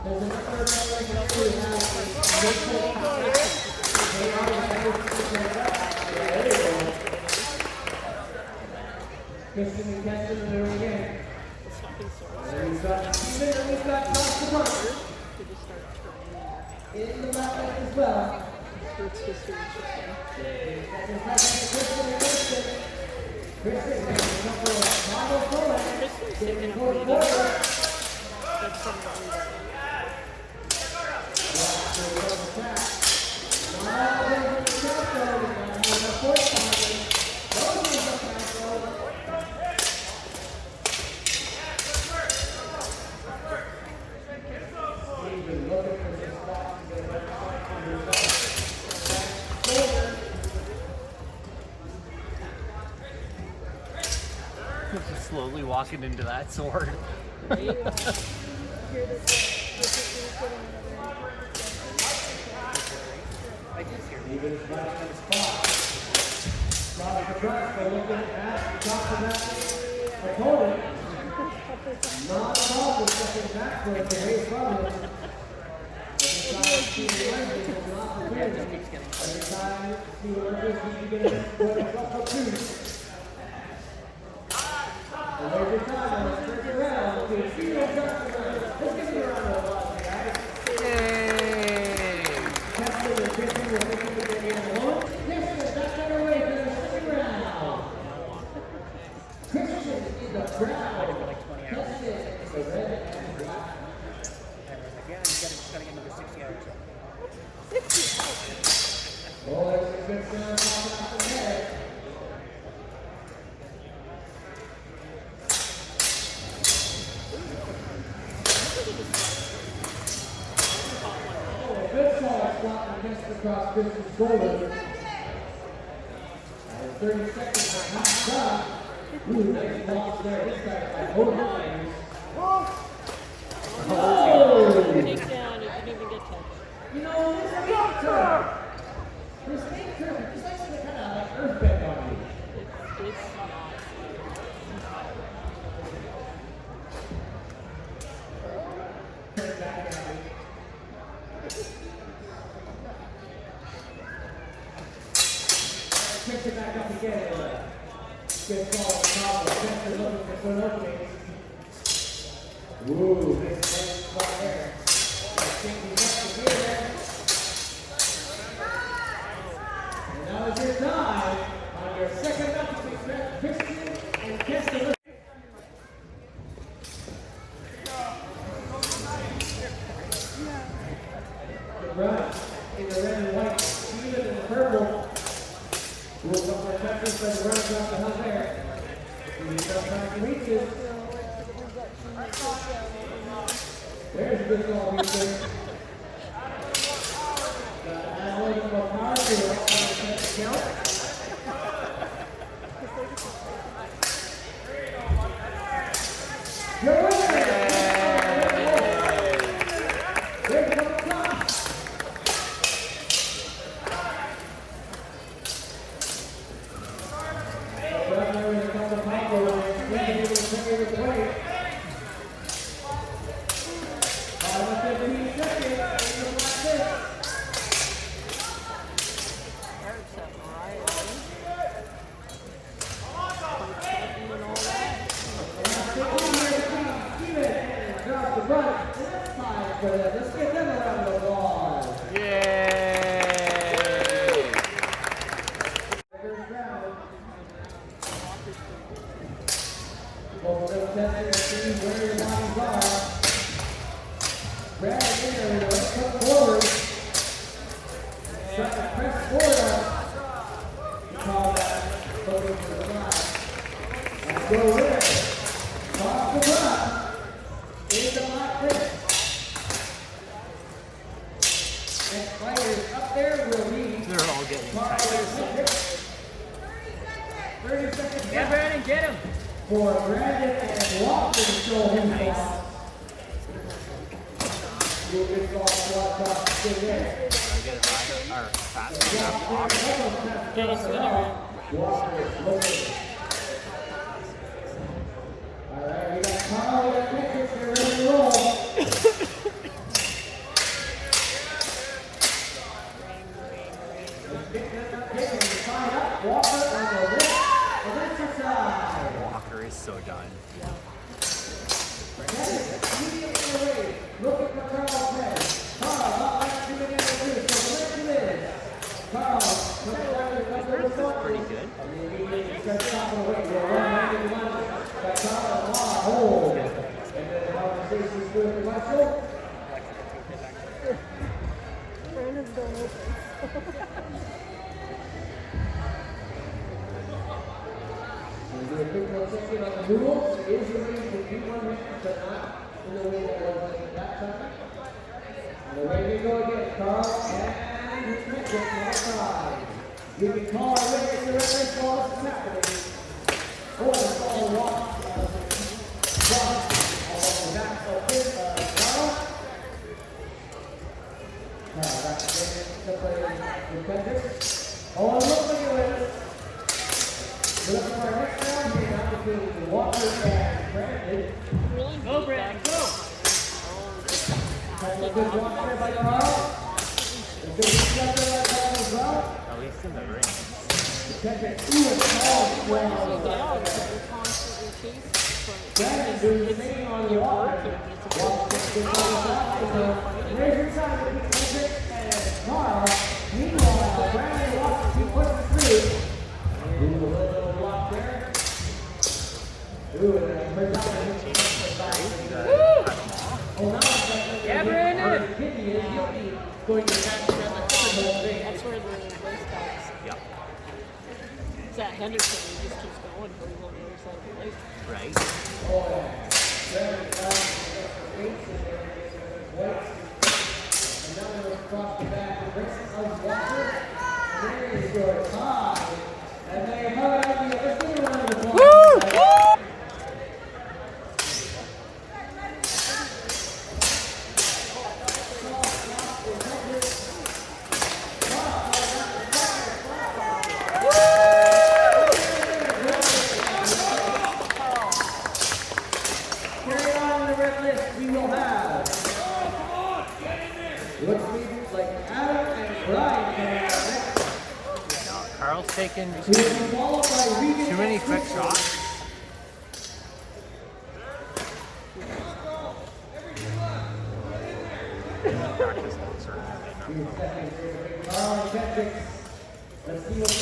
There's a number of members who have a local contact. They are members of Team Canada. There you go. Christian and Keston in there again. There we've got across the front. In the left leg as well. Christian makes a couple of model forward. Getting forward. Just slowly walking into that sword. Even his right on the spot. Not a Nebraska looking at the top of that opponent. Not a problem stepping back for it to raise from him. Every time Steve Wenders is an opportunity. Every time Steve Wenders needs to get a couple twos. And there's your time on the first round to Steve Wenders. Let's give you a round of applause, guys. Keston and Christian will make it to the end alone. Keston, that's underway for the second round. Christian is the brown. Keston is the red and black. Again, you gotta get another 60 hours. Oh, there's a good sound popping off the head. Oh, a good solid spot from Keston across Christian's shoulder. And 30 seconds are not done. Ooh, nice blocks there. This guy's like, hold on. Oh! Take down, it didn't even get touched. You know, this fake turf, it just likes to kind of like earthbend on you. It's not. Switch it back up again. Good ball on top. Chester looking for some openings. Woo, nice spot there. And now is your time on your second up between Christian and Kester. Right, in the red and white, Steven in the purple. Rules up their touches, but the runner's off the hunt there. He's not trying to reach it. There's a good ball, Houston. Got to add a little bit more power to it on the second count. Your winner! There's the top. Let's get them around the wall. Yay! Over the testing and see where your bodies are. Grab it in there, let's come forward. Try to press forward on. You call that focus to the side. Let's go with it. Toss the front. In the hot pit. Next fighters up there will be. They're all getting tired. 30 seconds. Yeah, Brandon, get him. For Brandon and Walker to show him nice. You'll get off squad top stay there. Okay, Sweeney. Walker is looking. Alright, we got Carl, we got Nicholas, they're ready to roll. Let's get them up here and sign up. Walker on the left, on the exercise. Walker is so done. Looking for Carl's head. Carl, not like 2 minutes to do, so the next is Carl. Pretty good. Starts chopping away. We'll run right into one. Got Carl and Law hold. And then the conversation's good for Marshall. Brandon's going open. We'll do a quick little check-in on the rules. It is a range of 1 minute, but not in the way that was that time. And away we go again. Carl and his Mitchell on the side. You can call it away if the referee calls what's happening. Or the ball walk. Along the back of this, Carl. Carl, that's the play defender. Oh, look at it. We're looking for our next round here now between Walker and Brandon. Go, Brandon, go! That's a good walk there by Carl. A good step there by Carl as well. At least in the ring. Brandon doing the same on the water. There's your time to beat Hendrick and Carl. Meanwhile, Brandon walks to push through. Do a little block there. Ooh, and it turns out that he's Yeah, Brandon. Kidney is guilty. Going to catch that the whole thing. That's where the race stops. Yep. It's that Henderson, he just keeps going until he's on the other side of the lake. Right? Oh, yeah. Brandon down weights in there. Weights. Another across the back. The race of Walker. There is your tie. And they hug out the other thing around the block. Carry on the red list, we will have. Looks like Adam and Brian coming out next. Carl's Dale's taking He will be followed by Regan too many and quick Christian. shots. Practice that sort of thing. Carl and Kendricks. Let's see what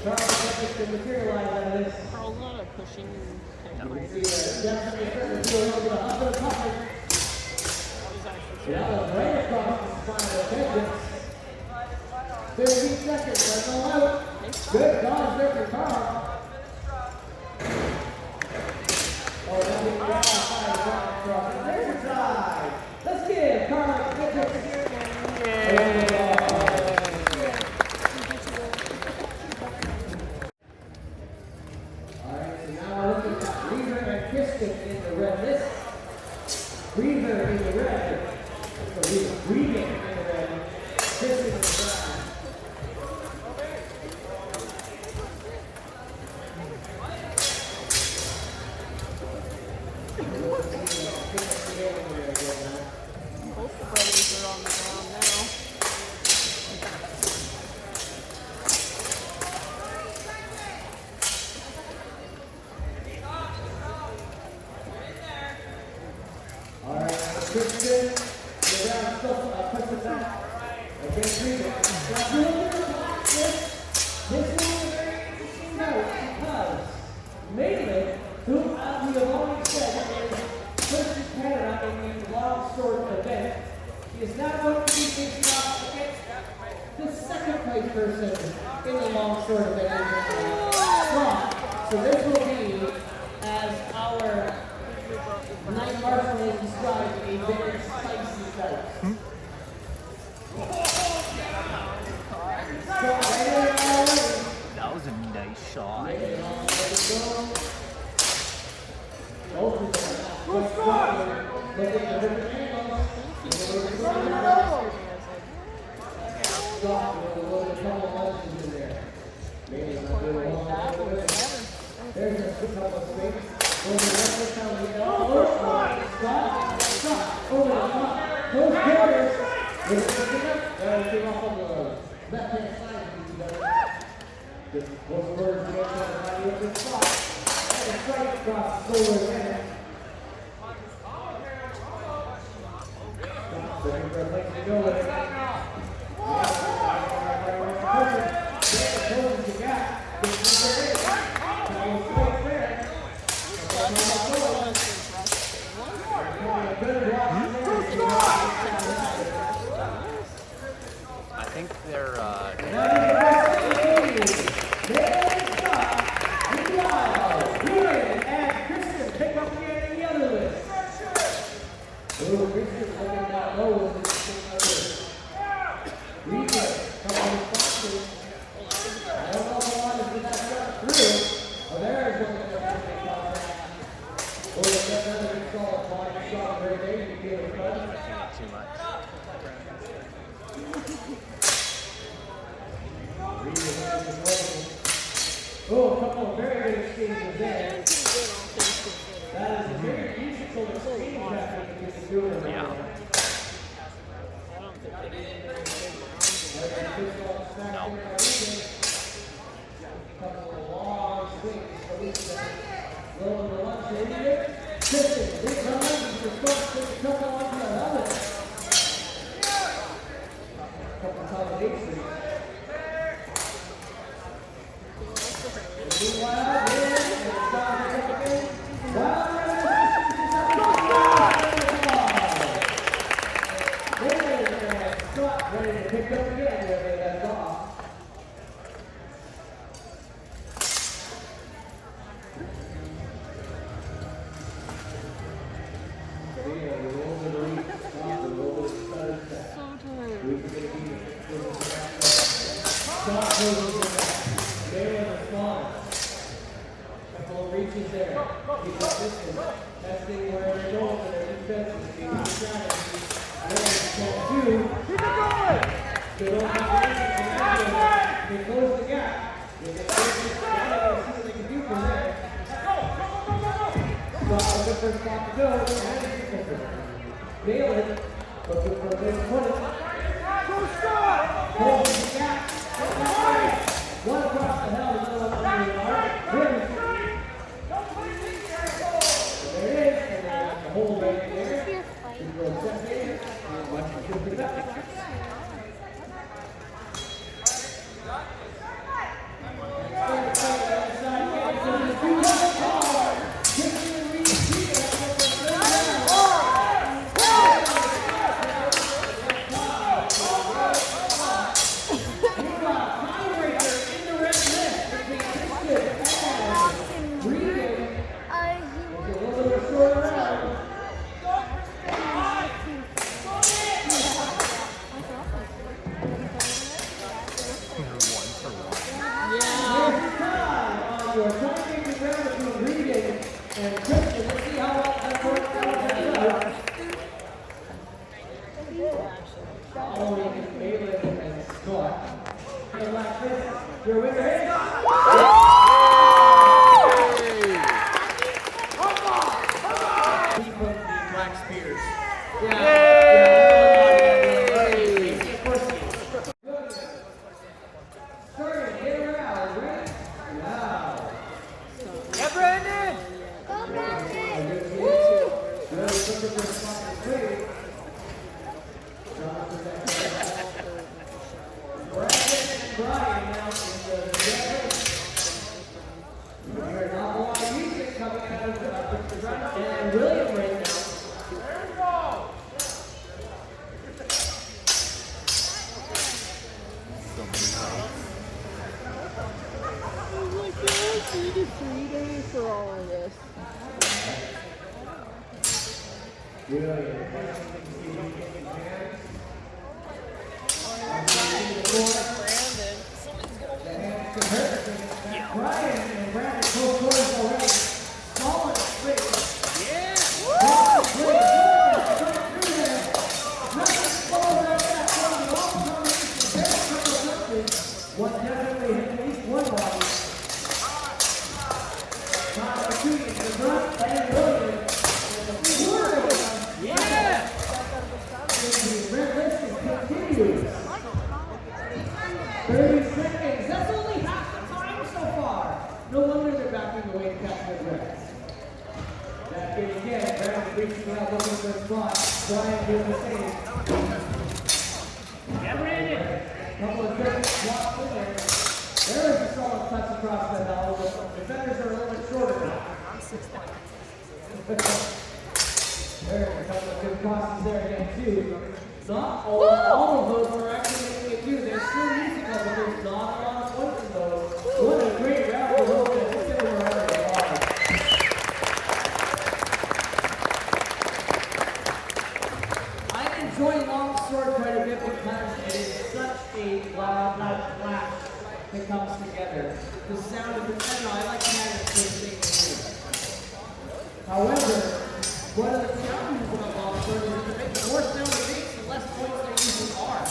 Carl and Kendricks can materialize out of this. Carl's not a pushing type You fighter. see definitely starting to do a little bit of up and puppet. That was right across the spine of Kendricks. 15 seconds, that's all out. Good dodge there for Carl. Oh, that was the outside across the third side. Let's give Carl and Kendricks. Alright, so now we're looking at Reaver and Kristen in the red list. Reaver in the red. So Regan in the red. Kristen in the brown. Both the brothers are on the ground now. Alright, Kristen, the round stuff, push it back. Against Regan. Now, you look at the box, this one is a very interesting note because mainly, who, as we have already said, is Christian Canada in the long sword event. He is now going to be facing off against the second place person in the long sword event. So this will be, as our night marshal has described, a very spicy fight. So right already. That was a nice shot. Both of them are strong. Looking at different angles. Stop with a little couple punches in there. Maybe not doing one. There's a couple of swings. Over the rest of the time, we go. Stop. Over the top. Those hitters. They came off on the left hand side. Those words go to the body of the spot. And a strike across the shoulder there. Looking for a place to go with it. Closes the gap. I think they're and Kristen pick up again in the other list. Oh, Kristen's looking down low with this Regan, couple of responses. I don't know if the one is going to shut through. Oh, there is one that's going to contact. Oh, that's another good solid body shot right there. You feel it, bud? too much. Oh, a couple of very good exchanges there. That is a very musical exchange after you get to do it. Yeah. I don't think they did very good rounds. No. Couple of long swings. Low in the lunch area. Kristen, big runs. The first takes a couple on the other. Couple of combinations. Meanwhile, here is John Hickman. Scott ready to pick up again where they left off. Scott closes the back. Baylor responds. Couple of reaches there. Keep it distant. Testing where they're going for their defenses. Keep the strategy. Keep it going! Good old combination. They close the gap. If they close the gap, see what they can do from there. Scott looking for a spot to go. Nail it. Looking for a way to put it. Go Scott! Closing the gap. One across the And Christian, let's see how that works out. Following Malin and Scott. And like this, your winner is Black Spears. Of course he is. Starting, get around, right? Now. Yeah, Brandon! Go Brandon! Really looking for a spot to play. Brandon and Brian now in the There's not a lot of music coming out of the front. And William right now. I need a 3 days for all of this. Brian and Brandon close quarters already. Small and straight. One definitely hit at least one body. Not the two, the front and William. Yeah! The red list continues. 30 seconds. That's only half the time so far. No wonder they're backing away to catch their breath. That game again. Brandon reaching out, looking for a spot. Brian doing the same. Yeah, Brandon! Couple of good blocks in there. There is a solid touch across the hell. The defenders are a little bit shorter now. There, a couple of good crosses there again, too. Not all of those are actually making it too. They're still musical, but there's not a lot of points in those. What a great round for those guys. Let's give them a round of applause. I enjoy long sword quite a bit because it is such a loud clash that comes together. The sound of the I like having the same thing. However, one of the challenges of a long sword is that the more sound it makes, the less points there usually are.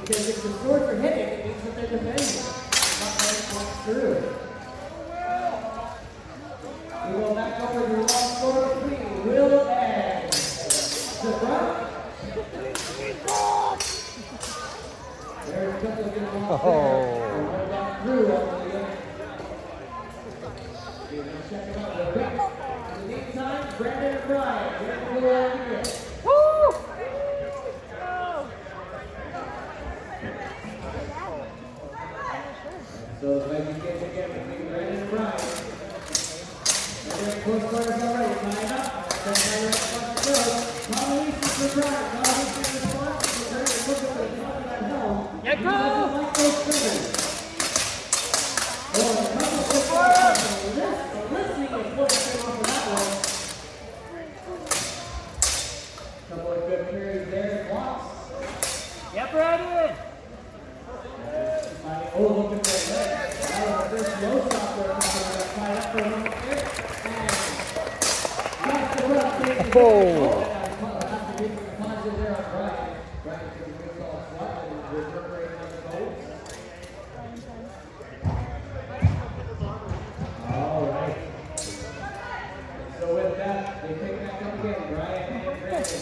Because if the swords are hitting, it means that they're defending. Not letting points through. We go back over to the long sword between Will and the front. There's a couple of good ones there. And right back through on the other. Check it out real quick. In the meantime, Brandon and Brian, they're going to go out again. Woo! So the fight begins again between Brandon and Brian. They're close quarters already. Tying up. Then they're at the front. Compilation for Brian. Compilation response. So Brandon looking for the top of that helm. Yeah, He doesn't go! like those triggers. Oh, a couple of quick ones. Listening is what came off of that one. Couple of good carries there. Blocks. Yeah, Brandon! Oh, looking for a leg. That was the first low stop there. Tied up for a moment there. And that's the run. That's the big positive there on Brian. Brian took a good call swat and reverberating on the goals. All right. So with that, they pick back up again. Brian and Brandon.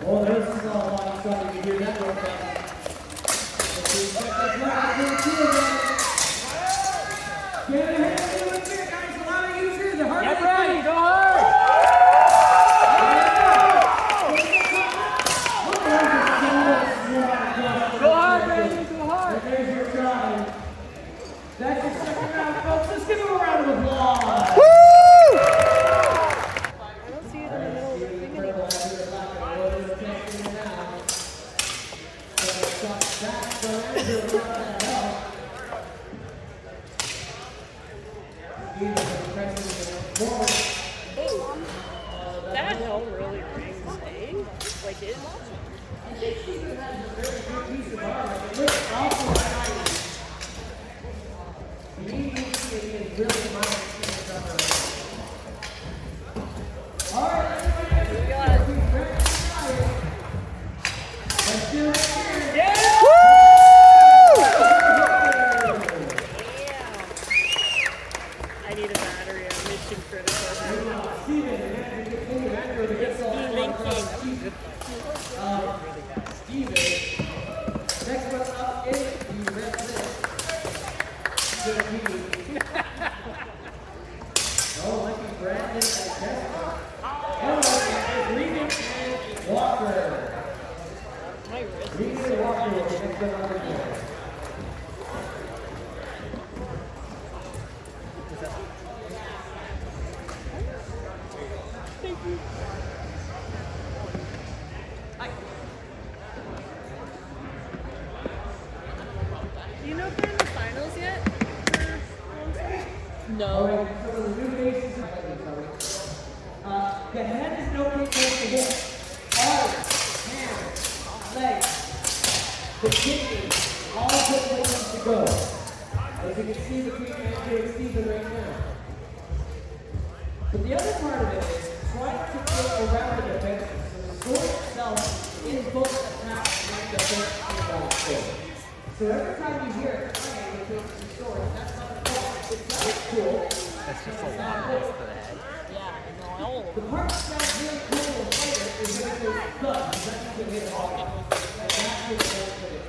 Oh, there's a lot of stuff. You can hear that one. Get ahead of you with it, guys. A lot of users. The hard Yeah, Brandon, go hard! Go hard, Brandon, go hard! There's your try. That's your second round, folks. Let's give him a round of applause. I don't see it in the middle of the thing anymore. That help really rings, eh? Like it? He is really Oh, lucky Brandon and Jessica. Oh, Regan and Walker. Regan and Walker will be next up on the board. Do you know if they're in the finals yet? All right, so the new faces the head is no big place to hit. Arms, hands, legs, the kidneys, all good places to go. As you can see between Andrew and Stephen right now. But the other part of it is trying to get around the defense. So the sword itself is both attack and defense in that sword. So every time you hear it playing with those two swords, that's not the fault. It sounds cool. That's just a lot close to the head. The part that sounds really cool in the fighter is when it goes thud. That's when you hit it hard. And that's when it goes with it.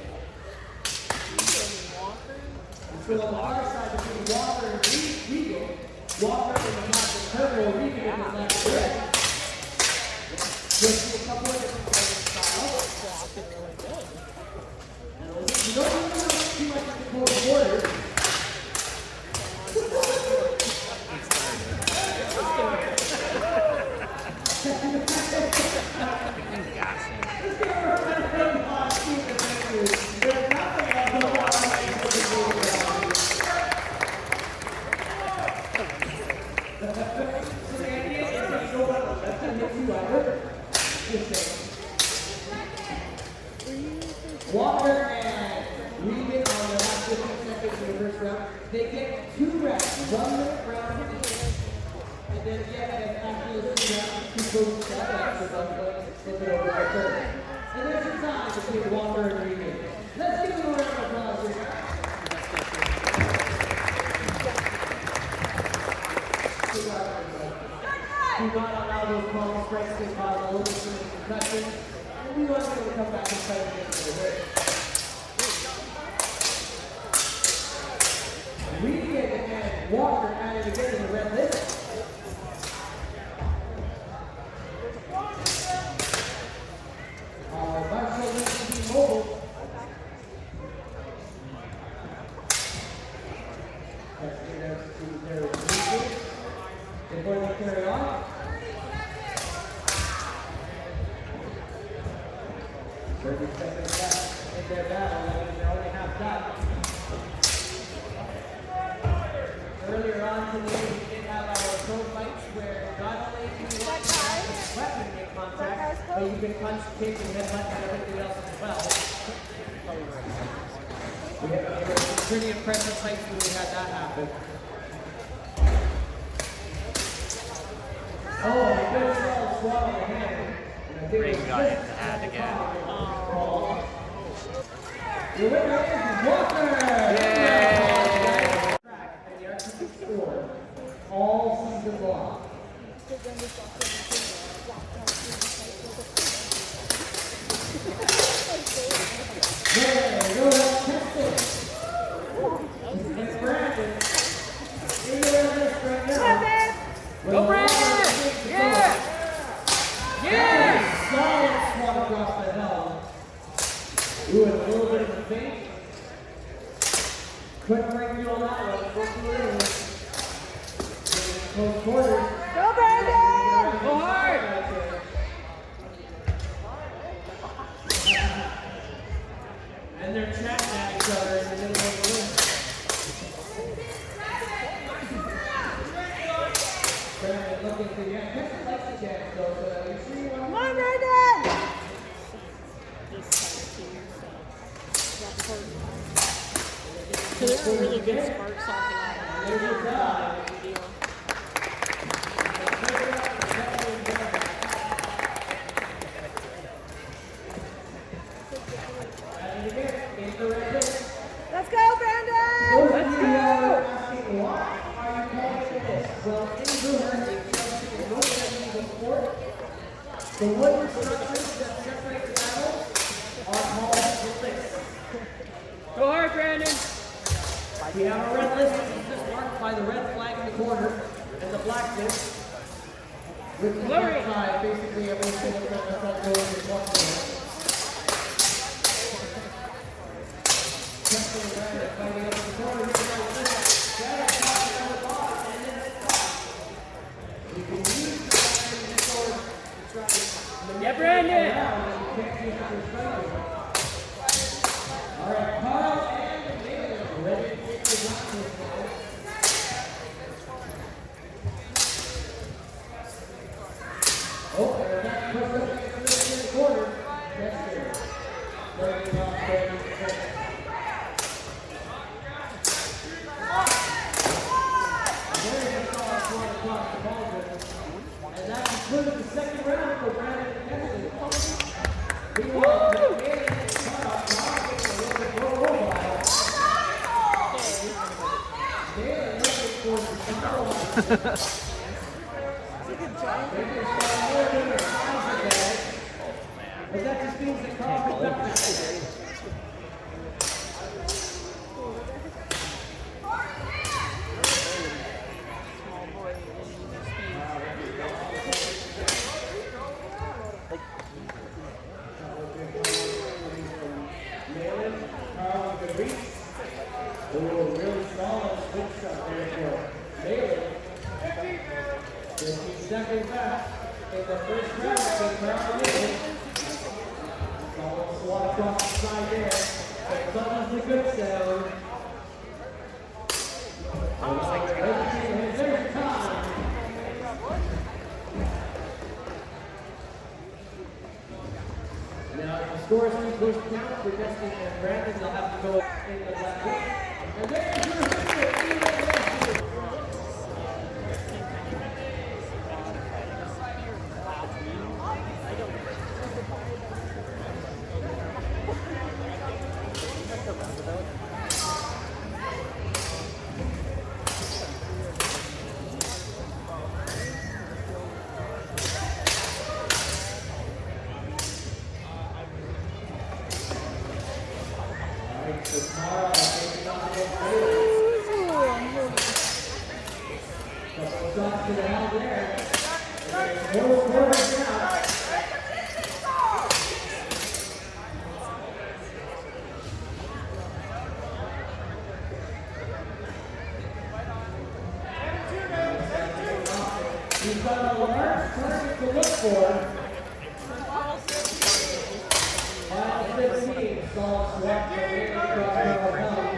And so on the other side between Walker and Regan, Walker in the top of turbo, Regan in the left and right. You'll see a couple of different fighting styles. You don't need to know too much of the close quarters. Walker and Regan on the last 15 seconds in the first round. They get 2 rounds, 1 minute round. And then after the 2 rounds, 2 closing shots, so flip it over to third. And there's your time between Walker and Regan. Let's give them a round of applause here. Do not allow those palm strikes to cause a little bit of concussion. And we want them to come back and fight against the hit. Regan and Walker at it again in the red list. Marshall needs to be mobile. Let's get out to their Regan before they carry on. 30 seconds left in their battle. That means they're only half done. Earlier on today, we did have our pro fights where not only do you want to have the weapon make contact, but you can punch, kick, and headbutt and everything else as well. It was some pretty impressive fights when we had that happen. Oh, a good solid swat on the hand. Ring got hit in the hand again. The winner is Walker! Yay! And the RTC score all season long. There, go ahead, test it. It's Brandon. See you in this right now. Go Brandon! Yeah! Yeah! Solid swat across the helm. Ooh, and a little bit of a feint. Couldn't break through on that one. Go through it. Close quarters. Go, Brandon! Go hard! And they're chatting at each other in the middle of the room. Brandon looking for you. Chris likes the dance though, so you see one. Come on, Brandon! So there are really good sparks off of that. There's your dive. Video. Let's go, Brandon! Let's go! Asking, why are you calling it this? Well, in Boomer, the wooden structures that separate the metals are called the lists. Go hard, Brandon! We have a red list, which is just marked by the red flag in the corner, and the black list, which is marked by basically every single thing that goes in one corner. Justin and Brandon fighting up in the corner. Here's the red list. Brandon talking down the bottom, and then it's top. You can use the Brandon in the corner to try to manipulate Brandon! around, and you can't use it for striking. All right, Carl and Bailey ready to take the black list now. Oh, there's that person in the corner. That's good. Starting off there. And that concluded the second round for Brandon and Kennedy. Meanwhile, Bailey and Carl now getting a little bit more mobile. Bailey looking for the control. But that just means that Carl can benefit. Carl with the reach. Oh, really solid switch shot there for Bailey. 15 seconds back in the first round. Big Carl leading. Solid swat across the side there. But Bubba's the good sound. There's time. Now, if the score is too close to count for Justin and Brandon, they'll have to go in the black book. And there's your He's got a large target to look for. Final 15, solid swap for Bailey across the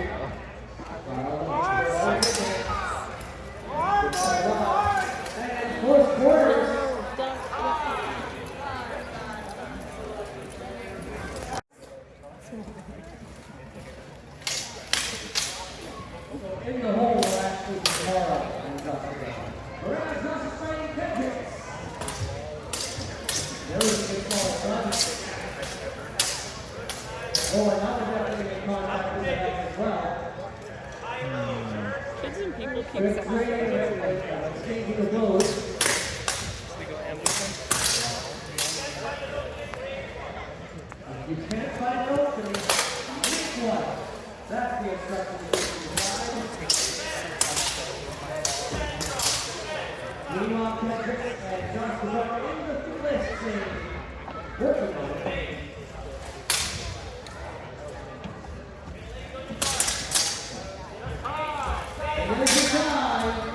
and close quarters. In the hole will actually be Carl and Justin. Around Justin fighting Kendricks. There was a big ball done. Oh, another definitely in contact with the back as well. Kids and people keep Good trade, exchanging the blows. You can't find an opening. Which one? That's the instruction to get to the meanwhile, Kendricks and Johnson are in the list change. Working on it. And there's your time.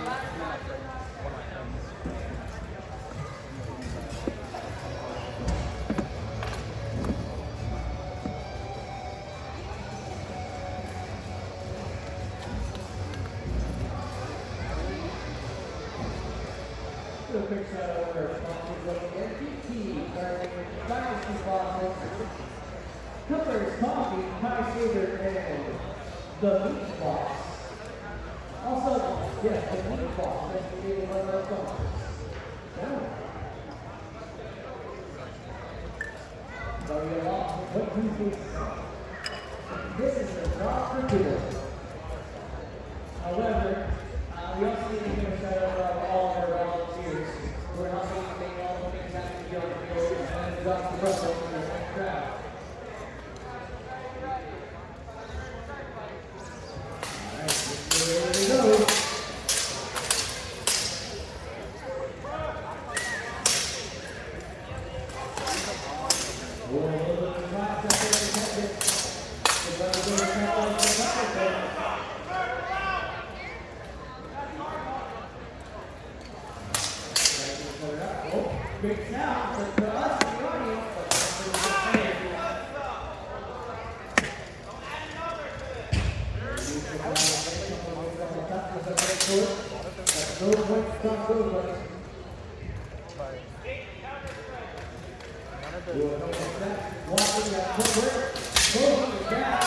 Do a quick shout out for our sponsors of NTT, starting with Dynasty Faucets, Cooper's Coffee, Pie Saver, and the Meat Box. Also, yes, the Meat Box, that's the name of our sponsors. Yeah. So we have lots of what do you think? This is the drop for two. However, we also need to give a shout out to all of our volunteers who are helping to make all the things happen here on the field and drop the russell in the next crowd. Alright, great sound, but for us in the audience, that's no points across those ones. Watching that footwork, closing the gap.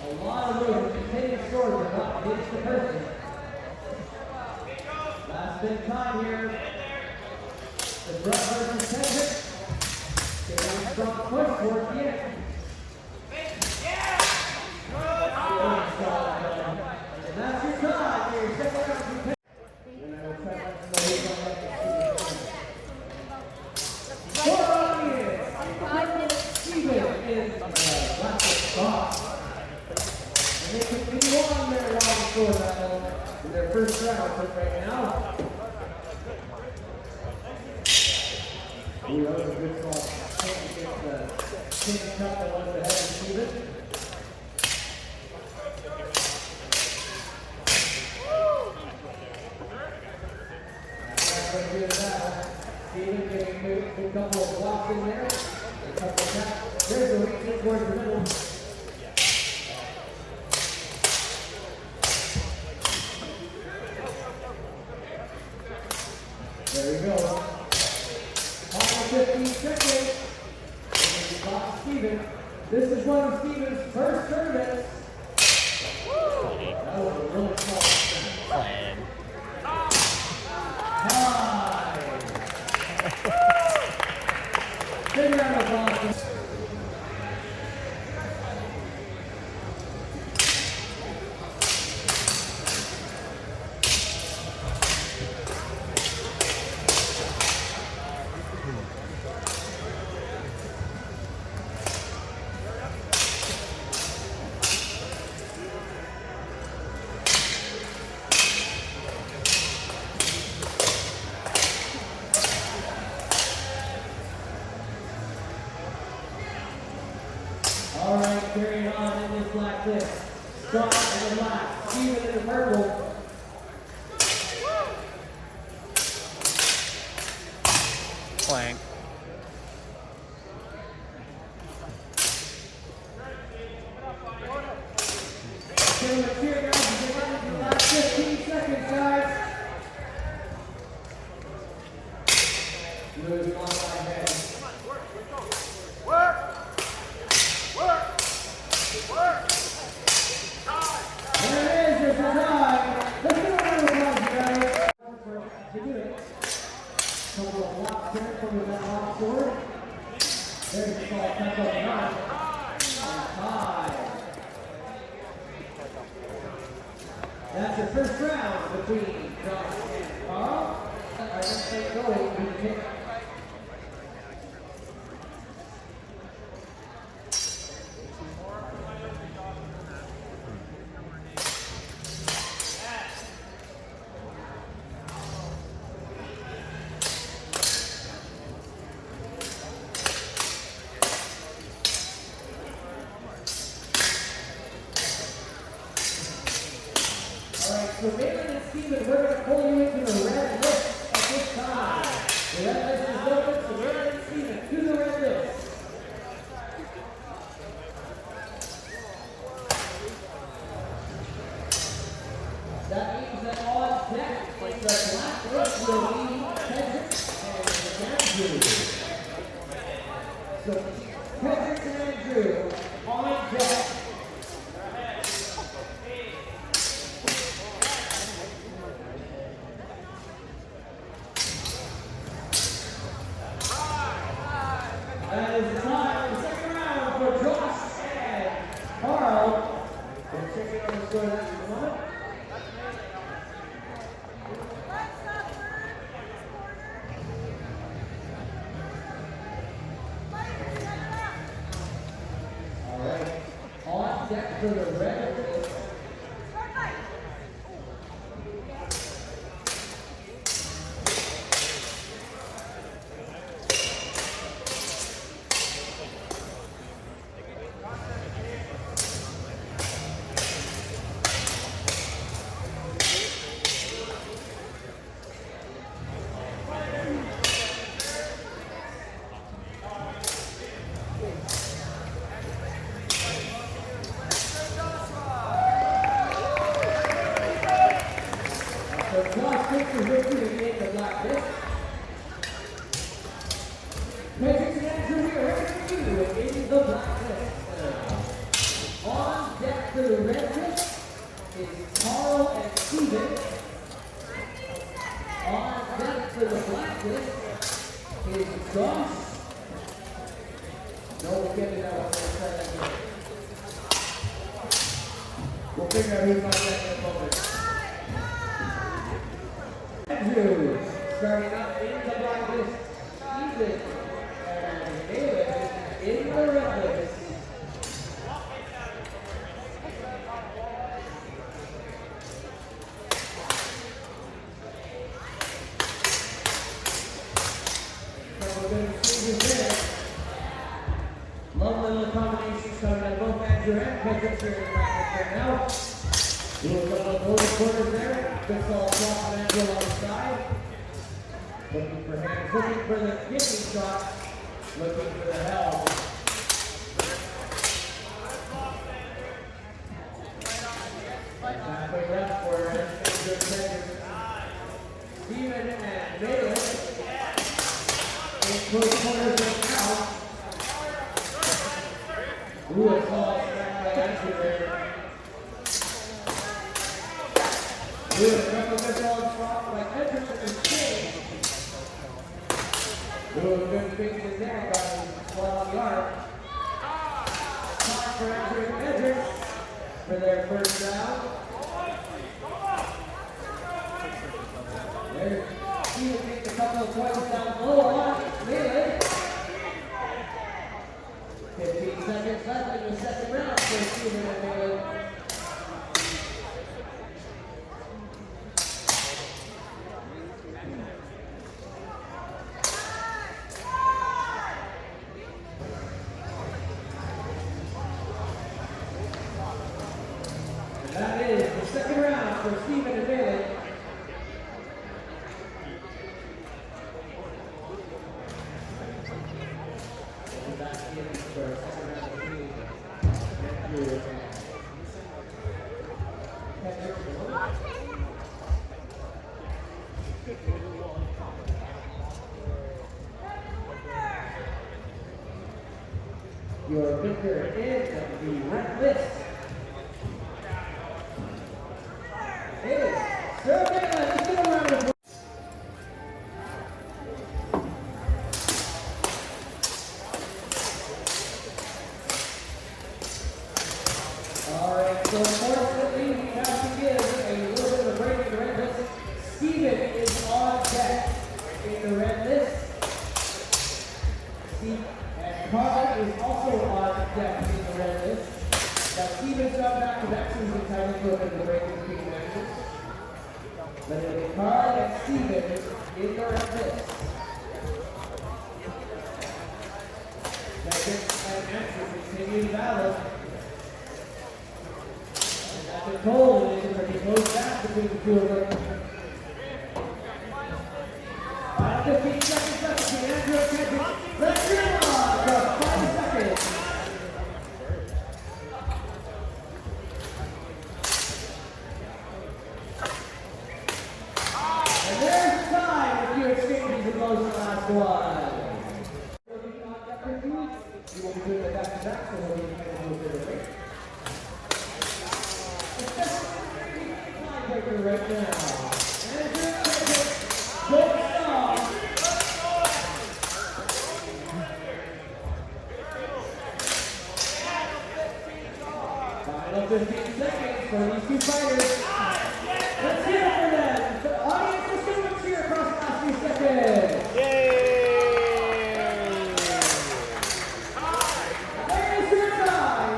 A lot of room to continue scoring, but not against the person. Last bit of time here. The Brett versus Kendrick. Getting a strong push towards the end. And that's your time here. Second round. And they continue on their long score battle in their first round right now. Ooh, that was a good call. Against the King Cup that was ahead of Steven. That's what it is now. Steven getting a couple of blocks in there. A couple of taps. There's the reach towards the middle. There we go. Final 15 seconds. Steven. This is one of Steven's first tournaments. That was a really close Plan. Big round of applause. All right, carrying on in this black list. Scott in the black, Steven in the purple. Plank. Okay, let's hear it, guys. We're running for the last 15 seconds, guys. Lewis on by head. There it is, there's a tie. Let's give a round of applause, guys. To do it. Couple of blocks there from that lock score. There's the call, touch up nine. And tie. That's your first round between Josh and Carl. Let's get going. Alright, so Maitland and Steven, we're going to pull you into the red list at this time. The red list is open, so Maitland and Steven, to the red list. That means that on deck, the black list will be Kendrick and Andrew. So, Kendrick and Andrew on deck. That is the time for the second round for Josh and Carl. We're checking on the score that in a moment. All right. On deck for the red. points for victory in the black list. Measures and Andrew, we are ready for you in the black list. On deck for the red list is Carl and Steven. On deck for the black list is Josh. No one's getting that one for a second. We'll figure out who's on deck in a moment. Andrew, starting up in the black list, Steven and David in the red list. Lovely little combinations coming out of both Andrew and Patrick here in the back right now. Doing a couple of golden corners there. Good solid swap on Andrew on the side. Looking for hands, looking for the gifting shot, looking for the help. Halfway left for Andrew and Patrick. Steven and Bailey. In close corners right now. Ooh, a solid smack by Andrew there. Ooh, a couple good solid swap by Andrew and King. Ooh, a good fix in there by Swell on the arm. Time for Andrew and Edric for their first round. There, Steven takes a couple of points down low on Melee. 15 seconds left in the second round for Steven and Melee. And that is the second round for Steven and Melee. Your victor in the red list is Sir Bailey. Let's give a round of applause. Alright, so unfortunately we have to give a little bit of a break in the red list. Steven is on deck in the red list. And Carl is also on deck in the red list. Now Steven's got back to back, so he's entitled to a bit of a break in between matches. But it'll be Carl and Steven in the red list. Patrick and Andrew continue the battle. The goal is to be close back between the two of them. 15 seconds left between Andrew and Patrick. Let's get on for 5 seconds. And there's time if you exchange the blows in the last one. You will be doing the back-to-back, so we'll be trying to move to the break. Right now. Andrew Patrick, good start. Final 15 seconds for these two fighters. Let's hear it for them. The audience is going to cheer across the last few seconds. Yay! There's your time.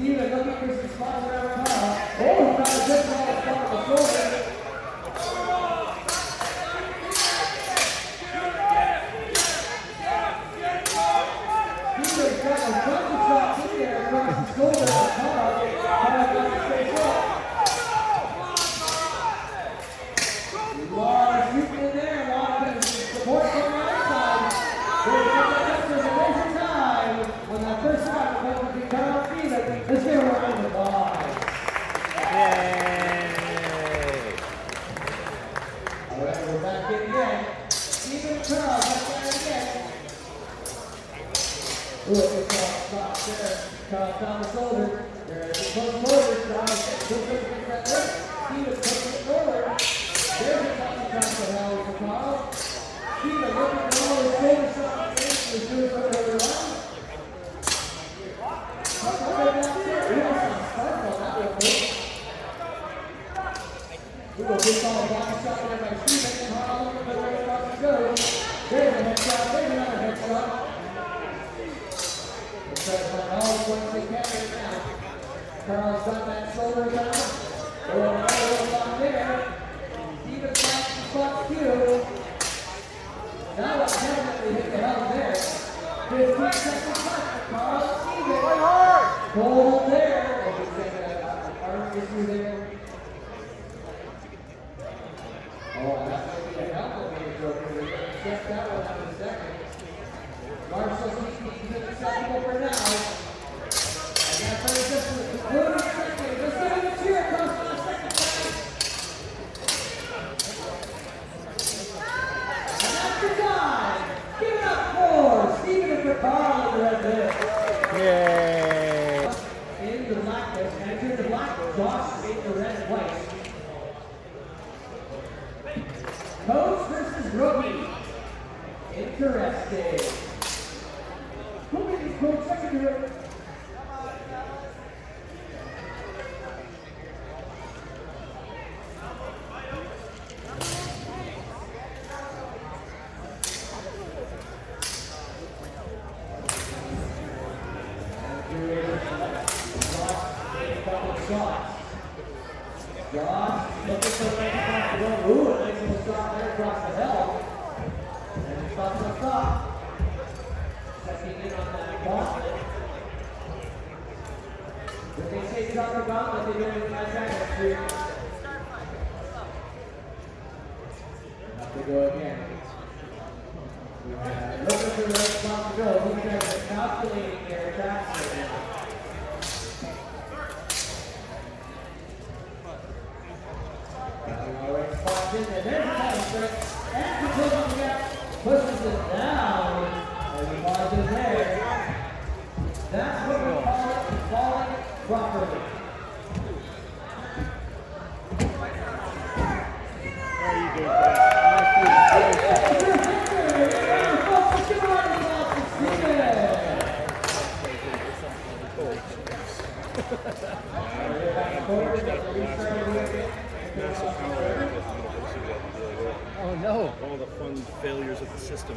Steven looking for some spots around Carl. Oh, got a good ball spot on the shoulder. Steven's got a bunch of shots in there across the shoulder of Carl. Carl got to stay up. Laura shooting in there. Laura support from the other side. There's a waste of time on that first shot. Between Carl and Steven. Let's get a round of applause. Yay! All right, we're back in again. Steven and Carl back there again. Ooh, good shot there. Carl down the shoulder. There's a close forward. Carl pushing that there. Steven pushing it forward. There's a touch across the hell for Carl. Steven looking for all his shoulder shots. He's doing something over the line. We will get all back shot there by Steven and Carl looking for where he wants to go. There's a headshot, there's another headshot. Let's try to find all the points they can right now. Carl's got that shoulder down. Oh, another one there. Steven's got the spot too. That was definitely hit the hell there. 15 seconds left. Carl, Steven. Hold there. Oh, he's got an arm issue there. Oh, that's going to be a helmet being broken. We're going to check that one out in a second. Marshall he's acceptable for now. And that brings us to the concluding second. Let's give him a cheer across the second time. And that's your time. Give it up for Steven and for Carl in the red bit. Yay! In the black bit, and in the black, Josh in the red and white. Coach versus rookie. Interesting. Look at this coach, I can do it. Josh, looking for the right across the road. Ooh, a nice little shot there across the hell. And the shot's up top. Checking in on that gauntlet. If they say drop the gauntlet, they don't even have that next year. Have to go again. Looking for the right spot to go. These guys are calculating their attacks right now. And there's a title stretch. And the closing gap pushes it down. And the ball is there. That's what we call it, falling properly. How are you doing today? Folks, give a round of applause for Oh no! All the fun failures of the system.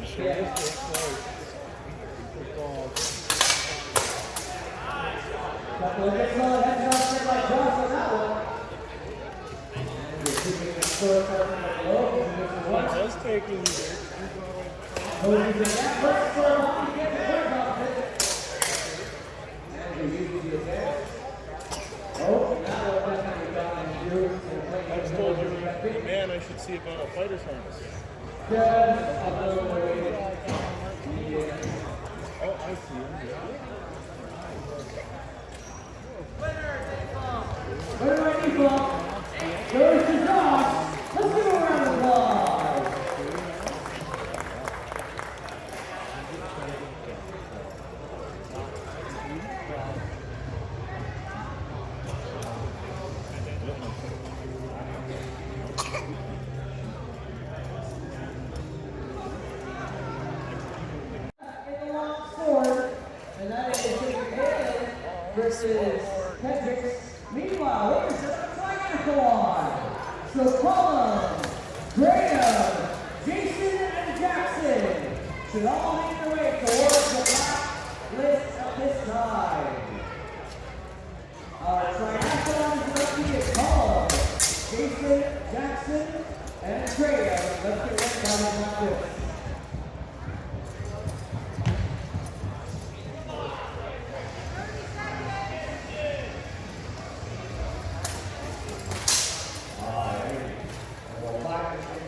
Couple of good solid headshots there by Josh on that one. And we're keeping the score card low. Just taking it. Moving the gap, let's score off to get the third off it. And we usually do that. Oh, that one definitely got in through. I just told you, man, I should see about a fighter's harness. Just a little way. Yeah. Oh, I see him. Where do I need ball? Goes to Josh. Let's give him a round of applause. In the long sword, and that is versus Hendricks. Meanwhile, there's a triangle on. So Collins, Graham, Jason, and Jackson should all make their way towards the black list at this time. Jason, Jackson, and Andrea. Let's get ready to have this.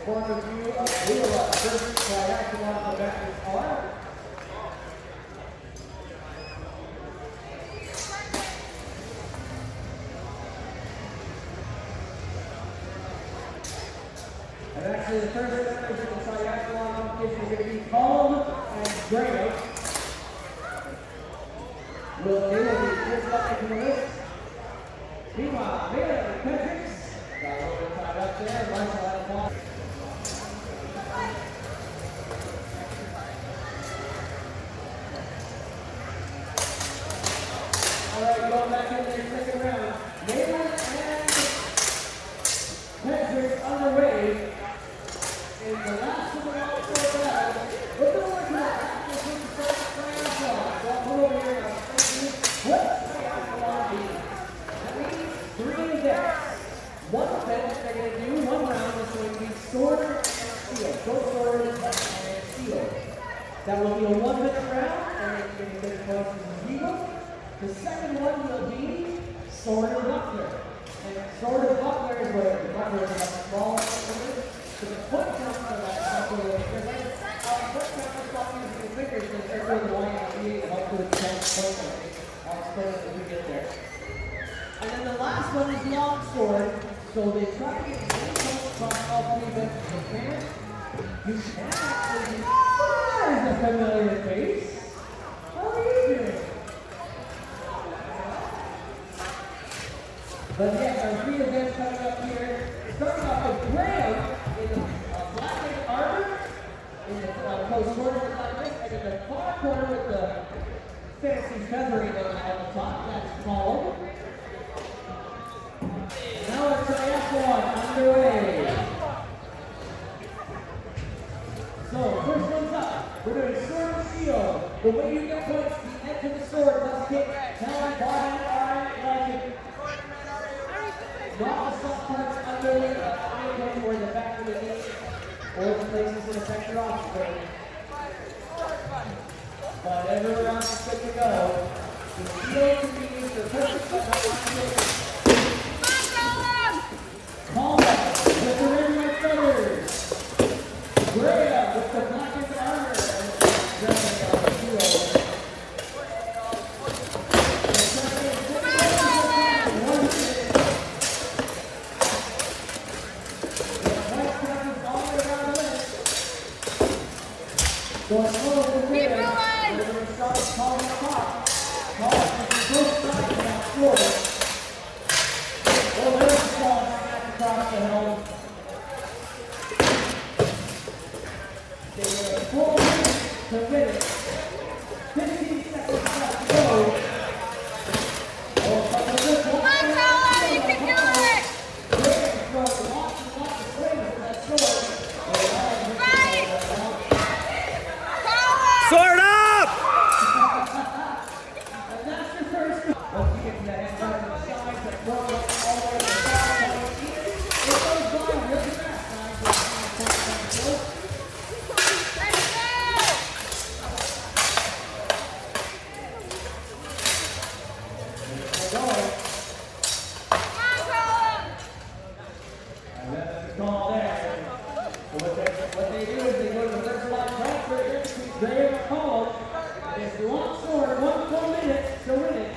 Point of view of Leela, first triathlon event are. And actually the first members of the triathlon competition are going to be Colm and Graham. They will be just up to the list. Meanwhile, Leila and Kendricks got a little bit tied up there. Marshall had a ball. All right, going back in their second round. Leila and Kendricks underway. In the last of the round for that, we're going to work out this is the first triathlon. So I'll come over here and I'll explain to you what triathlon is. That means 3 events. One event they're going to do, one round is going to be sword and shield. Go sword and shield. That will be a 1-minute round, and it's going to be points as zero. The second one will be sword and buckler. And sword and buckler is where the buckler is a small instrument. So the foot count for that buckler is different. Foot count for stopping using the fingers is every the one and three and up to the 10 points. I'll explain it when we get there. And then the last one is long sword. So they try to get as many points across all 3 events as they can. You can actually there's a familiar face. How are you doing? But yes, our 3 events coming up here. Starting off with Graham in the black armor, in the post corner with black, and in the far corner with the fancy feathering on the top. That's called. Now our triathlon underway. So, first one's up. We're doing sword and shield. The way you get points, the edge of the sword must hit talon, bottom, arm, leg. Not the soft parts under the ankle or the back of the knee, or the places that affect your offspring. But everywhere else is good to go. The shield can be used for perfect but not accurate. Colm with the red white feathers. Graham with the blackened armor and the dressing on the shield. Going forward with Graham, we're going to start with Colm up top. Colm is the first side of that sword. Oh, there's the ball across the helm. They were 4 minutes to finish. 15 seconds left to go. Oh, but the good one. Come on, Colm, you can do it! Graham throwing lots and lots of swings with that sword. Sword up! And that's your first. Once you get to that end on the sides, that throw up all the way to the side. It goes by really fast. And that's the call there. So what they do is they go to the first line transfer here between Graham and Colm. It's long sword, 1 full minute to win it.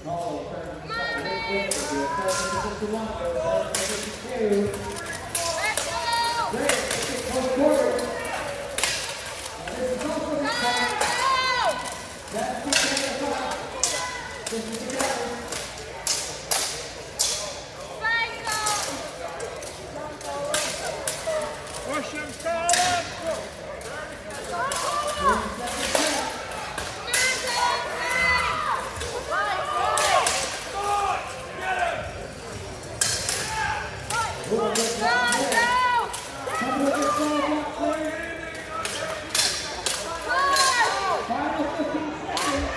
Colm turns the side, win it. 51, 52. Graham takes it close quarter. And this is also the time. That's the time. This is the time. Push him, Colm! Final 15 seconds.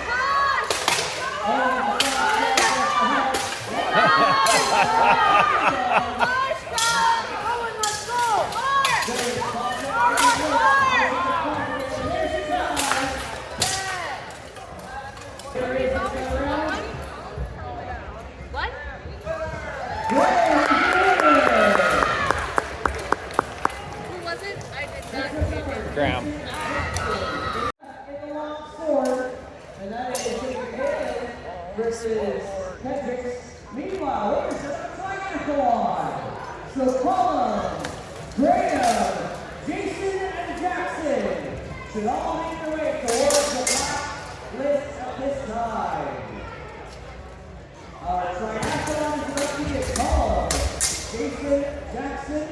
Graham. And that is versus Hendricks. Meanwhile, there's a triathlon. So Colin, Graham, Jason, and Jackson should all make their way towards the top list at this time. Our triathlon rookie is Colin, Jason, Jackson,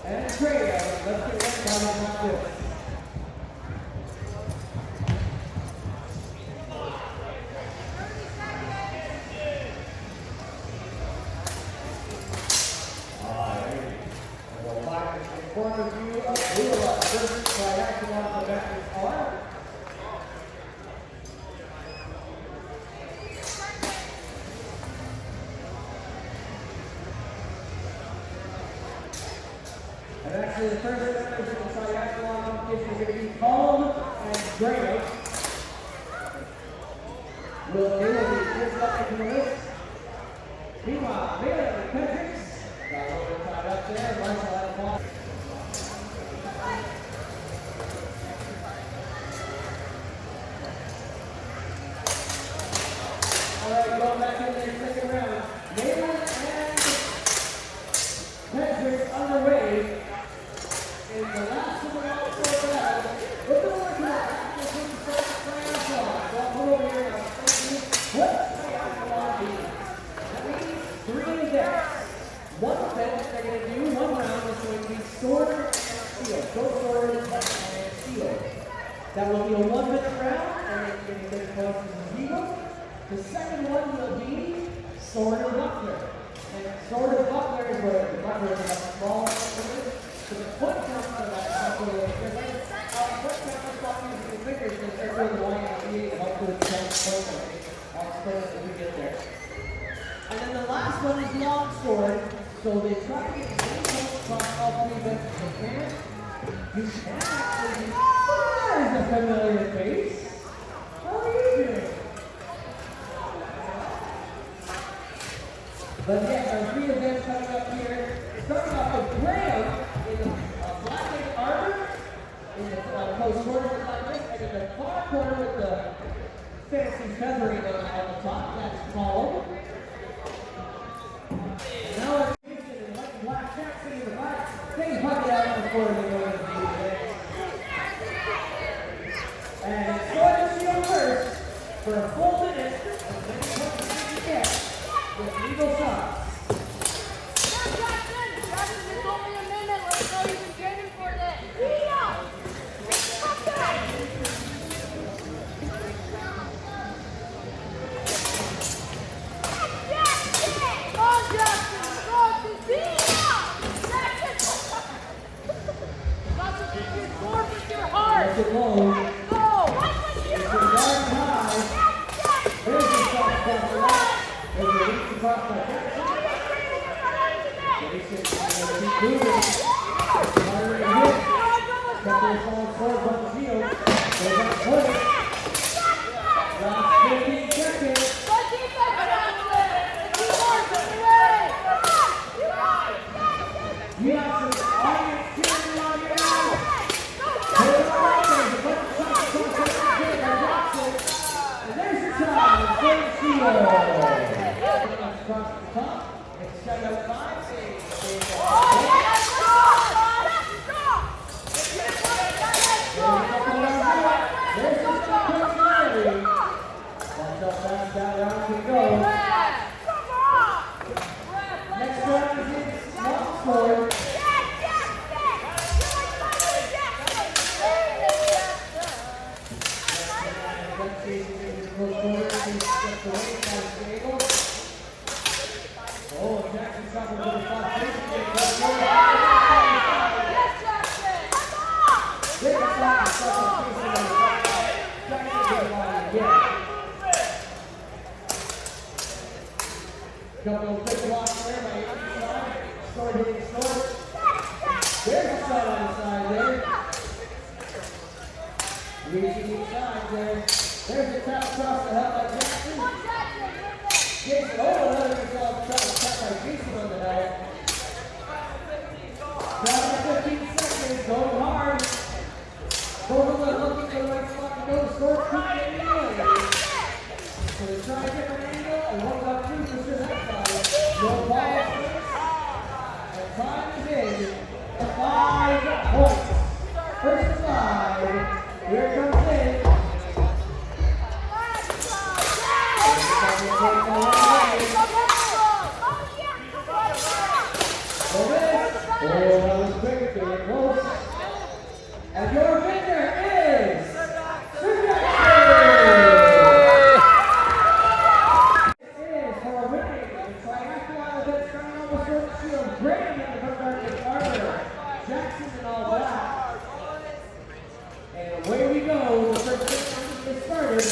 and Graham. Let's get ready down the top list. Point of view of Lula versus triathlon events are. And actually the first members of the triathlon competition are going to be Colin and Graham. They will be first up in the list. Meanwhile, Bailey and Hendricks got a little bit tied up there. Marshall had a ball. Alright, going back in there, second round. Nayland and Hendricks underway. In the last of the round for that. Look at what we're at. This is the first triathlon. So I'll put over here and I'll tell you what triathlon is. That means 3 events. One event they're going to do, one round is going to be sword and shield. Go sword and shield. That will be a 1-minute round, and it's going to take place in the zero. The second one will be sword and buckler. And sword and buckler is where the buckler is a small instrument. So the foot count for that buckler is different. Foot count for buckler is the fingers, and they're going to want to be up to the 10 points. I'll explain it when we get there. And then the last one is long sword. So they try to get the same points across all 3 events as they can. You can actually, there's a familiar face. How are you doing? But yes, our 3 events coming up here. Starting off with Graham in the black and armor, in the post corner with like this, and in the far corner with the fancy feathering on the top. That's called. Now our Jason and Black Jackson in the back. They hug it out before they go into the event. And sword and shield first for a full minute, as many points as you get with legal shots. Jackson, it's only a minute. Let's know you've been training for this. Let's get low. It's the dark high. There's the shot across the back. There's the reach across the back. Jason is going to keep moving. Harder to hit. Got their solid sword on the field. Goes up quick. Last 15 seconds. You have some audience cheering on you now. Put it right there. The bunch of shots across the Jackson. And there's your time. Sword and shield. Across the top. It's 7-5. There's the shot already. Watch how fast that round can go. Next round is in long sword. Oh, Jackson's got a little fast. Couple of quick blocks there. couldn't get any way. So they try a different angle and one got through for sure that side. No ball space. And time is in. 5 points. First 5. Here comes in. Oh, that was quick, they were close. And your winner is for winning the triathlon event starting on the short field. Brandon in the front guard with Carter, Jackson and all that. And away we go. The first 6 minutes started.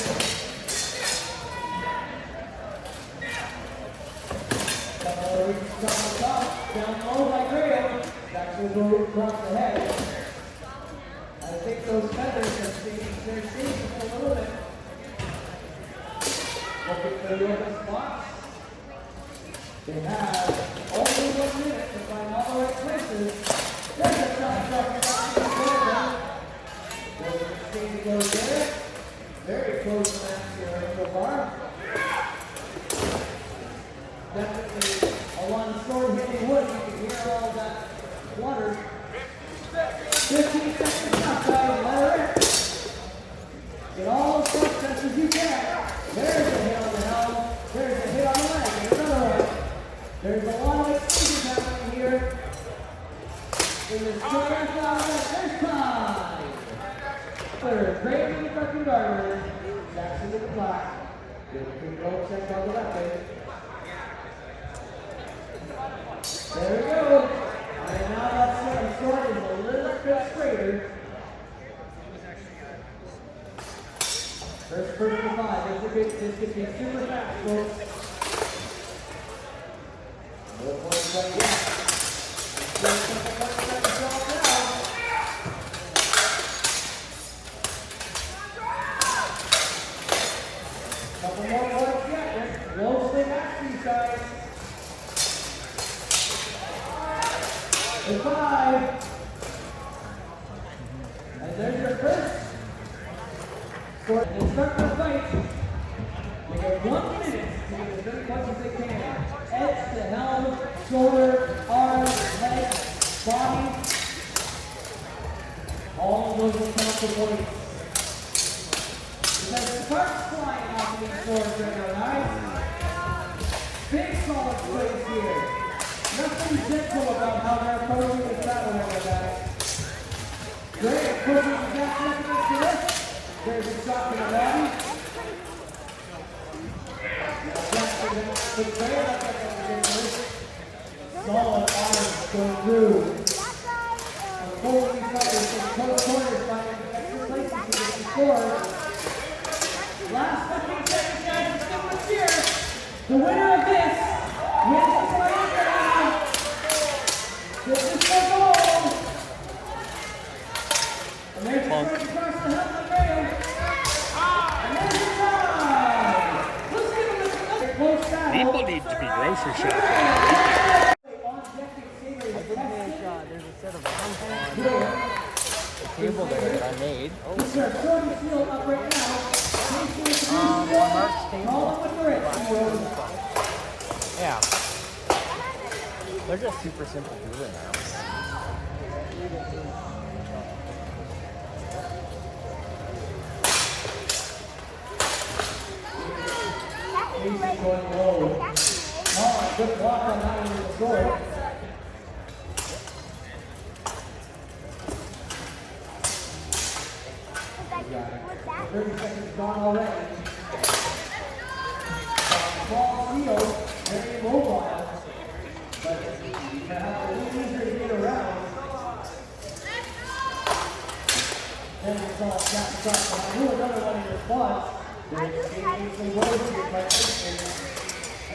Down low by Graham. Jackson will go across the head. I think those feathers are changing their shape just a little bit. Looking for the open spots. They have only 1 minute to find all the right places. There's a shot from there's an exchange goes there. Very close match here so far. Definitely a one sword hitting wood. You can hear all that flutter. 15 seconds left, guys. Let her in. Get all those front senses you can. There's a hit on the helm. There's a hit on the leg. And another one. There's a lot of exchanges happening here. In this triathlon, there's time. Third, great in the front garter. Jackson with the black. Good quick roll check on the left end. There we go. And now that sword is a little bit straighter. First to 5. This could be super fast, folks. No points right yet. Couple more points yet. Closely match these guys. The 5. And there's your first. And start the fight. They get 1 minute to get as many punches as they can. Edge to helm, shoulder, arm, leg, body. All of those will count for points. Because the sparks flying off of these swords right now, guys. Big solid plays here. Nothing gentle about how they're approaching this battle right now, guys. Great, pushing the Jackson up against the wrist. There's a shot to the body. Jackson puts Graham up against the wrist. Solid arms going through. Unfolding these fighters from close corners finding extra places to get some scores. Last 15 seconds, guys, let's give them a cheer. The winner of this wins the triathlon. This is for gold. And there's the sword across the helmet of Graham. And there's the time. Let's give them a close battle. People need to be grocery shopping. There's a set of arms on the table there that I made. Oh, yeah. They're just super simple dueling arms. He's going low. Oh, good block on that one with the sword. Got it. 30 seconds gone already. Ball field, very mobile. But you have a little easier to get around. Then we saw Jack across the line. Another one in response. There's Jamie Wood by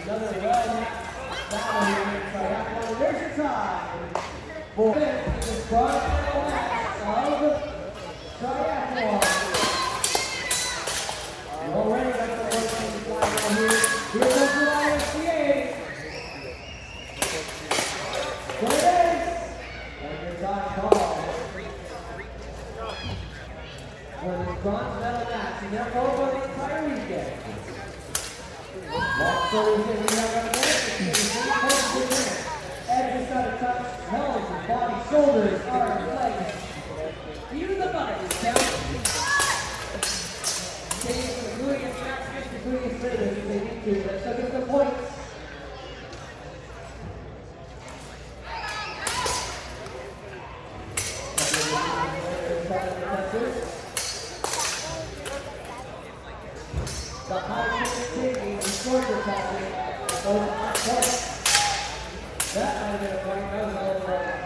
another run. Battle here in triathlon. There's your time. For this broadcast of triathlon. Already got the first thing to fly down here. Here comes the ISCA. There it is. And your time call. For the bronze medal match. match, and they're both on the entire weekend. Long story short, we have got a minute. Ed just got to touch pelvis and body, shoulders, arms, legs. Even the buttocks down. Taking some gluteus maximus to gluteus minimus if they need to, but still get the points. The high taking and shorter passing both on point. That might have been a point. That was a little bit of a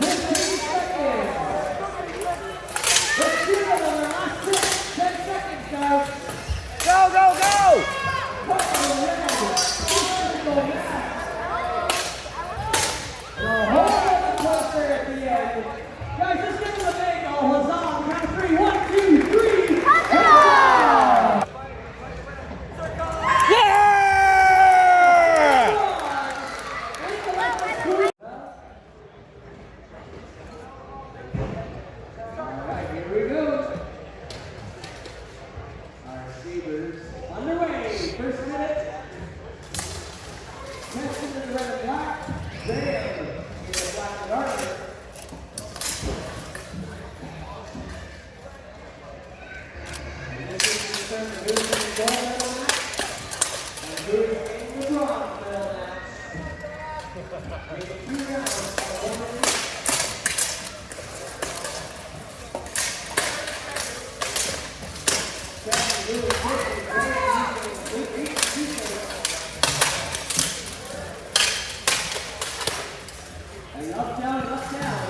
15 seconds. Let's do it on the last 10 seconds, guys. Go, go, go! The whole cluster at the end. Guys, let's give them a big huzzah on the count of 3. 1, 2, 3. Huzzah! Yeah! Alright, here we go. Our receivers underway. First minute. Testing in the red and black. There in the black and darker. And this is the turn of who's in the gold medal match and who's in the bronze medal match. Making 2 rounds of 1 minute. And up, down, and up, down.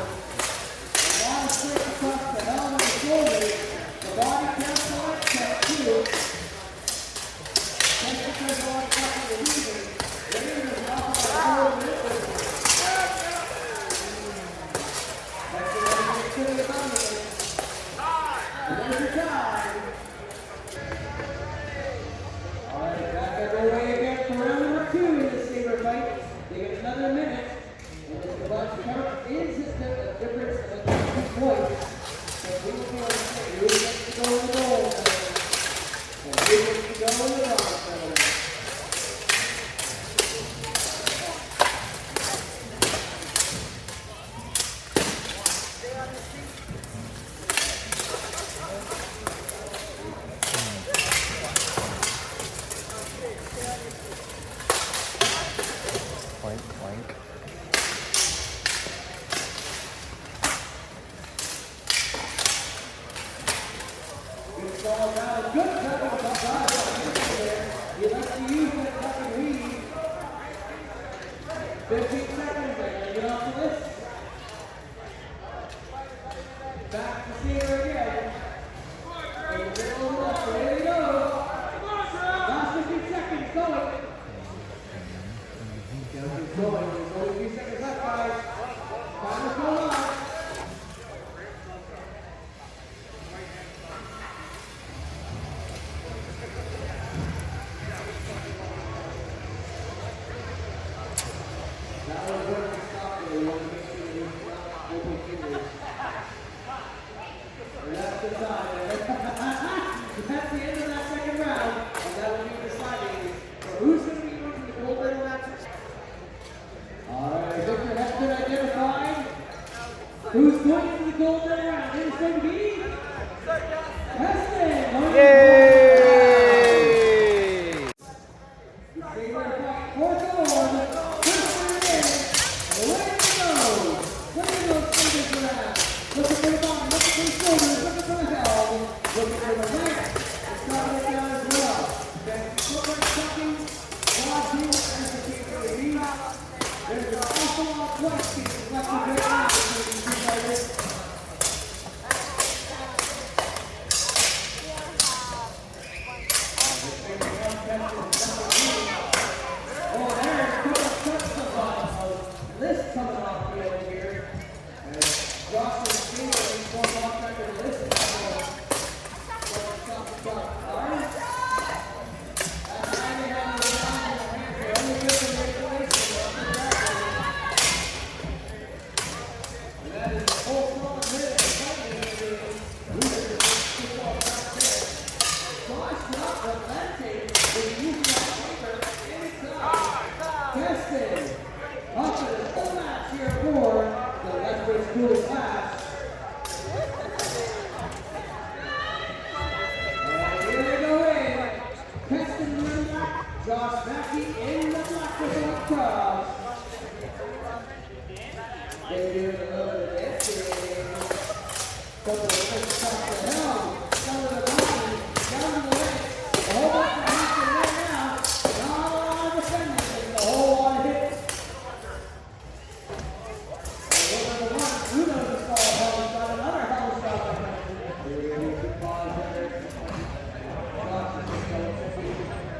The ball straight across the helmet and the shoulders. The body counts on, count 2. Then it turns on top of the leaving. Then it is off of the forward middle. That's the way to get to the bottom. And there's your time. Alright, back underway again for round number 2 in this saber fight. They get another minute. And if the body count is the difference of 2 points, then we will be able to say who gets to go in the gold medal and who gets to go in the bronze medal. Clank, clank. Good ball down. Good tackle by Bob there. He likes to use that fucking weave. 15 seconds there. Get off the list. Back to Saber again. In the middle of the left. There we go. Last 15 seconds. Going. Keep going. There's only a few seconds left, guys. Time is going on. That was where we stopped. We want to make sure we stop open fingers. And that's the time. That's the end of that second round. And that will be deciding for who's going to be going to the gold medal matches. Alright, Victor has been identified. Who's going into the gold medal round? It is going to be Heston. Yay! Fourth award. First one in. Away it goes. Look at those fingers around. Looking for the bottom. Looking for the shoulders. Looking for the head. Looking for the neck. It's starting it down as well. Then footwork tucking. Quad heel. As the case may be. There's an awful lot of flex pieces left to go out. So you can see by this. Oh, there's a couple of cuts of list coming off the over here. As Josh is seeing these four off record list. Pushing across. They do a little bit of dancing. Couple of tricks across the helm. Some of the body. Down to the legs. A whole bunch of action right now. Not a lot of defending. Just a whole lot of hits. Who knows the stall of hell? He's got another hell stop.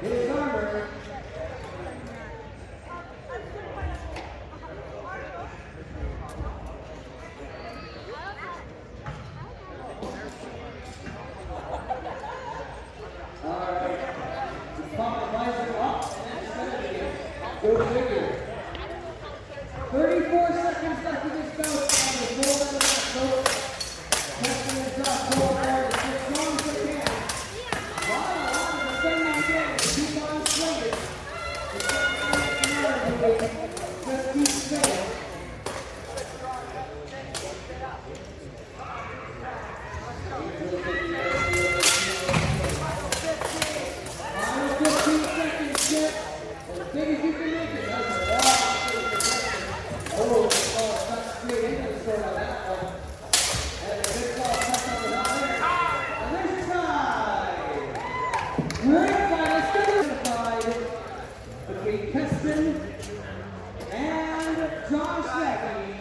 His armor. Alright. Just pop the visor up and then set it again. Go figure. 34 seconds left of this bout on the full end of that boat. Testing the drop forward as strong as they can. Wow, defending again. Keep on swinging. Just keep swinging. Final 15 seconds, Jet. As big as you can make it. That's a lot. Oh, that's straight into the sword on that one. And a big ball touch on the top there. And there's your tie. Great fight. It's still between Keston and Josh Becky.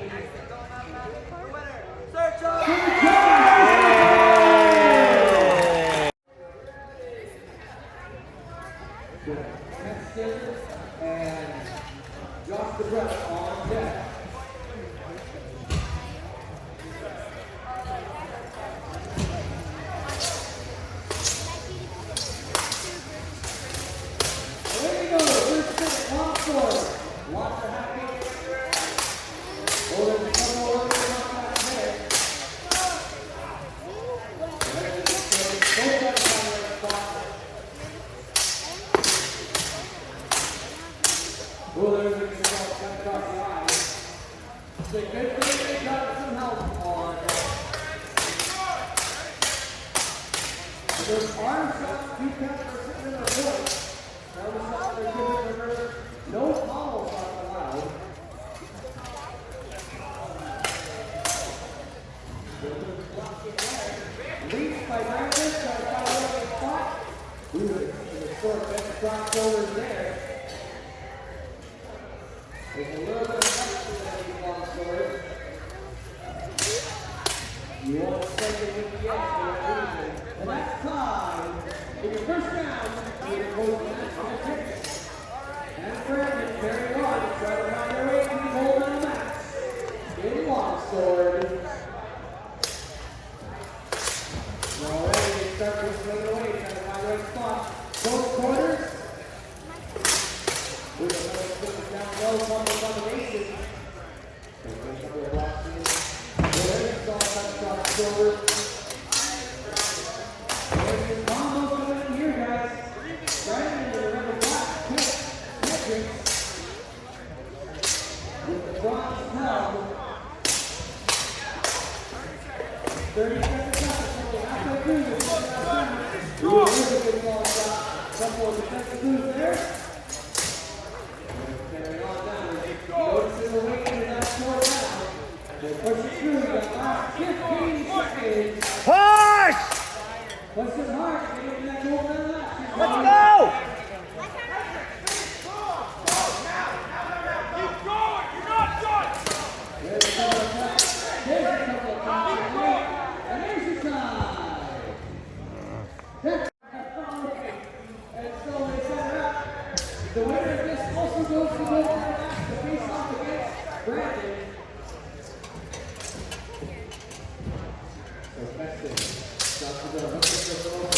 Keston and Josh the Breath on deck. There we go. First set, long sword. Lots are happy. Oh, there's a couple more working on that head. Both guys on the right spot. Oh, there's a shot cut across the eye. It's a good thing they got some help on. Those arm shots, you count for sitting in the voice. That was something they're giving her. No follow shots allowed. Leaped by Magnus, trying to find a right spot. Ooh, the short bench drop shoulders there. There's a little bit of pressure in these long swords. You won't send it with the edge for that reason. And that's time. In your first round, you're going to hold the match on the ticket. And Brandon carry on to try to find their way to the hold on the match. In long sword. Already they start to swing away, trying to find the right spot. Both corners. With another swing down low, fumble combination. There's a couple of blocks in. There's all that shot forward. There's your combo coming in here, guys. Right into the rubber block. Metrics. With the bronze held. 30 seconds left. Halfway through this. Ooh, there's a good ball shot. Couple of defensive moves there. Carry on down. Noticing the weight into that short round. They push it through. Got last 15 seconds. Push! Push it hard. Get into that goal down left. Let's go! Keep going! You're not done! There's a couple of times. There's a couple of times. And there's your time. That's and so they set her up. The winner of this also goes to go to face off against Brandon. So Keston stops the door, hooks it over.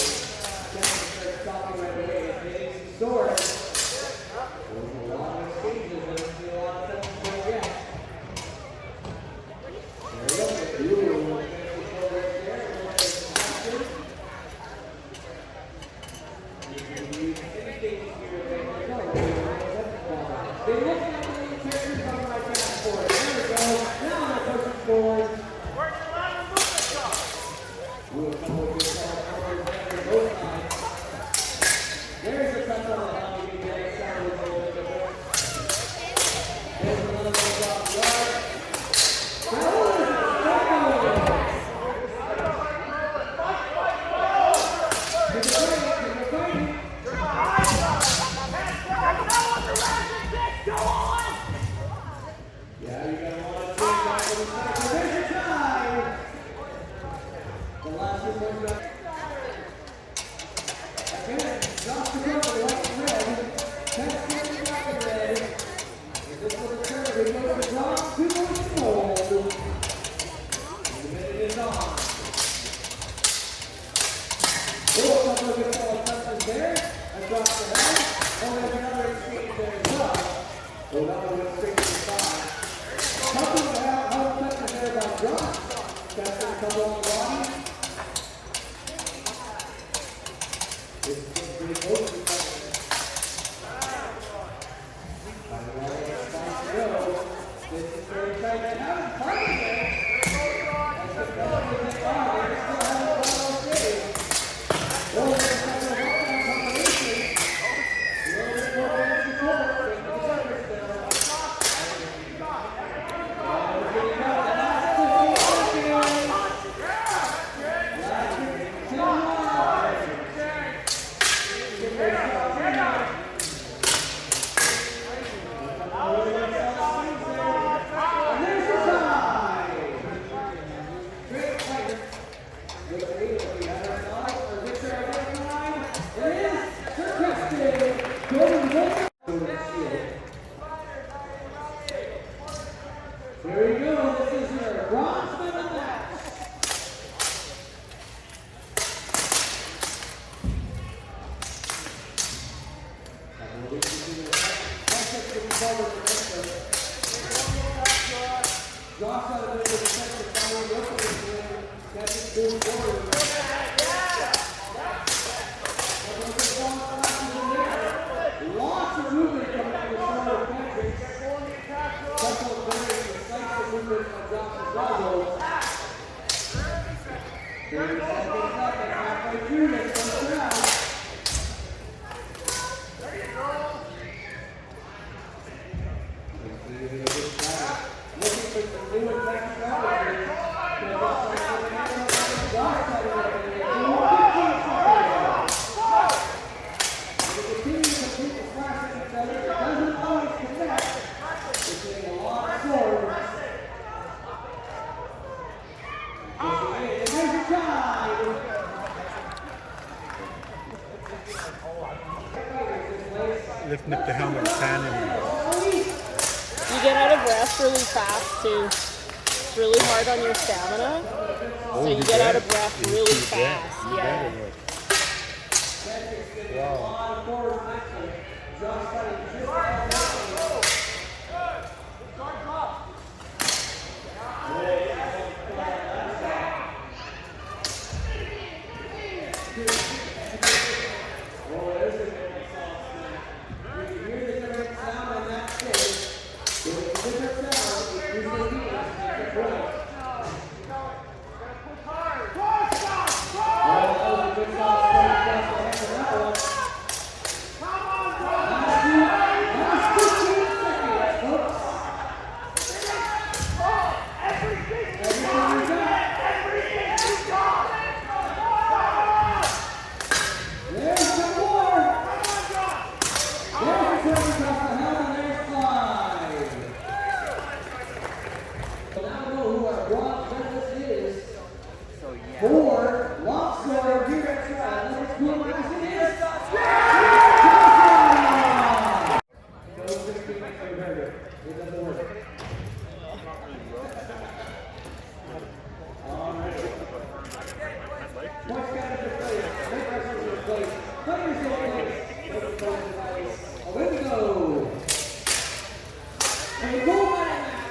Yeah, you got a lot of things back to the center. There's your time. The last two points back. Again, Josh to go with white and red. 10 seconds back in red. And this for the turn. We go to Josh. 2 points to gold. And the minute is on. Oh, couple of good ball touches there. Across the head. Oh, there's another exchange there as well. Oh, that one went straight to the side. Couple of touches there by Josh. That's going to come on the body. This is pretty close to the This is very tight. They haven't played there. As the Pelicans they still haven't won those games. Oh, there's a couple of lockdown combinations. A little bit more fancy court. Take the surface there. And we're getting out the last 50 seconds. Last 10 lines. Get their shots in there. And there's the tie. Great fight. Let's see if we have ourselves or Victor at the line. It is contested. Golden goal. Here we go. This is your bronze medal match. Josh out of the defensive foul, catch it moving forward. Lots of movement coming from the corner of Patrick. Couple of very decisive movement from Josh's elbows. 30 seconds left and halfway through this first round. Looking for some new attack strategies. They continue to compete the slash at each other. It doesn't always connect. It's getting a lot of swords. And there's your time. Lifting up the helmet and standing. You get out of breath really fast too. It's really hard on your stamina. So you get out of breath really fast. Yeah. For Lobster here at Coulee Clash, it is Johnson! Goes 16 next to Herder. It doesn't work. Alright. Points got into place. Make ourselves in place. Players in place. Away we go. And the goal line match.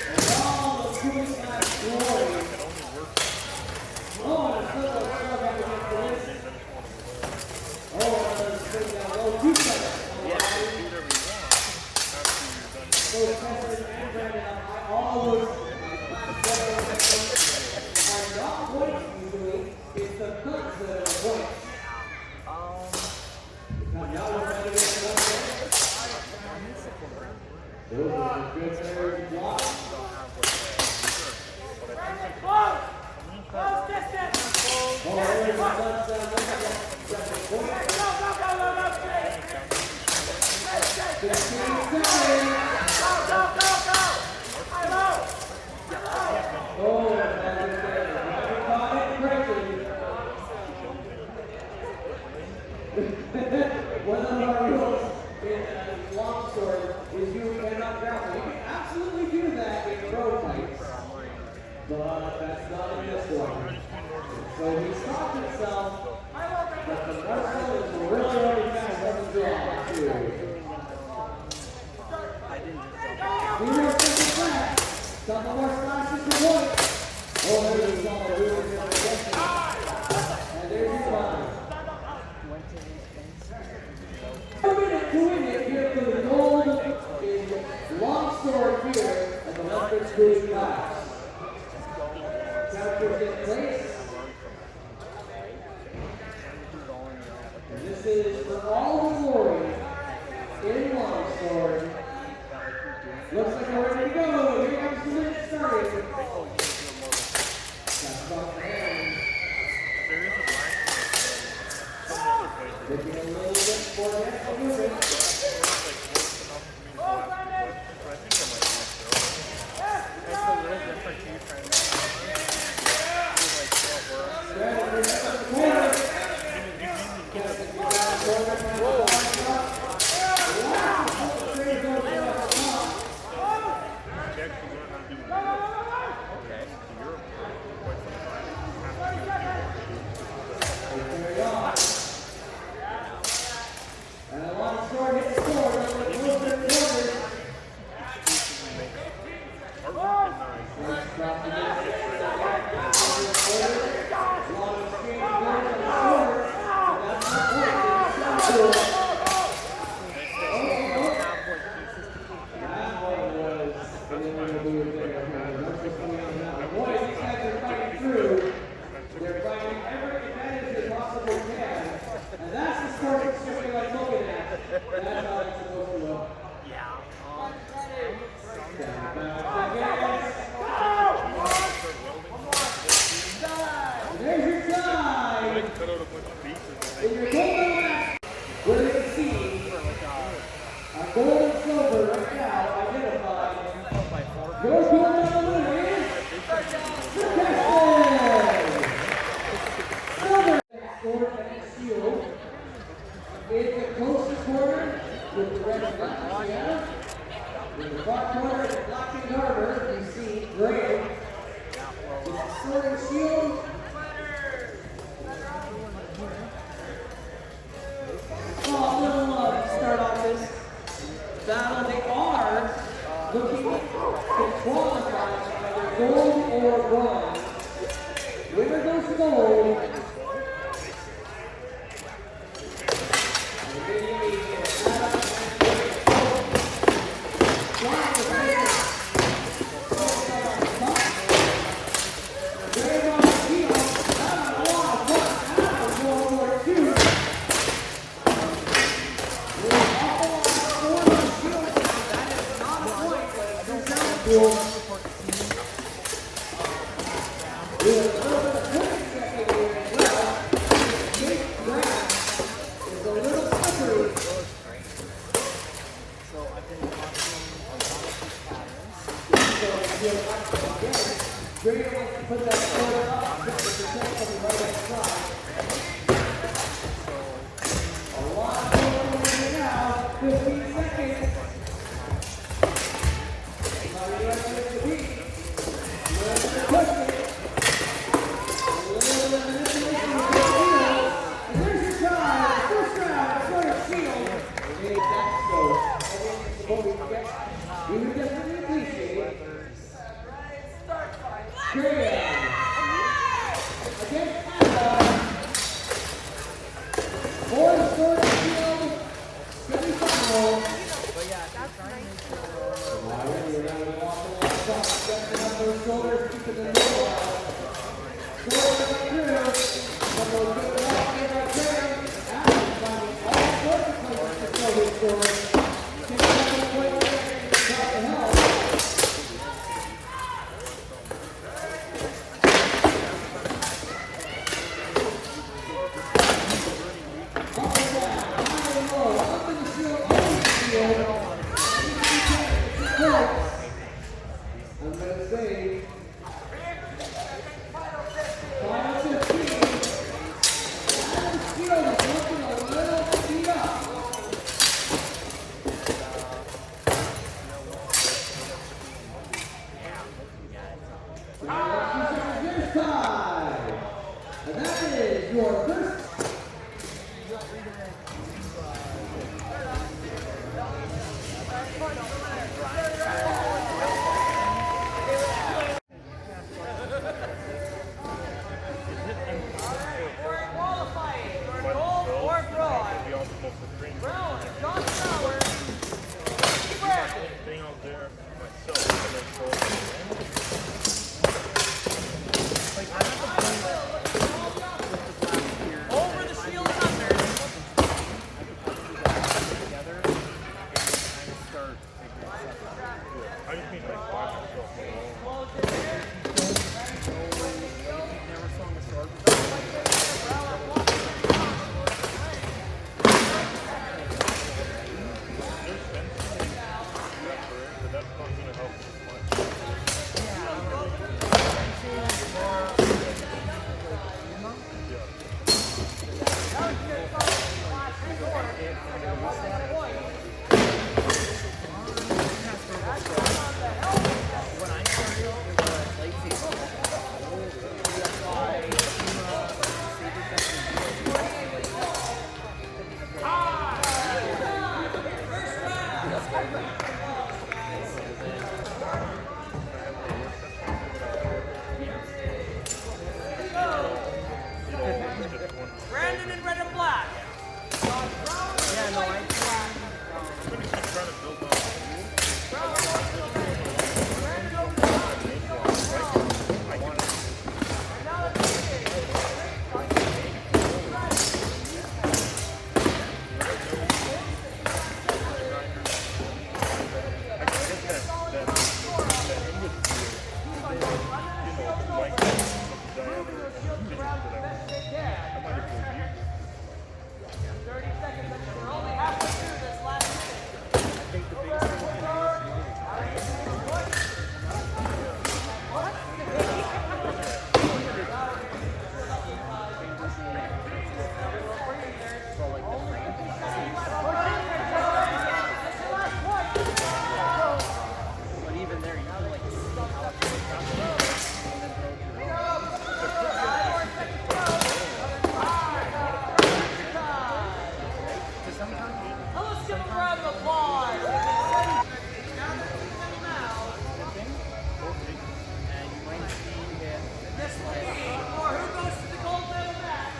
And all the Coulee Clash glory. Oh, and it's still a shove up against the list. Oh, another spin down low. 2 seconds. Both Spencer and Brandon up high. All those are not points usually. It's the cuts that are the points. Now we're ready to get it up there. Those are good players to block. Oh, there's a touchdown. One of our rules in longsword is you cannot grapple. You can absolutely do that in road fights, but that's not in this one. So he stopped himself, but the Marcel is really fast on the draw, too. We were thinking back. Couple more slashes for point. Oh, there's a solid really good protection. And there's your line. 1 minute to win it here for the gold in longsword here at the Lethbridge Coulee Clash. Characters in place. And this is for all the glory in longsword. Looks like we're ready to go. Here comes the minute starting. That's about the hand. Looking a little bit for it. And a long sword hits the floor. They're fighting every advantage they possibly can. And that's the sport it's just like looking at. That's how it's supposed to look. There's your time. In your golden match, we're going to see our gold and silver right now identified. Your gold medal is silver. Sword and shield. In the closest corner with the red and black together. In the far corner with the black and garter, you see gray. With the sword and shield. Oh, little start off this battle. They are looking to qualify either gold or bronze. Winner goes to gold. Put that sword up to protect from the right hand side. A lot of going now. 15 seconds. How are you ready to beat? You're ready to push it. A little bit of manipulation with the shield. And there's your time. First round, sword and shield. Hey, that's so. We would definitely appreciate it. Great. Against Anna. For the sword and shield semi-final. We're going to walk alongside, stepping up those shoulders, keeping them low. Sword and through. Some of those good walking right there. Adam finding all sorts of places to throw his sword. Taking up the point there and trying to help. Brandon in red and black. Yeah, no, I Let's give him a round of applause. This one, or who goes to the gold medal match?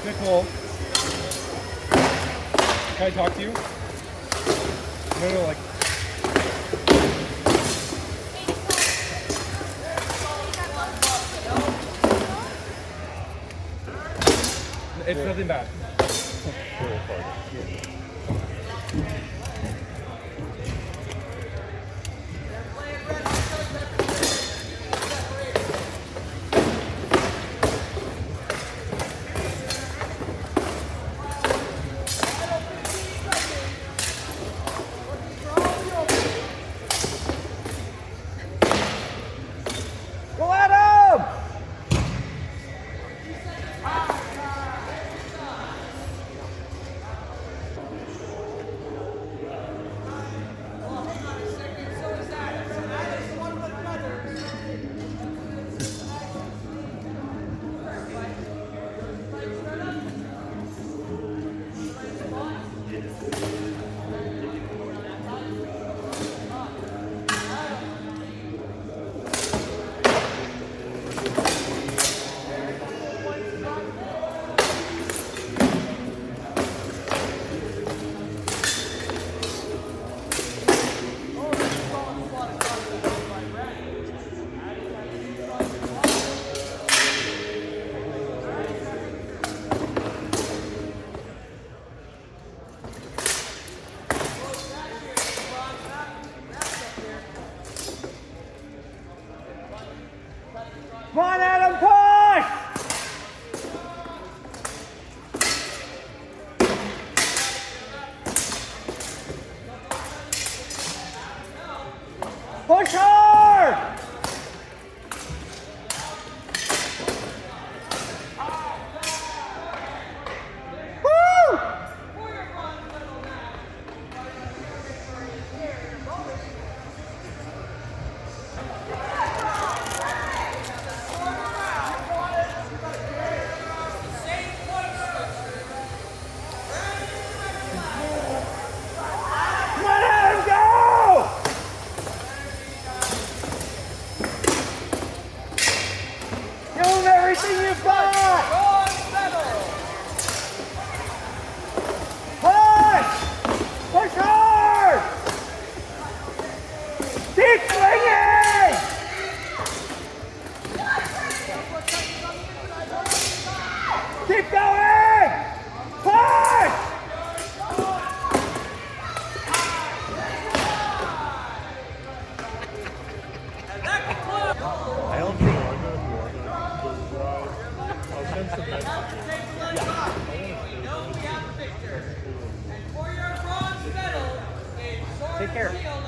Nicole, can I talk to you? No, like. It's nothing bad. Take care.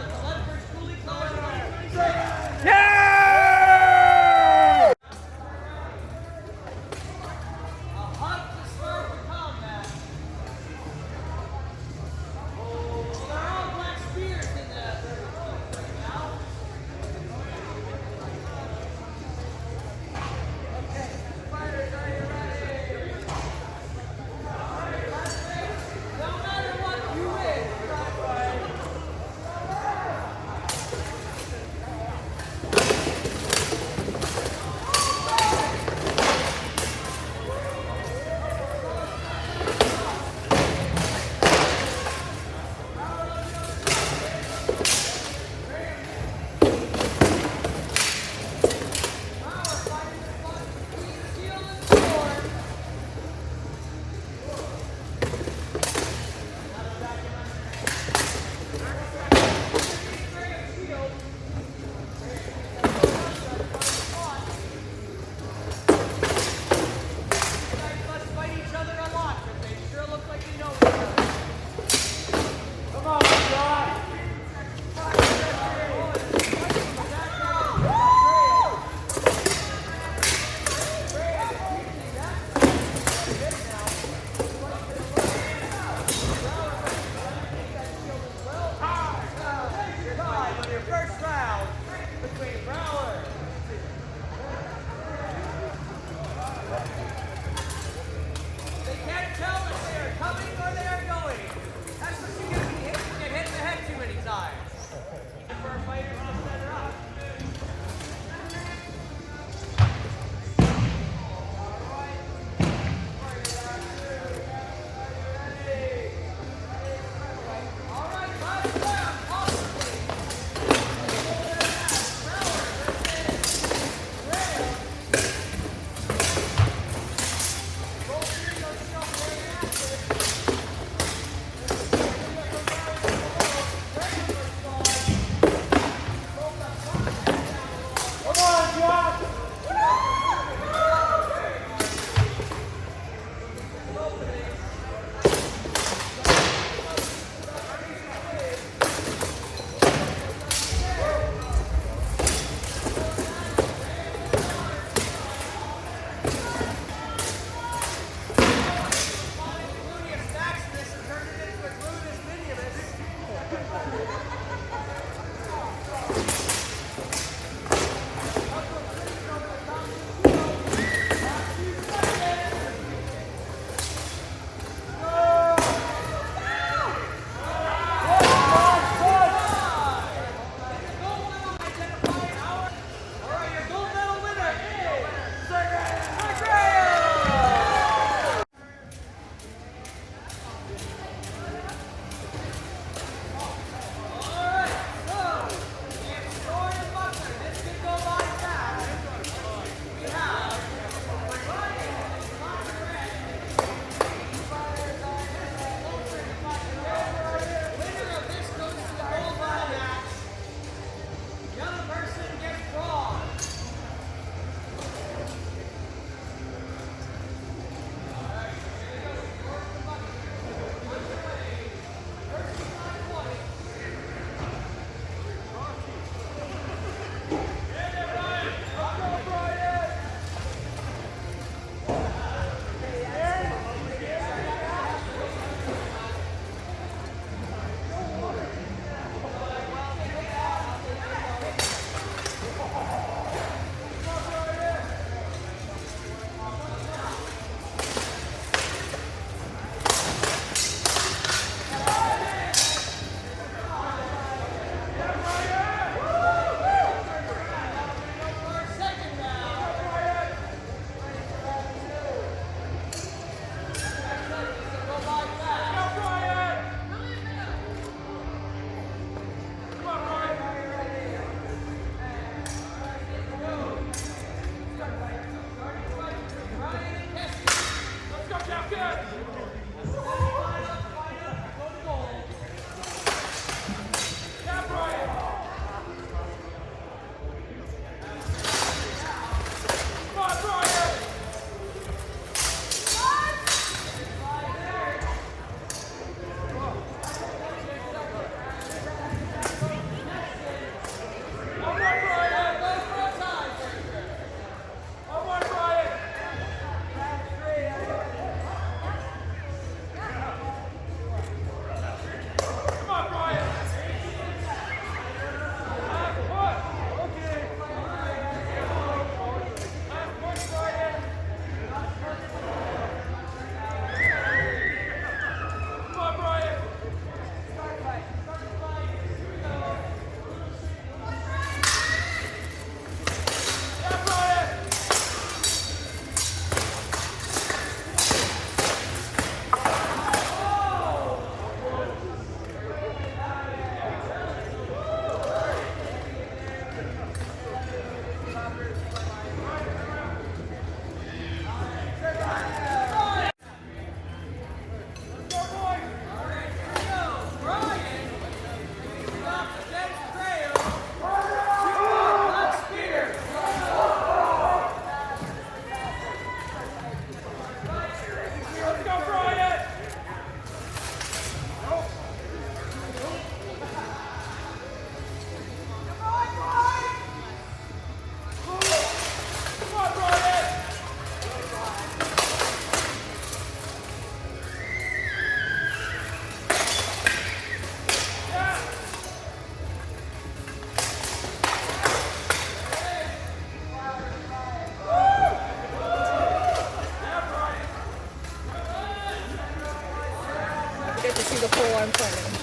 the pool I'm playing.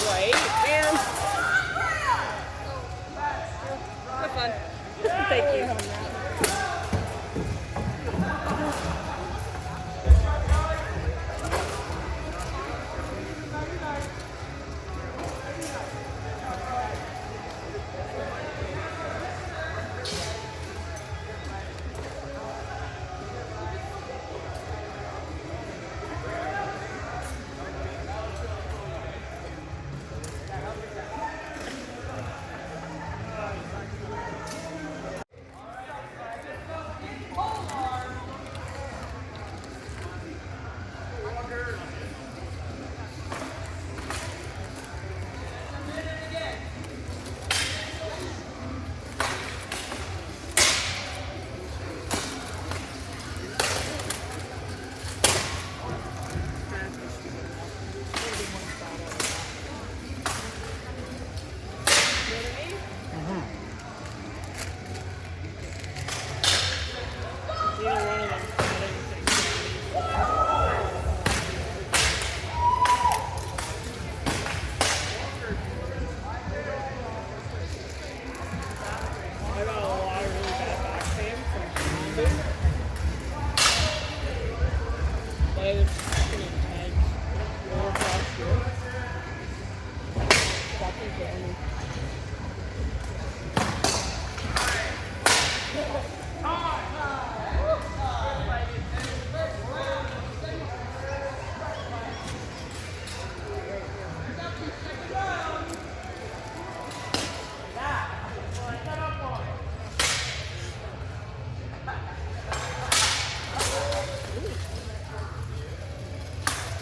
Right? Man. Have fun. Thank you. Neither one of them had anything. I got a lot of really bad back pain from pounding. But it was fucking intense. Lower posture. Fucking killing me.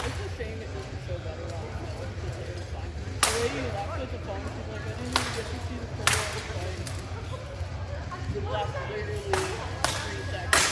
It's a shame it didn't show better on the phone because it was fine. The lady who left with the phone, she's like, I didn't even get to see the photo of the fight. It left literally 3 seconds.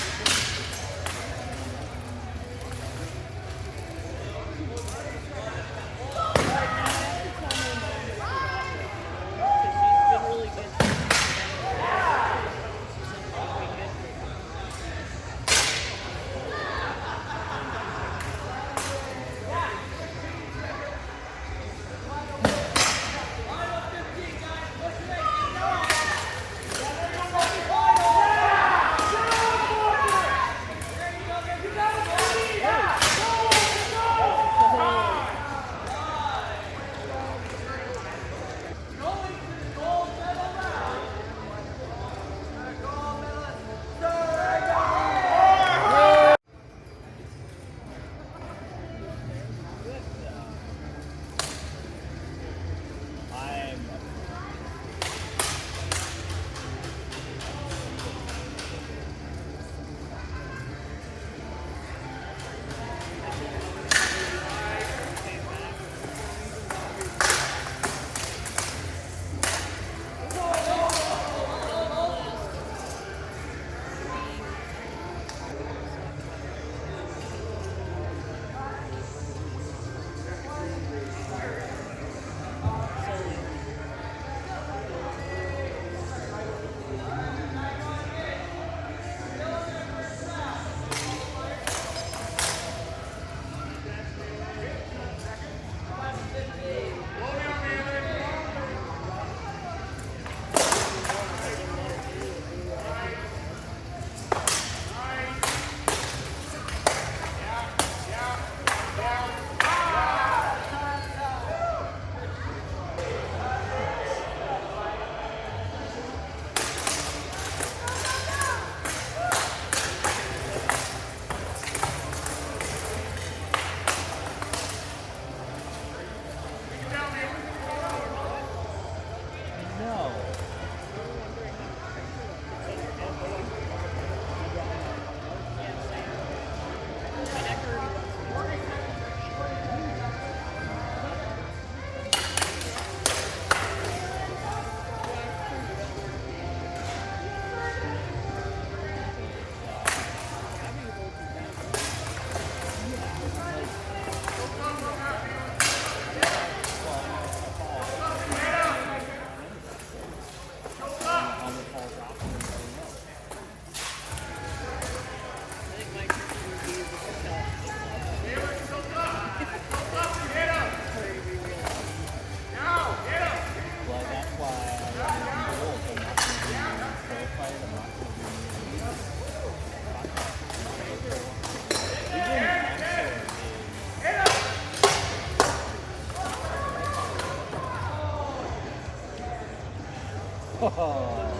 Oh.